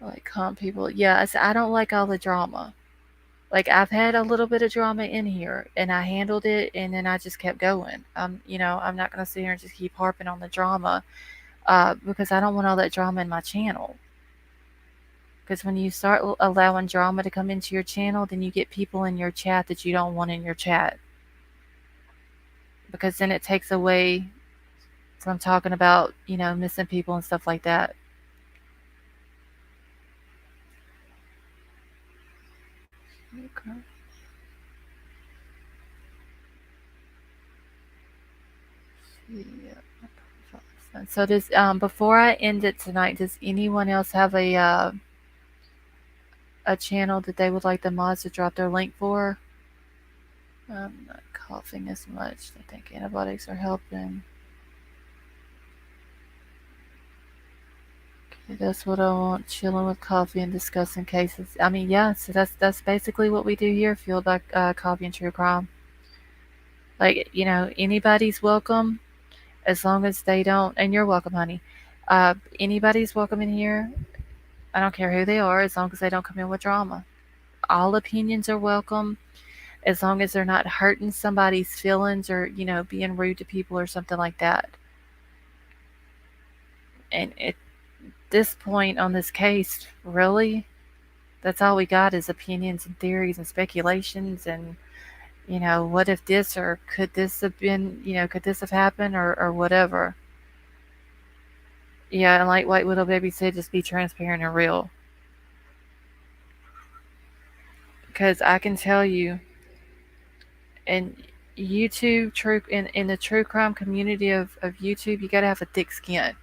Like, calm people. Yeah, I don't like all the drama. Like, I've had a little bit of drama in here, and I handled it, and then I just kept going. I'm not going to sit here and just keep harping on the drama because I don't want all that drama in my channel. Because when you start allowing drama to come into your channel, then you get people in your chat that you don't want in your chat. Because then it takes away from talking about, missing people and stuff like that. Okay. Yeah. So before I end it tonight, does anyone else have a a channel that they would like the mods to drop their link for. I'm not coughing as much. I think antibiotics are helping. Okay, that's what I want. Chilling with coffee and discussing cases. I mean, yeah. So that's basically what we do here. Fueled by coffee and true crime. Like, anybody's welcome as long as they don't. And you're welcome, honey. Anybody's welcome in here. I don't care who they are, as long as they don't come in with drama. All opinions are welcome, as long as they're not hurting somebody's feelings or being rude to people or something like that. And at this point on this case, really, that's all we got is opinions and theories and speculations and what if this, or could this have been, could this have happened, or whatever. Yeah, and like White Widow Baby said, just be transparent and real. Because I can tell you, in YouTube, in the true crime community of YouTube, you gotta have a thick skin.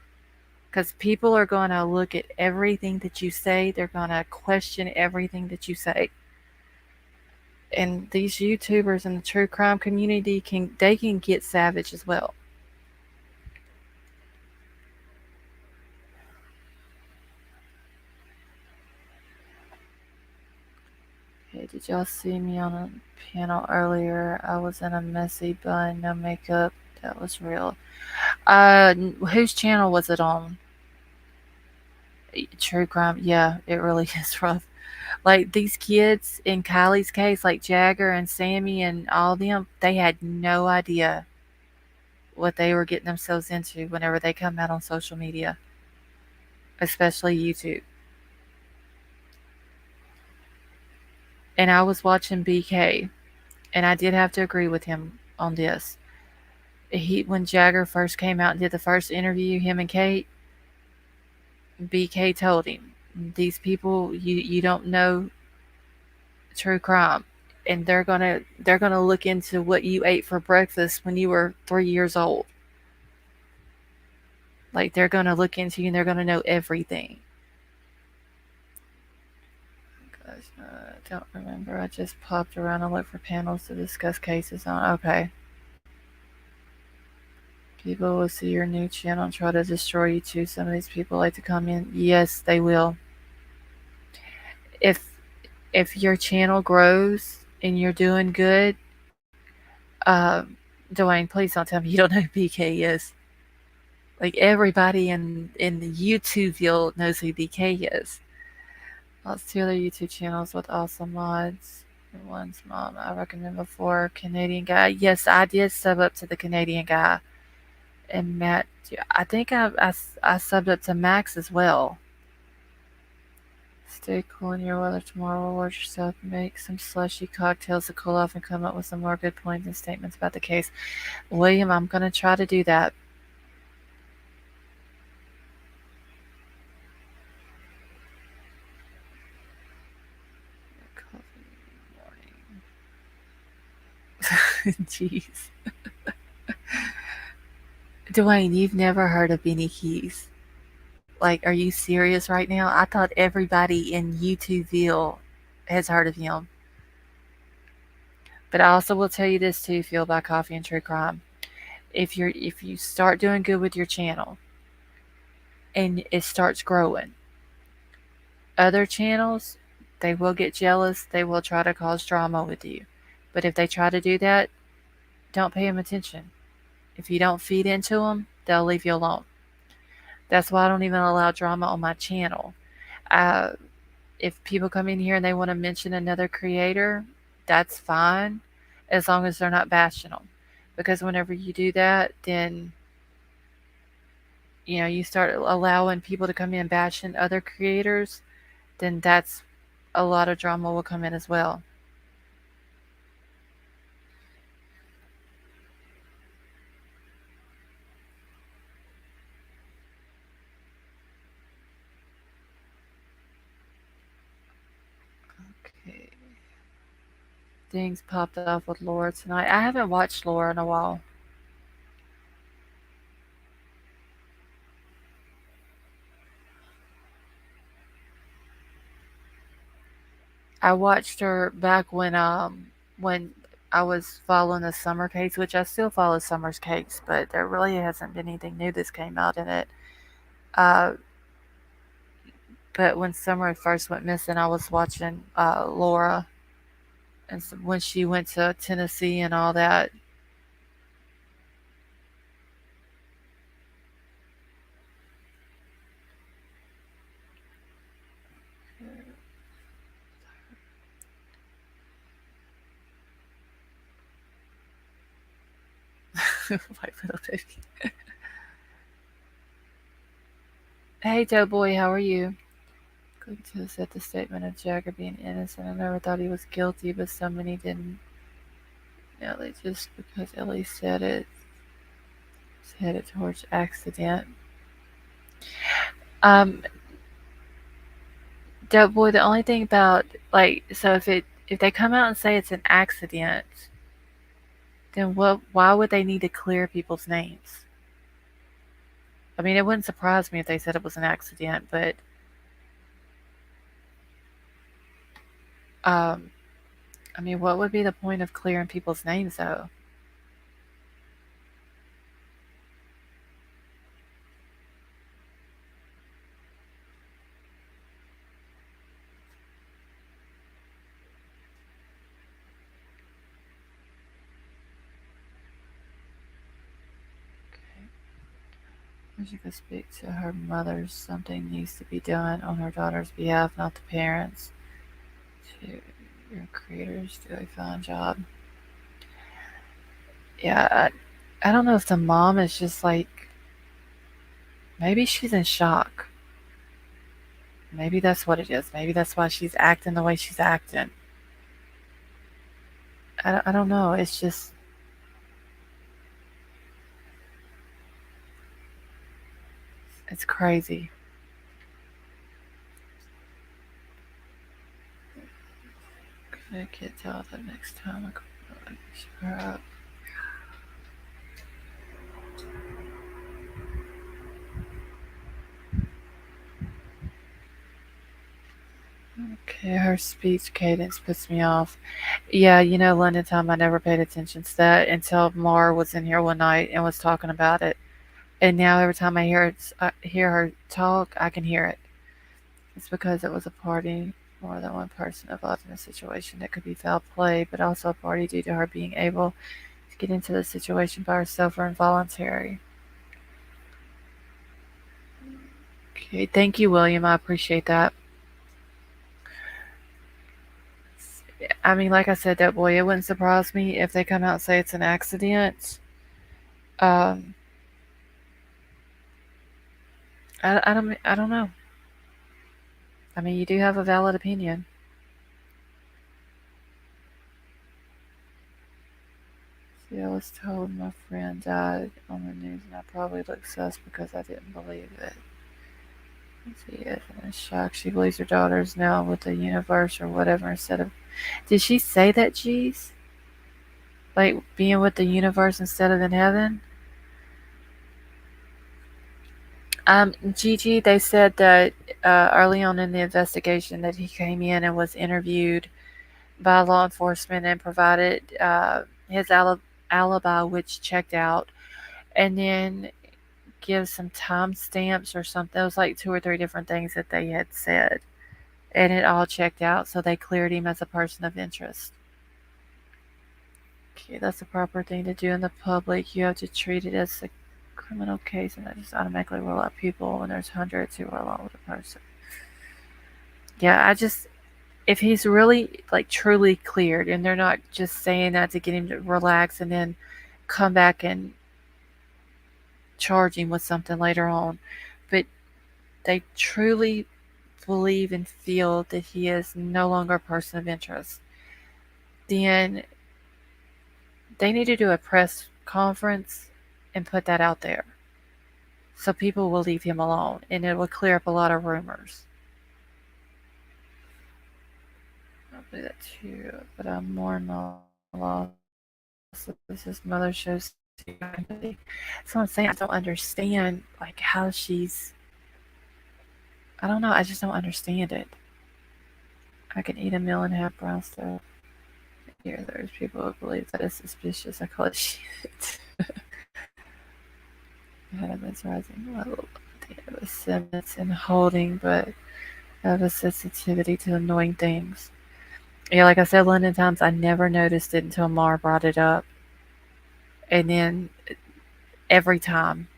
Because people are gonna look at everything that you say, they're gonna question everything that you say. And these YouTubers in the true crime community can get savage as well. Okay, did y'all see me on a panel earlier? I was in a messy bun, no makeup. That was real. Whose channel was it on? True crime. Yeah, it really is rough. Like these kids in Kylie's case, like Jagger and Sammy and all them, they had no idea what they were getting themselves into whenever they come out on social media, especially YouTube. And I was watching BK, and I did have to agree with him on this. When Jagger first came out and did the first interview, him and Kate, BK told him, "These people, you don't know true crime, and they're gonna look into what you ate for breakfast when you were 3 years old. Like they're gonna look into you and they're gonna know everything." Gosh, I don't remember. I just popped around and looked for panels to discuss cases on. Okay. People will see your new channel and try to destroy you too. Some of these people like to come in. Yes, they will. If your channel grows and you're doing good, Dwayne, please don't tell me you don't know who BK is. Like everybody in the YouTube field knows who BK is. Lots of other YouTube channels with awesome mods. One's mom I recommend before, Canadian guy. Yes, I did sub up to the Canadian guy. And Matt, I think I subbed up to Max as well. Stay cool in your weather tomorrow. Reward yourself. Make some slushy cocktails to cool off and come up with some more good points and statements about the case. William, I'm going to try to do that. Jeez. Dwayne, you've never heard of Benny Keys. Like, are you serious right now? I thought everybody in YouTubeville has heard of him. But I also will tell you this too, Fueled by Coffee and True Crime. If you start doing good with your channel and it starts growing, other channels, they will get jealous. They will try to cause drama with you. But if they try to do that, don't pay them attention. If you don't feed into them, they'll leave you alone. That's why I don't even allow drama on my channel. If people come in here and they want to mention another creator, that's fine, as long as they're not bashing them. Because whenever you do that, then you start allowing people to come in bashing other creators, then that's a lot of drama will come in as well. Okay. Things popped off with Laura tonight. I haven't watched Laura in a while. I watched her back when I was following the summer case, which I still follow Summer's case, but there really hasn't been anything new that's came out in it. Uh, but when Summer first went missing, I was watching Laura, and so when she went to Tennessee and all that. My little baby. Hey, Doughboy, how are you? Going to set the statement of Jagger being innocent. I never thought he was guilty, but so many didn't. Now they just because Ellie said it's headed towards accident. Um, Doughboy, the only thing about so if they come out and say it's an accident, then why would they need to clear people's names? I mean, it wouldn't surprise me if they said it was an accident, but um, I mean, what would be the point of clearing people's names though? She could speak to her mother. Something needs to be done on her daughter's behalf, not the parents. To your creators, do a fine job. Yeah, I don't know if the mom is just like maybe she's in shock. Maybe that's what it is. Maybe that's why she's acting the way she's acting. I don't know. It's just it's crazy. I can't tell that next time I show her up. Okay, her speech cadence puts me off. Yeah, London time, I never paid attention to that until Mara was in here one night and was talking about it. And now every time I hear her talk, I can hear it. It's because it was a party, more than one person involved in a situation that could be foul play, but also a party due to her being able to get into the situation by herself or involuntary. Okay, thank you, William. I appreciate that. I mean, like I said, that boy, it wouldn't surprise me if they come out and say it's an accident. Um, I don't know. I mean, you do have a valid opinion. See, I was told my friend died on the news, and I probably looked sus because I didn't believe it. See, in shock, she believes her daughter is now with the universe or whatever instead of. Did she say that, jeez? Like being with the universe instead of in heaven? Gigi, they said that early on in the investigation that he came in and was interviewed by law enforcement and provided his alibi, which checked out, and then give some timestamps or something. It was like two or three different things that they had said, and it all checked out, so they cleared him as a person of interest. Okay, that's the proper thing to do in the public. You have to treat it as a criminal case and not just automatically roll out people when there's hundreds who are along with a person. Yeah, if he's really like truly cleared and they're not just saying that to get him to relax and then come back and charge him with something later on, but they truly believe and feel that he is no longer a person of interest, then they need to do a press conference and put that out there so people will leave him alone and it will clear up a lot of rumors. I'll do that too, but I'm more in my loss. This is mother shows empathy. So I'm saying I don't understand like how she's. I don't know. I just don't understand it. I can eat a meal and have brown stuff. Here, there's people who believe that is suspicious. I call it shit. Venomous rising level. They have a sense in holding, but I have a sensitivity to annoying things. Yeah, like I said, London Times, I never noticed it until Mar brought it up. And then every time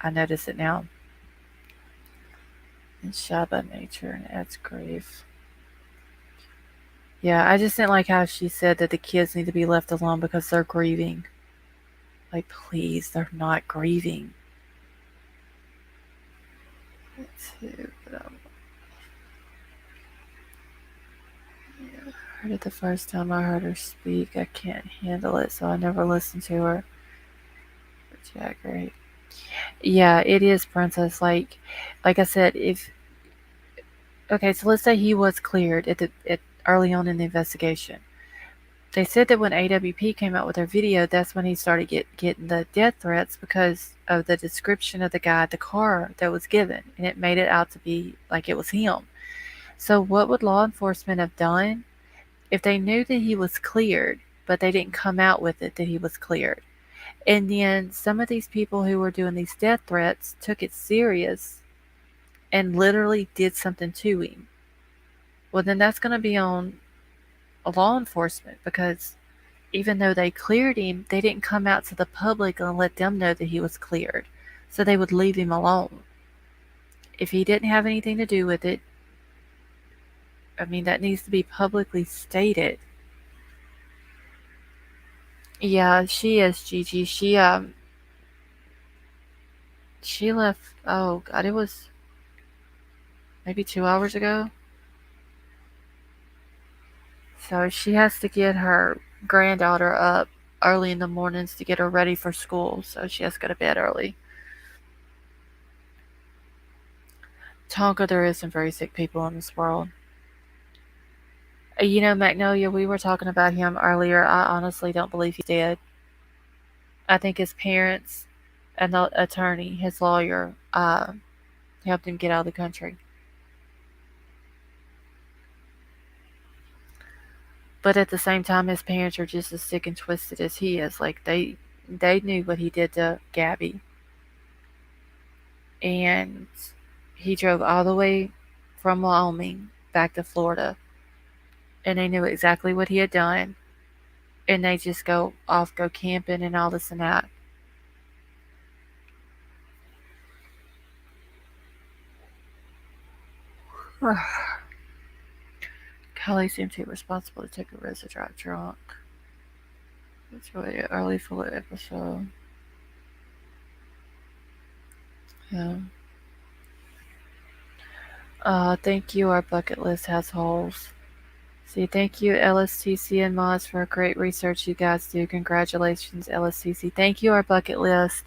I notice it now. And shy by nature and adds grief. Yeah, I just didn't like how she said that the kids need to be left alone because they're grieving. Like, please, they're not grieving. Too, but yeah, I heard it the first time I heard her speak. I can't handle it, so I never listened to her. Jagger. Yeah, it is, Princess. Like I said, if okay, so let's say he was cleared at early on in the investigation. They said that when AWP came out with their video, that's when he started getting the death threats because of the description of the guy, the car that was given, and it made it out to be like it was him. So what would law enforcement have done if they knew that he was cleared, but they didn't come out with it that he was cleared? And then some of these people who were doing these death threats took it serious and literally did something to him. Well, then that's going to be on law enforcement because even though they cleared him, they didn't come out to the public and let them know that he was cleared. So they would leave him alone. If he didn't have anything to do with it, I mean, that needs to be publicly stated. Yeah, she is, Gigi. She left, oh God, it was maybe 2 hours ago. So she has to get her granddaughter up early in the mornings to get her ready for school. So she has to go to bed early. Tonka, there is some very sick people in this world. You know, Magnolia, we were talking about him earlier. I honestly don't believe he's dead. I think his parents and the attorney, his lawyer, helped him get out of the country. But at the same time, his parents are just as sick and twisted as he is. Like they knew what he did to Gabby, and he drove all the way from Wyoming back to Florida, and they knew exactly what he had done, and they just go camping and all this and that. Kelly seemed too responsible to take a risk to drive drunk. It's really an early full episode. Yeah. Thank you. Our bucket list has holes. See, thank you, LSTC and Mods, for great research you guys do. Congratulations, LSTC. Thank you, our bucket list.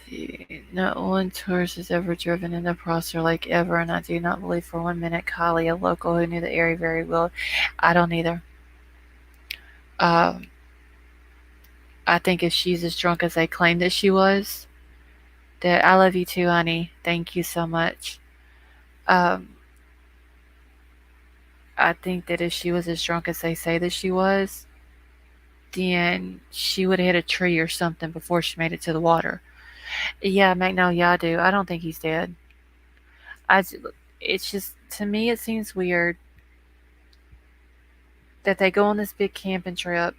See, no one tourist has ever driven into Prosser Lake ever, and I do not believe for 1 minute Kylie, a local who knew the area very well. I don't either. I think if she's as drunk as they claim that she was, that I love you too, honey. Thank you so much. I think that if she was as drunk as they say that she was, then she would have hit a tree or something before she made it to the water. Yeah, Magnolia, I do. I don't think he's dead. It's just, to me, it seems weird that they go on this big camping trip.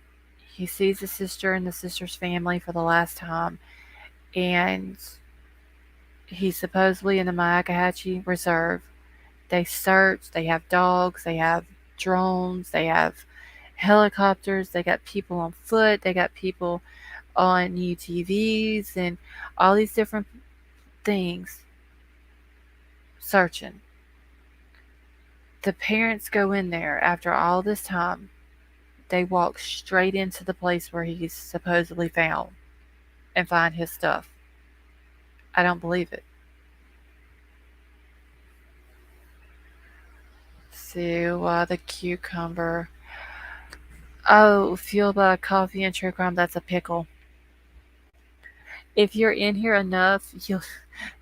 He sees his sister and the sister's family for the last time, and he's supposedly in the Myakkahatchee Reserve. They search, they have dogs, they have drones, they have helicopters, they got people on foot, they got people on UTVs, and all these different things searching. The parents go in there after all this time. They walk straight into the place where he's supposedly found and find his stuff. I don't believe it. See, the cucumber. Oh, fueled by coffee and true crime, that's a pickle. If you're in here enough,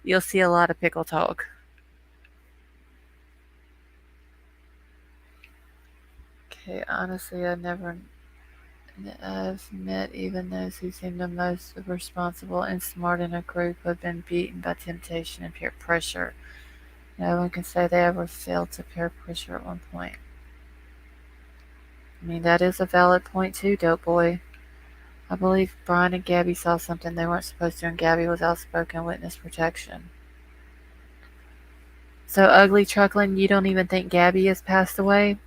you'll see a lot of pickle talk. Okay, honestly, I've met even those who seem the most responsible and smart in a group who have been beaten by temptation and peer pressure. No one can say they ever failed to peer pressure at one point. I mean, that is a valid point too, dope boy. I believe Brian and Gabby saw something they weren't supposed to, and Gabby was outspoken witness protection. So, Ugly Truckling, you don't even think Gabby has passed away?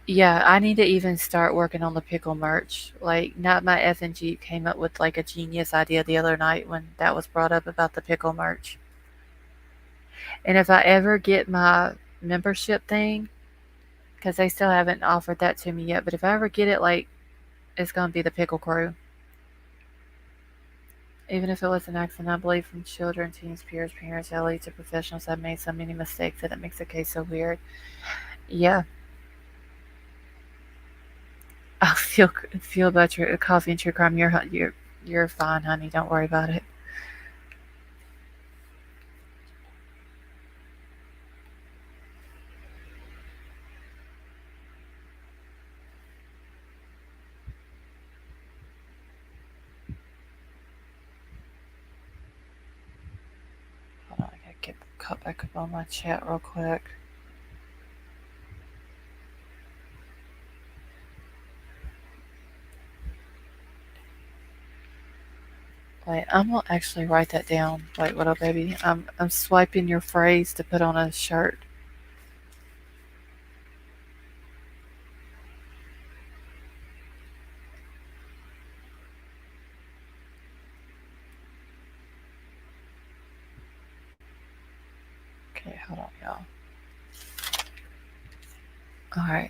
Yeah, I need to even start working on the pickle merch. Like, not my F and Jeep came up with like a genius idea the other night when that was brought up about the pickle merch. And if I ever get my membership thing, because they still haven't offered that to me yet, but if I ever get it, like, it's going to be the pickle crew. Even if it was an accident, I believe from children, teens, peers, parents, athletes, to professionals have made so many mistakes that it makes the case so weird. Yeah, I feel about your coffee and true crime. You're fine, honey. Don't worry about it. Hold on, I gotta get caught back up on my chat real quick. Wait, I'm gonna actually write that down. Wait, what up, baby? I'm swiping your phrase to put on a shirt. Okay, hold on, y'all. All right.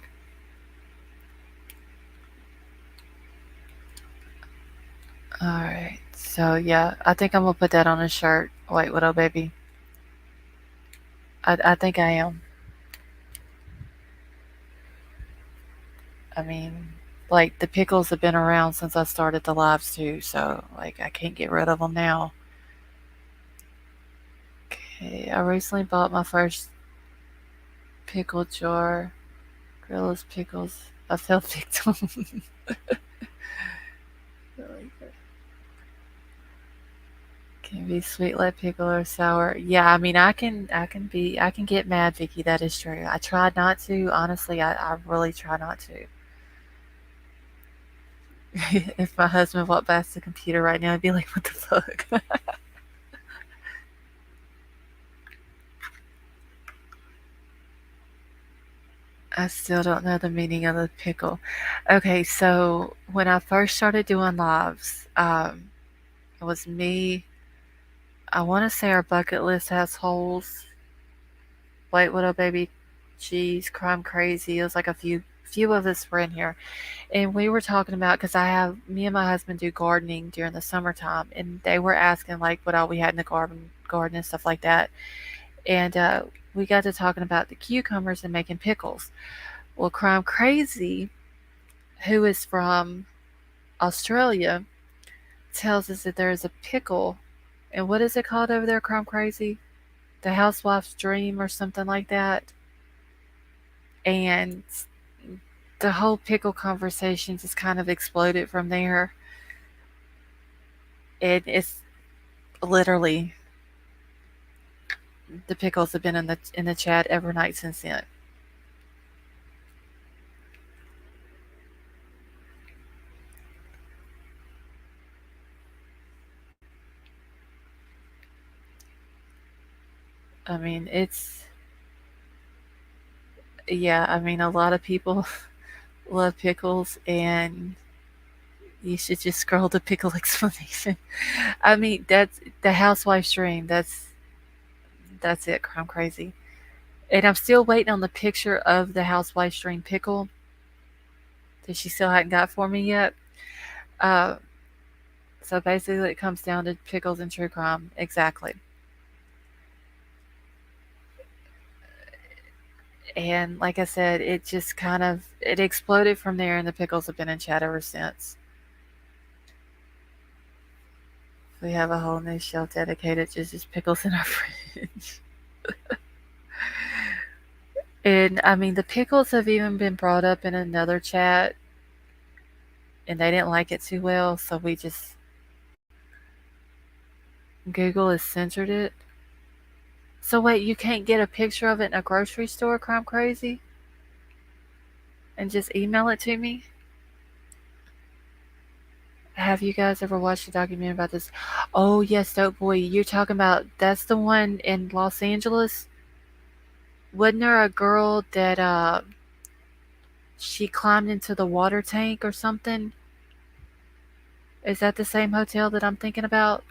All right. So yeah, I think I'm gonna put that on a shirt. Wait, what up, baby? I think I am. I mean, like the pickles have been around since I started the lives too, so like I can't get rid of them now. Okay, I recently bought my first pickle jar. Gorilla's pickles. I fell victim. Can be sweet like pickle or sour. Yeah, I mean I can get mad, Vicky, that is true. I tried not to. Honestly, I really try not to. If my husband walked past the computer right now, I'd be like, what the fuck? I still don't know the meaning of the pickle. Okay, so when I first started doing lives, it was me. I want to say our bucket list has holes. Wait, what up, baby? Jeez, crime crazy. It was like a few of us were in here, and we were talking about because me and my husband do gardening during the summertime, and they were asking like what all we had in the garden and stuff like that, and we got to talking about the cucumbers and making pickles. Well, crime crazy, who is from Australia, tells us that there is a pickle, and what is it called over there, crime crazy? The housewife's dream or something like that. And the whole pickle conversation just kind of exploded from there. It's literally the pickles have been in the chat every night since then. I mean, yeah, I mean, a lot of people love pickles, and you should just scroll the pickle explanation. I mean, that's the housewife's dream. That's it. I'm crazy, and I'm still waiting on the picture of the housewife's dream pickle that she still hadn't got for me yet. Uh, so basically, it comes down to pickles and true crime. Exactly. And like I said, it just kind of it exploded from there, and the pickles have been in chat ever since. We have a whole new shelf dedicated to just pickles in our fridge. And I mean, the pickles have even been brought up in another chat, and they didn't like it too well, so we just Google has censored it. So wait, you can't get a picture of it in a grocery store, Crime Crazy? And just email it to me? Have you guys ever watched a documentary about this? Oh yes, Dope Boy, you're talking about that's the one in Los Angeles? Wasn't there a girl that she climbed into the water tank or something? Is that the same hotel that I'm thinking about?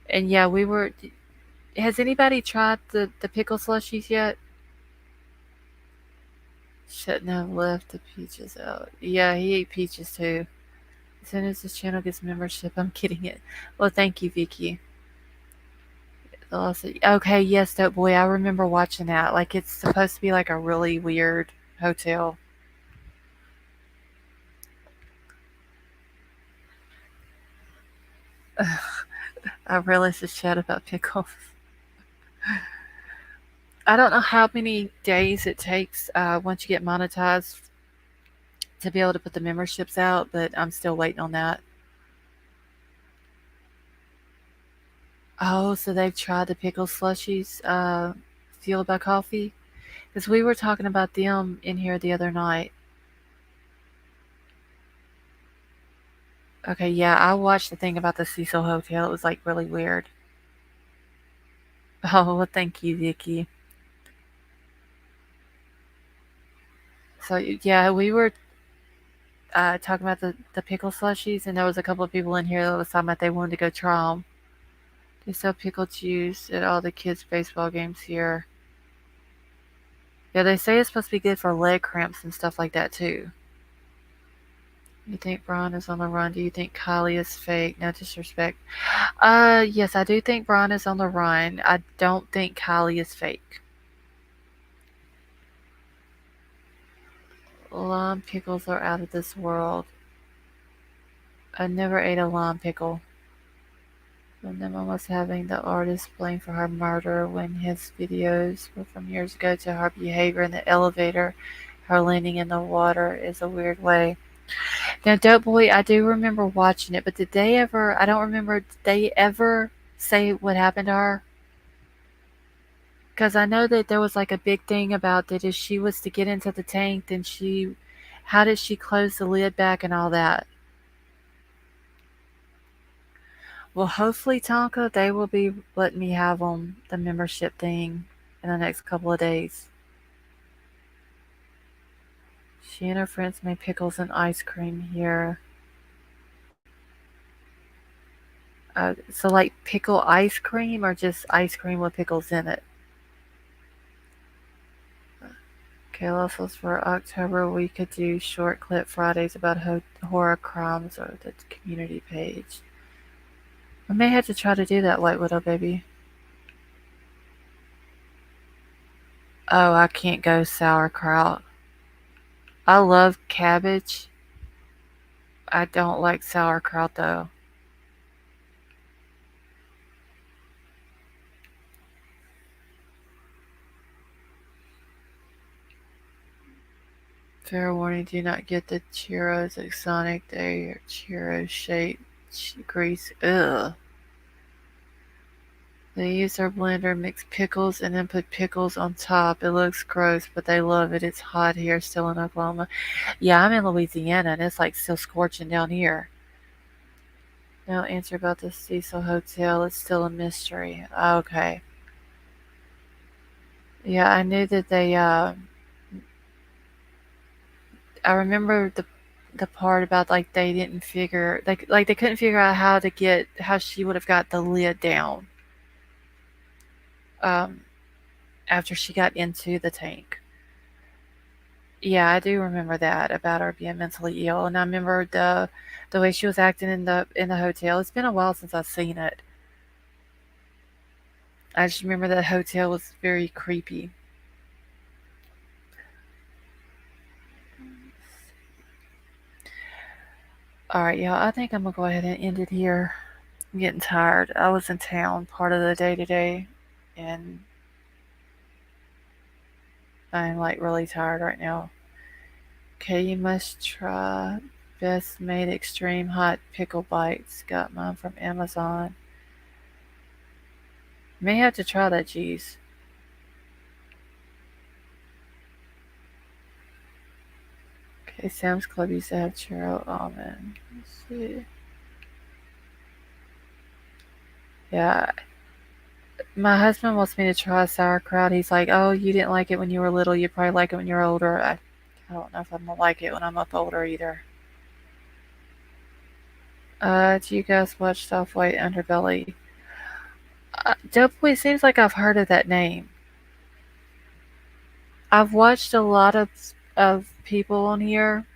And yeah, we were. Has anybody tried the pickle slushies yet? Shouldn't have left the peaches out. Yeah, he ate peaches too. As soon as this channel gets membership, I'm getting it. Well, thank you, Vicky. Okay, yes, Dope Boy, I remember watching that. Like, it's supposed to be like a really weird hotel. I realized this chat about pickles. I don't know how many days it takes once you get monetized to be able to put the memberships out, but I'm still waiting on that. Oh, so they've tried the pickle slushies fueled by coffee? Because we were talking about them in here the other night. Okay, yeah, I watched the thing about the Cecil Hotel. It was like really weird. Oh, well, thank you, Vicky. So, yeah, we were talking about the pickle slushies, and there was a couple of people in here that was talking about they wanted to go try them. They sell pickle juice at all the kids' baseball games here. Yeah, they say it's supposed to be good for leg cramps and stuff like that, too. You think Brian is on the run? Do you think KIELY is fake? No disrespect. Yes, I do think Brian is on the run. I don't think KIELY is fake. Lime pickles are out of this world. I never ate a lime pickle. Venmo was having the artist blame for her murder when his videos were from years ago to her behavior in the elevator. Her landing in the water is a weird way. Now, Dope Boy, I do remember watching it, but did they ever, I don't remember, did they ever say what happened to her? Because I know that there was like a big thing about that if she was to get into the tank, then how did she close the lid back and all that? Well, hopefully, Tonka, they will be letting me have the membership thing in the next couple of days. She and her friends made pickles and ice cream here. So like pickle ice cream or just ice cream with pickles in it? Kayla says for October we could do short clip Fridays about horror crimes or the community page. I may have to try to do that, White Widow baby. Oh, I can't go sauerkraut. I love cabbage. I don't like sauerkraut though. Fair warning, do not get the churros at Sonic. They are churro shaped grease. Ugh. They use their blender, mix pickles, and then put pickles on top. It looks gross, but they love it. It's hot here still in Oklahoma. Yeah, I'm in Louisiana, and it's like still scorching down here. No answer about the Cecil Hotel. It's still a mystery. Okay. Yeah, I knew that they, I remember the part about like they didn't figure like they couldn't figure out how she would have got the lid down after she got into the tank. Yeah, I do remember that about her being mentally ill, and I remember the way she was acting in the hotel. It's been a while since I've seen it. I just remember the hotel was very creepy. Alright, y'all, I think I'm gonna go ahead and end it here. I'm getting tired. I was in town part of the day today, and I'm like really tired right now. Okay, you must try Best Made Extreme Hot Pickle Bites. Got mine from Amazon. May have to try that cheese. Okay, Sam's Club used to have churro almond. Let's see. Yeah, my husband wants me to try sauerkraut. He's like, "Oh, you didn't like it when you were little. You probably like it when you're older." I don't know if I'm gonna like it when I'm up older either. Do you guys watch Soft White Underbelly? Doughboy seems like I've heard of that name. I've watched a lot of people on here,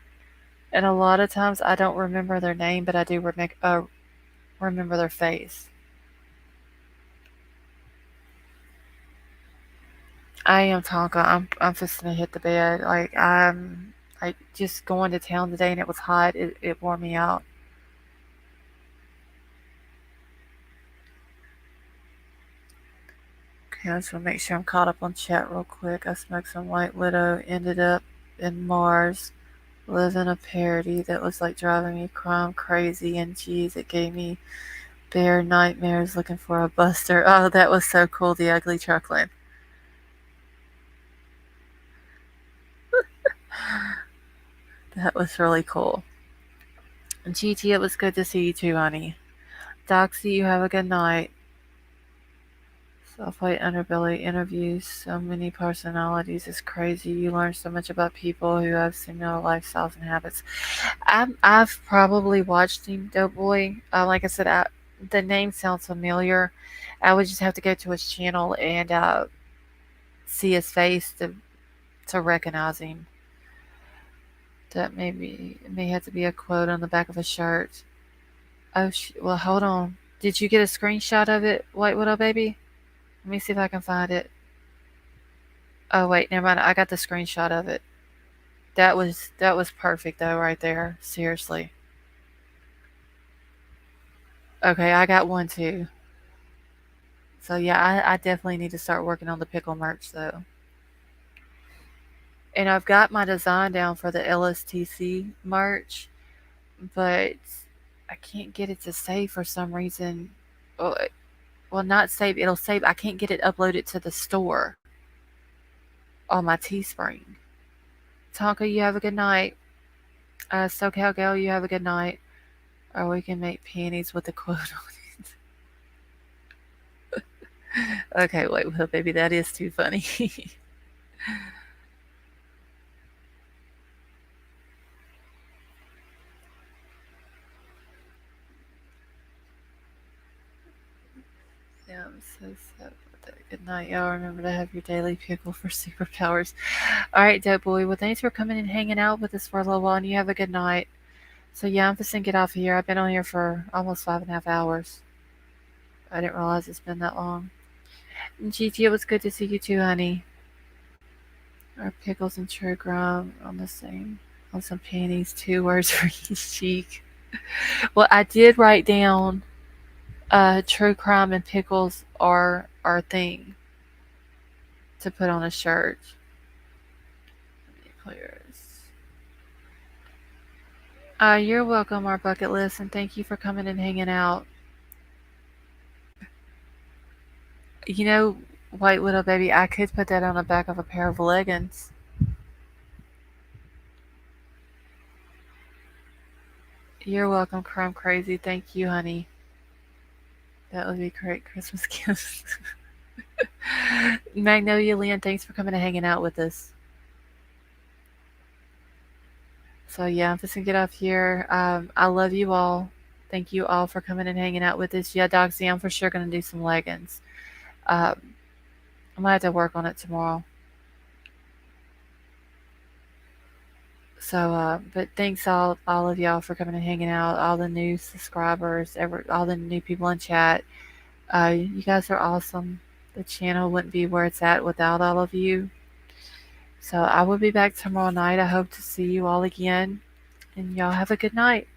and a lot of times I don't remember their name, but I do remember their face. I am Tonka. I'm just gonna hit the bed. Like I'm like just going to town today, and it was hot. It wore me out. Okay, I just want to make sure I'm caught up on chat real quick. I smoked some White Widow. Ended up in Mars. Living a parody that was like driving me crime crazy, and geez, it gave me bear nightmares looking for a buster. Oh, that was so cool. The ugly truckling. That was really cool. GT, it was good to see you too, honey. Doxy, you have a good night. Soft-white underbelly interviews so many personalities is crazy. You learn so much about people who have similar lifestyles and habits. I've probably watched him, Doughboy. Like I said, the name sounds familiar. I would just have to go to his channel and see his face to recognize him. That may have to be a quote on the back of a shirt. Oh, well, hold on. Did you get a screenshot of it, White Widow baby? Let me see if I can find it. Oh wait, never mind. I got the screenshot of it. That was perfect though, right there. Seriously. Okay, I got one too. So yeah, I definitely need to start working on the pickle merch though. And I've got my design down for the LSTC merch, but I can't get it to save for some reason. Well, not save. It'll save. I can't get it uploaded to the store on my Teespring. Tonka, you have a good night. SoCal Gal, you have a good night. Or we can make panties with a quote on it. Okay, wait, well, baby, that is too funny. Yeah, I'm so sad about that. Good night, y'all. Remember to have your daily pickle for superpowers. All right, dope boy. Well, thanks for coming and hanging out with us for a little while, and you have a good night. So yeah, I'm just gonna get off of here. I've been on here for almost 5.5 hours. I didn't realize it's been that long. And Gigi, it was good to see you too, honey. Our pickles and true crime on some panties, 2 words for each cheek. Well, I did write down true crime and pickles are our thing to put on a shirt. Let me clear this. You're welcome, our bucket list, and thank you for coming and hanging out. You know, White Widow baby, I could put that on the back of a pair of leggings. You're welcome, Crime Crazy. Thank you, honey. That would be great Christmas gifts. Magnolia Lynn, thanks for coming and hanging out with us. So yeah, I'm just gonna get off here. I love you all. Thank you all for coming and hanging out with us. Yeah, Doxy, I'm for sure gonna do some leggings. I might have to work on it tomorrow. So, but thanks all of y'all for coming and hanging out. All the new subscribers, all the new people in chat. You guys are awesome. The channel wouldn't be where it's at without all of you. So I will be back tomorrow night. I hope to see you all again. And y'all have a good night.